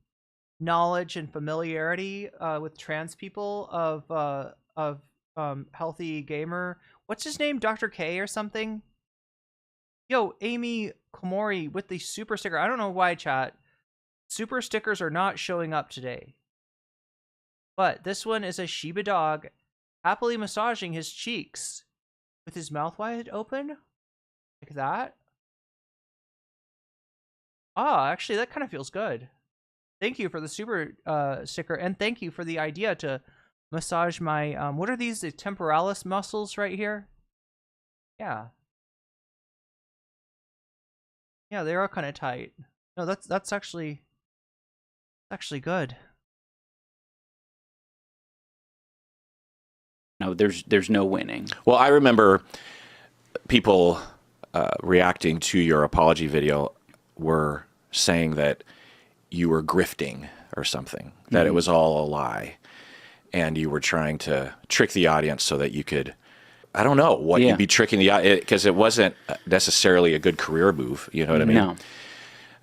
knowledge and familiarity with trans people of Healthy Gamer. What's his name? Dr. K or something? Yo, Amy Komori with the super sticker. I don't know why, chat. Super stickers are not showing up today. But this one is a Shiba dog happily massaging his cheeks with his mouth wide open. Like that. Ah, actually, that kind of feels good. Thank you for the super sticker, and thank you for the idea to massage my, what are these, the temporalis muscles right here? Yeah. Yeah, they are kind of tight. No, that's actually good. No, there's no winning. Well, I remember people reacting to your apology video were saying that you were grifting or something, that it was all a lie, and you were trying to trick the audience so that you could, I don't know what you'd be tricking the audience, because it wasn't necessarily a good career move. You know what I mean?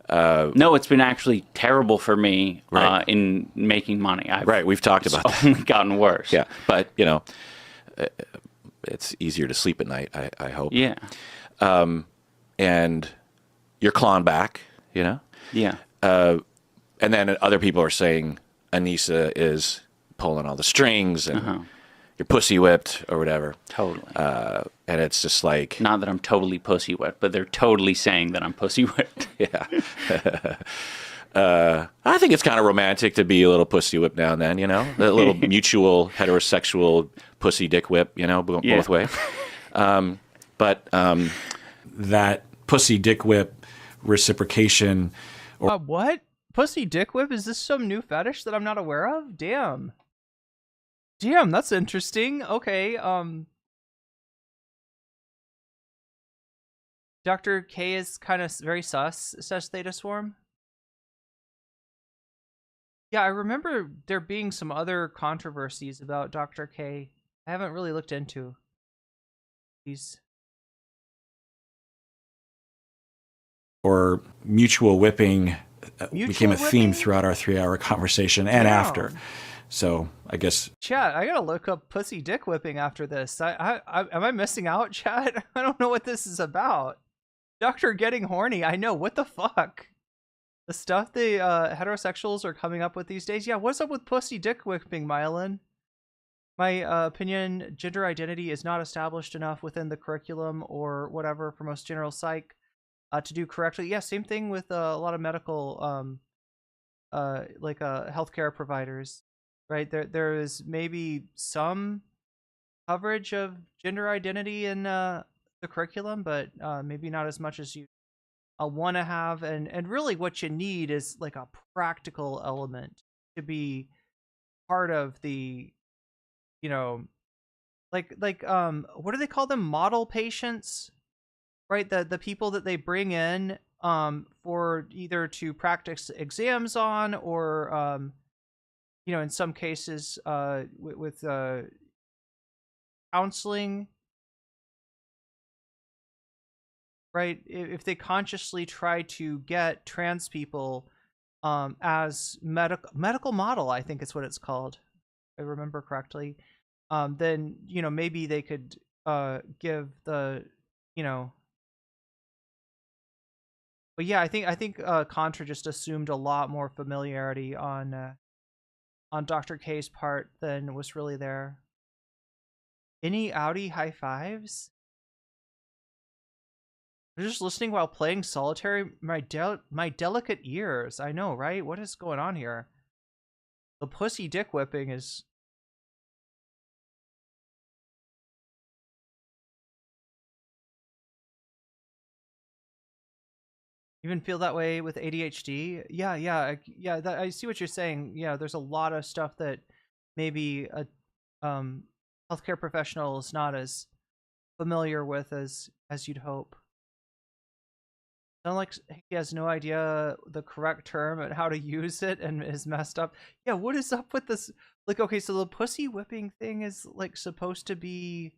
No. No, it's been actually terrible for me in making money. We've talked about that. It's only gotten worse. Yeah, but it's easier to sleep at night, I hope. Yeah. And you're clawing back, Yeah. And then other people are saying Anissa is pulling all the strings and you're pussy whipped or whatever. Totally. And it's just like... Not that I'm totally pussy whipped, but they're totally saying that I'm pussy whipped. Yeah. I think it's kind of romantic to be a little pussy whipped now and then, a little mutual heterosexual pussy dick whip, both ways. But that pussy dick whip reciprocation... What? Pussy dick whip? Is this some new fetish that I'm not aware of? Damn, that's interesting. Okay, Dr. K is kind of very sus, says Theta Swarm. Yeah, I remember there being some other controversies about Dr. K. I haven't really looked into these. Or mutual whipping became a theme throughout our 3-hour conversation and after. So I guess Chat, I gotta look up pussy dick whipping after this. Am I missing out, chat? I don't know what this is about. Doctor getting horny. I know. What the fuck? The stuff the heterosexuals are coming up with these days. Yeah, what's up with pussy dick whipping, Myelin? My opinion, gender identity is not established enough within the curriculum or whatever for most general psych to do correctly. Yeah, same thing with a lot of medical, healthcare providers, right? There is maybe some coverage of gender identity in the curriculum, but maybe not as much as you want to have. And really what you need is like a practical element to be part of the, what do they call them? Model patients, right? The people that they bring in for either to practice exams on or, in some cases with counseling, right? If they consciously try to get trans people as medical model, I think it's what it's called, if I remember correctly, then maybe they could give the but yeah, I think Contra just assumed a lot more familiarity on Dr. K's part than was really there. Any Audi high fives? I'm just listening while playing solitary. My delicate ears. I know, right? What is going on here? The pussy dick whipping is. Even feel that way with ADHD? Yeah. I see what you're saying. Yeah, there's a lot of stuff that maybe a healthcare professional is not as familiar with as you'd hope. Sound like he has no idea the correct term and how to use it and is messed up. Yeah, what is up with this? Like, okay, so the pussy whipping thing is like supposed to be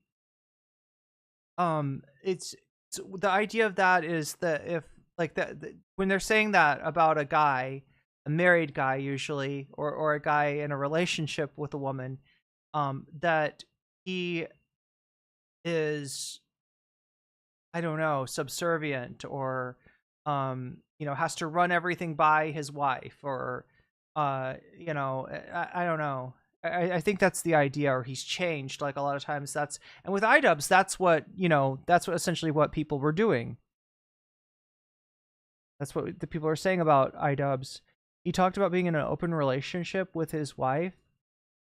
it's the idea of that is that if like that when they're saying that about a guy, a married guy usually, or a guy in a relationship with a woman, that he is, I don't know, subservient or has to run everything by his wife or I don't know. I think that's the idea, or he's changed. Like a lot of times and with iDubbbz, that's what essentially what people were doing. That's what the people are saying about iDubbbz. He talked about being in an open relationship with his wife.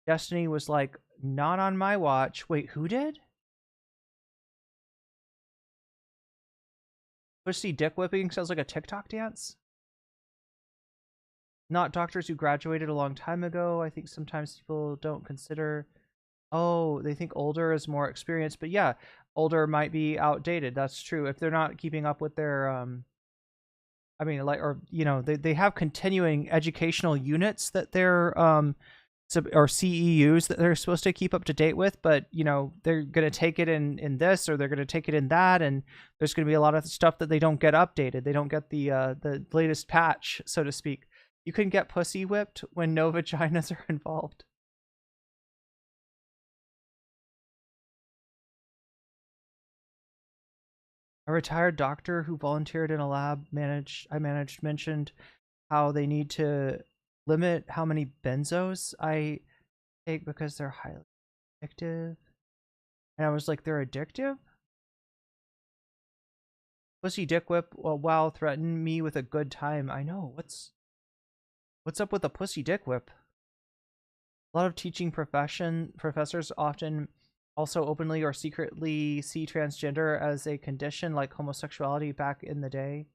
Destiny was like, not on my watch. Wait, who did? Pussy dick whipping sounds like a TikTok dance. Not doctors who graduated a long time ago. I think sometimes people don't consider. Oh, they think older is more experienced, but yeah, older might be outdated. That's true. If they're not keeping up with their they have continuing educational units that they're or CEUs that they're supposed to keep up to date with, but they're going to take it in this or they're going to take it in that, and there's going to be a lot of stuff that they don't get updated. They don't get the latest patch, so to speak. You can get pussy whipped when no vaginas are involved. A retired doctor who volunteered in a lab I managed mentioned how they need to limit how many benzos I take because they're highly addictive. And I was like, they're addictive? Pussy dick whip wow threatened me with a good time. I know. What's up with the pussy dick whip? A lot of teaching professors often also openly or secretly see transgender as a condition like homosexuality back in the day.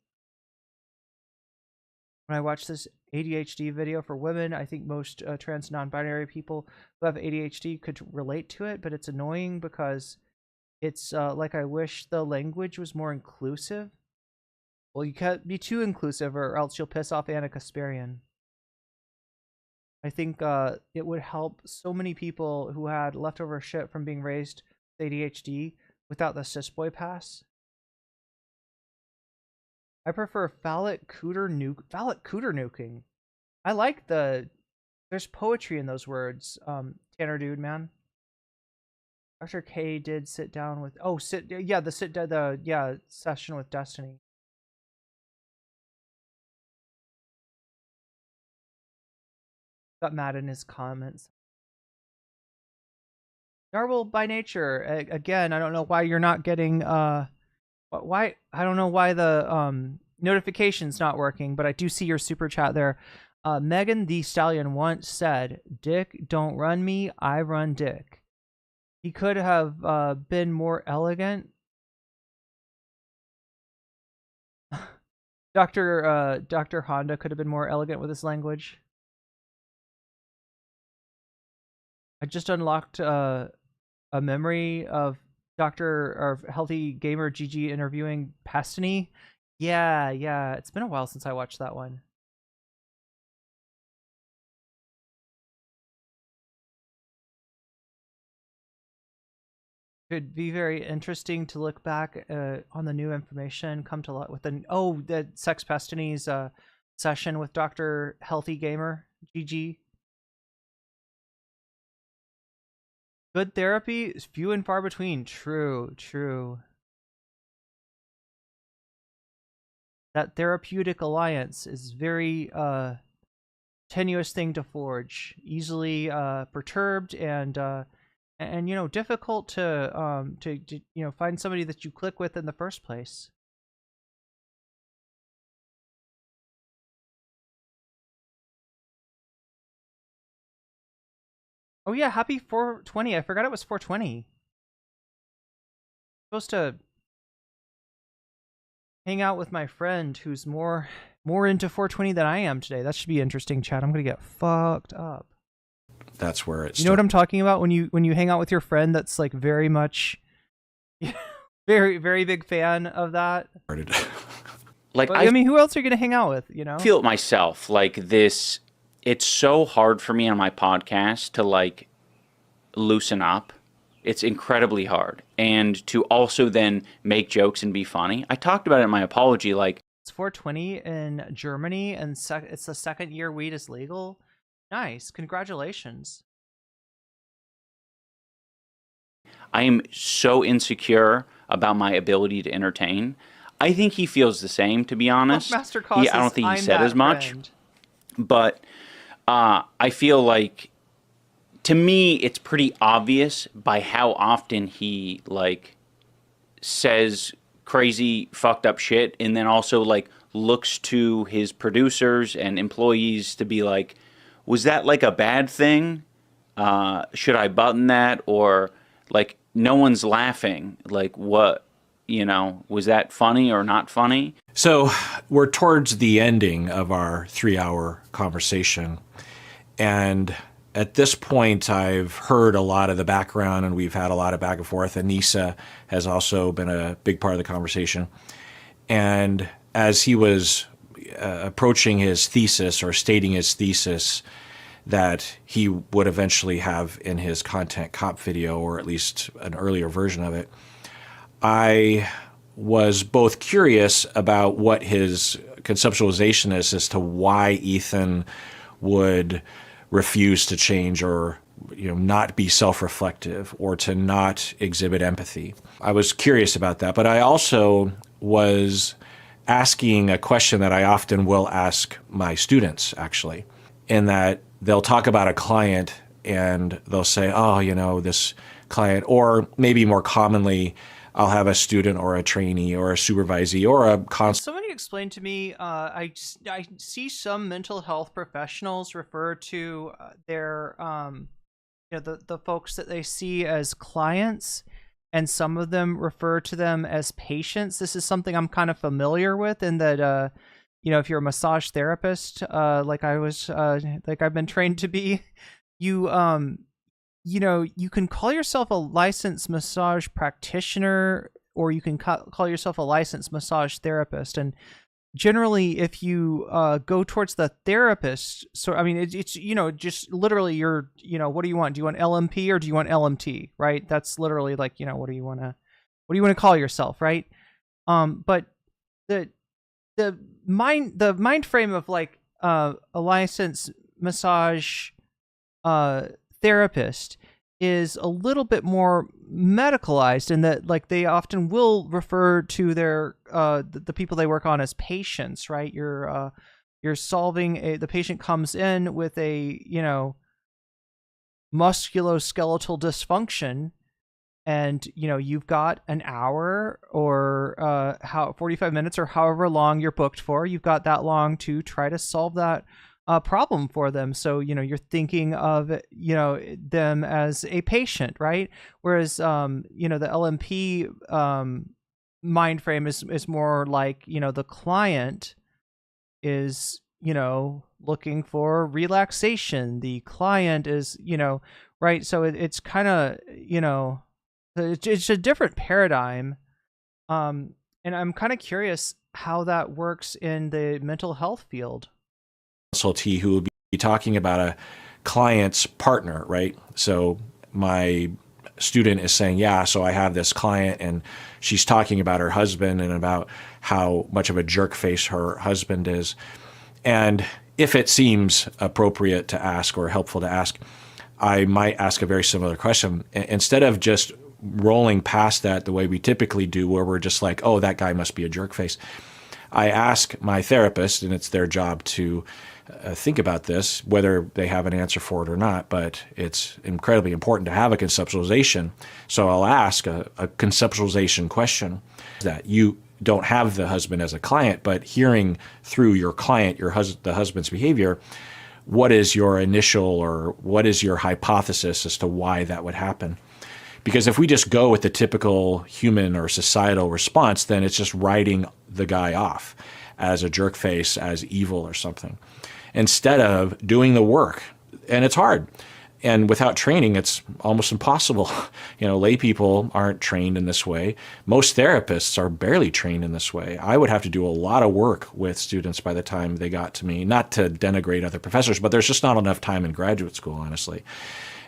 When I watched this ADHD video for women, I think most trans non-binary people who have ADHD could relate to it, but it's annoying because it's like I wish the language was more inclusive. Well, you can't be too inclusive or else you'll piss off Anna Kasparian. I think it would help so many people who had leftover shit from being raised with ADHD without the cis boy pass. I prefer phallic cooter nuking. I like the There's poetry in those words, Tanner dude, man. Dr. K did sit down with the session with Destiny. Got mad in his comments. Narwhal by nature. Again, I don't know why you're not getting why I don't know why the notification's not working, but I do see your super chat there. Megan Thee Stallion once said, "Dick don't run me, I run Dick." He could have been more elegant. Dr. Honda could have been more elegant with his language. I just unlocked a memory of Healthy Gamer GG interviewing Pastany. Yeah, it's been a while since I watched that one. Could be very interesting to look back on the new information. Come to light with the Sex Pastany's session with Dr. Healthy Gamer GG. Good therapy is few and far between. True. That therapeutic alliance is very tenuous thing to forge, easily perturbed and difficult to find somebody that you click with in the first place. Oh yeah, happy 420. I forgot it was 420. Supposed to hang out with my friend who's more into 420 than I am today. That should be interesting, chat. I'm gonna get fucked up. That's where it's. You know what I'm talking about when you hang out with your friend that's like very much, very very big fan of that. Like but, I mean, who else are you gonna hang out with? You know, I feel it myself like this. It's so hard for me on my podcast to like loosen up. It's incredibly hard. And to also then make jokes and be funny. I talked about it in my apology. Like, it's 420 in Germany and it's the second year weed is legal. Nice. Congratulations. I am so insecure about my ability to entertain. I think he feels the same, to be honest. Master Causes, I don't think he I'm said that as much. friend. But I feel like, to me, it's pretty obvious by how often he like says crazy, fucked up shit, and then also like looks to his producers and employees to be like, was that like a bad thing? Should I button that? Or like, no one's laughing. Like, what? Was that funny or not funny? So we're towards the ending of our 3-hour conversation. And at this point, I've heard a lot of the background and we've had a lot of back and forth. Anissa has also been a big part of the conversation. And as he was approaching his thesis or stating his thesis that he would eventually have in his content cop video, or at least an earlier version of it, I was both curious about what his conceptualization is as to why Ethan would refuse to change or not be self-reflective or to not exhibit empathy. I was curious about that, but I also was asking a question that I often will ask my students, actually, in that they'll talk about a client and they'll say, oh, this client, or maybe more commonly, I'll have a student or a trainee or a supervisee or a Somebody explained to me, I see some mental health professionals refer to their, the folks that they see as clients, and some of them refer to them as patients. This is something I'm kind of familiar with in that, if you're a massage therapist, like I was, like I've been trained to be, you can call yourself a licensed massage practitioner, or you can call yourself a licensed massage therapist. And generally, if you go towards the therapist, so I mean, it's just literally what do you want? Do you want LMP or do you want LMT? Right? That's literally like, what do you want to call yourself? Right? But the mind frame of like a licensed massage therapist is a little bit more medicalized in that, like, they often will refer to their the people they work on as patients, right? You're solving the patient comes in with a, musculoskeletal dysfunction, and you've got an hour or 45 minutes or however long you're booked for. You've got that long to try to solve that problem for them. So you're thinking of them as a patient, right? Whereas the LMP mind frame is more like the client is looking for relaxation. The client is right. So it's kind of it's a different paradigm, and I'm kind of curious how that works in the mental health field. Consultee who will be talking about a client's partner, right? So my student is saying, yeah, so I have this client and she's talking about her husband and about how much of a jerk face her husband is. And if it seems appropriate to ask or helpful to ask, I might ask a very similar question. Instead of just rolling past that the way we typically do, where we're just like, oh, that guy must be a jerk face, I ask my therapist, and it's their job to think about this, whether they have an answer for it or not, but it's incredibly important to have a conceptualization. So I'll ask a conceptualization question that you don't have the husband as a client, but hearing through your client, the husband's behavior, what is your initial or what is your hypothesis as to why that would happen? Because if we just go with the typical human or societal response, then it's just writing the guy off as a jerk face, as evil or something, instead of doing the work. And it's hard. And without training, it's almost impossible. Lay people aren't trained in this way. Most therapists are barely trained in this way. I would have to do a lot of work with students by the time they got to me, not to denigrate other professors, but there's just not enough time in graduate school, honestly.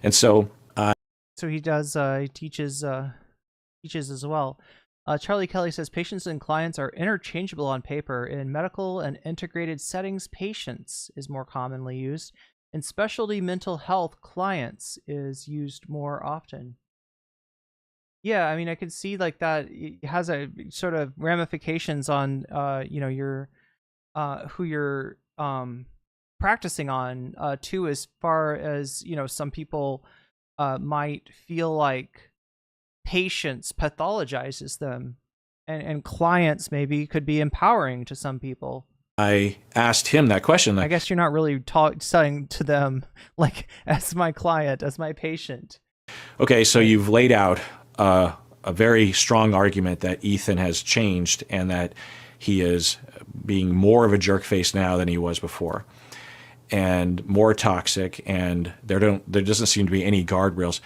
And so... So he does, he teaches as well. Charlie Kelly says, patients and clients are interchangeable on paper. In medical and integrated settings, patients is more commonly used. In specialty mental health, clients is used more often. Yeah, I mean, I could see like that it has a sort of ramifications on, your who you're practicing on, too, as far as, some people might feel like patients pathologizes them, and clients maybe could be empowering to some people. I asked him that question. I guess you're not really saying to them, like, as my client, as my patient. Okay, so you've laid out a very strong argument that Ethan has changed and that he is being more of a jerk face now than he was before, and more toxic, and there doesn't seem to be any guardrails.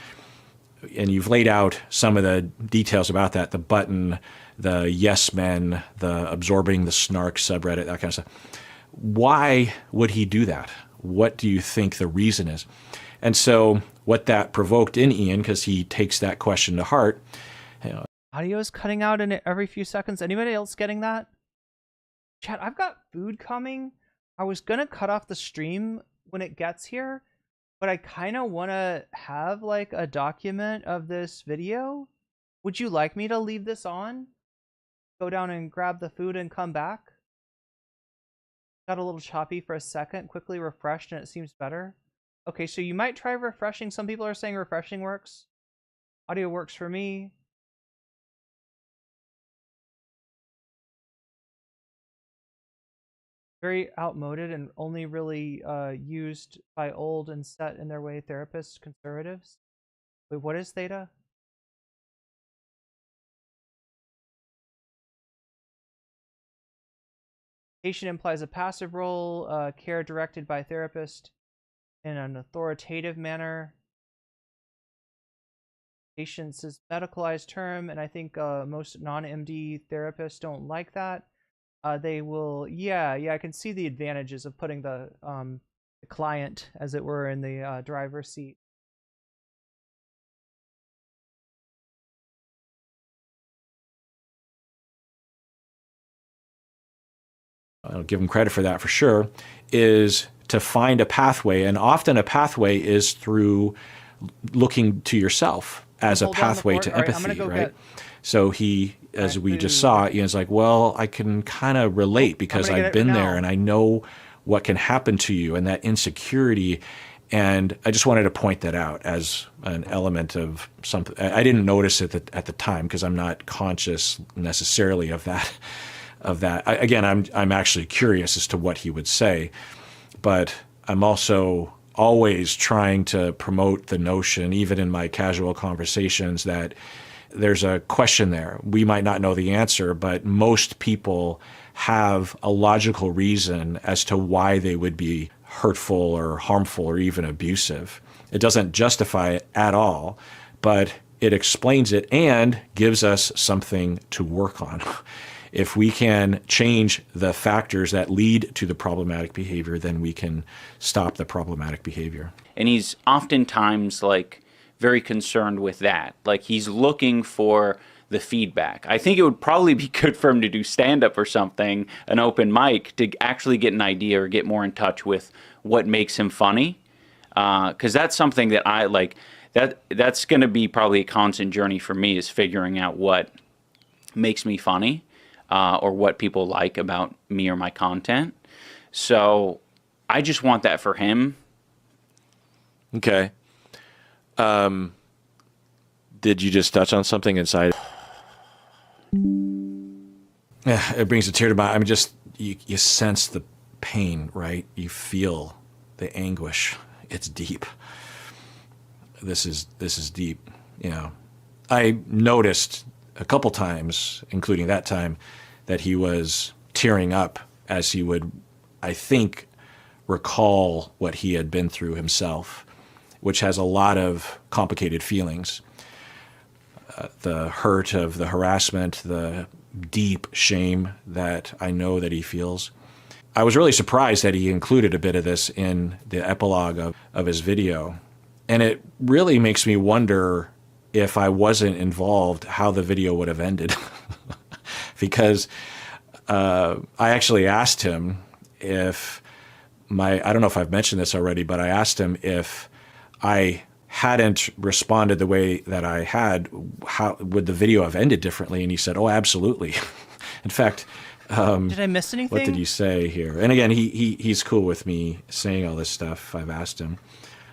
And you've laid out some of the details about that, the button, the yes men, the absorbing the snark subreddit, that kind of stuff. Why would he do that? What do you think the reason is? And so what that provoked in Ian, because he takes that question to heart. Audio is cutting out in every few seconds. Anybody else getting that? Chat, I've got food coming. I was going to cut off the stream when it gets here, but I kind of want to have like a document of this video. Would you like me to leave this on? Go down and grab the food and come back? Got a little choppy for a second, quickly refreshed, and it seems better. Okay, so you might try refreshing. Some people are saying refreshing works. Audio works for me. Very outmoded and only really used by old and set in their way therapists, conservatives. Wait, what is theta? Patient implies a passive role, care directed by therapist in an authoritative manner. Patients is medicalized term, and I think most non-MD therapists don't like that. They will, yeah, I can see the advantages of putting the client, as it were, in the driver's seat. I'll give him credit for that for sure, is to find a pathway. And often a pathway is through looking to yourself as a Hold down the pathway fort. to All right, I'm empathy, gonna go right? get- So he, as we just saw, Ian's like, well, I can kind of relate because gonna get I've it been now. there and I know what can happen to you and that insecurity. And I just wanted to point that out as an element of something. I didn't notice it at the time because I'm not conscious necessarily of that. Again, I'm actually curious as to what he would say, but I'm also always trying to promote the notion, even in my casual conversations, that there's a question there. We might not know the answer, but most people have a logical reason as to why they would be hurtful or harmful or even abusive. It doesn't justify it at all, but it explains it and gives us something to work on. If we can change the factors that lead to the problematic behavior, then we can stop the problematic behavior. And he's oftentimes like very concerned with that. Like he's looking for the feedback. I think it would probably be good for him to do stand-up or something, an open mic, to actually get an idea or get more in touch with what makes him funny. Because that's something that I like. That's going to be probably a constant journey for me, is figuring out what makes me funny. Or what people like about me or my content. So I just want that for him. Okay. Did you just touch on something inside? Yeah, it brings a tear to my eye. I mean, just you sense the pain, right? You feel the anguish. It's deep. This is deep. You know, I noticed a couple times, including that time, that he was tearing up as he would, I think, recall what he had been through himself, which has a lot of complicated feelings. The hurt of the harassment, the deep shame that I know that he feels. I was really surprised that he included a bit of this in the epilogue of his video. And it really makes me wonder, if I wasn't involved, how the video would have ended. Because I actually asked him if I don't know if I've mentioned this already, but I asked him if I hadn't responded the way that I had, how would the video have ended differently? And he said, oh, absolutely. In fact, did I miss anything? What did you say here? And again, he's cool with me saying all this stuff. I've asked him.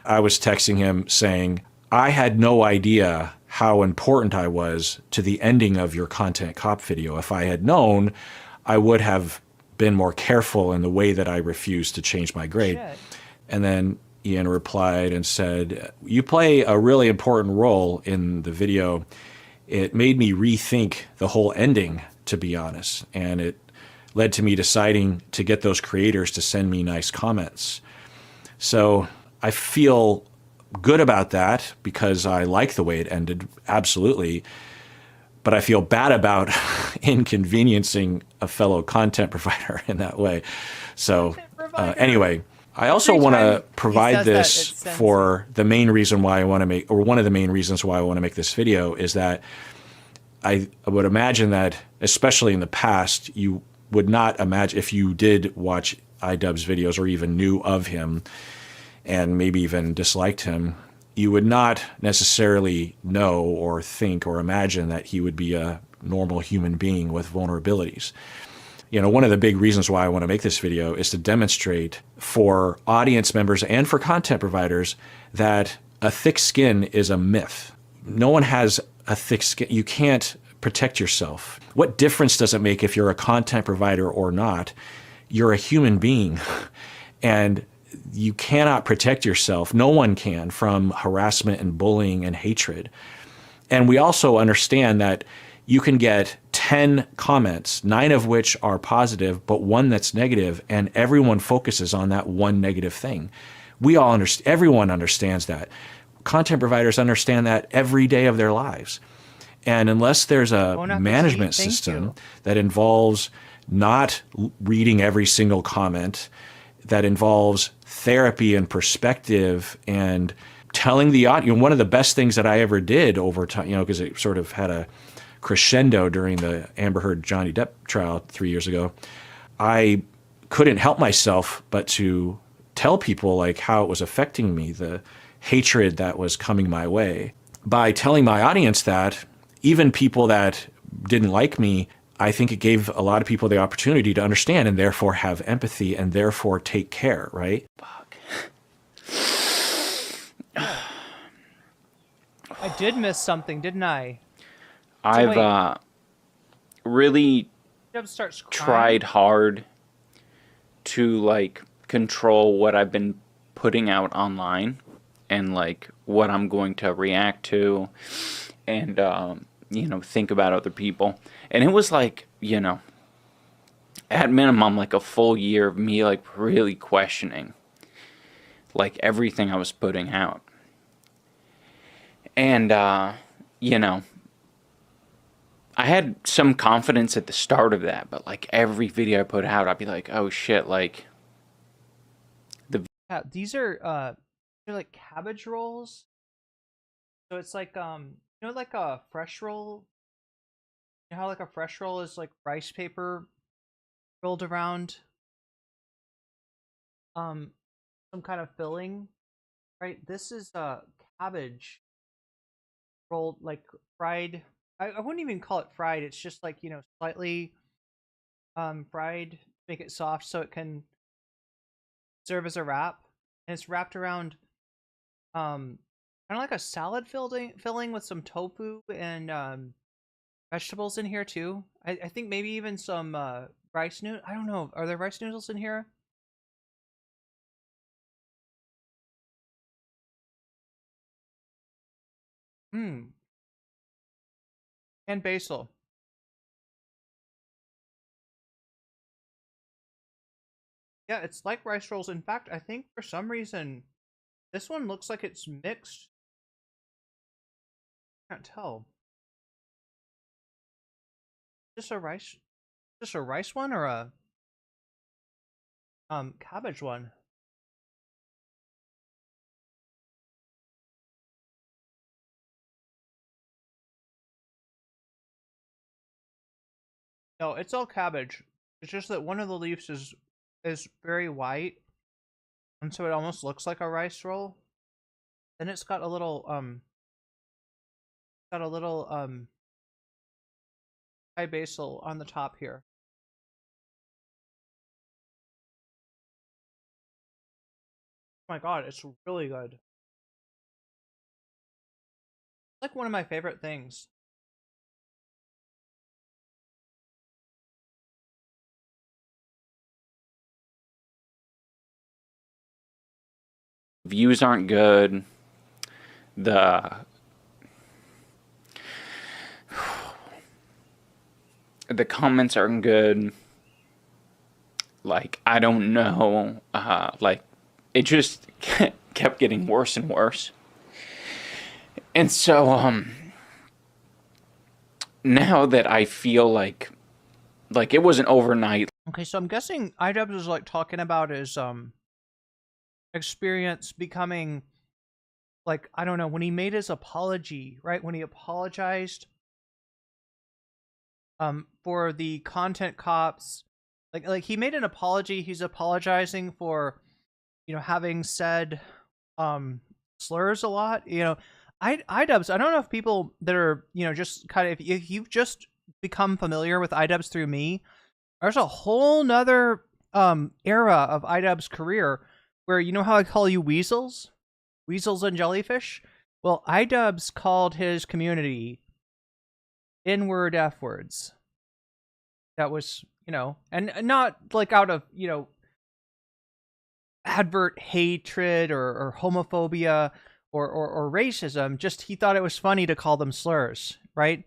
I was texting him saying, I had no idea how important I was to the ending of your Content Cop video. If I had known, I would have been more careful in the way that I refused to change my grade. Shit. And then Ian replied and said, you play a really important role in the video. It made me rethink the whole ending, to be honest. And it led to me deciding to get those creators to send me nice comments. So I feel good about that because I like the way it ended, absolutely. But I feel bad about inconveniencing a fellow content provider in that way. So anyway, I also want to provide this for the main reason why I want to make, or one of the main reasons why I want to make this video, is that I would imagine that, especially in the past, you would not imagine, if you did watch iDubbbz's videos or even knew of him and maybe even disliked him, you would not necessarily know or think or imagine that he would be a normal human being with vulnerabilities. You know, one of the big reasons why I want to make this video is to demonstrate for audience members and for content providers that a thick skin is a myth. No one has a thick skin. You can't protect yourself. What difference does it make if you're a content provider or not? You're a human being, and you cannot protect yourself. No one can, from harassment and bullying and hatred. And we also understand that you can get 10 comments, 9 of which are positive, but 1 that's negative, and everyone focuses on that one negative thing. We all understand, everyone understands that. Content providers understand that every day of their lives. And unless there's a management system that involves not reading every single comment, that involves therapy and perspective and telling the audience, one of the best things that I ever did over time, because it sort of had a crescendo during the Amber Heard Johnny Depp trial 3 years ago, I couldn't help myself but to tell people like how it was affecting me, the hatred that was coming my way. By telling my audience that, even people that didn't like me, I think it gave a lot of people the opportunity to understand and therefore have empathy and therefore take care, right? Fuck. I did miss something, didn't I? I've really Starts crying. tried hard to like control what I've been putting out online and like what I'm going to react to and you know, think about other people. And it was like, you know, at minimum like a full year of me like really questioning like everything I was putting out. And you know, I had some confidence at the start of that, but like every video I put out, I'd be like, oh shit, like Yeah, these are they're like cabbage rolls. So it's like you know, like a fresh roll. You know how like a fresh roll is like rice paper rolled around some kind of filling, right? This is cabbage rolled, like fried. I wouldn't even call it fried. It's just like, you know, slightly fried, make it soft so it can serve as a wrap. And it's wrapped around kind of like a salad filling with some tofu and vegetables in here too. I think maybe even some rice noodles. I don't know. Are there rice noodles in here? And basil. Yeah, it's like rice rolls. In fact, I think for some reason this one looks like it's mixed. Can't tell. Just a rice one or a cabbage one? No, it's all cabbage. It's just that one of the leaves is very white, and so it almost looks like a rice roll. Then it's got a little Thai basil on the top here. Oh my god, it's really good. It's like one of my favorite things. views aren't good. The comments aren't good. Like, I don't know. Like, it just kept getting worse and worse. And so, now that I feel like it wasn't overnight. Okay, so I'm guessing iDubbbz is like talking about his experience becoming, like, I don't know, when he made his apology, right? When he apologized for the content cops, like he made an apology. He's apologizing for, you know, having said slurs a lot. You know, iDubbbz, I don't know if people that are, you know, just kind of, if you've just become familiar with iDubbbz through me, there's a whole nother era of iDubbbz's career where, you know how I call you weasels and jellyfish? Well, iDubbbz called his community N-word F words. That was, you know, and not like out of, you know, advert hatred or homophobia or racism. Just he thought it was funny to call them slurs, right?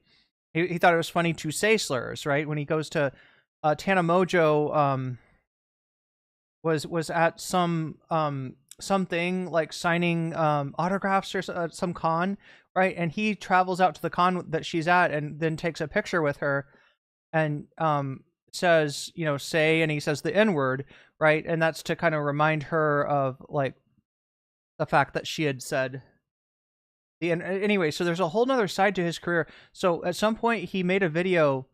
He thought it was funny to say slurs, right? When he goes to Tana Mojo, was at some something like signing autographs or some con, right? And he travels out to the con that she's at and then takes a picture with her and says, you know, say, and he says the N-word, right? And that's to kind of remind her of like the fact that she had said the anyway. So there's a whole nother side to his career. So at some point he made a video,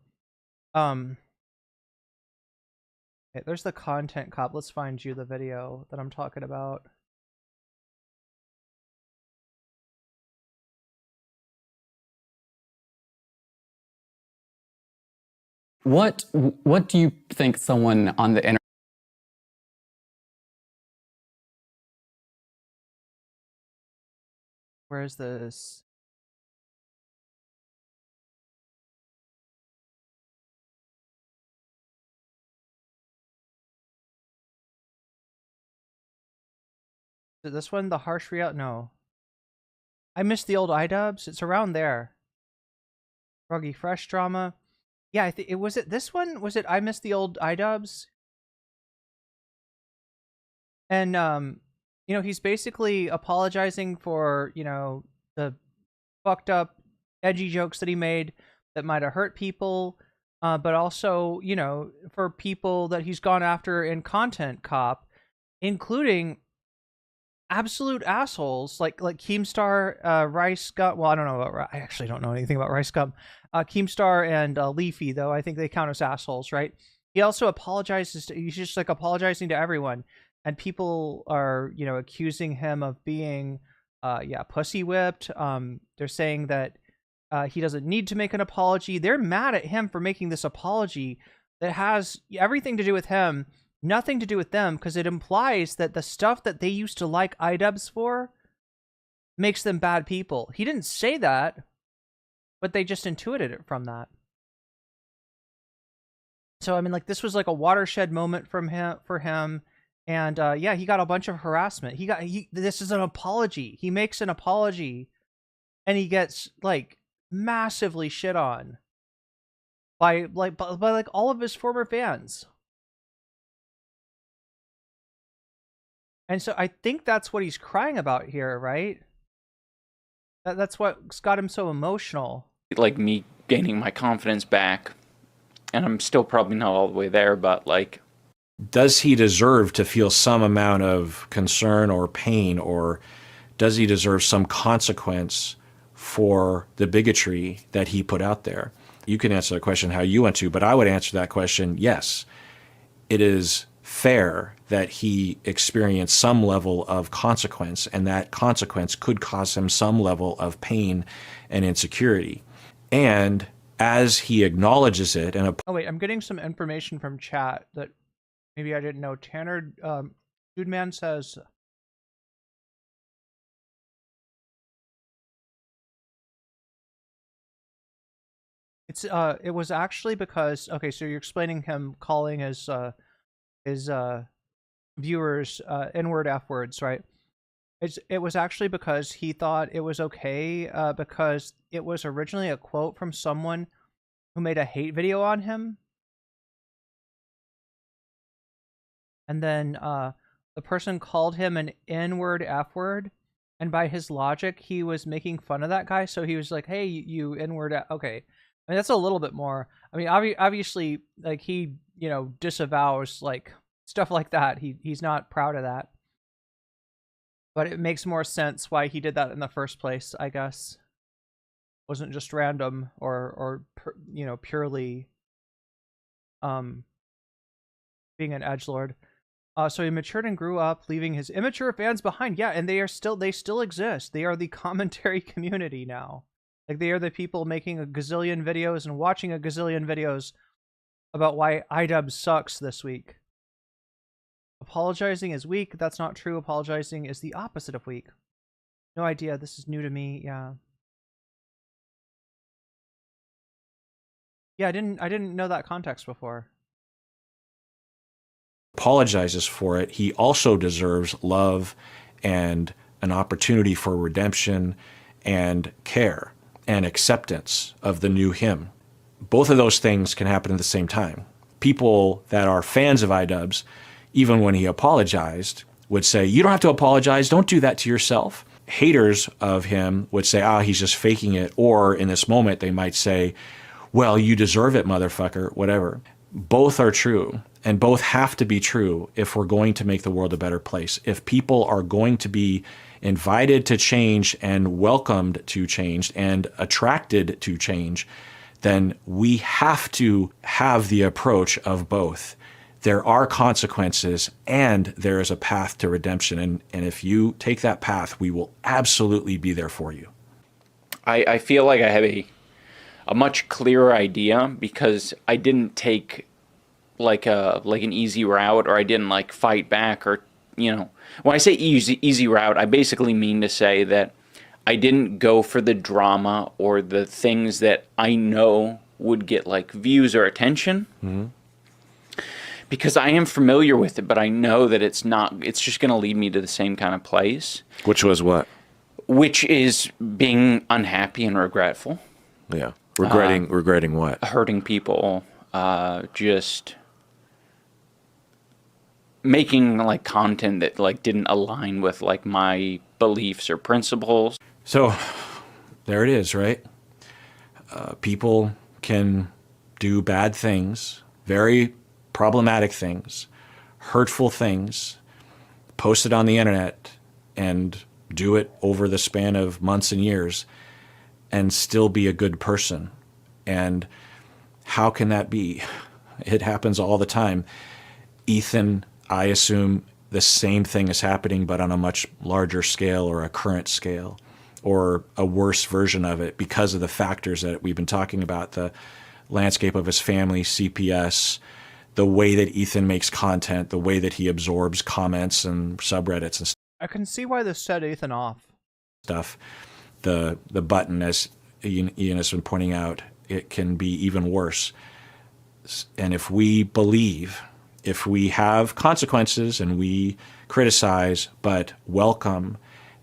Okay, there's the content cop. Let's find you the video that I'm talking about. What do you think someone on the internet? Where is this? Is it this one? The harsh reality? No. I miss the old iDubbbz. It's around there. Froggy Fresh drama. Yeah, I think it was it this one? Was it I miss the old iDubbbz? And you know, he's basically apologizing for, you know, the fucked up edgy jokes that he made that might have hurt people, but also, you know, for people that he's gone after in Content Cop, including absolute assholes like Keemstar, Rice Gum. Well, I don't know about. I actually don't know anything about Rice Gum. Keemstar and Leafy, though, I think they count as assholes, right? He also apologizes. He's just like apologizing to everyone, and people are, you know, accusing him of being, pussy whipped. They're saying that he doesn't need to make an apology. They're mad at him for making this apology that has everything to do with him. Nothing to do with them, because it implies that the stuff that they used to like iDubbbz for makes them bad people. He didn't say that, but they just intuited it from that. So I mean, like, this was like a watershed moment for him, and yeah, he got a bunch of harassment. This is an apology. He makes an apology, and he gets like massively shit on by all of his former fans. And so I think that's what he's crying about here, right? That's what's got him so emotional. Like me gaining my confidence back, and I'm still probably not all the way there, but like... Does he deserve to feel some amount of concern or pain, or does he deserve some consequence for the bigotry that he put out there? You can answer the question how you want to, but I would answer that question, yes. It is fair that he experience some level of consequence, and that consequence could cause him some level of pain and insecurity. And as he acknowledges it, and oh wait, I'm getting some information from chat that maybe I didn't know. Tanner, Dude Man says, it was actually because, okay, so you're explaining him calling his viewers N-word F-words, right? It was actually because he thought it was okay, because it was originally a quote from someone who made a hate video on him. And then the person called him an N-word F-word, and by his logic, he was making fun of that guy, so he was like, hey, you N-word okay. I mean, that's a little bit more. I mean, obviously, like, he, you know, disavows, like, stuff like that. He's not proud of that. But it makes more sense why he did that in the first place, I guess. It wasn't just random or you know, purely being an edgelord. So he matured and grew up, leaving his immature fans behind. Yeah, and they still exist. They are the commentary community now. Like, they are the people making a gazillion videos and watching a gazillion videos about why iDubbbz sucks this week. Apologizing is weak. That's not true. Apologizing is the opposite of weak. No idea. This is new to me. Yeah. Yeah, I didn't know that context before. Apologizes for it, he also deserves love and an opportunity for redemption and care and acceptance of the new him. Both of those things can happen at the same time. People that are fans of iDubbbz, even when he apologized, would say, you don't have to apologize, don't do that to yourself. Haters of him would say, he's just faking it. Or in this moment, they might say, well, you deserve it, motherfucker, whatever. Both are true, and both have to be true if we're going to make the world a better place. If people are going to be invited to change and welcomed to change and attracted to change, then we have to have the approach of both. there are consequences and there is a path to redemption. And if you take that path, we will absolutely be there for you. I feel like I have a much clearer idea because I didn't take like an easy route, or I didn't like fight back, or, you know, when I say easy route, I basically mean to say that I didn't go for the drama or the things that I know would get like views or attention. Mm-hmm. Because I am familiar with it, but I know that it's just going to lead me to the same kind of place. Which was what? Which is being unhappy and regretful. Yeah. Regretting what? Hurting people, just making like content that like didn't align with like my beliefs or principles. So there it is, right? People can do bad things, very problematic things, hurtful things, post it on the internet and do it over the span of months and years and still be a good person. And how can that be? It happens all the time. Ethan, I assume the same thing is happening, but on a much larger scale or a current scale or a worse version of it because of the factors that we've been talking about, the landscape of his family, CPS, the way that Ethan makes content, the way that he absorbs comments and subreddits and I can see why this set Ethan off. stuff. The button, as Ian has been pointing out, it can be even worse. And if we believe, if we have consequences and we criticize, but welcome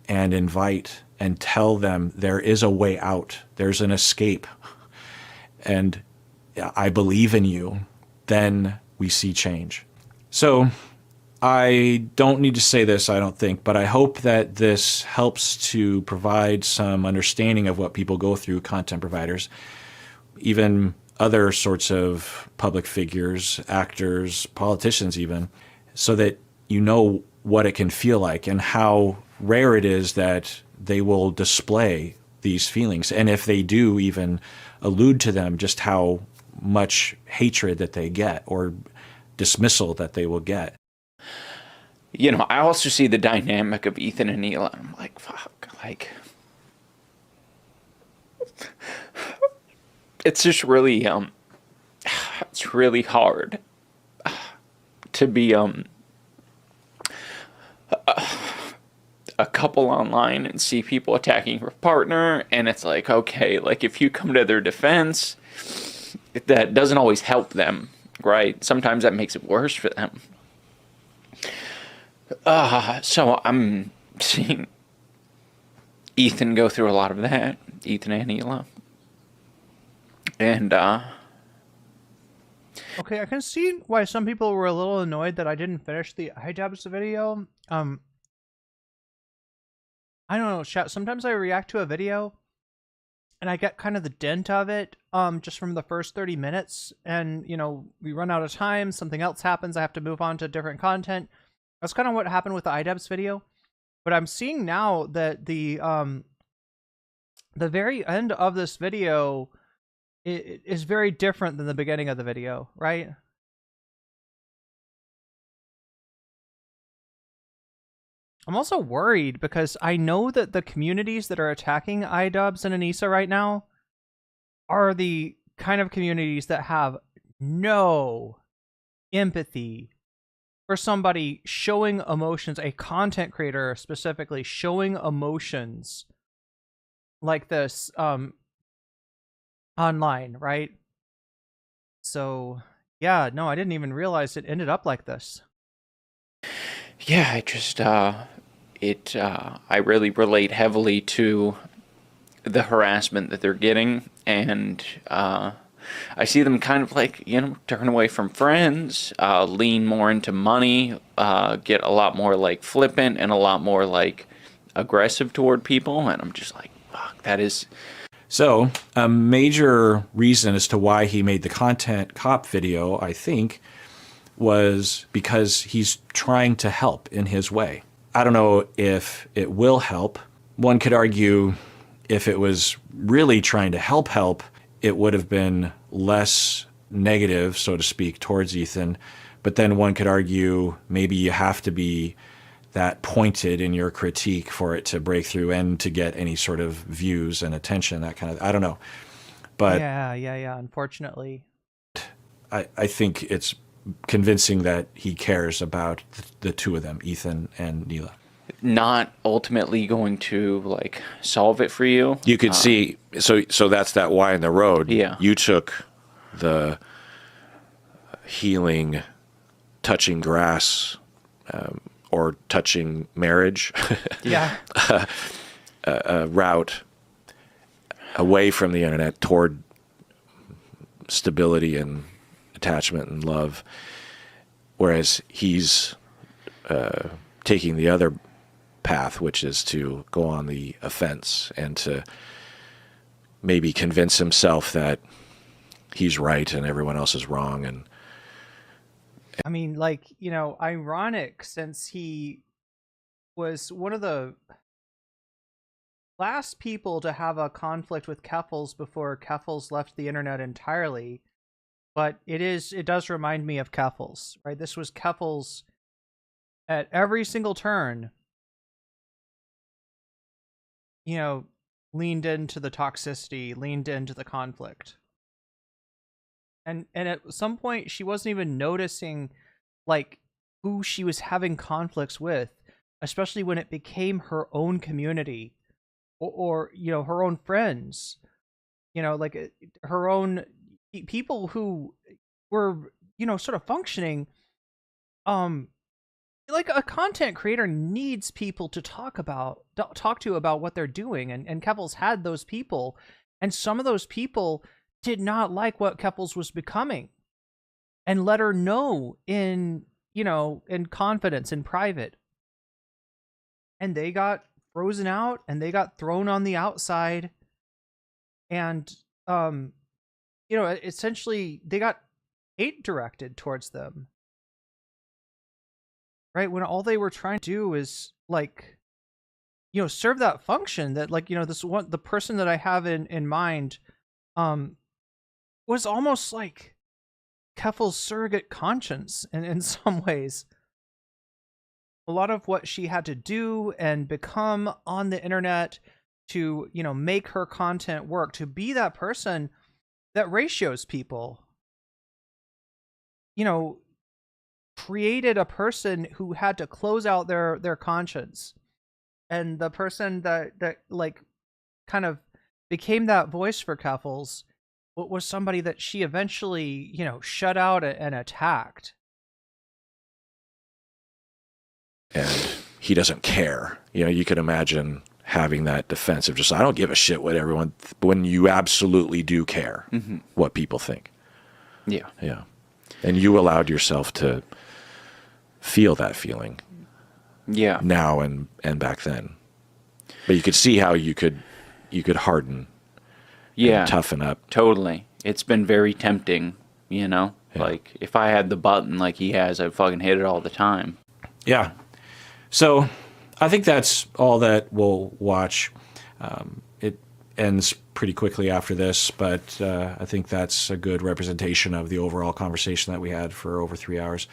and invite and tell them there is a way out, there's an escape, and I believe in you, then we see change. So I don't need to say this, I don't think, but I hope that this helps to provide some understanding of what people go through, content providers, even other sorts of public figures, actors, politicians even, so that you know what it can feel like and how rare it is that they will display these feelings. And if they do even allude to them, just how much hatred that they get or dismissal that they will get. You know, I also see the dynamic of Ethan and Neil, and I'm like, fuck, like, it's just really, it's really hard to be, a couple online and see people attacking your partner, and it's like, okay, like, if you come to their defense, that doesn't always help them, right? Sometimes that makes it worse for them. So I'm seeing Ethan go through a lot of that, Ethan and Hila. And, okay, I can see why some people were a little annoyed that I didn't finish the hijabs video. I don't know, chat, sometimes I react to a video and I get kind of the dent of it, just from the first 30 minutes, and, you know, we run out of time, something else happens, I have to move on to different content. That's kind of what happened with the IDEBS video. But I'm seeing now that the very end of this video is very different than the beginning of the video, right? I'm also worried because I know that the communities that are attacking iDubbbz and Anissa right now are the kind of communities that have no empathy for somebody showing emotions, a content creator specifically showing emotions like this online, right? So yeah, no, I didn't even realize it ended up like this. yeah, it just, I really relate heavily to the harassment that they're getting, and I see them kind of like, you know, turn away from friends, lean more into money, get a lot more like flippant and a lot more like aggressive toward people, and I'm just like, fuck, that is... So a major reason as to why he made the content cop video, I think, was because he's trying to help in his way. I don't know if it will help. One could argue if it was really trying to help, it would have been less negative, so to speak, towards Ethan. But then one could argue maybe you have to be that pointed in your critique for it to break through and to get any sort of views and attention, that kind of, I don't know. But yeah. Unfortunately, I think it's convincing that he cares about the two of them, Ethan and Neela. Not ultimately going to like solve it for you. You could see, so that's that Y in the road. Yeah. You took the healing, touching grass, or touching marriage yeah, route away from the internet toward stability and attachment and love, whereas he's taking the other path, which is to go on the offense and to maybe convince himself that he's right and everyone else is wrong. And I mean, like, you know, ironic, since he was one of the last people to have a conflict with Keffels before Keffels left the internet entirely. But it does remind me of Keffels, right? This was Keffels at every single turn, you know, leaned into the toxicity, leaned into the conflict. And at some point she wasn't even noticing like who she was having conflicts with, especially when it became her own community or you know, her own friends, you know, like her own people who were, you know, sort of functioning. Like a content creator needs people to talk to about what they're doing, and Keffels had those people, and some of those people did not like what Keffels was becoming and let her know in, you know, in confidence, in private. And they got frozen out and they got thrown on the outside. And, you know, essentially they got hate directed towards them. Right? When all they were trying to do is like, you know, serve that function that, like, you know, the person that I have in mind, was almost like Keffels' surrogate conscience in some ways. A lot of what she had to do and become on the internet to, you know, make her content work, to be that person that ratios people, you know, created a person who had to close out their conscience. And the person that like kind of became that voice for Keffels was somebody that she eventually, you know, shut out and attacked. And he doesn't care. You know, you could imagine having that defensive, just, I don't give a shit what everyone, when you absolutely do care what people think. Yeah. Yeah. And you allowed yourself to feel that feeling. Yeah. Now and back then. But you could see how you could harden. Yeah. And toughen up. Totally. It's been very tempting, you know? Yeah. Like, if I had the button like he has, I'd fucking hit it all the time. Yeah. So I think that's all that we'll watch. It ends pretty quickly after this, but I think that's a good representation of the overall conversation that we had for over 3 hours.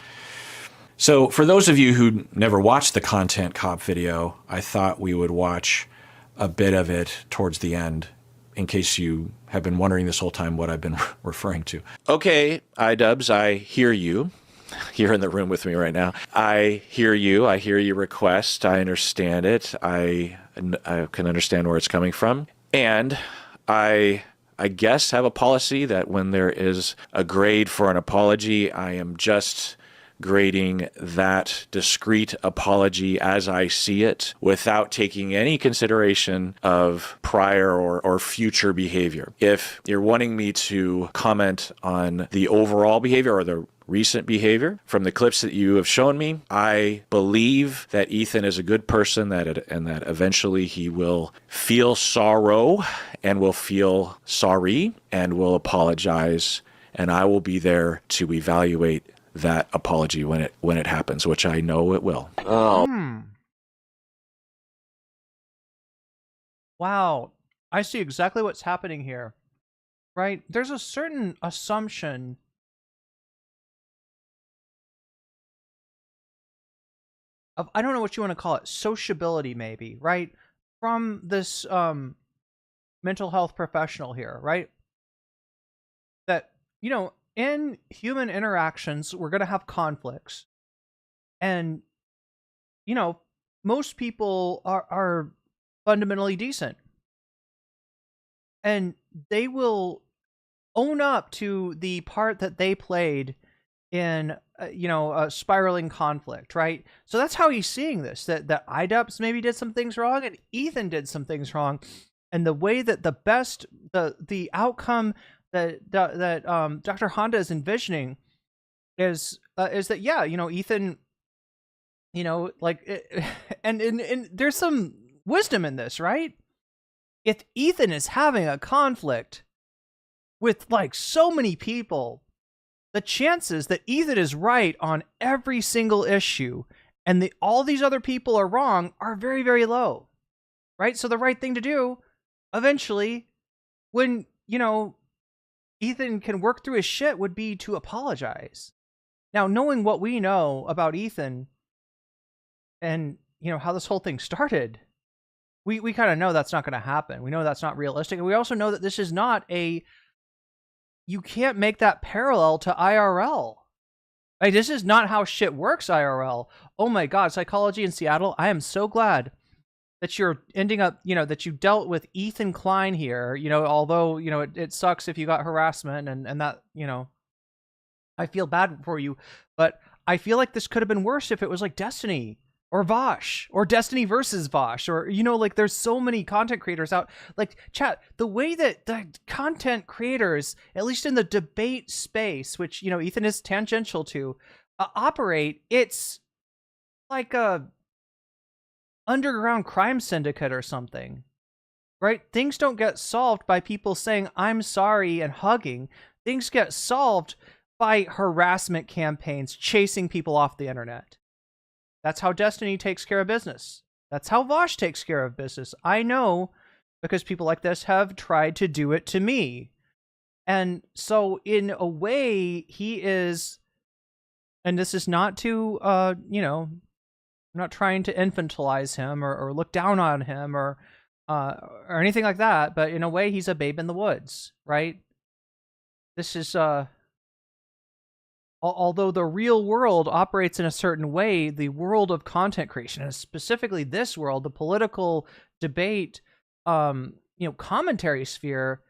So for those of you who never watched the Content Cop video, I thought we would watch a bit of it towards the end, in case you have been wondering this whole time what I've been referring to. Okay, iDubbbz, I hear you. You're in the room with me right now. I hear you. I hear your request. I understand it. I can understand where it's coming from. And I guess have a policy that when there is a grade for an apology, I am just grading that discrete apology as I see it without taking any consideration of prior or future behavior. If you're wanting me to comment on the overall behavior or the recent behavior from the clips that you have shown me, I believe that Ethan is a good person, and that eventually he will feel sorrow and will feel sorry and will apologize, and I will be there to evaluate that apology when it happens, which I know it will. Oh. Wow. I see exactly what's happening here. Right? There's a certain assumption I don't know what you want to call it, sociability maybe, right? From this mental health professional here, right? That, you know, in human interactions, we're going to have conflicts. And, you know, most people are fundamentally decent. And they will own up to the part that they played in, a spiraling conflict, right? So that's how he's seeing this, that IDUPS maybe did some things wrong and Ethan did some things wrong. And the way that the outcome that Dr. Honda is envisioning is that, yeah, Ethan, and there's some wisdom in this, right? If Ethan is having a conflict with like so many people, the chances that Ethan is right on every single issue and all these other people are wrong are very, very low, right? So the right thing to do eventually, when, Ethan can work through his shit, would be to apologize. Now, knowing what we know about Ethan and, how this whole thing started, we kind of know that's not going to happen. We know that's not realistic. And we also know that this is not you can't make that parallel to IRL. Like, this is not how shit works IRL. Oh my God, psychology in Seattle. I am so glad that you're ending up, that you dealt with Ethan Klein here, although, it sucks if you got harassment and that, I feel bad for you, but I feel like this could have been worse if it was like Destiny or Vosh or Destiny versus Vosh, or, there's so many content creators out. Like, chat, the way that the content creators, at least in the debate space, which, Ethan is tangential to, operate, it's like a underground crime syndicate or something, right? Things don't get solved by people saying, I'm sorry, and hugging. Things get solved by harassment campaigns, chasing people off the internet. That's how Destiny takes care of business. That's how Vosh takes care of business. I know, because people like this have tried to do it to me. And so in a way, he is, and this is not to, I'm not trying to infantilize him or look down on him or anything like that, but in a way, he's a babe in the woods, right? This is, although the real world operates in a certain way, the world of content creation, and specifically this world, the political debate, commentary sphere,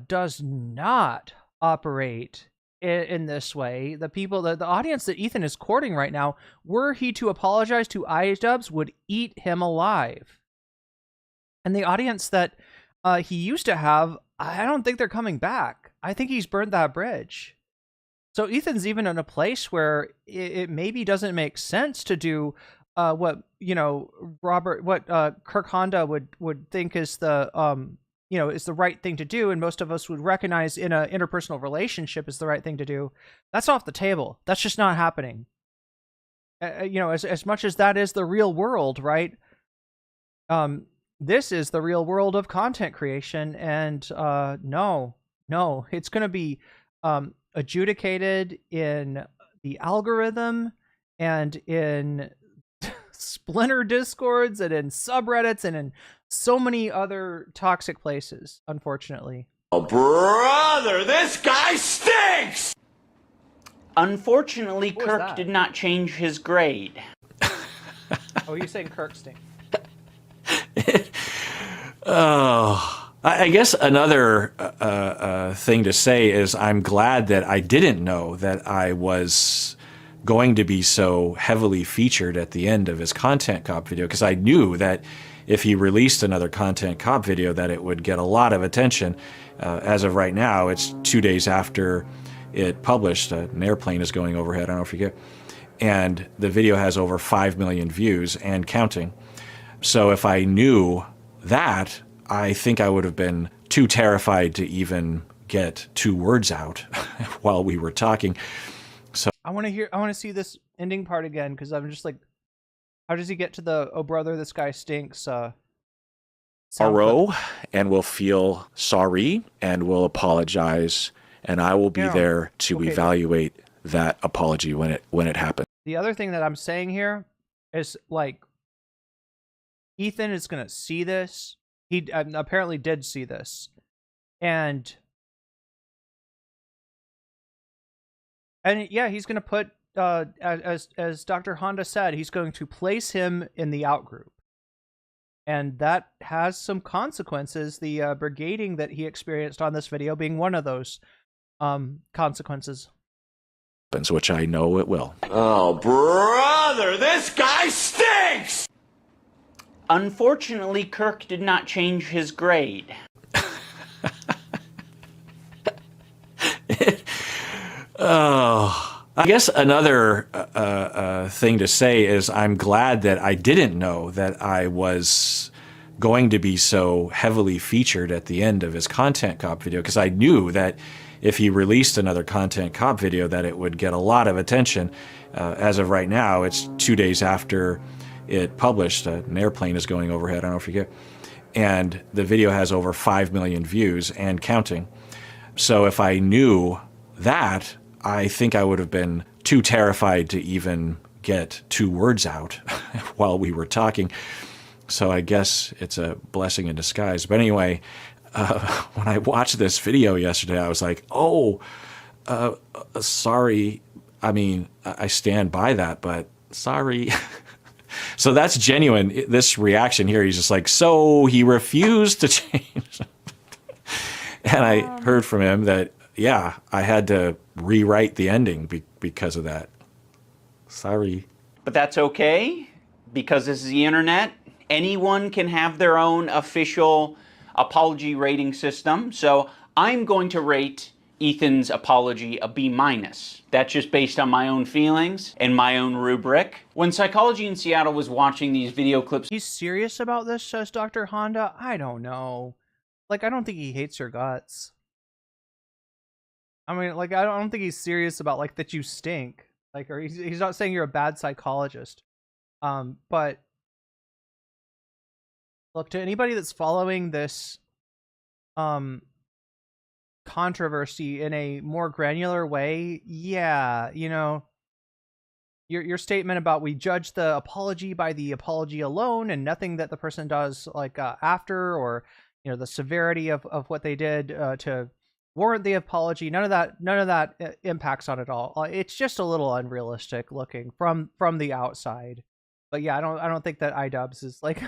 does not operate in this way. The people, the audience that Ethan is courting right now, were he to apologize to iDubbbz, would eat him alive. And the audience that he used to have, I don't think they're coming back. I think he's burned that bridge. So Ethan's even in a place where it maybe doesn't make sense to do what Kirk Honda would think is the is the right thing to do, and most of us would recognize in an interpersonal relationship is the right thing to do. That's off the table. That's just not happening. As much as that is the real world, right? This is the real world of content creation, and no, it's going to be adjudicated in the algorithm and in splinter discords and in subreddits and in so many other toxic places, unfortunately. Oh, brother, this guy stinks! Unfortunately, Kirk did not change his grade. Oh, you're saying Kirk stinks. Oh, I guess another thing to say is I'm glad that I didn't know that I was going to be so heavily featured at the end of his content cop video, because I knew that if he released another content cop video that it would get a lot of attention. As of right now, it's 2 days after it published. An airplane is going overhead, I don't know if you get, and the video has over 5 million views and counting. So if I knew that, I think I would have been too terrified to even get 2 words out while we were talking. So I want to see this ending part again, because I'm just like, how does he get to the "oh brother, this guy stinks"? Sorrow, and we'll feel sorry and we'll apologize, and I will be there to evaluate that apology when it happens. The other thing that I'm saying here is like Ethan is gonna see this. He apparently did see this, and yeah, he's gonna put as Dr. Honda said, he's going to place him in the outgroup. And that has some consequences, the brigading that he experienced on this video being one of those consequences. Which I know it will. Oh, brother, this guy stinks! Unfortunately, Kirk did not change his grade. Oh, I guess another thing to say is I'm glad that I didn't know that I was going to be so heavily featured at the end of his content cop video, because I knew that if he released another content cop video that it would get a lot of attention. As of right now, it's 2 days after it published. An airplane is going overhead, I don't know if you get, and the video has over 5 million views and counting. So if I knew that, I think I would have been too terrified to even get 2 words out while we were talking. So I guess it's a blessing in disguise. But anyway, when I watched this video yesterday, I was like, oh, sorry. I mean, I stand by that, but sorry. So that's genuine. This reaction here, he's just like, so he refused to change. And I heard from him that, yeah, I had to rewrite the ending because of that. Sorry. But that's okay, because this is the internet. Anyone can have their own official apology rating system. So I'm going to rate Ethan's apology a B-. That's just based on my own feelings and my own rubric. When Psychology in Seattle was watching these video clips... He's serious about this, says Dr. Honda? I don't know. Like, I don't think he hates your guts. I mean, like, I don't think he's serious about, like, that you stink. Like, or he's not saying you're a bad psychologist. But look, to anybody that's following this controversy in a more granular way, yeah, you know, your statement about we judge the apology by the apology alone and nothing that the person does like after, or you know, the severity of what they did to warrant the apology, none of that impacts on it all. It's just a little unrealistic looking from the outside. But yeah, I don't think that iDubbbz is like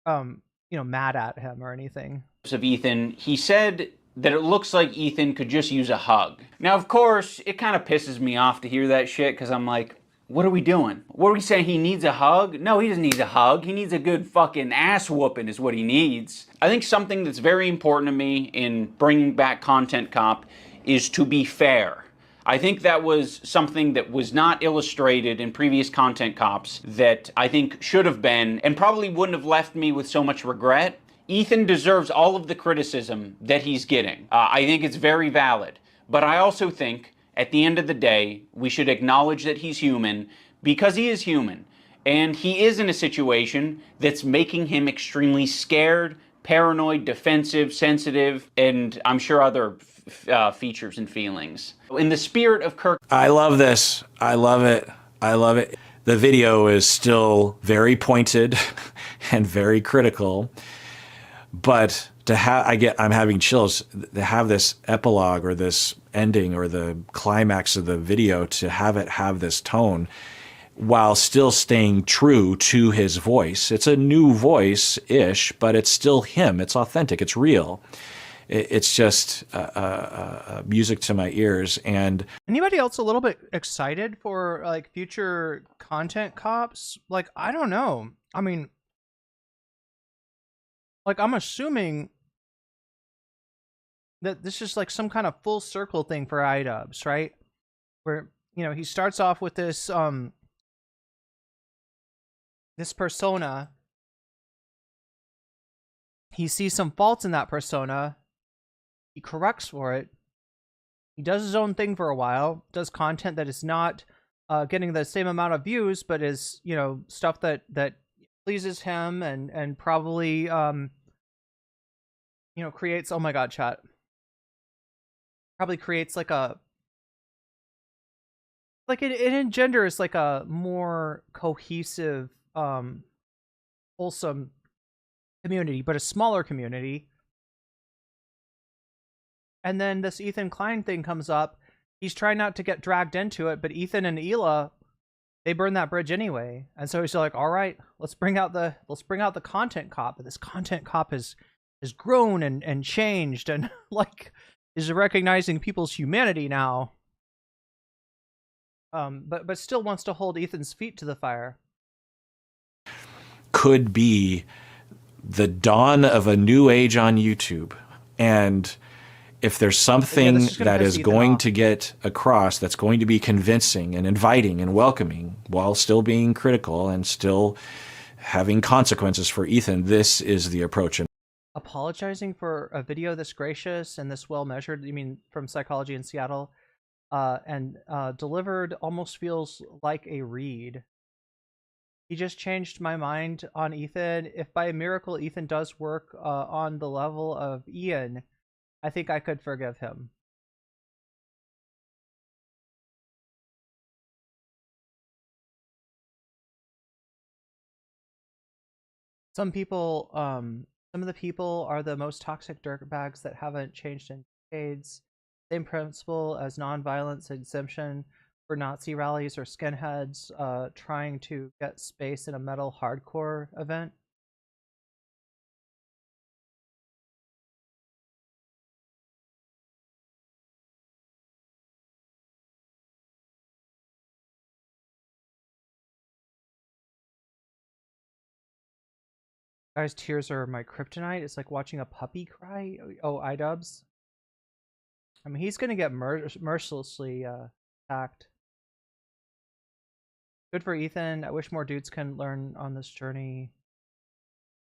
you know, mad at him or anything. Of Ethan, he said that it looks like Ethan could just use a hug. Now, of course, it kind of pisses me off to hear that shit, because I'm like, what are we doing? What are we saying? He needs a hug? No, he doesn't need a hug. He needs a good fucking ass whooping is what he needs. I think something that's very important to me in bringing back Content Cop is to be fair. I think that was something that was not illustrated in previous Content Cops that I think should have been, and probably wouldn't have left me with so much regret. Ethan deserves all of the criticism that he's getting. I think it's very valid. But I also think, at the end of the day, we should acknowledge that he's human, because he is human. And he is in a situation that's making him extremely scared, paranoid, defensive, sensitive, and I'm sure other features and feelings. In the spirit of Kirk... I love this. I love it. I love it. The video is still very pointed and very critical. But to have, I'm having chills to have this epilogue or this ending or the climax of the video, to have it have this tone while still staying true to his voice. It's a new voice-ish, but it's still him. It's authentic. It's real. It's just music to my ears. And anybody else a little bit excited for like future Content Cops? Like, I don't know. I mean, like, I'm assuming that this is like some kind of full circle thing for iDubbbz, right? Where, you know, he starts off with this this persona. He sees some faults in that persona. He corrects for it. He does his own thing for a while, does content that is not getting the same amount of views, but is, you know, stuff that pleases him and probably you know, creates, oh my god, chat, probably creates like like it engenders like a more cohesive, wholesome community, but a smaller community. And then this Ethan Klein thing comes up. He's trying not to get dragged into it, but Ethan and Hila, they burn that bridge anyway. And so he's like, all right, let's bring out the content cop. But this content cop has grown and changed and like is recognizing people's humanity now. But still wants to hold Ethan's feet to the fire. Could be the dawn of a new age on YouTube. And if there's something that is going to get across that's going to be convincing and inviting and welcoming while still being critical and still having consequences for Ethan, this is the approach. Apologizing for a video this gracious and this well measured, you mean from Psychology in Seattle, and delivered almost feels like a read. He just changed my mind on Ethan. If by a miracle Ethan does work on the level of Ian, I think I could forgive him. Some of the people are the most toxic dirtbags that haven't changed in decades. Same principle as nonviolence exemption for Nazi rallies or skinheads trying to get space in a metal hardcore event. Guys, tears are my kryptonite. It's like watching a puppy cry. Oh, iDubbbz. I mean, he's gonna get mercilessly attacked. Good for Ethan. I wish more dudes can learn on this journey.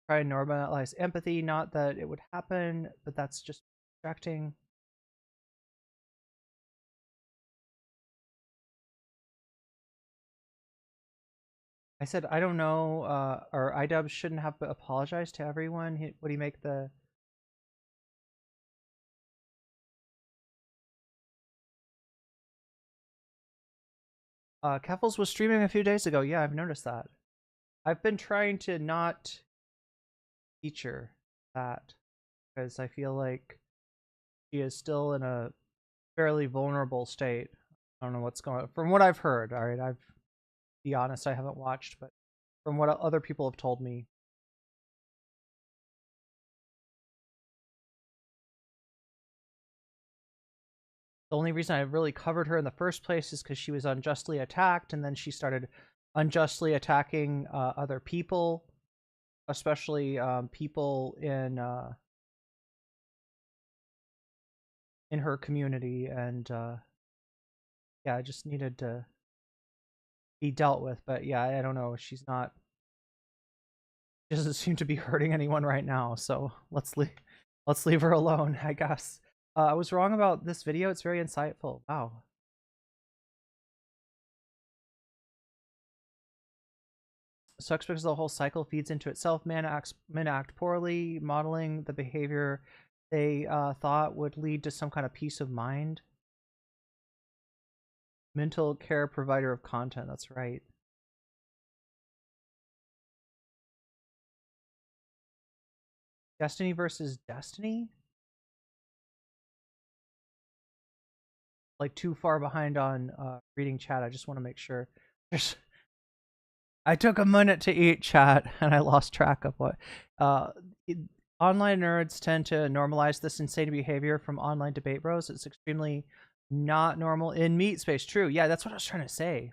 Try and normalize empathy. Not that it would happen, but that's just distracting. I said, I don't know, or iDubbbz shouldn't have apologized to everyone. Would he make the... Keffels was streaming a few days ago. Yeah, I've noticed that. I've been trying to not feature that because I feel like she is still in a fairly vulnerable state. I don't know what's going on. From what I've heard, all right, be honest, I haven't watched, but from what other people have told me, the only reason I really covered her in the first place is because she was unjustly attacked, and then she started unjustly attacking other people, especially people in her community, and yeah, I just needed to be dealt with. But yeah, I don't know. She doesn't seem to be hurting anyone right now, so let's leave her alone, I guess. I was wrong about this video. It's very insightful. Wow. Sucks because the whole cycle feeds into itself. Men act poorly, modeling the behavior they thought would lead to some kind of peace of mind. Mental care provider of content. That's right. Destiny versus Destiny? Like too far behind on reading chat. I just want to make sure. I took a minute to eat, chat, and I lost track of what. Online nerds tend to normalize this insane behavior from online debate bros. It's extremely not normal in meat space. True. Yeah, that's what I was trying to say.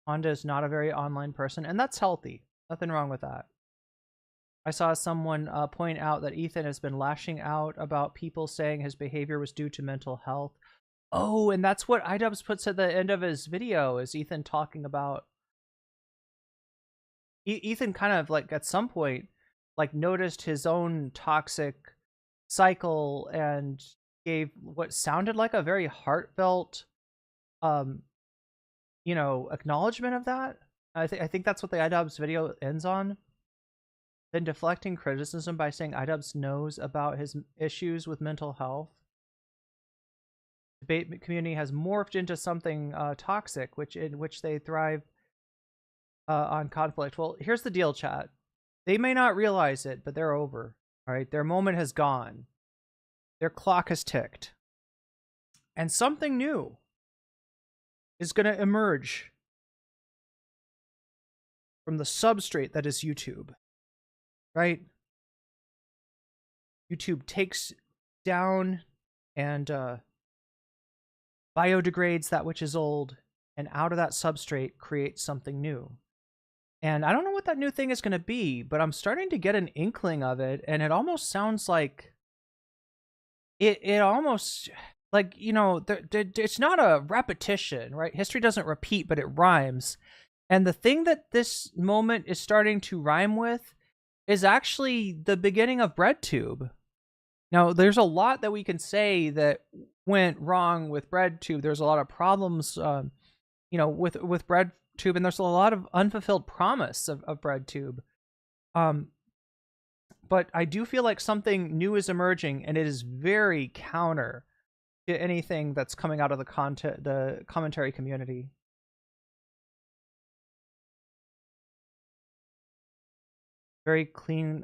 Honda is not a very online person, and that's healthy. Nothing wrong with that. I saw someone point out that Ethan has been lashing out about people saying his behavior was due to mental health. Oh, and that's what iDubbbz puts at the end of his video, is Ethan talking about... Ethan kind of, like, at some point, like, noticed his own toxic cycle and gave what sounded like a very heartfelt, you know, acknowledgement of that. I think that's what the iDubbbz video ends on. then deflecting criticism by saying iDubbbz knows about his issues with mental health. Debate community has morphed into something toxic, in which they thrive on conflict. Well, here's the deal, chat. They may not realize it, but they're over. All right, their moment has gone. Their clock has ticked. And something new is going to emerge from the substrate that is YouTube. Right? YouTube takes down and biodegrades that which is old, and out of that substrate creates something new. And I don't know what that new thing is going to be, but I'm starting to get an inkling of it, and it almost sounds like it almost like, you know, it's not a repetition, right? History doesn't repeat, but it rhymes. And the thing that this moment is starting to rhyme with is actually the beginning of BreadTube. Now, there's a lot that we can say that went wrong with BreadTube. There's a lot of problems, you know, with BreadTube, and there's a lot of unfulfilled promise of BreadTube. But I do feel like something new is emerging, and it is very counter to anything that's coming out of the commentary community. Very clean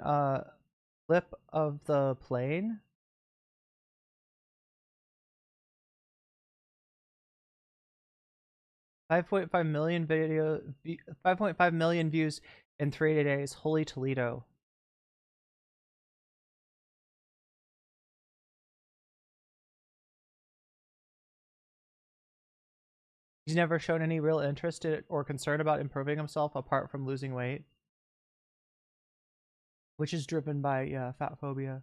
flip of the plane. $5.5 million views in 3 days. Holy Toledo. He's never shown any real interest or concern about improving himself apart from losing weight, which is driven by fat phobia.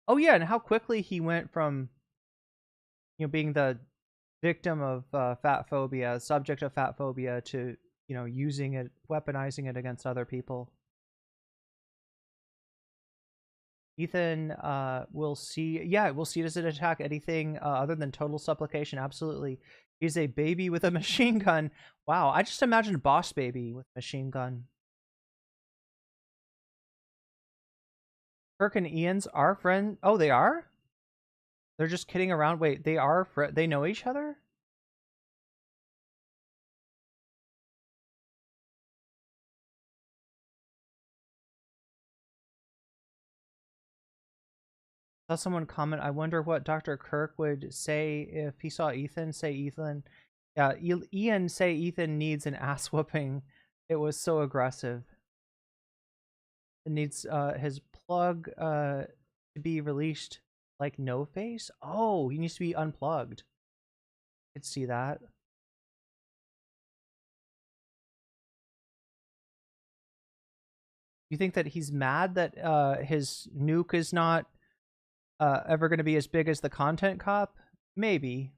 Oh yeah, and how quickly he went from, you know, being the victim of fat phobia, subject of fat phobia, to, you know, using it, weaponizing it against other people. Ethan, we'll see. Yeah, we'll see. Does it attack anything other than total supplication? Absolutely. He's a baby with a machine gun. Wow, I just imagined Boss Baby with a machine gun. Kirk and Ian's are friends. Oh, they are? They're just kidding around. Wait, they are they know each other? Saw someone comment, I wonder what Dr. Kirk would say if he saw Ethan. Ian say Ethan needs an ass whooping. It was so aggressive. It needs his plug to be released like No Face. Oh, he needs to be unplugged. I could see that. You think that he's mad that his nuke is not ever going to be as big as the content cop? Maybe.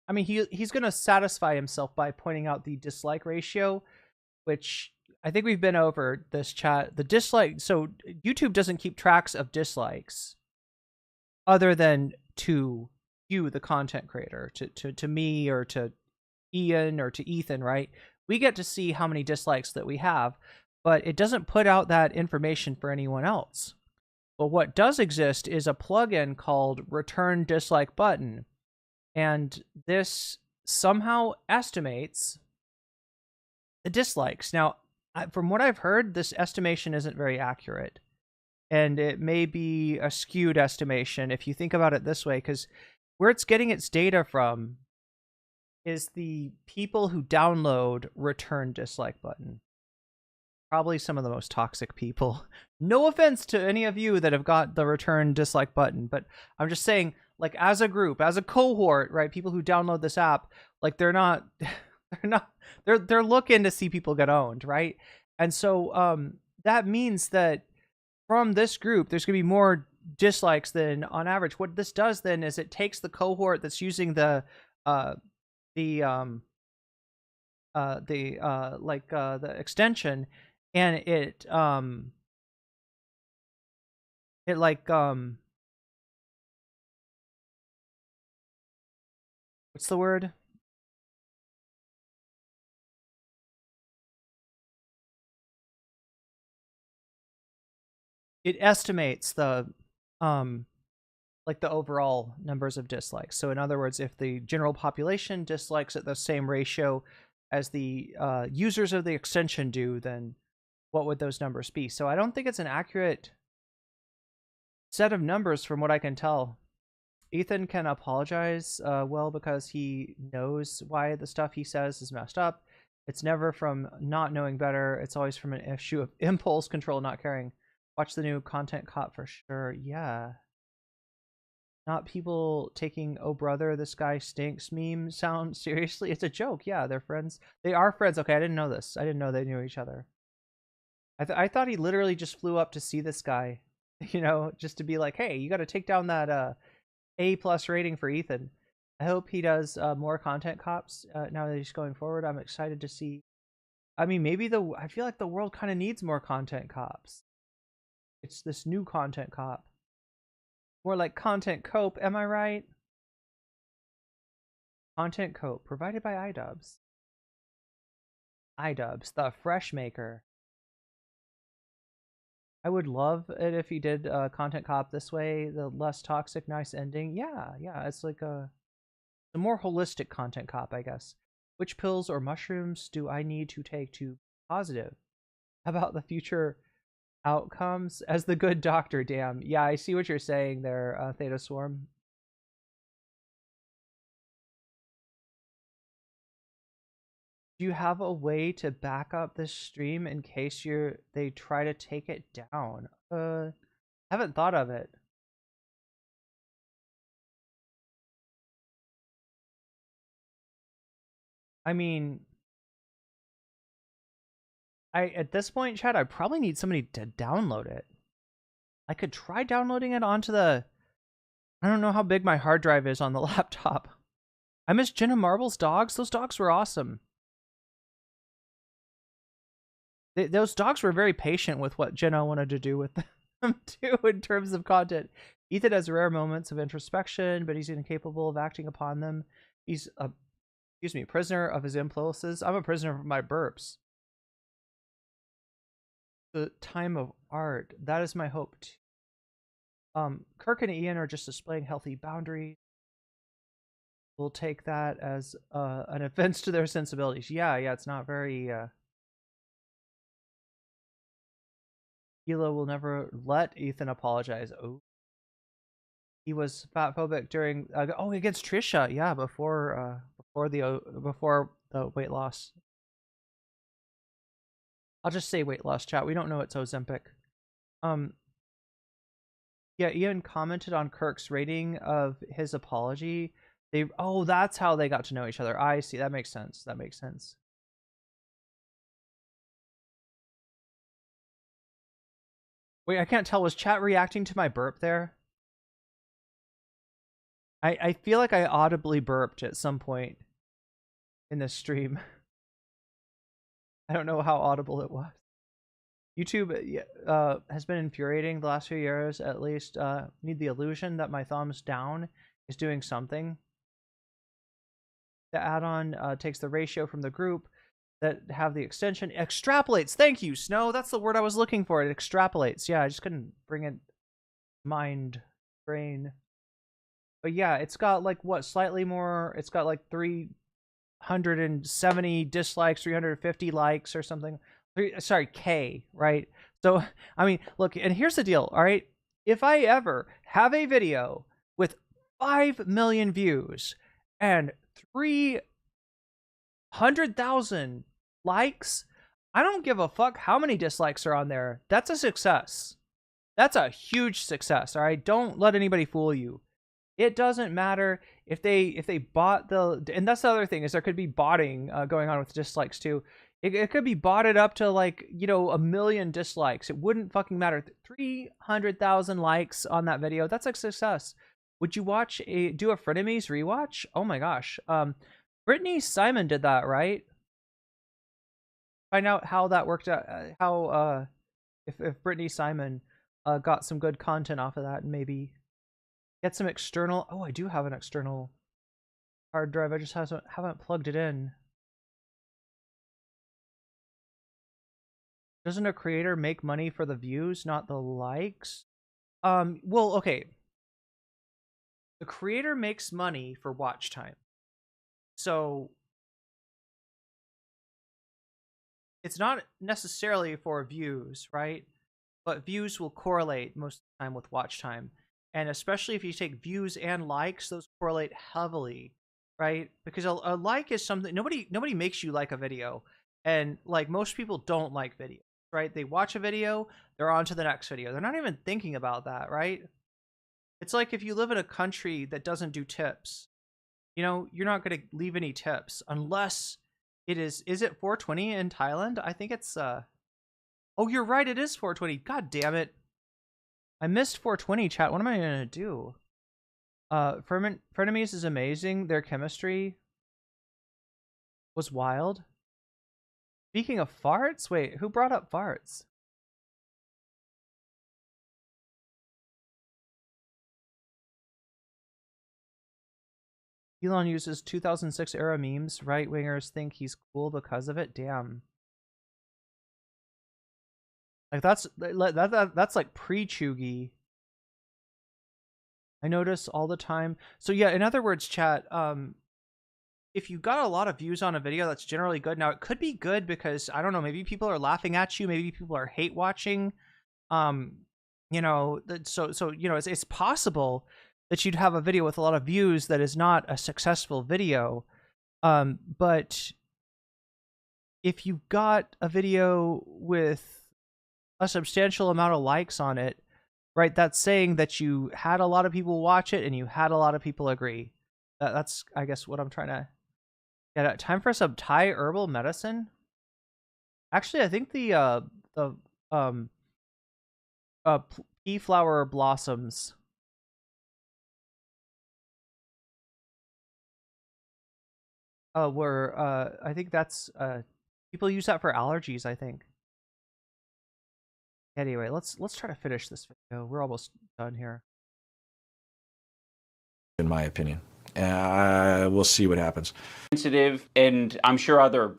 I mean, he's going to satisfy himself by pointing out the dislike ratio, which I think we've been over this, chat. The dislike, so YouTube doesn't keep tracks of dislikes other than to you, the content creator, to me or to Ian or to Ethan, right? We get to see how many dislikes that we have, but it doesn't put out that information for anyone else. But what does exist is a plugin called Return Dislike Button, and this somehow estimates the dislikes. Now, from what I've heard, this estimation isn't very accurate, and it may be a skewed estimation if you think about it this way, because where it's getting its data from is the people who download Return Dislike Button. Probably some of the most toxic people. No offense to any of you that have got the Return Dislike Button, but I'm just saying, like, as a group, as a cohort, right? People who download this app, like, they're looking to see people get owned, right? And so that means that from this group, there's gonna be more dislikes than on average. What this does then is it takes the cohort that's using the extension, and it what's the word? it estimates the like the overall numbers of dislikes. So in other words, if the general population dislikes at the same ratio as the users of the extension do, then what would those numbers be? So I don't think it's an accurate set of numbers from what I can tell. Ethan can apologize well because he knows why the stuff he says is messed up. It's never from not knowing better. It's always from an issue of impulse control, not caring. Watch the new content cop for sure. Yeah. Not people taking "oh brother, this guy stinks" meme sound seriously. It's a joke. Yeah, they're friends. They are friends. Okay, I didn't know this. I didn't know they knew each other. I thought he literally just flew up to see this guy, you know, just to be like, hey, you got to take down that A+ rating for Ethan. I hope he does more content cops now that he's going forward. I'm excited to see. I mean, maybe I feel like the world kind of needs more content cops. It's this new content cop. More like content cope, am I right? Content cope, provided by iDubbbz. iDubbbz, the fresh maker. I would love it if he did content cop this way, the less toxic, nice ending. Yeah, it's like a more holistic content cop, I guess. Which pills or mushrooms do I need to take to be positive about the future outcomes as the good doctor? Damn. Yeah, I see what you're saying there, Theta Swarm. Do you have a way to back up this stream in case they try to take it down? Haven't thought of it. I mean, at this point, chat, I probably need somebody to download it. I could try downloading it onto I don't know how big my hard drive is on the laptop. I miss Jenna Marbles' dogs. Those dogs were awesome. Those dogs were very patient with what Jenna wanted to do with them too in terms of content. Ethan has rare moments of introspection, but he's incapable of acting upon them. He's a prisoner of his impulses. I'm a prisoner of my burps. The time of art. That is my hope too. Kirk and Ian are just displaying healthy boundaries. We'll take that as an offense to their sensibilities. Yeah, it's not very Hilo will never let Ethan apologize. Oh, he was fat phobic during against Trisha. Yeah, before the weight loss. I'll just say weight loss, chat. We don't know it's Ozempic. Yeah, Ian commented on Kirk's rating of his apology. That's how they got to know each other. I see. That makes sense. Wait, I can't tell. Was chat reacting to my burp there? I feel like I audibly burped at some point in this stream. I don't know how audible it was. YouTube has been infuriating the last few years, at least. Need the illusion that my thumbs down is doing something. The add-on takes the ratio from the group that have the extension. Extrapolates. Thank you, Snow. That's the word I was looking for. It extrapolates. Yeah, I just couldn't bring it. Brain. But yeah, it's got like slightly more. It's got like 370 dislikes, 350 likes or something. Sorry, K, right? So, I mean, look, and here's the deal, all right? If I ever have a video with 5 million views and 300,000 likes, I don't give a fuck how many dislikes are on there. That's a success. That's a huge success, all right? Don't let anybody fool you. It doesn't matter if they bought and that's the other thing, is there could be botting going on with dislikes too. It could be botted up to like, 1 million dislikes. It wouldn't fucking matter. 300,000 likes on that video. That's a success. Would you do a Frenemies rewatch? Oh my gosh. Brittany Simon did that, right? Find out how that worked out. If Brittany Simon got some good content off of that, and maybe get some external. Oh, I do have an external hard drive. I just haven't plugged it in. Doesn't a creator make money for the views, not the likes? Well, okay. The creator makes money for watch time. So it's not necessarily for views, right? But views will correlate most of the time with watch time. And especially if you take views and likes, those correlate heavily, right? Because a like is something nobody makes you like a video. And like most people don't like videos, right? They watch a video, they're on to the next video. They're not even thinking about that, right? It's like if you live in a country that doesn't do tips, you know, you're not going to leave any tips unless it is it 420 in Thailand? I think it's oh, you're right, it is 420. God damn it. I missed 420, chat. What am I going to do? Frenemies is amazing. Their chemistry was wild. Speaking of farts, wait, who brought up farts? Elon uses 2006 era memes. Right-wingers think he's cool because of it. Damn. Like that's like pre-Chugi. I notice all the time. So yeah, in other words, chat, if you got a lot of views on a video, that's generally good. Now it could be good because I don't know, maybe people are laughing at you, maybe people are hate watching. You know, so you know, it's possible that you'd have a video with a lot of views that is not a successful video. But if you've got a video with a substantial amount of likes on it, right, that's saying that you had a lot of people watch it and you had a lot of people agree. That's, I guess, what I'm trying to get at. Time for some Thai herbal medicine. Actually, I think the pea flower blossoms were I think that's people use that for allergies, I think. Anyway, let's try to finish this video. We're almost done here. In my opinion. We'll see what happens. Sensitive, and I'm sure other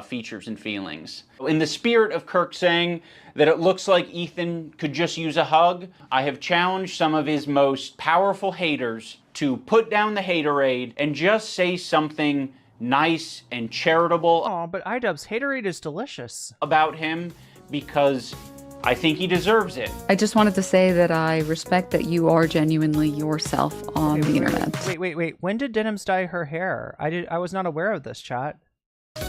features and feelings. In the spirit of Kirk saying that it looks like Ethan could just use a hug, I have challenged some of his most powerful haters to put down the haterade and just say something nice and charitable. Oh, but iDubbbz haterade is delicious. About him, because I think he deserves it. I just wanted to say that I respect that you are genuinely yourself on the internet. Wait. When did Denims dye her hair? I was not aware of this, chat.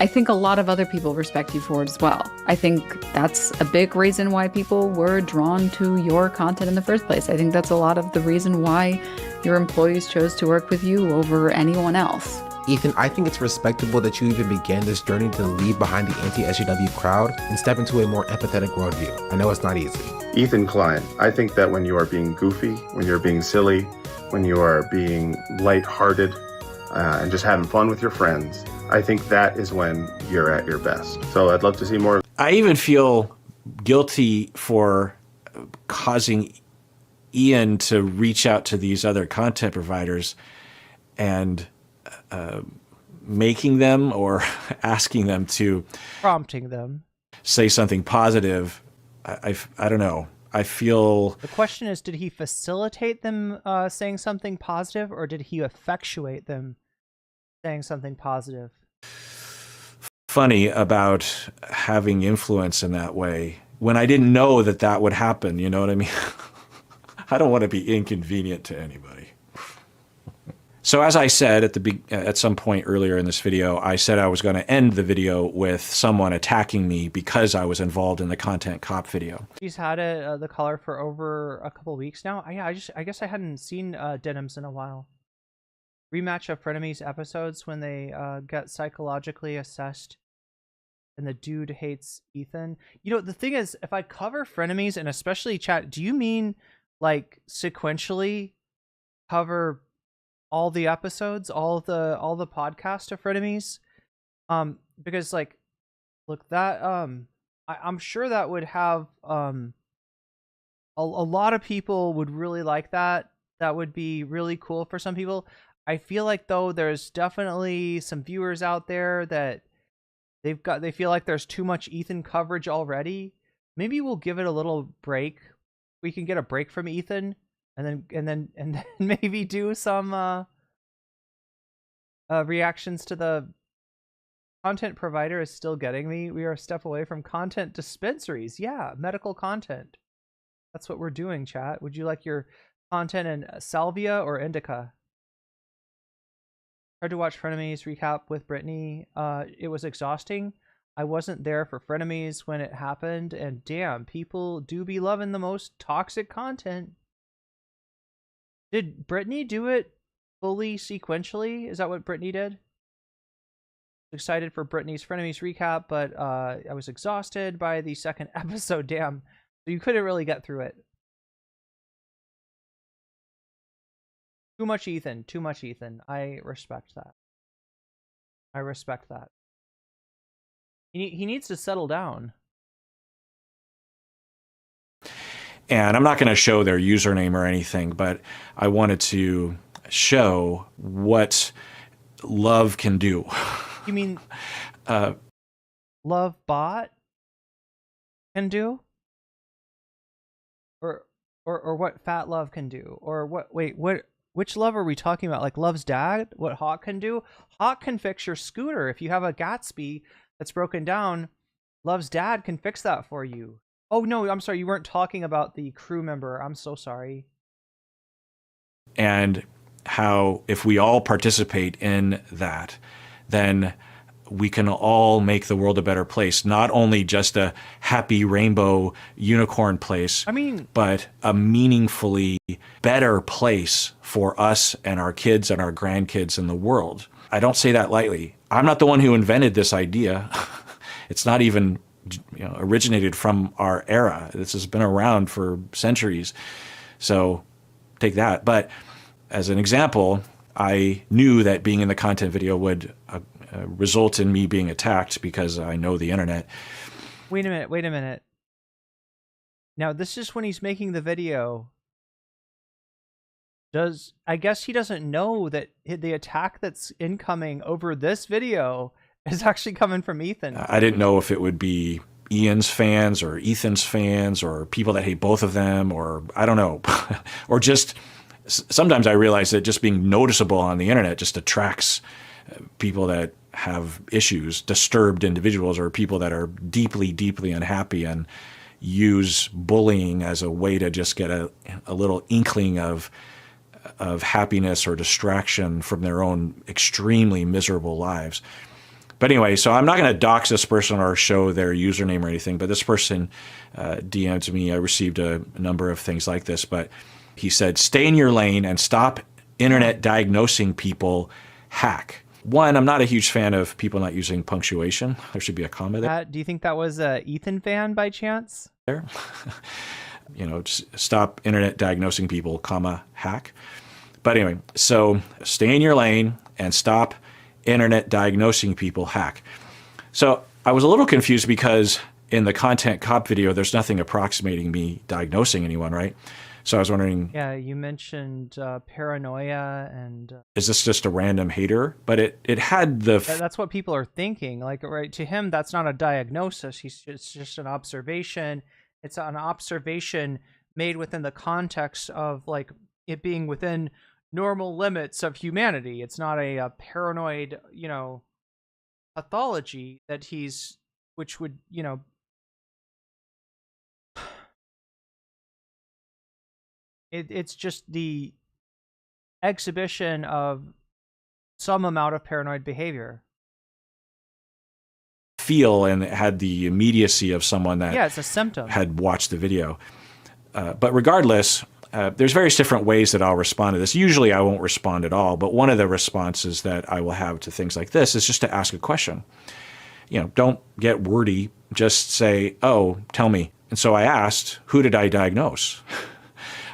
I think a lot of other people respect you for it as well. I think that's a big reason why people were drawn to your content in the first place. I think that's a lot of the reason why your employees chose to work with you over anyone else. Ethan, I think it's respectable that you even began this journey to leave behind the anti-SJW crowd and step into a more empathetic worldview. I know it's not easy. Ethan Klein, I think that when you are being goofy, when you're being silly, when you are being lighthearted, and just having fun with your friends, I think that is when you're at your best. So I'd love to see more. I even feel guilty for causing Ian to reach out to these other content providers and making them or asking them to prompting them say something positive. I don't know. I feel the question is, did he facilitate them saying something positive, or did he effectuate them saying something positive? Funny about having influence in that way when I didn't know that that would happen. You know what I mean? I don't want to be inconvenient to anybody. So as I said at some point earlier in this video, I said I was going to end the video with someone attacking me because I was involved in the content cop video. He's had the collar for over a couple weeks now. I guess I hadn't seen Denims in a while. Rematch of Frenemies episodes when they get psychologically assessed and the dude hates Ethan. You know, the thing is, if I cover Frenemies, and especially chat, do you mean like sequentially cover all the episodes, all the podcast of Frenemies? Because like, look, that I'm sure that would have a lot of people would really like that. That would be really cool for some people. I feel like though there's definitely some viewers out there that They feel like there's too much Ethan coverage already. Maybe we'll give it a little break. We can get a break from Ethan, and then maybe do some reactions to the content provider is still getting me. We are a step away from content dispensaries. Yeah, medical content. That's what we're doing, chat. Would you like your content in salvia or indica? Hard to watch Frenemies recap with Brittany. It was exhausting. I wasn't there for Frenemies when it happened, and damn, people do be loving the most toxic content. Did Brittany do it fully sequentially? Is that what Brittany did? Excited for Brittany's Frenemies recap, but I was exhausted by the second episode. Damn, so you couldn't really get through it. Too much Ethan. Too much Ethan. I respect that. I respect that. He needs to settle down. And I'm not going to show their username or anything, but I wanted to show what love can do. You mean love bot can do? Or what fat love can do? Or what? Wait, what? Which love are we talking about? Like Love's dad? What Hawk can do? Hawk can fix your scooter. If you have a Gatsby that's broken down, Love's dad can fix that for you. Oh no, I'm sorry, you weren't talking about the crew member. I'm so sorry. And how if we all participate in that, then we can all make the world a better place. Not only just a happy rainbow unicorn place, but a meaningfully better place for us and our kids and our grandkids in the world. I don't say that lightly. I'm not the one who invented this idea. It's not even originated from our era. This has been around for centuries. So take that. But as an example, I knew that being in the content video would result in me being attacked because I know the internet. Wait a minute. Now, this is when he's making the video. I guess he doesn't know that the attack that's incoming over this video is actually coming from Ethan. I didn't know if it would be Ian's fans or Ethan's fans or people that hate both of them, or I don't know. Or just sometimes I realize that just being noticeable on the internet just attracts people that have issues, disturbed individuals, or people that are deeply, deeply unhappy and use bullying as a way to just get a little inkling of happiness or distraction from their own extremely miserable lives. But anyway, so I'm not going to dox this person or show their username or anything, but this person DM'd me. I received a number of things like this, but he said, stay in your lane and stop internet diagnosing people, hack. One, I'm not a huge fan of people not using punctuation. There should be a comma there. Do you think that was a Ethan fan by chance? There. Just stop internet diagnosing people, comma, hack. But anyway, so stay in your lane and stop internet diagnosing people, hack. So I was a little confused because in the content cop video, there's nothing approximating me diagnosing anyone, right? So I was wondering. Yeah, you mentioned paranoia and. Is this just a random hater? But it had the. That's what people are thinking. Like, right, to him, that's not a diagnosis. It's just an observation. It's an observation made within the context of like it being within normal limits of humanity. It's not a paranoid, pathology that which would, it's just the exhibition of some amount of paranoid behavior. Feel and it had the immediacy of someone that it's a symptom. Had watched the video. But regardless, there's various different ways that I'll respond to this. Usually I won't respond at all, but one of the responses that I will have to things like this is just to ask a question. Don't get wordy. Just say, oh, tell me. And so I asked, who did I diagnose?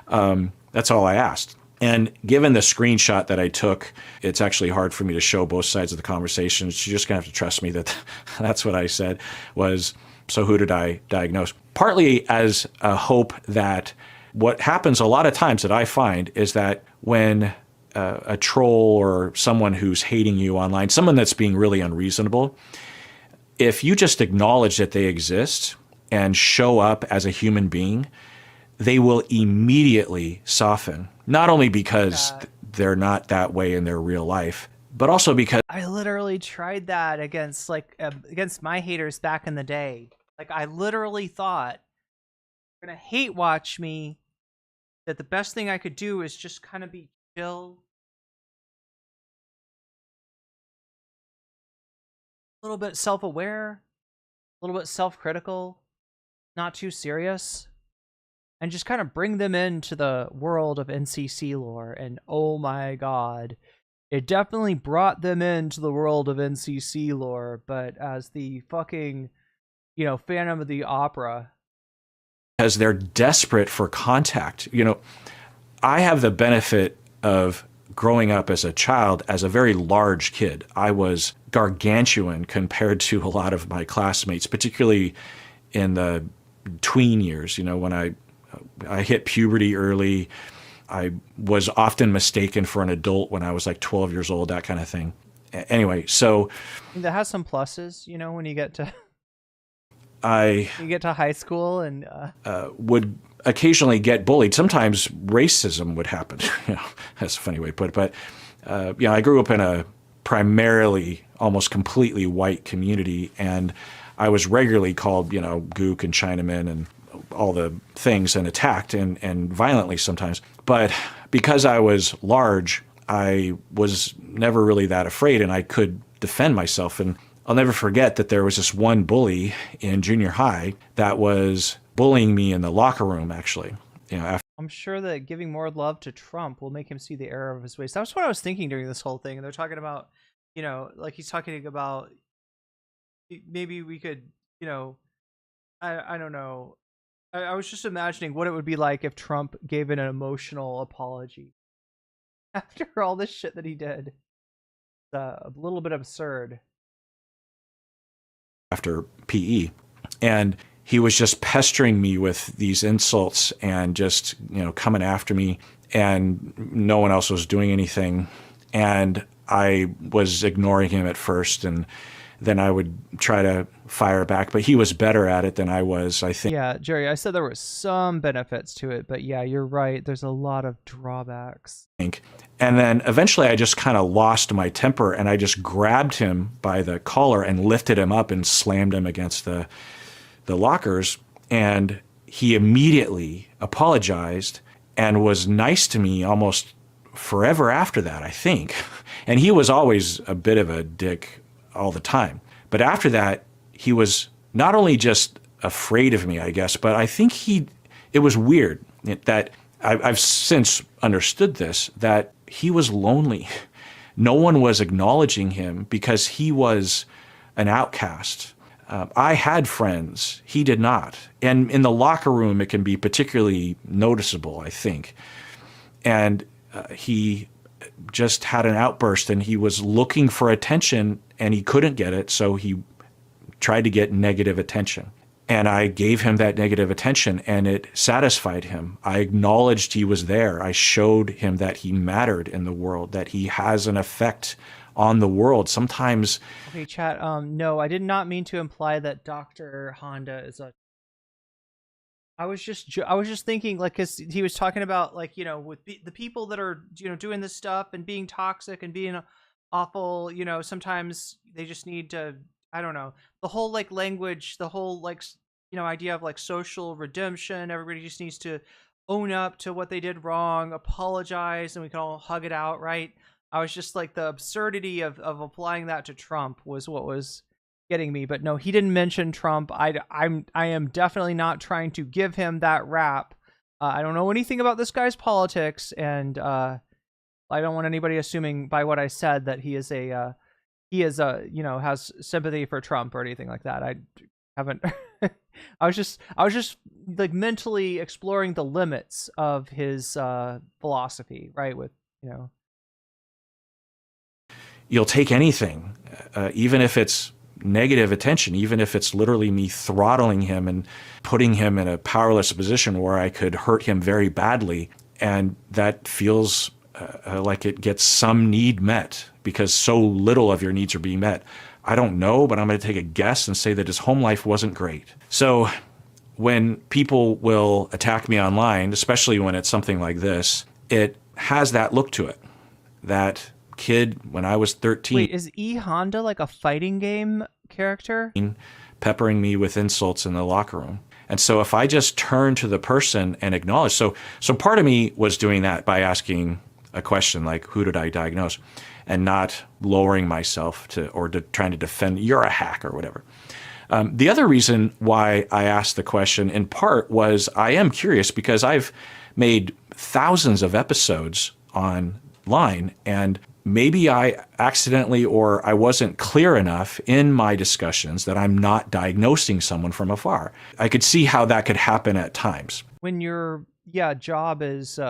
That's all I asked. And given the screenshot that I took, it's actually hard for me to show both sides of the conversation. You're just going to have to trust me that that's what I said was, so who did I diagnose? Partly as a hope that what happens a lot of times that I find is that when a troll or someone who's hating you online, someone that's being really unreasonable, if you just acknowledge that they exist and show up as a human being, they will immediately soften. Not only because they're not that way in their real life, but also because I literally tried that against against my haters back in the day. Like, I literally thought, they're gonna hate watch me, that the best thing I could do is just kind of be chill, a little bit self-aware, a little bit self-critical, not too serious, and just kind of bring them into the world of NCC lore. And oh my god, it definitely brought them into the world of NCC lore, but as the fucking, Phantom of the Opera. Because they're desperate for contact. I have the benefit of growing up as a child as a very large kid. I was gargantuan compared to a lot of my classmates, particularly in the tween years, when I hit puberty early. I was often mistaken for an adult when I was like 12 years old, that kind of thing. Anyway, so that has some pluses, when you get to high school and would occasionally get bullied. Sometimes racism would happen. That's a funny way to put it. But I grew up in a primarily almost completely white community, and I was regularly called, gook and Chinaman and all the things, and attacked and violently sometimes. But because I was large, I was never really that afraid, and I could defend myself. And I'll never forget that there was this one bully in junior high that was bullying me in the locker room, actually. I'm sure that giving more love to Trump will make him see the error of his ways. That's what I was thinking during this whole thing. And they're talking about, like he's talking about maybe we could, I don't know. I was just imagining what it would be like if Trump gave an emotional apology after all this shit that he did. It's a little bit absurd. After PE, and he was just pestering me with these insults and just coming after me, and no one else was doing anything, and I was ignoring him at first, and then I would try to fire back, but he was better at it than I was, I think. Yeah, Jerry, I said there were some benefits to it, but yeah, you're right. There's a lot of drawbacks. And then eventually I just kind of lost my temper, and I just grabbed him by the collar and lifted him up and slammed him against the lockers. And he immediately apologized and was nice to me almost forever after that, I think. And he was always a bit of a dick all the time. But after that, he was not only just afraid of me, I guess, but I think it was weird that I've since understood this, that he was lonely. No one was acknowledging him because he was an outcast. I had friends. He did not. And in the locker room, it can be particularly noticeable, I think. And he just had an outburst, and he was looking for attention, and he couldn't get it, so he tried to get negative attention. And I gave him that negative attention, and it satisfied him. I acknowledged he was there. I showed him that he mattered in the world, that he has an effect on the world. Sometimes... Okay, chat, no, I did not mean to imply that Dr. Honda is a... I was just thinking, like, cause he was talking about, like, with the people that are, doing this stuff and being toxic and being awful, sometimes they just need to, I don't know, the whole, like, language, the whole, like, idea of, like, social redemption. Everybody just needs to own up to what they did wrong, apologize, and we can all hug it out, right? I was just like, the absurdity of applying that to Trump was what was getting me. But no, he didn't mention Trump. I am definitely not trying to give him that rap. I don't know anything about this guy's politics, and I don't want anybody assuming by what I said that he is has sympathy for Trump or anything like that. I haven't. I was just like mentally exploring the limits of his philosophy, right? With you'll take anything, even if it's negative attention, even if it's literally me throttling him and putting him in a powerless position where I could hurt him very badly. And that feels like it gets some need met because so little of your needs are being met. I don't know, but I'm going to take a guess and say that his home life wasn't great. So when people will attack me online, especially when it's something like this, it has that look to it. That kid, when I was 13... Wait, is E Honda like a fighting game character? Peppering me with insults in the locker room. And so if I just turn to the person and acknowledge... So part of me was doing that by asking a question like, who did I diagnose? And not lowering myself trying to defend, you're a hack or whatever. The other reason why I asked the question in part was I am curious because I've made thousands of episodes online, and maybe I accidentally or I wasn't clear enough in my discussions that I'm not diagnosing someone from afar. I could see how that could happen at times. When your job is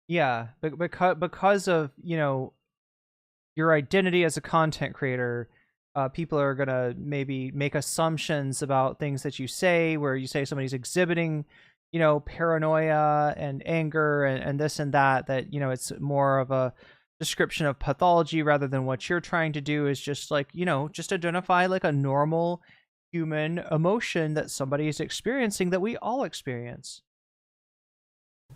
because of, you know, your identity as a content creator, people are gonna maybe make assumptions about things that you say, where you say somebody's exhibiting, you know, paranoia and anger and this and that, you know, it's more of a description of pathology rather than what you're trying to do is just like, you know, just identify like a normal human emotion that somebody is experiencing that we all experience.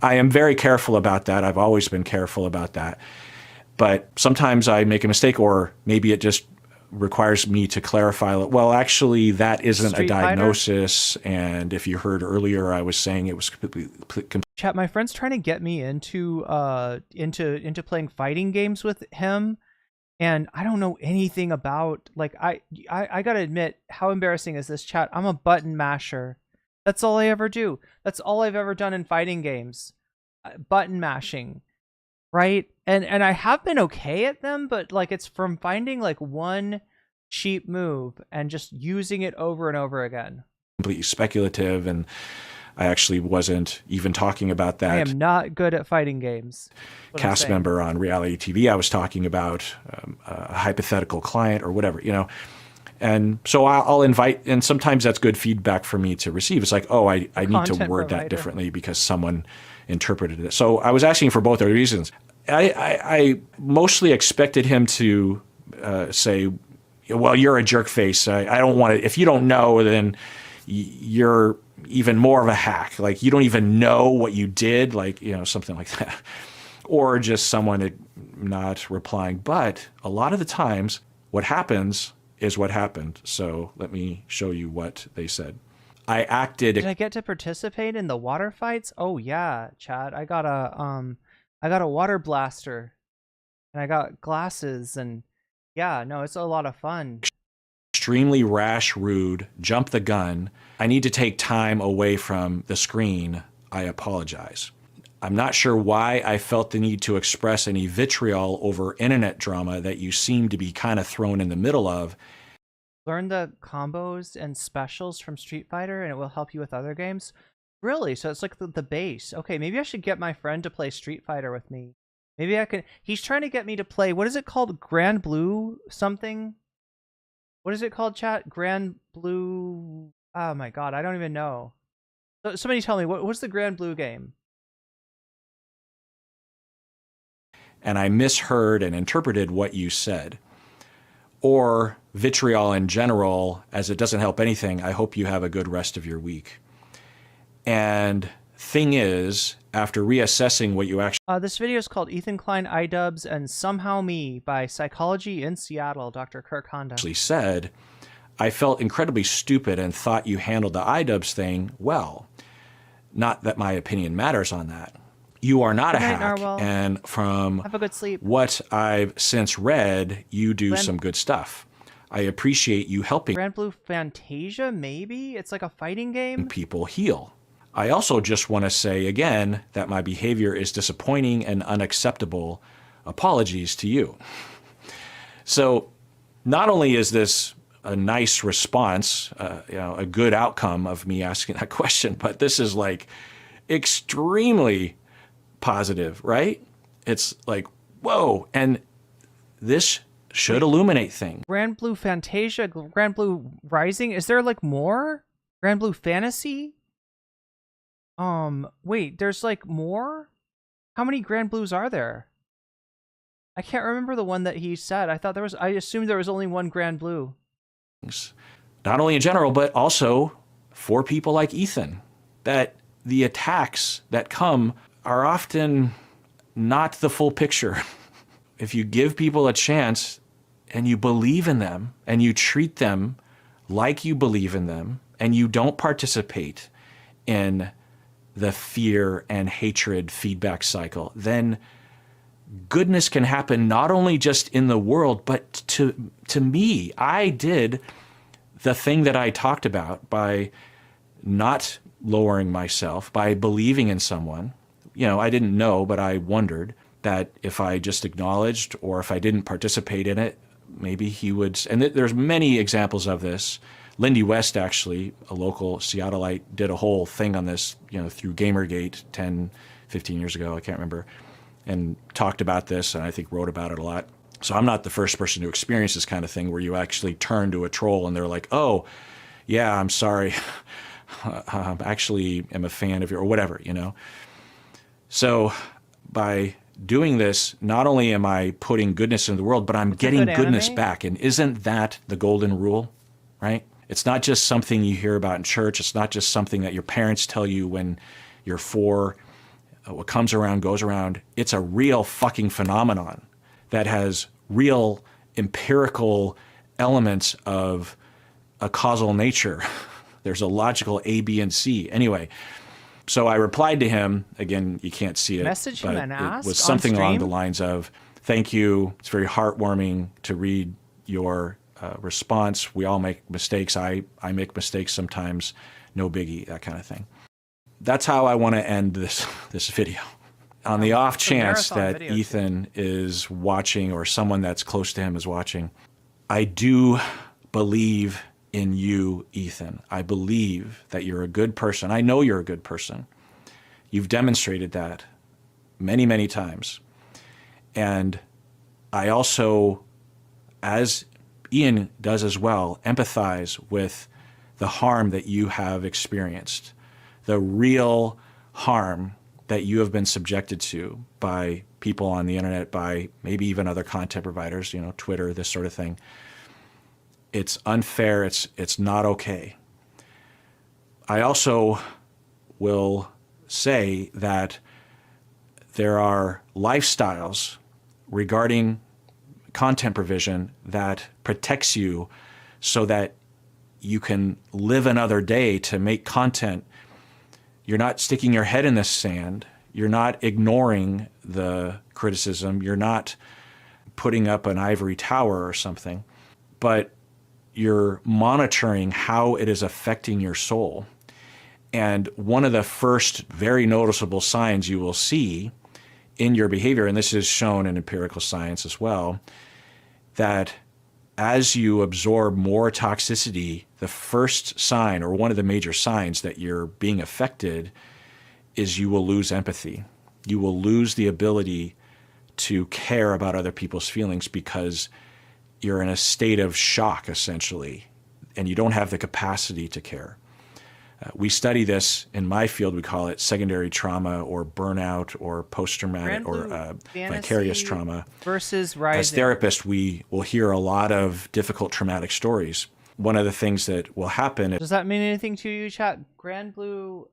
I am very careful about that. I've always been careful about that. But sometimes I make a mistake, or maybe it just requires me to clarify, well, actually, that isn't a diagnosis. And if you heard earlier, I was saying it was completely... Chat, my friend's trying to get me into playing fighting games with him. And I don't know anything about, like, I gotta admit, how embarrassing is this, chat? I'm a button masher. That's all I ever do. That's all I've ever done in fighting games. Button mashing. Right? And I have been okay at them, but like it's from finding like one cheap move and just using it over and over again. Completely speculative, and I actually wasn't even talking about that. I am not good at fighting games. Cast member on reality TV. I was talking about a hypothetical client or whatever, you know. And so I'll invite, and sometimes that's good feedback for me to receive. It's like, oh, I need to word that differently because someone interpreted it. So I was asking for both of the reasons. I mostly expected him to say, well, you're a jerk face. I don't want to, if you don't know, then you're even more of a hack. Like you don't even know what you did, like, you know, something like that. Or just someone not replying. But a lot of the times what happens is what happened. So let me show you what they said. I acted. Did I get to participate in the water fights? Oh yeah, Chad. I got a water blaster, and I got glasses, and yeah, no, it's a lot of fun. Extremely rash, rude, jump the gun. I need to take time away from the screen. I apologize. I'm not sure why I felt the need to express any vitriol over internet drama that you seem to be kind of thrown in the middle of. Learn the combos and specials from Street Fighter and it will help you with other games. Really? So it's like the base. Okay, maybe I should get my friend to play Street Fighter with me. Maybe I can... He's trying to get me to play... What is it called? Grand Blue something? What is it called, chat? Grand Blue... Oh my god, I don't even know. Somebody tell me, what's the Grand Blue game? And I misheard and interpreted what you said. Or vitriol in general, as it doesn't help anything. I hope you have a good rest of your week. And thing is, after reassessing what you actually... this video is called Ethan Klein, iDubbbz, and Somehow Me by Psychology in Seattle, Dr. Kirk Honda. ...actually said, I felt incredibly stupid and thought you handled the iDubbbz thing well. Not that my opinion matters on that. You are not a hack, Narwhal. And from Have a good sleep. What I've since read, you do some good stuff. I appreciate you helping Grand Blue Fantasia, maybe? It's like a fighting game? people heal. I also just want to say again that my behavior is disappointing and unacceptable. Apologies to you. So not only is this a nice response, you know, a good outcome of me asking that question, but this is like extremely positive, right? It's like, whoa. And this should illuminate things. Grand Blue Fantasia, Grand Blue Rising. Is there like more? Grand Blue Fantasy? Wait, there's like more? How many Grand Blues are there? I can't remember the one that he said. I assumed there was only one Grand Blue. Not only in general, but also for people like Ethan, that the attacks that come are often not the full picture. If you give people a chance and you believe in them and you treat them like you believe in them and you don't participate in the fear and hatred feedback cycle, then goodness can happen not only just in the world, but to me. I did the thing that I talked about by not lowering myself, by believing in someone. You know, I didn't know, but I wondered that if I just acknowledged or if I didn't participate in it, maybe he would. And there's many examples of this. Lindy West, actually, a local Seattleite, did a whole thing on this, you know, through Gamergate 10, 15 years ago, I can't remember, and talked about this, and I think wrote about it a lot. So I'm not the first person to experience this kind of thing where you actually turn to a troll and they're like, oh, yeah, I'm sorry. I actually am a fan of your, or whatever, you know. So by doing this, not only am I putting goodness into the world, but I'm getting goodness back. And isn't that the golden rule, right? It's not just something you hear about in church. It's not just something that your parents tell you when you're 4. What comes around goes around. It's a real fucking phenomenon that has real empirical elements of a causal nature. There's a logical A, B, and C. Anyway, so I replied to him. Again, you can't see it. Message him and ask. It was something along the lines of, thank you. It's very heartwarming to read your response. We all make mistakes. I make mistakes sometimes. No biggie, that kind of thing. That's how I want to end this video. On the off chance that Ethan is watching or someone that's close to him is watching, I do believe in you, Ethan. I believe that you're a good person. I know you're a good person. You've demonstrated that many, many times. And I also, as Ian does as well, empathize with the harm that you have experienced, the real harm that you have been subjected to by people on the internet, by maybe even other content providers, you know, Twitter, this sort of thing. It's unfair. It's not okay. I also will say that there are lifestyles regarding content provision that protects you so that you can live another day to make content. You're not sticking your head in the sand. You're not ignoring the criticism. You're not putting up an ivory tower or something, but you're monitoring how it is affecting your soul. And one of the first very noticeable signs you will see in your behavior, and this is shown in empirical science as well, that as you absorb more toxicity, the first sign, or one of the major signs that you're being affected, is you will lose empathy. You will lose the ability to care about other people's feelings because you're in a state of shock, essentially, and you don't have the capacity to care. We study this in my field. We call it secondary trauma or burnout or post-traumatic or vicarious trauma. Versus rising. As therapists, we will hear a lot of difficult traumatic stories. One of the things that will happen... Does that mean anything to you, chat? Grand Blue...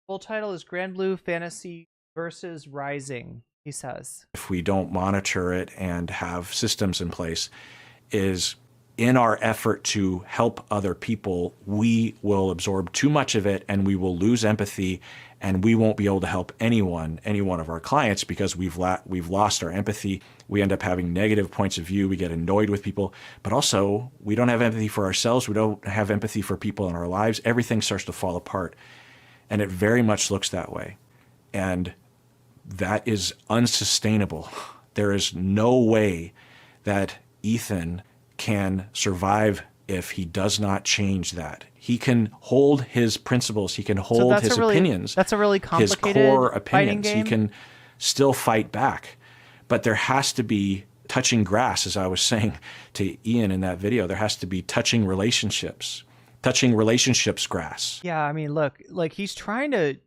full title is Grand Blue Fantasy versus Rising, he says. If we don't monitor it and have systems in place, is in our effort to help other people, we will absorb too much of it and we will lose empathy and we won't be able to help any one of our clients because we've lost our empathy. We end up having negative points of view. We get annoyed with people, but also we don't have empathy for ourselves. We don't have empathy for people in our lives. Everything starts to fall apart. And it very much looks that way. And that is unsustainable. There is no way that Ethan can survive if he does not change that. He can hold his principles. He can hold his opinions. That's a really complicated his core opinions. Game. He can still fight back. But there has to be touching grass, as I was saying to Ian in that video. There has to be touching relationships grass. Yeah, I mean, look, like he's trying to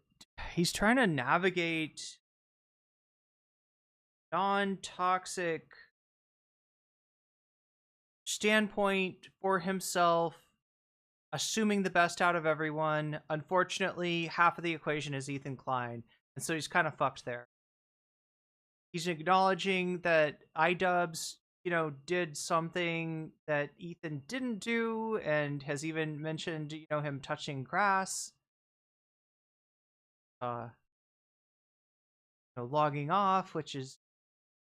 navigate non-toxic standpoint for himself, assuming the best out of everyone. Unfortunately, half of the equation is Ethan Klein, and so he's kind of fucked there. He's acknowledging that iDubbbz, did something that Ethan didn't do, and has even mentioned, him touching grass. Logging off, which is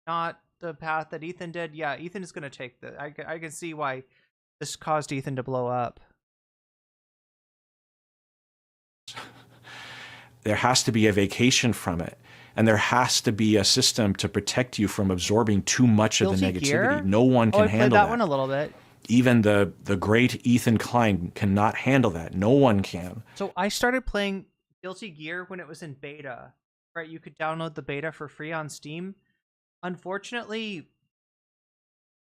not the path that Ethan did. Yeah, Ethan is going to take the. I can see why this caused Ethan to blow up. There has to be a vacation from it. And there has to be a system to protect you from absorbing too much of the negativity. Gear? No one can I handle played that that. one a little bit. Even the great Ethan Klein cannot handle that. No one can. So I started playing Guilty Gear when it was in beta. Right, you could download the beta for free on Steam. Unfortunately,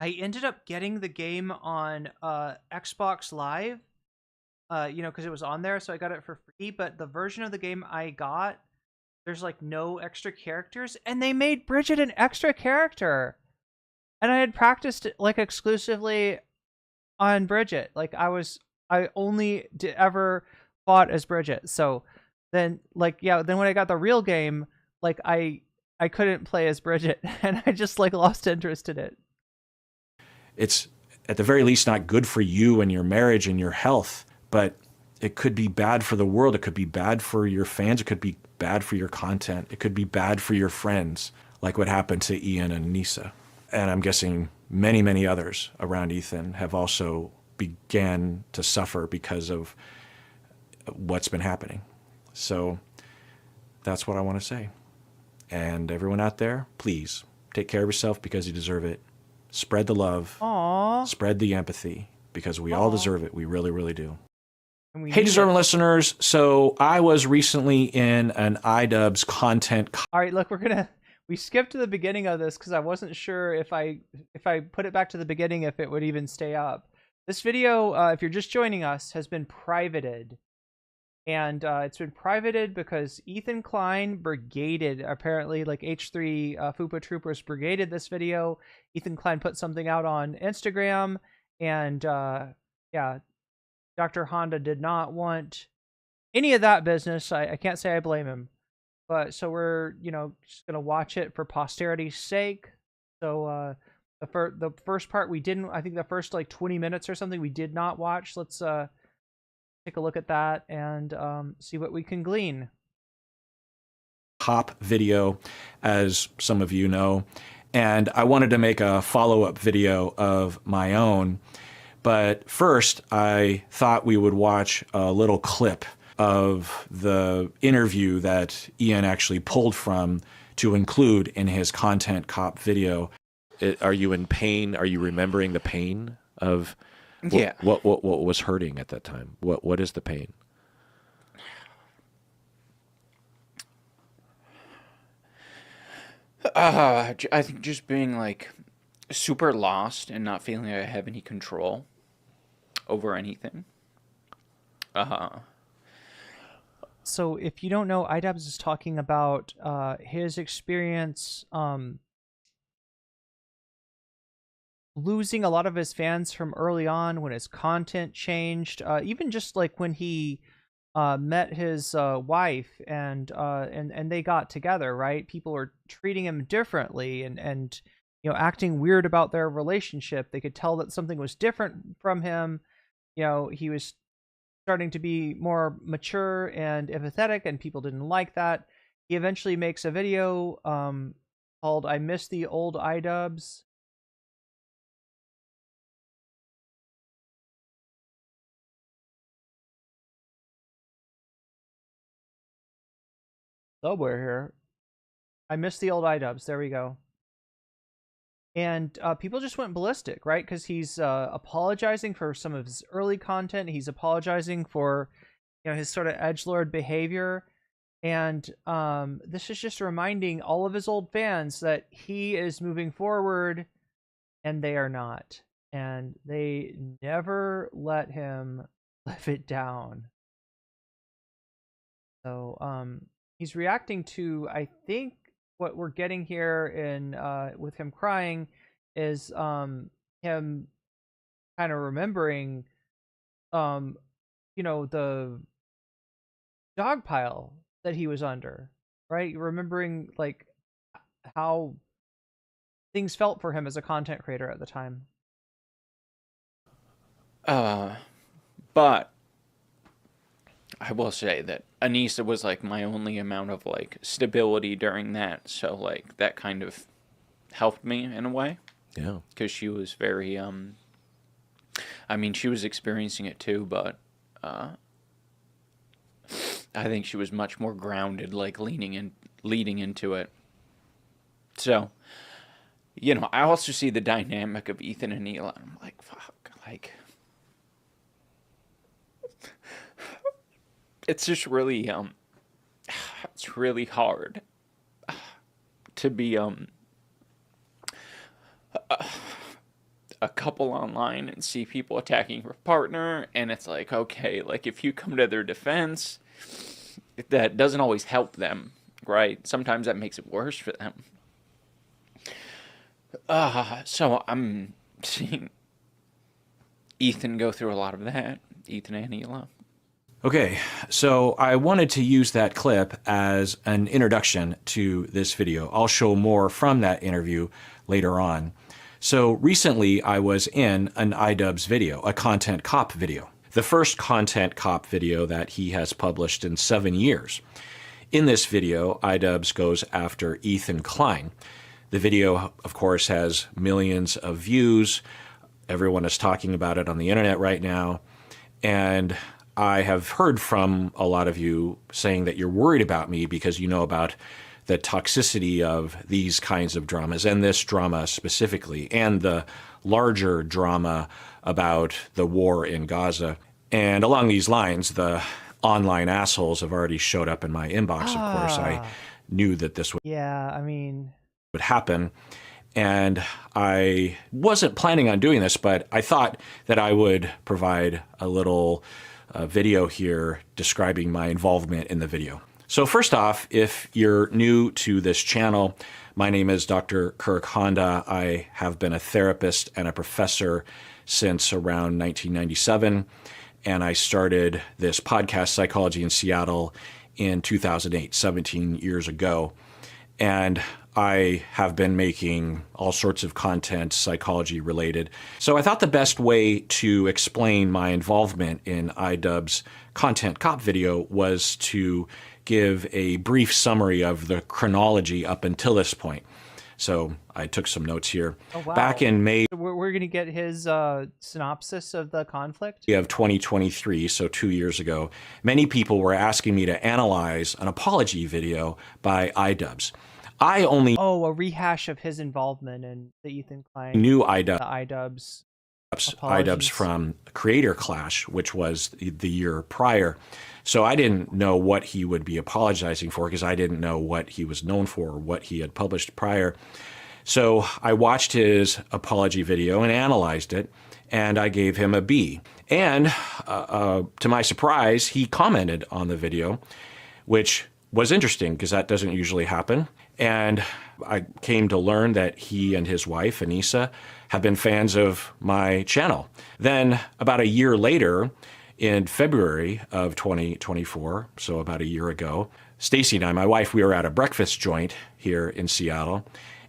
I ended up getting the game on Xbox Live. Because it was on there, so I got it for free. But the version of the game I got, there's like no extra characters, and they made Bridget an extra character. And I had practiced like exclusively on Bridget. Like I only ever fought as Bridget. So then then when I got the real game, like I couldn't play as Bridget, and I just like lost interest in it. It's at the very least not good for you and your marriage and your health, but it could be bad for the world. It could be bad for your fans. It could be bad for your content. It could be bad for your friends, like what happened to Ian and Nisa. And I'm guessing many, many others around Ethan have also began to suffer because of what's been happening. So that's what I want to say. And everyone out there, please take care of yourself because you deserve it. Spread the love. Aww. Spread the empathy because we all deserve it. We really, really do. Hey, deserving listeners. So I was recently in an iDubbbz content. All right, look, we skipped to the beginning of this because I wasn't sure if I put it back to the beginning, if it would even stay up. This video, if you're just joining us, has been privated. And it's been privated because Ethan Klein brigaded, apparently, like H3 FUPA Troopers brigaded this video. Ethan Klein put something out on Instagram, and Dr. Honda did not want any of that business. I can't say I blame him. But so we're, just going to watch it for posterity's sake. So the first part we didn't, I think the first like 20 minutes or something we did not watch. Let's take a look at that and see what we can glean. Cop video, as some of you know. And I wanted to make a follow-up video of my own. But first, I thought we would watch a little clip of the interview that Ian actually pulled from to include in his Content Cop video. Are you in pain? Are you remembering the pain of what was hurting at that time? What is the pain? I think just being like super lost and not feeling like I have any control over anything. So if you don't know, iDubbbz is talking about his experience losing a lot of his fans from early on when his content changed. Even just like when he met his wife and they got together, right? People were treating him differently and acting weird about their relationship. They could tell that something was different from him. He was starting to be more mature and empathetic, and people didn't like that. He eventually makes a video called "I Miss the Old iDubbbz." Somewhere here. I miss the old iDubbbz. There we go. And people just went ballistic, right? Because he's apologizing for some of his early content. He's apologizing for, his sort of edgelord behavior. And this is just reminding all of his old fans that he is moving forward, and they are not. And they never let him live it down. So he's reacting to, I think, what we're getting here in with him crying is him kind of remembering the dog pile that he was under, right? Remembering like how things felt for him as a content creator at the time. But I will say that Anissa was like my only amount of like stability during that, so like that kind of helped me in a way. Yeah. Because she was very I mean, she was experiencing it too, but I think she was much more grounded, like leading into it. So, I also see the dynamic of Ethan and Neil, and I'm like, fuck, like, it's just really, it's really hard to be a couple online and see people attacking your partner, and it's like, okay, like if you come to their defense, that doesn't always help them, right? Sometimes that makes it worse for them. So I'm seeing Ethan go through a lot of that, Ethan and Hila. Okay, so I wanted to use that clip as an introduction to this video. I'll show more from that interview later on. So recently I was in an iDubbbz video, a content cop video. The first content cop video that he has published in 7 years. In this video, iDubbbz goes after Ethan Klein. The video, of course, has millions of views. Everyone is talking about it on the internet right now. And I have heard from a lot of you saying that you're worried about me because you know about the toxicity of these kinds of dramas, and this drama specifically, and the larger drama about the war in Gaza. And along these lines, the online assholes have already showed up in my inbox, of course. I knew that this would happen. And I wasn't planning on doing this, but I thought that I would provide a little video here describing my involvement in the video. So first off, if you're new to this channel, my name is Dr. Kirk Honda. I have been a therapist and a professor since around 1997, and I started this podcast, Psychology in Seattle, in 2008, 17 years ago. And I have been making all sorts of content, psychology related. So I thought the best way to explain my involvement in iDubbbz's content cop video was to give a brief summary of the chronology up until this point. So I took some notes here. Oh, wow. Back in May, we're going to get his synopsis of the conflict of 2023, so 2 years ago, many people were asking me to analyze an apology video by iDubbbz. I only a rehash of his involvement in the Ethan Klein knew iDubbbz from Creator Clash, which was the year prior. So I didn't know what he would be apologizing for because I didn't know what he was known for or what he had published prior. So I watched his apology video and analyzed it, and I gave him a B. And to my surprise, he commented on the video, which was interesting because that doesn't usually happen. And I came to learn that he and his wife, Anissa, have been fans of my channel. Then about a year later, in February of 2024, so about a year ago, Stacy and I, my wife, we were at a breakfast joint here in Seattle.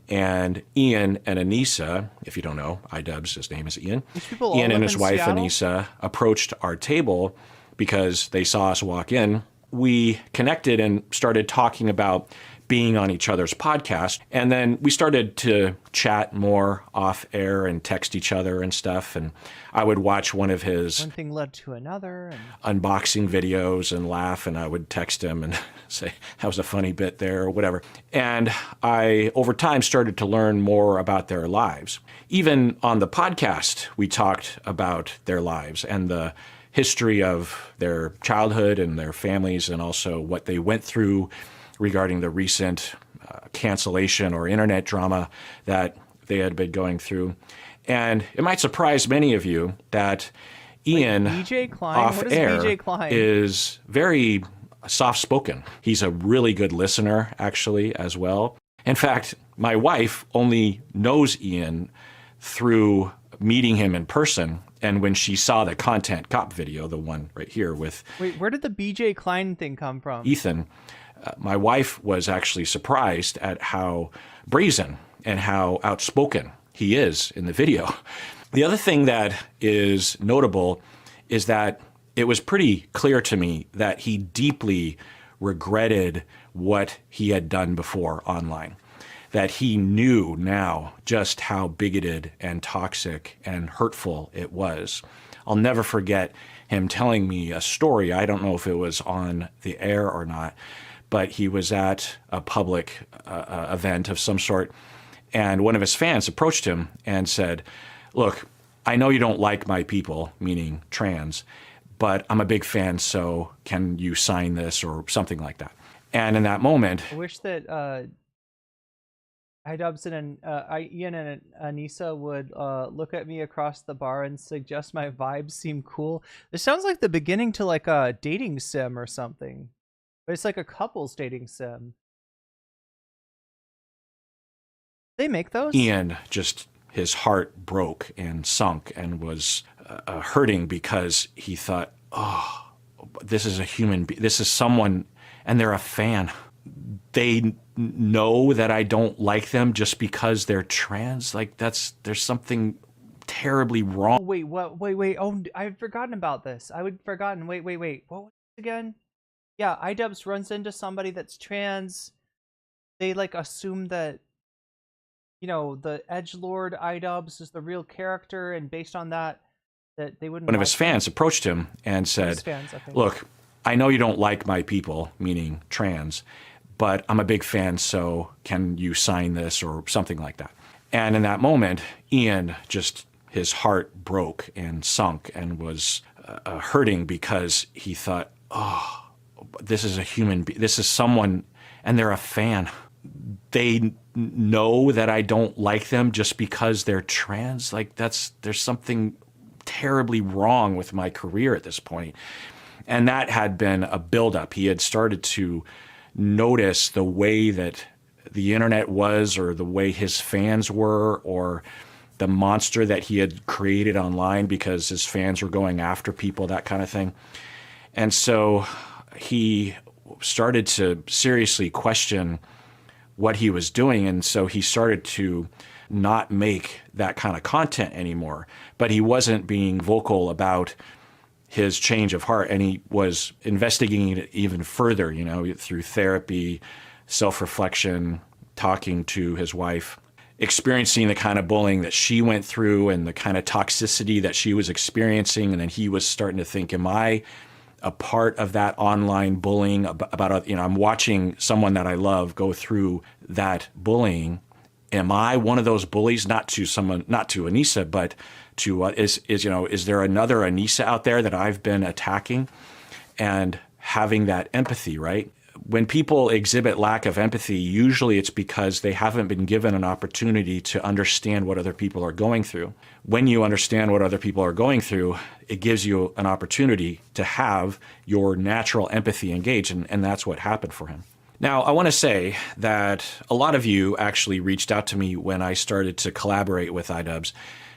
And Ian and Anissa, if you don't know, iDubbbz, his name is Ian. Ian and his wife, Anissa, approached our table because they saw us walk in. We connected and started talking about being on each other's podcast. And then we started to chat more off air and text each other and stuff. And I would watch one of his one thing led to another and unboxing videos and laugh. And I would text him and say, that was a funny bit there or whatever. And I, over time, started to learn more about their lives. Even on the podcast, we talked about their lives and the history of their childhood and their families, and also what they went through regarding the recent cancellation or internet drama that they had been going through. And it might surprise many of you that Ian, BJ Klein? off What is air, BJ Klein? is very soft-spoken. He's a really good listener, actually, as well. In fact, my wife only knows Ian through meeting him in person. And when she saw the content cop video, the one right here with Wait, where did the BJ Klein thing come from? Ethan, my wife was actually surprised at how brazen and how outspoken he is in the video. The other thing that is notable is that it was pretty clear to me that he deeply regretted what he had done before online, that he knew now just how bigoted and toxic and hurtful it was. I'll never forget him telling me a story. I don't know if it was on the air or not, but he was at a public event of some sort, and one of his fans approached him and said, "Look, I know you don't like my people," meaning trans, "but I'm a big fan, so can you sign this?" or something like that. And in that moment, I wish that Idubbbz and Ian and Anissa would look at me across the bar and suggest my vibes seem cool. This sounds like the beginning to like a dating sim or something, but it's like a couples dating sim. They make those? Ian just, his heart broke and sunk and was hurting because he thought, oh, this is a human being. This is someone, and they're a fan. They know that I don't like them just because they're trans. Like there's something terribly wrong. Oh, wait, what? Wait. Oh, I've forgotten about this. I would forgotten. Wait. What was it again? Yeah, Idubbbz runs into somebody that's trans. They like assume that, you know, the edgelord Idubbbz is the real character, and based on that they wouldn't. One of his fans approached him and said, "Look, I know you don't like my people," meaning trans, "but I'm a big fan, so can you sign this?" or something like that. And in that moment, Ian just, his heart broke and sunk and was hurting because he thought, oh, this is a human being. This is someone, and they're a fan. They know that I don't like them just because they're trans. Like there's something terribly wrong with my career at this point. And that had been a buildup. He had started to notice the way that the internet was, or the way his fans were, or the monster that he had created online because his fans were going after people, that kind of thing. And so he started to seriously question what he was doing. And so he started to not make that kind of content anymore. But he wasn't being vocal about his change of heart, and he was investigating it even further, you know, through therapy, self-reflection, talking to his wife, experiencing the kind of bullying that she went through and the kind of toxicity that she was experiencing. And then he was starting to think, am I a part of that online bullying? About, you know, I'm watching someone that I love go through that bullying. Am I one of those bullies? Not to someone, not to Anissa, but to is there another Anissa out there that I've been attacking? And having that empathy, right? When people exhibit lack of empathy, usually it's because they haven't been given an opportunity to understand what other people are going through. When you understand what other people are going through, it gives you an opportunity to have your natural empathy engaged, and that's what happened for him. Now, I want to say that a lot of you actually reached out to me when I started to collaborate with Idubbbz,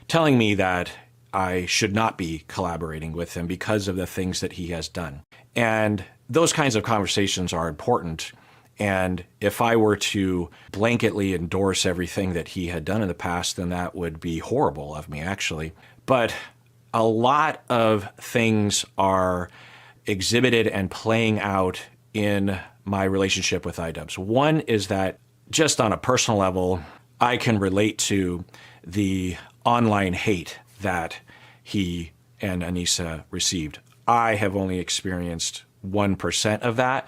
telling me that I should not be collaborating with him because of the things that he has done. And those kinds of conversations are important. And if I were to blanketly endorse everything that he had done in the past, then that would be horrible of me, actually. But a lot of things are exhibited and playing out in my relationship with Idubbbz. One is that just on a personal level, I can relate to the online hate that he and Anissa received. I have only experienced 1% of that,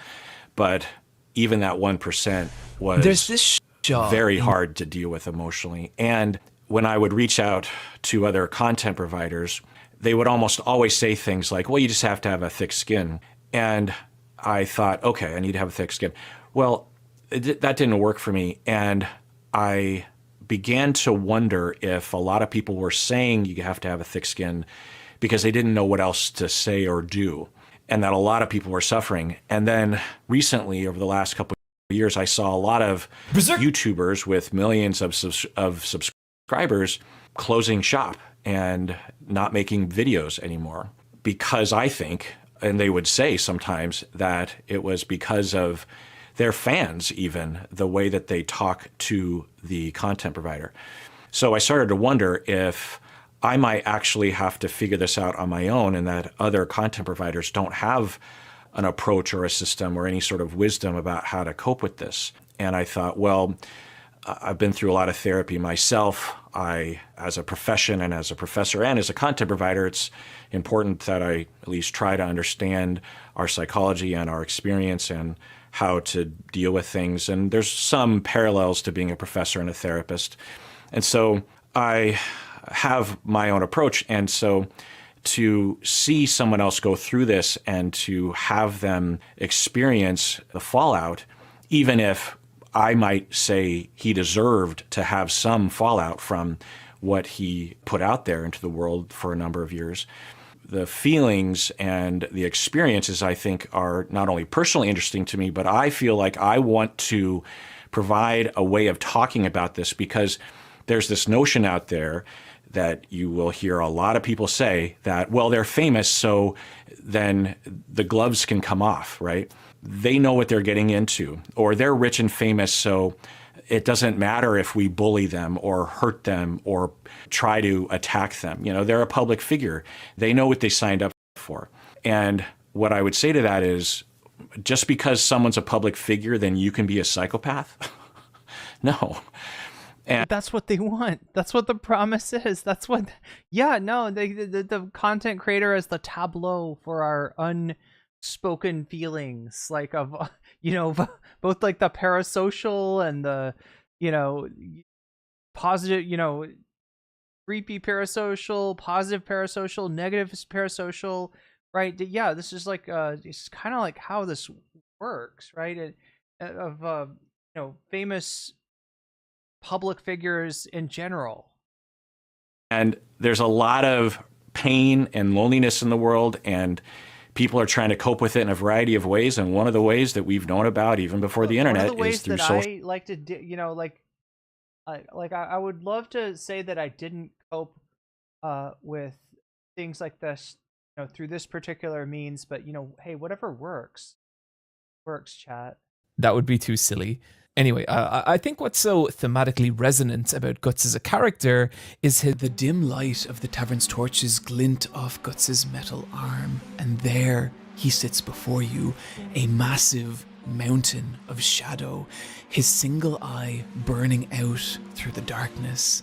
but even that 1% was very hard to deal with emotionally. And when I would reach out to other content providers, they would almost always say things like, well, you just have to have a thick skin. And I thought, okay, I need to have a thick skin. Well, that didn't work for me. And I began to wonder if a lot of people were saying you have to have a thick skin because they didn't know what else to say or do, and that a lot of people were suffering. And then recently, over the last couple of years, I saw a lot of YouTubers with millions of subscribers closing shop and not making videos anymore because I think, and they would say sometimes that it was because of their fans, even the way that they talk to the content provider. So I started to wonder if I might actually have to figure this out on my own and that other content providers don't have an approach or a system or any sort of wisdom about how to cope with this. And I thought, well, I've been through a lot of therapy myself. As a profession and as a professor and as a content provider, it's important that I at least try to understand our psychology and our experience and how to deal with things. And there's some parallels to being a professor and a therapist. And so I have my own approach. And so to see someone else go through this and to have them experience the fallout, even if I might say he deserved to have some fallout from what he put out there into the world for a number of years. The feelings and the experiences, I think, are not only personally interesting to me, but I feel like I want to provide a way of talking about this because there's this notion out there that you will hear a lot of people say that, well, they're famous, so then the gloves can come off, right? They know what they're getting into, or they're rich and famous, so it doesn't matter if we bully them or hurt them or try to attack them. You know, they're a public figure. They know what they signed up for. And what I would say to that is, just because someone's a public figure, then you can be a psychopath? No. And that's what they want. That's what the promise is. That's what, yeah, no, the content creator is the tableau for our unspoken feelings, like of, you know, both like the parasocial and the, you know, positive, you know, creepy parasocial, positive parasocial, negative parasocial, right? Yeah, this is like, it's kind of like how this works, right? Of, you know, famous public figures in general. And there's a lot of pain and loneliness in the world, and people are trying to cope with it in a variety of ways. And one of the ways that we've known about even before the internet is through social. I like to, you know, like I would love to say that I didn't cope with things like this, you know, through this particular means, but you know, hey, whatever works, chat. That would be too silly. Anyway, I think what's so thematically resonant about Guts as a character is the dim light of the tavern's torches glint off Guts's metal arm, and there he sits before you, a massive mountain of shadow, his single eye burning out through the darkness.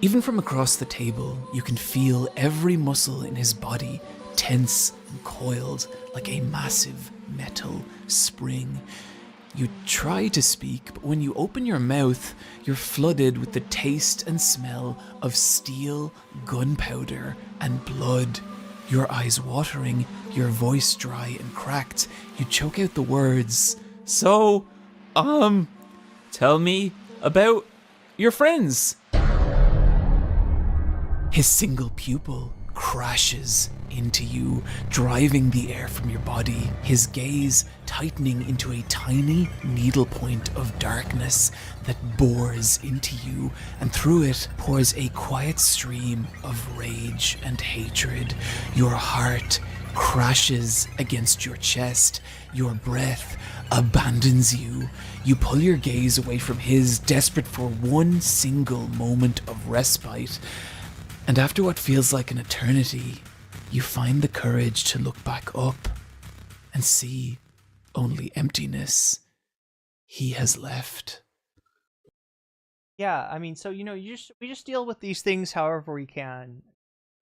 Even from across the table, you can feel every muscle in his body tense and coiled like a massive metal spring. You try to speak, but when you open your mouth, you're flooded with the taste and smell of steel, gunpowder, and blood. Your eyes watering, your voice dry and cracked, you choke out the words. So, tell me about your friends. His single pupil crashes into you, driving the air from your body, his gaze tightening into a tiny needlepoint of darkness that bores into you, and through it pours a quiet stream of rage and hatred. Your heart crashes against your chest, your breath abandons you. You pull your gaze away from his, desperate for one single moment of respite. And after what feels like an eternity, you find the courage to look back up and see only emptiness. He has left. Yeah, I mean, so, you know, we just deal with these things however we can.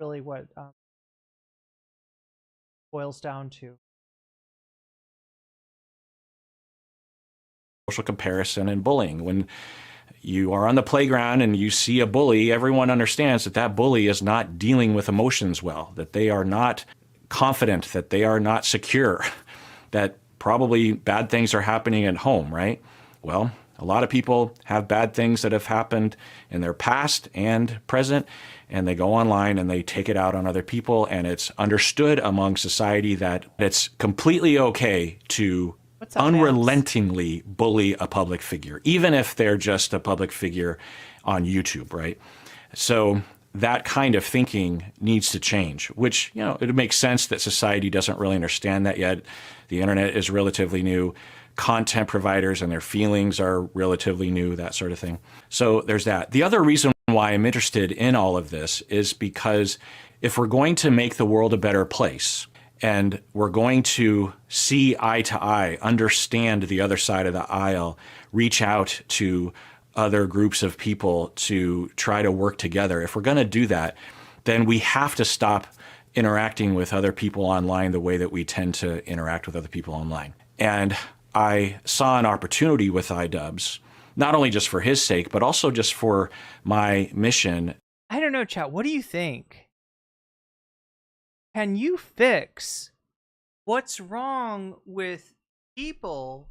Really what boils down to. Social comparison and bullying. When you are on the playground and you see a bully, everyone understands that that bully is not dealing with emotions well, that they are not confident, that they are not secure, that probably bad things are happening at home, right? Well, a lot of people have bad things that have happened in their past and present, and they go online and they take it out on other people, and it's understood among society that it's completely okay to unrelentingly bully a public figure, even if they're just a public figure on YouTube, right? So that kind of thinking needs to change, which, you know, it makes sense that society doesn't really understand that yet. The internet is relatively new. Content providers and their feelings are relatively new, that sort of thing. So there's that. The other reason why I'm interested in all of this is because if we're going to make the world a better place and we're going to see eye to eye, understand the other side of the aisle, reach out to other groups of people to try to work together, if we're going to do that, then we have to stop interacting with other people online the way that we tend to interact with other people online. And I saw an opportunity with iDubbbz, not only just for his sake, but also just for my mission. I don't know, chat. What do you think? Can you fix what's wrong with people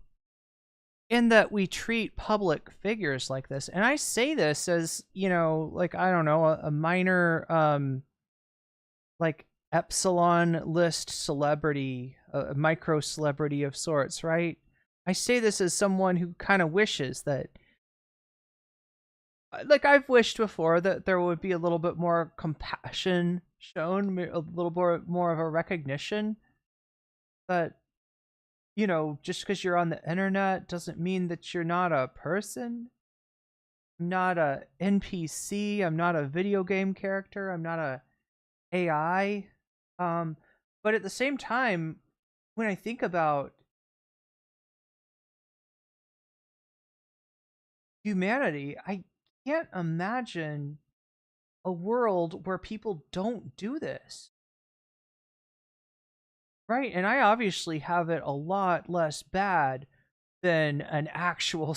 in that we treat public figures like this? And I say this as, you know, like, I don't know, a minor, like epsilon list celebrity, a micro celebrity of sorts, right? I say this as someone who kind of wishes that, like, I've wished before that there would be a little bit more compassion shown, a little more of a recognition that, you know, just because you're on the internet doesn't mean that you're not a person. I'm not a NPC. I'm not a video game character. I'm not a AI. But at the same time, when I think about humanity, I can't imagine a world where people don't do this. Right? And I obviously have it a lot less bad than an actual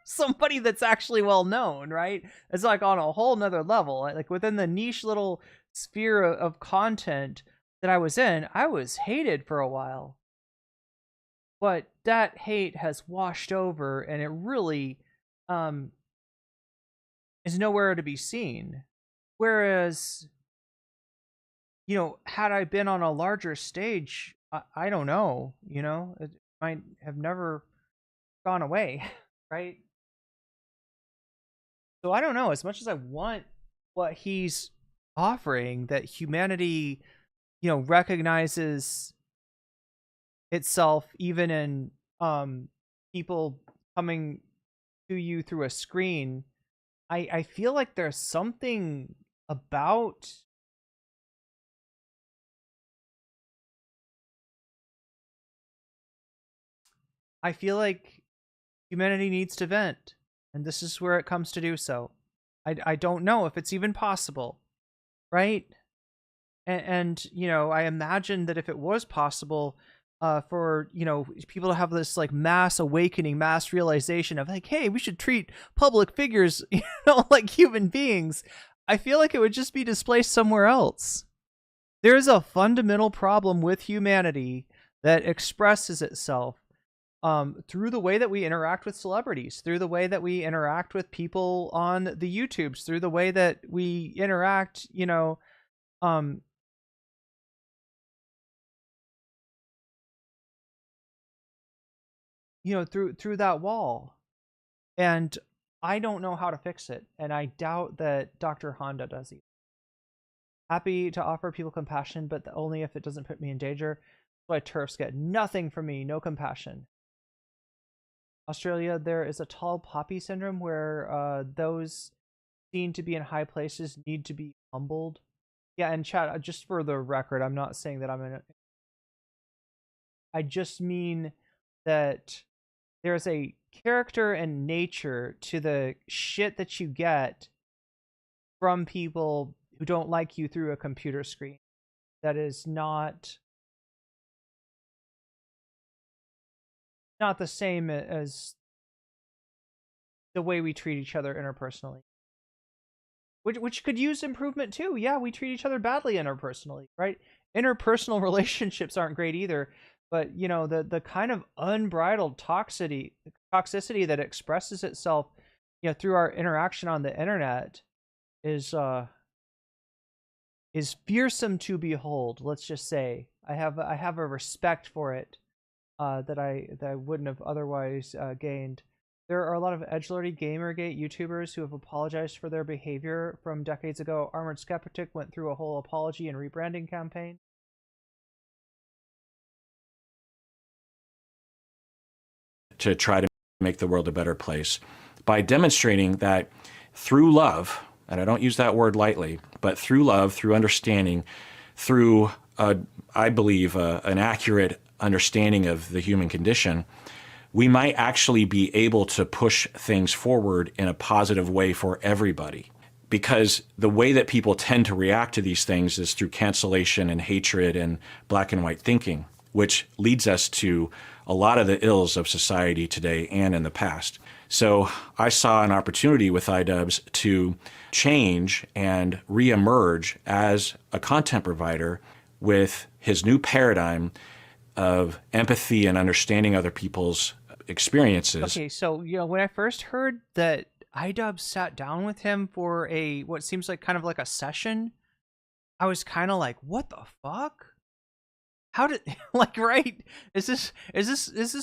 somebody that's actually well known, right? It's like on a whole nother level. Like within the niche little sphere of content that I was in, I was hated for a while. But that hate has washed over, and it really is nowhere to be seen. Whereas, you know, had I been on a larger stage, I don't know, you know, it might have never gone away, right? So I don't know, as much as I want what he's offering, that humanity, you know, recognizes itself even in people coming to you through a screen, I feel like there's something about I feel like humanity needs to vent, and this is where it comes to do so. I don't know if it's even possible, right? And you know, I imagine that if it was possible for, you know, people to have this like mass awakening, mass realization of like, hey, we should treat public figures, you know, like human beings, I feel like it would just be displaced somewhere else. There's a fundamental problem with humanity that expresses itself through the way that we interact with celebrities, through the way that we interact with people on the YouTubes, through the way that we interact, you know, through that wall. And I don't know how to fix it, and I doubt that Dr. Honda does either. Happy to offer people compassion, but only if it doesn't put me in danger. That's why TERFs get nothing from me, no compassion. Australia, there is a tall poppy syndrome where those seen to be in high places need to be humbled. Yeah, and chat, just for the record, I'm not saying that I'm in it. I just mean that there's a character and nature to the shit that you get from people who don't like you through a computer screen that is not the same as the way we treat each other interpersonally, which could use improvement too. Yeah, we treat each other badly interpersonally, right? Interpersonal relationships aren't great either, but you know, the kind of unbridled toxicity that expresses itself, you know, through our interaction on the internet is fearsome to behold. Let's just say I have a respect for it. that I wouldn't have otherwise gained. There are a lot of edgelordy Gamergate YouTubers who have apologized for their behavior from decades ago. Armored Skeptic went through a whole apology and rebranding campaign. To try to make the world a better place by demonstrating that through love, and I don't use that word lightly, but through love, through understanding, through, I believe, an accurate understanding of the human condition, we might actually be able to push things forward in a positive way for everybody. Because the way that people tend to react to these things is through cancellation and hatred and black and white thinking, which leads us to a lot of the ills of society today and in the past. So I saw an opportunity with iDubbbz to change and reemerge as a content provider with his new paradigm of empathy and understanding other people's experiences. Okay, so when I first heard that iDubbbz sat down with him for what seems like kind of like a session, I was kind of like, what the fuck? How did right? Is this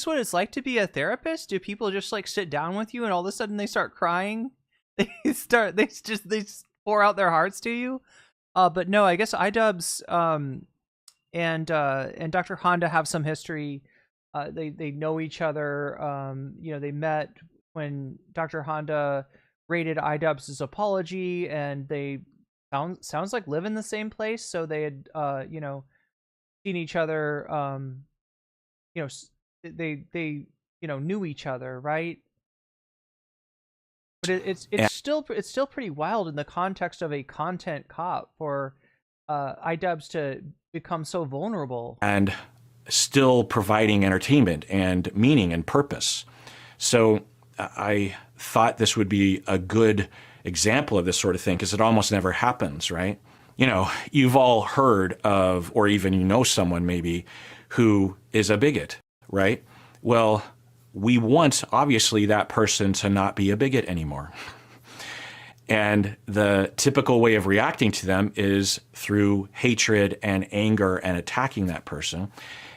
what it's like to be a therapist? Do people just like sit down with you and all of a sudden they start crying? They pour out their hearts to you? But no, I guess iDubbbz and Dr. Honda have some history. They know each other. They met when Dr. Honda rated iDubbbz's apology, and they sounds like live in the same place. So they had seen each other. They knew each other, right? But it's still pretty wild in the context of a content cop for iDubbbz to become so vulnerable and still providing entertainment and meaning and purpose. So I thought this would be a good example of this sort of thing because it almost never happens, right? You've all heard of, or even someone maybe who is a bigot, right? Well, we want obviously that person to not be a bigot anymore. And the typical way of reacting to them is through hatred and anger and attacking that person.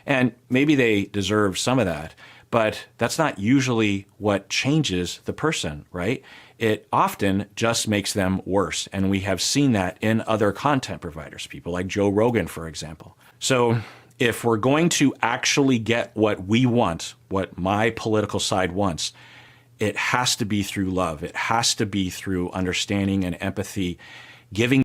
And maybe they deserve some of that, but that's not usually what changes the person, right? It often just makes them worse. And we have seen that in other content providers, people like Joe Rogan, for example. So if we're going to actually get what we want, what my political side wants, it has to be through love. It has to be through understanding and empathy, giving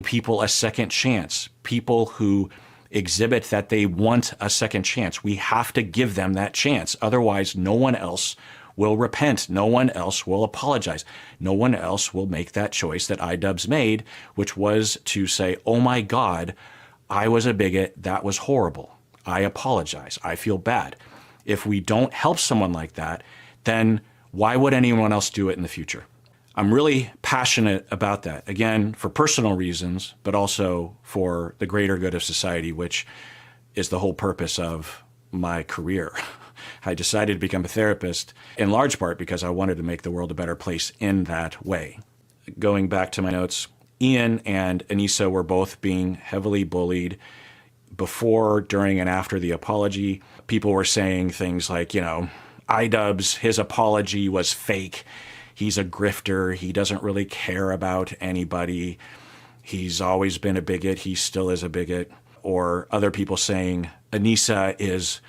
people a second chance, people who exhibit that they want a second chance. We have to give them that chance. Otherwise, no one else will repent. No one else will apologize. No one else will make that choice that iDubbbz made, which was to say, oh my God, I was a bigot. That was horrible. I apologize. I feel bad. If we don't help someone like that, then why would anyone else do it in the future? I'm really passionate about that, again, for personal reasons, but also for the greater good of society, which is the whole purpose of my career. I decided to become a therapist in large part because I wanted to make the world a better place in that way. Going back to my notes, Ian and Anissa were both being heavily bullied before, during, and after the apology. People were saying things like, iDubbbz, his apology was fake. He's a grifter. He doesn't really care about anybody. He's always been a bigot. He still is a bigot. Or other people saying Anissa is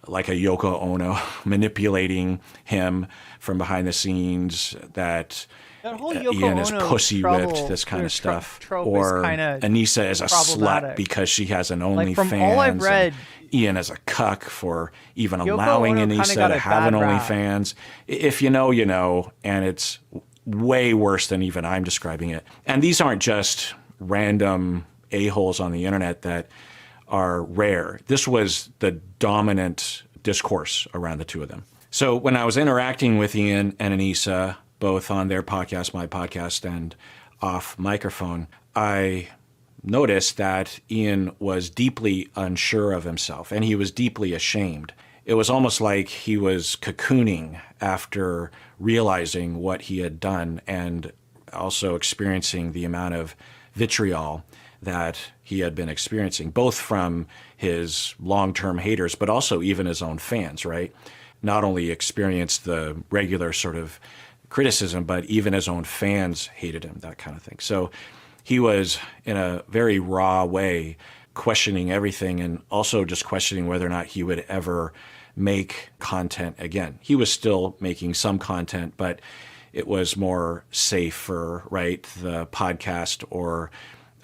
like a Yoko Ono, manipulating him from behind the scenes, that whole Ian is Ono pussy whipped, this kind of stuff. Or Anissa is a slut because she has an OnlyFans. From all I've read, Ian is a cuck for even allowing Anissa to have an OnlyFans. If you know, you know, and it's way worse than even I'm describing it. And these aren't just random a-holes on the internet that are rare. This was the dominant discourse around the two of them. So when I was interacting with Ian and Anissa, both on their podcast, my podcast, and off microphone, I noticed that Ian was deeply unsure of himself, and he was deeply ashamed. It was almost like he was cocooning after realizing what he had done and also experiencing the amount of vitriol that he had been experiencing, both from his long-term haters, but also even his own fans, right? Not only experienced the regular sort of criticism, but even his own fans hated him, that kind of thing. So he was, in a very raw way, questioning everything and also just questioning whether or not he would ever make content again. He was still making some content, but it was more safe for, right, the podcast or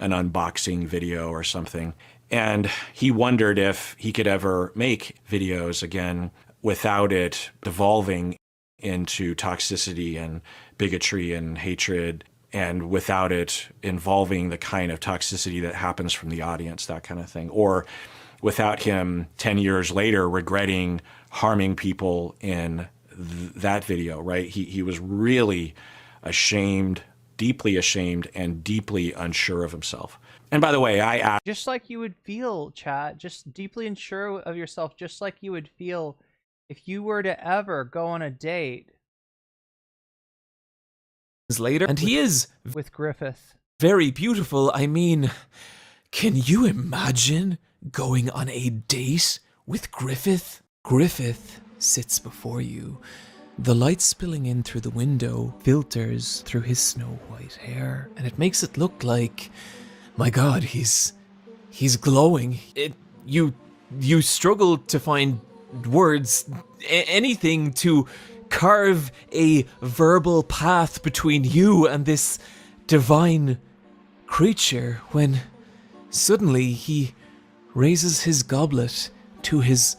an unboxing video or something. And he wondered if he could ever make videos again without it devolving into toxicity and bigotry and hatred, and without it involving the kind of toxicity that happens from the audience, that kind of thing. Or without him 10 years later regretting harming people in that video, right? He was really ashamed, deeply ashamed, and deeply unsure of himself. And by the way, I asked... Just like you would feel, chat, just deeply unsure of yourself, just like you would feel if you were to ever go on a date later, and he is with Griffith. Very beautiful. I mean, can you imagine going on a date with Griffith? Griffith sits before you. The light spilling in through the window filters through his snow-white hair, and it makes it look like, my God, he's glowing. You struggle to find words, anything to carve a verbal path between you and this divine creature, when suddenly he raises his goblet to his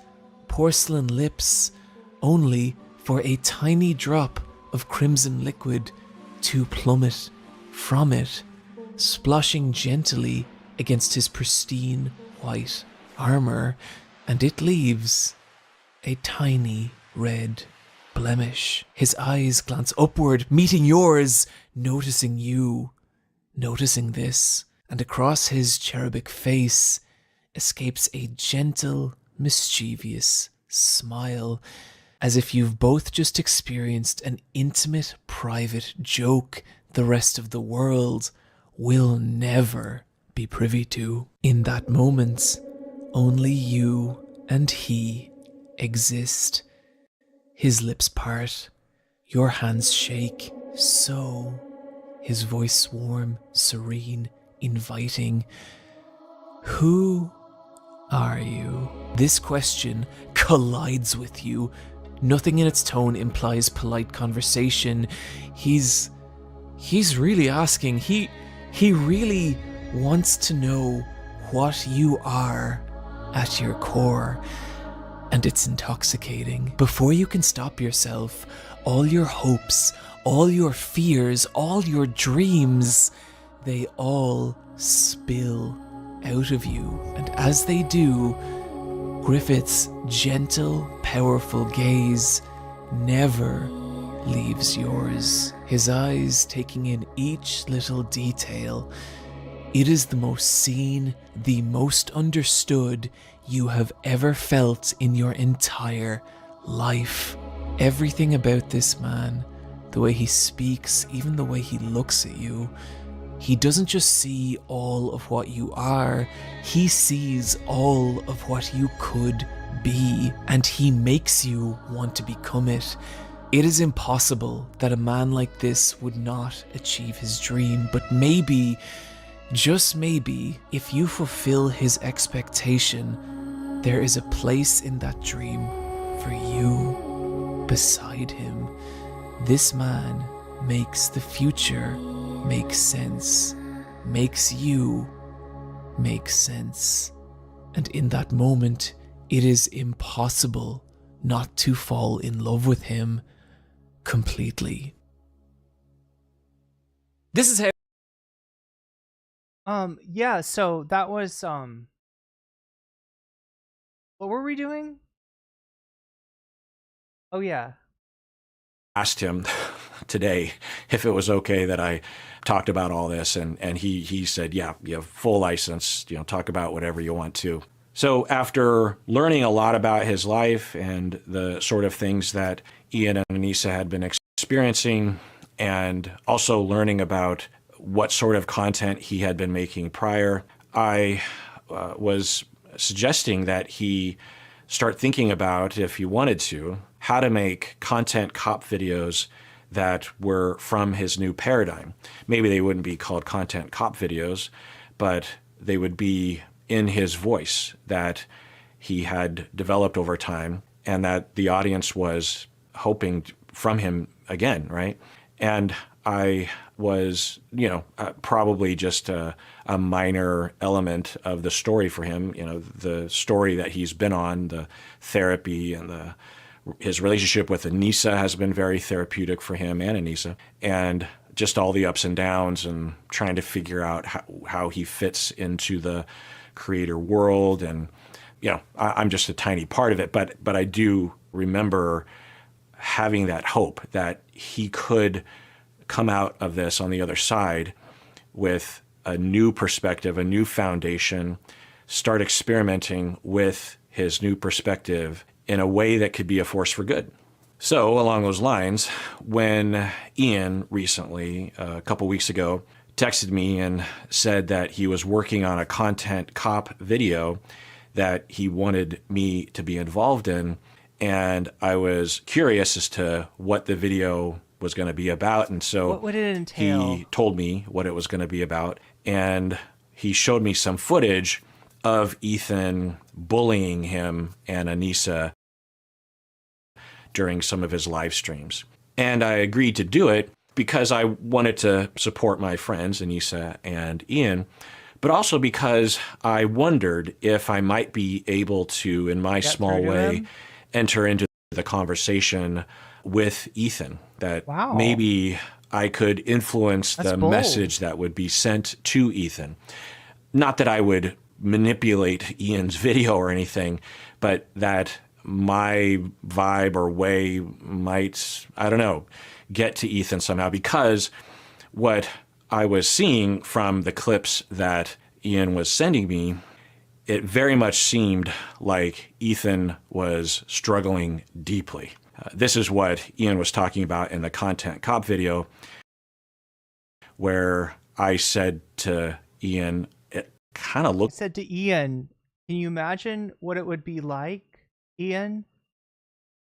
porcelain lips, only for a tiny drop of crimson liquid to plummet from it, splashing gently against his pristine white armor, and it leaves a tiny red blemish. His eyes glance upward, meeting yours, noticing you, noticing this, and across his cherubic face escapes a gentle, mischievous smile, as if you've both just experienced an intimate, private joke the rest of the world will never be privy to. In that moment, only you and he exist. His lips part, your hands shake, so, his voice warm, serene, inviting. Who are you? This question collides with you. Nothing in its tone implies polite conversation. He's really asking. He really wants to know what you are at your core. And it's intoxicating. Before you can stop yourself, all your hopes, all your fears, all your dreams, they all spill out of you. And as they do, Griffith's gentle, powerful gaze never leaves yours. His eyes taking in each little detail. It is the most seen, the most understood you have ever felt in your entire life. Everything about this man, the way he speaks, even the way he looks at you, he doesn't just see all of what you are, he sees all of what you could be, and he makes you want to become it. It is impossible that a man like this would not achieve his dream, but maybe, just maybe, if you fulfill his expectation, there is a place in that dream for you beside him. This man makes the future make sense, makes you make sense. And in that moment, it is impossible not to fall in love with him completely. This is how... Yeah, so that was, what were we doing? Oh, yeah. Asked him today if it was okay that I talked about all this, and he said, yeah, you have full license, talk about whatever you want to. So after learning a lot about his life and the sort of things that Ian and Anissa had been experiencing, and also learning about what sort of content he had been making prior. I was suggesting that he start thinking about, if he wanted to, how to make content cop videos that were from his new paradigm. Maybe they wouldn't be called content cop videos, but they would be in his voice that he had developed over time and that the audience was hoping from him again, right? And I was, probably just a minor element of the story for him, the story that he's been on, the therapy and his relationship with Anissa has been very therapeutic for him and Anissa, and just all the ups and downs and trying to figure out how he fits into the creator world. And, I'm just a tiny part of it, but I do remember having that hope that he could come out of this on the other side with a new perspective, a new foundation, start experimenting with his new perspective in a way that could be a force for good. So along those lines, when Ian recently, a couple weeks ago, texted me and said that he was working on a content cop video that he wanted me to be involved in, and I was curious as to what the video was going to be about. And so what would it entail? He told me what it was going to be about, and he showed me some footage of Ethan bullying him and Anissa during some of his live streams. And I agreed to do it because I wanted to support my friends, Anissa and Ian, but also because I wondered if I might be able to, in my small way, enter into the conversation with Ethan, that maybe I could influence the message that would be sent to Ethan. Not that I would manipulate Ian's video or anything, but that my vibe or way might, get to Ethan somehow, because what I was seeing from the clips that Ian was sending me, it very much seemed like Ethan was struggling deeply. This is what Ian was talking about in the Content Cop video, where I said to Ian, it kind of looked... I said to Ian, can you imagine what it would be like, Ian?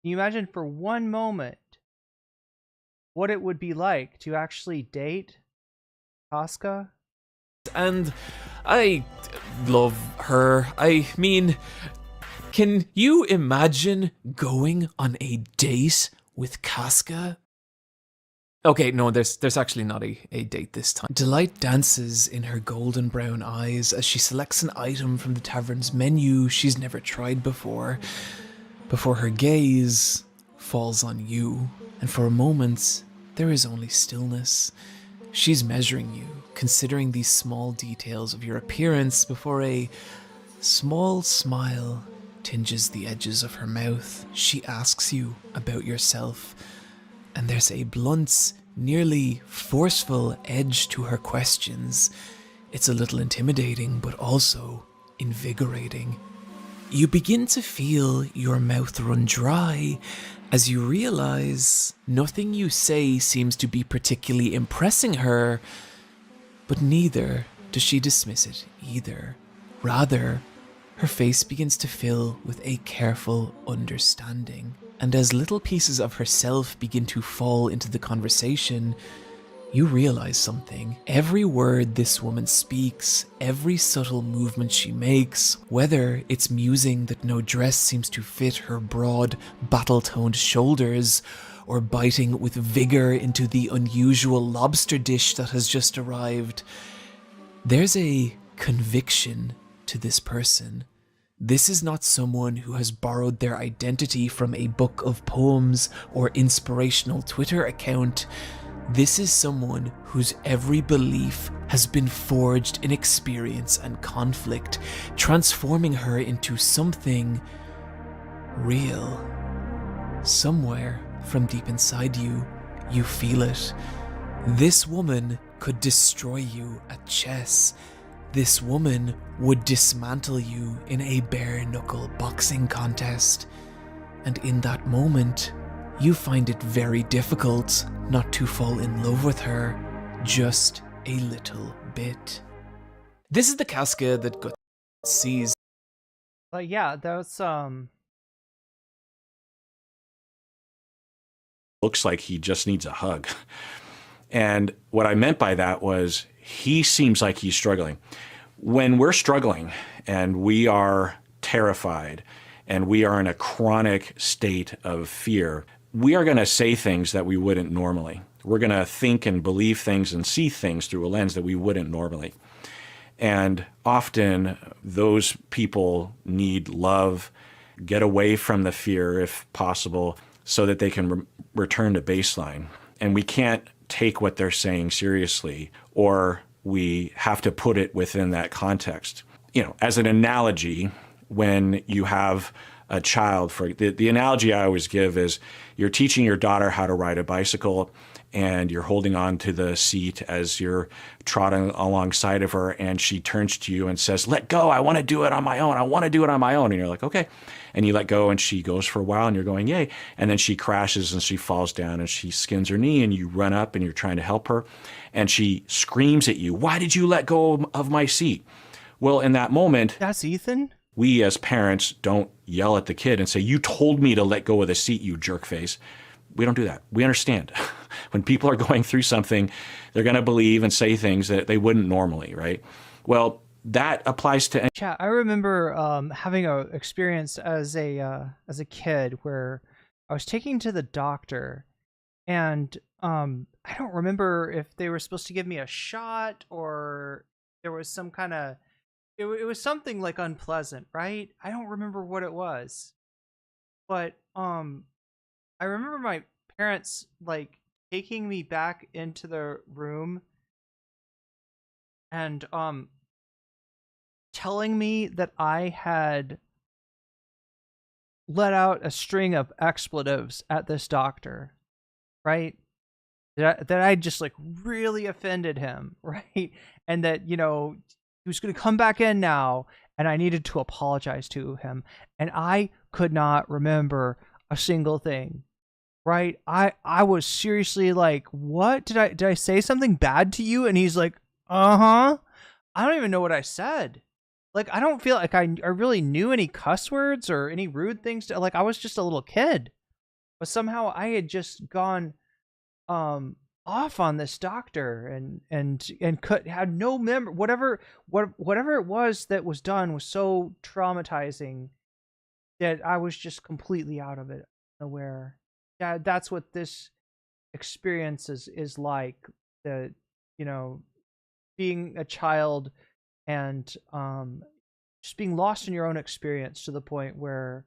Can you imagine for one moment what it would be like to actually date Casca? And I love her. I mean, can you imagine going on a date with Casca? Okay, no, there's actually not a date this time. Delight dances in her golden brown eyes as she selects an item from the tavern's menu she's never tried before her gaze falls on you, and for a moment, there is only stillness. She's measuring you, considering these small details of your appearance before a small smile tinges the edges of her mouth. She asks you about yourself, and there's a blunt, nearly forceful edge to her questions. It's a little intimidating, but also invigorating. You begin to feel your mouth run dry as you realize nothing you say seems to be particularly impressing her, but neither does she dismiss it either. Rather, her face begins to fill with a careful understanding, and as little pieces of herself begin to fall into the conversation, you realize something. Every word this woman speaks, every subtle movement she makes, whether it's musing that no dress seems to fit her broad, battle-toned shoulders, or biting with vigor into the unusual lobster dish that has just arrived, there's a conviction to this person. This is not someone who has borrowed their identity from a book of poems or inspirational Twitter account. This is someone whose every belief has been forged in experience and conflict, transforming her into something real. Somewhere from deep inside you, you feel it. This woman could destroy you at chess. This woman would dismantle you in a bare-knuckle boxing contest. And in that moment, you find it very difficult not to fall in love with her, just a little bit. This is the Casca that Guts sees. But yeah, that's Looks like he just needs a hug. And what I meant by that was he seems like he's struggling. When we're struggling and we are terrified and we are in a chronic state of fear, we are going to say things that we wouldn't normally. We're going to think and believe things and see things through a lens that we wouldn't normally. And often those people need love, get away from the fear if possible, so that they can return to baseline. And we can't take what they're saying seriously, or we have to put it within that context. You know, as an analogy, when you have a child, for the analogy I always give is you're teaching your daughter how to ride a bicycle and you're holding on to the seat as you're trotting alongside of her, and she turns to you and says, "Let go, I want to do it on my own. I want to do it on my own." And you're like, "Okay." And you let go and she goes for a while and you're going, "Yay." And then she crashes and she falls down and she skins her knee, and you run up and you're trying to help her. And she screams at you, "Why did you let go of my seat?" Well, in that moment, that's Ethan. We as parents don't yell at the kid and say, "You told me to let go of the seat, you jerk face." We don't do that. We understand. When people are going through something, they're going to believe and say things that they wouldn't normally, right? Well, that applies to. Chat. I remember having a experience as a kid where I was taking to the doctor, and I don't remember if they were supposed to give me a shot or there was some kind of it was something like unpleasant, right? I don't remember what it was, but I remember my parents like taking me back into the room and telling me that I had let out a string of expletives at this doctor, right? That I just like really offended him, right? And that, you know, he was going to come back in now and I needed to apologize to him. And I could not remember a single thing, right? I was seriously like, what? Did I say something bad to you? And he's like, uh-huh. I don't even know what I said. Like, I don't feel like I really knew any cuss words or any rude things. Like, I was just a little kid. But somehow I had just gone off on this doctor and had no memory. Whatever it was that was done was so traumatizing that I was just completely out of it, aware. Yeah, that's what this experience is like. The, you know, being a child and just being lost in your own experience to the point where,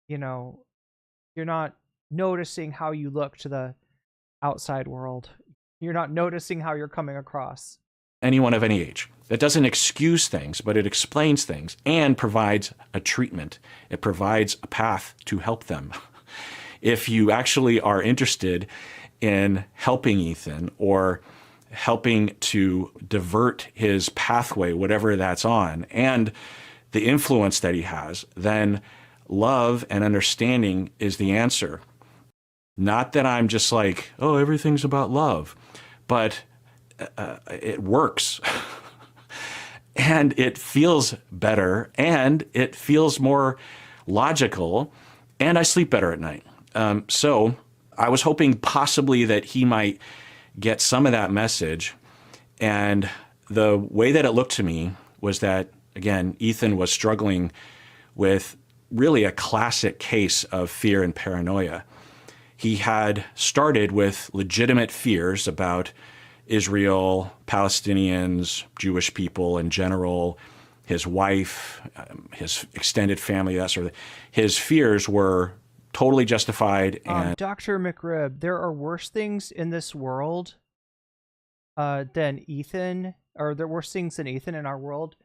you know, you're not noticing how you look to the outside world. You're not noticing how you're coming across. Anyone of any age. That doesn't excuse things, but it explains things and provides a treatment. It provides a path to help them. If you actually are interested in helping Ethan or helping to divert his pathway, whatever that's on, and the influence that he has, then love and understanding is the answer. Not that I'm just like, oh, everything's about love, but it works. And it feels better, and it feels more logical, and I sleep better at night. So I was hoping possibly that he might get some of that message. And the way that it looked to me was that, again, Ethan was struggling with really a classic case of fear and paranoia. He had started with legitimate fears about Israel, Palestinians, Jewish people in general, his wife, his extended family, that sort of thing. His fears were totally justified. And Dr. McRib, there are worse things in this world than Ethan, or there are worse things than Ethan in our world.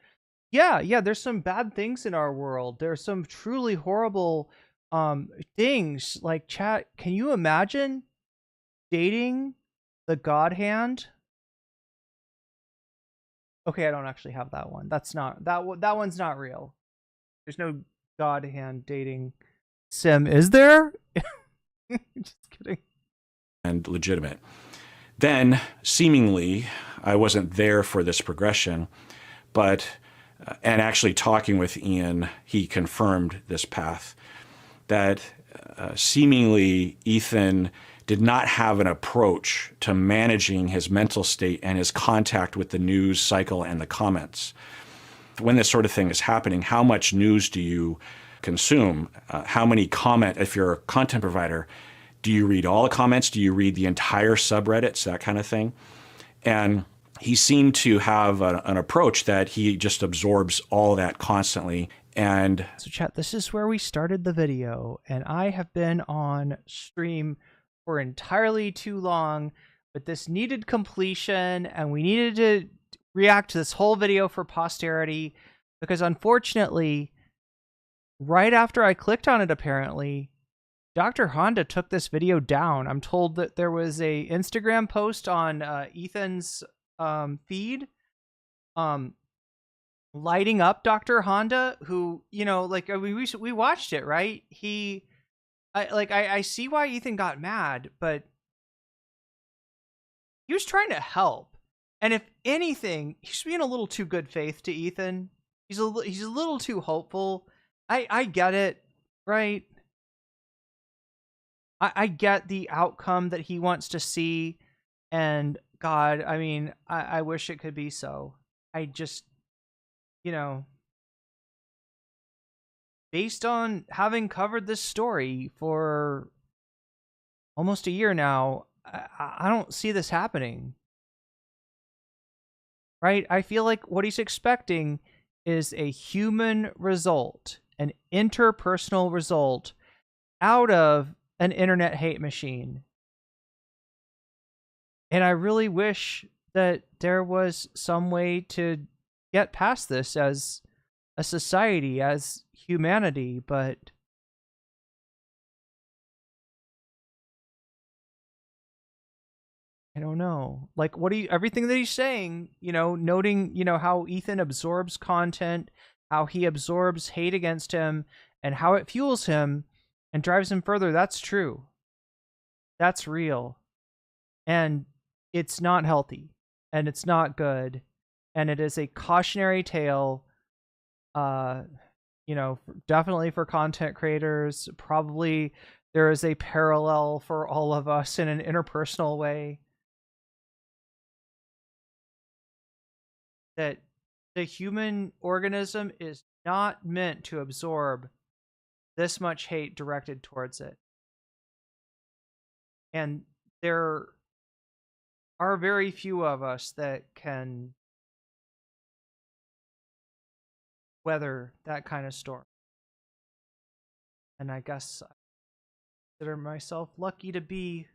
Yeah, there's some bad things in our world. There's some truly horrible things. Like, chat, can you imagine dating the God Hand? Okay, I don't actually have that one. That's not that one's not real. There's no God Hand dating sim, is there? Just kidding. And legitimate. Then, seemingly, I wasn't there for this progression, but and actually talking with Ian, he confirmed this path that seemingly Ethan did not have an approach to managing his mental state and his contact with the news cycle and the comments. When this sort of thing is happening, how much news do you consume? How many if you're a content provider, do you read all the comments? Do you read the entire subreddits, that kind of thing? And he seemed to have an approach that he just absorbs all that constantly. And so chat, this is where we started the video, and I have been on stream for entirely too long, but this needed completion, and we needed to react to this whole video for posterity, because unfortunately, right after I clicked on it, apparently, Dr. Honda took this video down. I'm told that there was a Instagram post on Ethan's feed lighting up Dr. Honda, who, you know, like, I mean, we watched it, right? I see why Ethan got mad, but he was trying to help. And if anything, he's being a little too good faith to Ethan. He's a little too hopeful. I get it, right? I get the outcome that he wants to see, and God, I mean, I wish it could be so. I just, you know, based on having covered this story for almost a year now, I don't see this happening. Right? I feel like what he's expecting is a human result, an interpersonal result out of an internet hate machine. And I really wish that there was some way to get past this as a society, as humanity, but I don't know. Like, everything that he's saying, you know, noting, you know, how Ethan absorbs content, how he absorbs hate against him, and how it fuels him and drives him further. That's true. That's real. And it's not healthy, and it's not good, and it is a cautionary tale, you know, definitely for content creators. Probably there is a parallel for all of us in an interpersonal way, that the human organism is not meant to absorb this much hate directed towards it. And there are very few of us that can weather that kind of storm. And I guess I consider myself lucky to be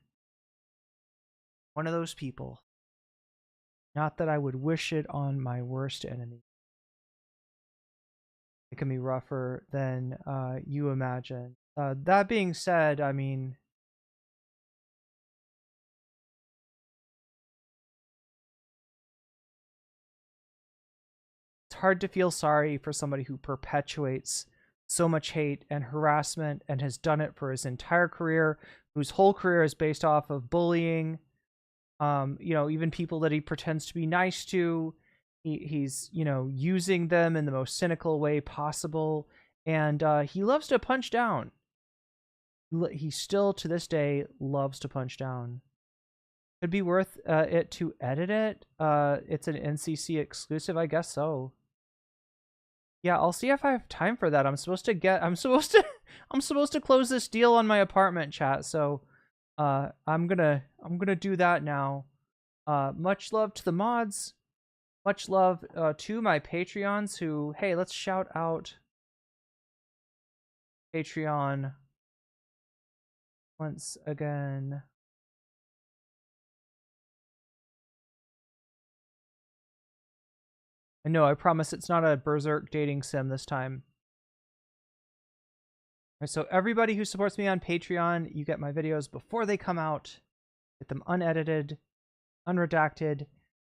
one of those people. Not that I would wish it on my worst enemy. It can be rougher than you imagine. That being said, I mean, it's hard to feel sorry for somebody who perpetuates so much hate and harassment and has done it for his entire career, whose whole career is based off of bullying. You know, even people that he pretends to be nice to, he's, you know, using them in the most cynical way possible. And he loves to punch down. He still, to this day, loves to punch down. Could be worth it to edit it. It's an NCC exclusive, I guess so. Yeah, I'll see if I have time for that. I'm supposed to close this deal on my apartment, chat. So I'm gonna do that now. Much love to the mods. Much love to my Patreons who, hey, let's shout out Patreon once again. And no, I promise it's not a berserk dating sim this time. Right, so everybody who supports me on Patreon, you get my videos before they come out. Get them unedited, unredacted.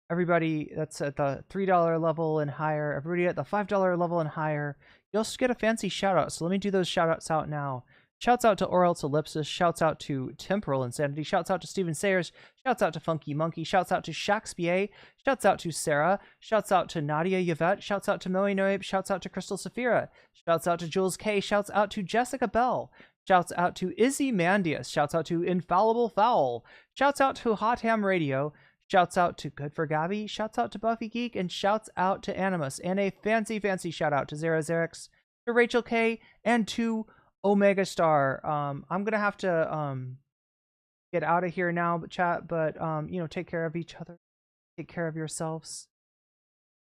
Everybody that's at the $3 level and higher, everybody at the $5 level and higher, you also get a fancy shout out. So let me do those shout outs out now. Shouts out to Oral Ellipsis. Shouts out to Temporal Insanity. Shouts out to Steven Sayers. Shouts out to Funky Monkey. Shouts out to Shakespeare. Shouts out to Sarah. Shouts out to Nadia Yvette. Shouts out to Moe Noeb. Shouts out to Crystal Saphira. Shouts out to Jules K. Shouts out to Jessica Bell. Shouts out to Izzy Mandius. Shouts out to Infallible Fowl. Shouts out to Hot Ham Radio. Shouts out to Good for Gabby. Shouts out to Buffy Geek. And shouts out to Animus. And a fancy shout out to Zara Xerix, to Rachel K, and to Omega Star. I'm gonna have to get out of here now, but take care of each other, take care of yourselves.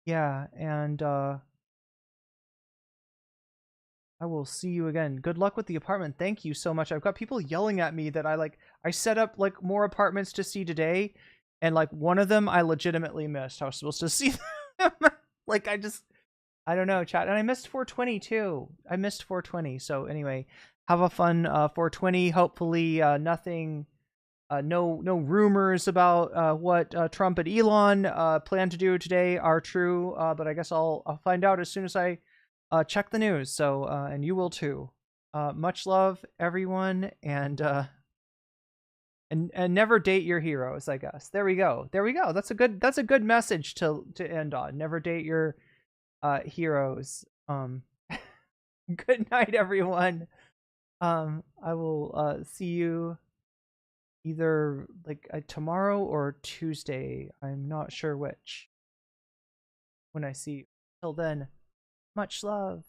Yeah, and I will see you again. Good luck with the apartment. Thank you so much. I've got people yelling at me that I set up like more apartments to see today, and like one of them I legitimately missed. I was supposed to see them. Like I don't know, chat. And I missed 420 too. I missed 420. So anyway, have a fun 420. Hopefully nothing, no rumors about what Trump and Elon plan to do today are true. But I guess I'll find out as soon as I check the news. So and you will too. Much love, everyone, and never date your heroes. I guess there we go. That's a good message to end on. Never date your heroes. Good night, everyone. I will see you either tomorrow or Tuesday. I'm not sure which when I see you. Till then, much love.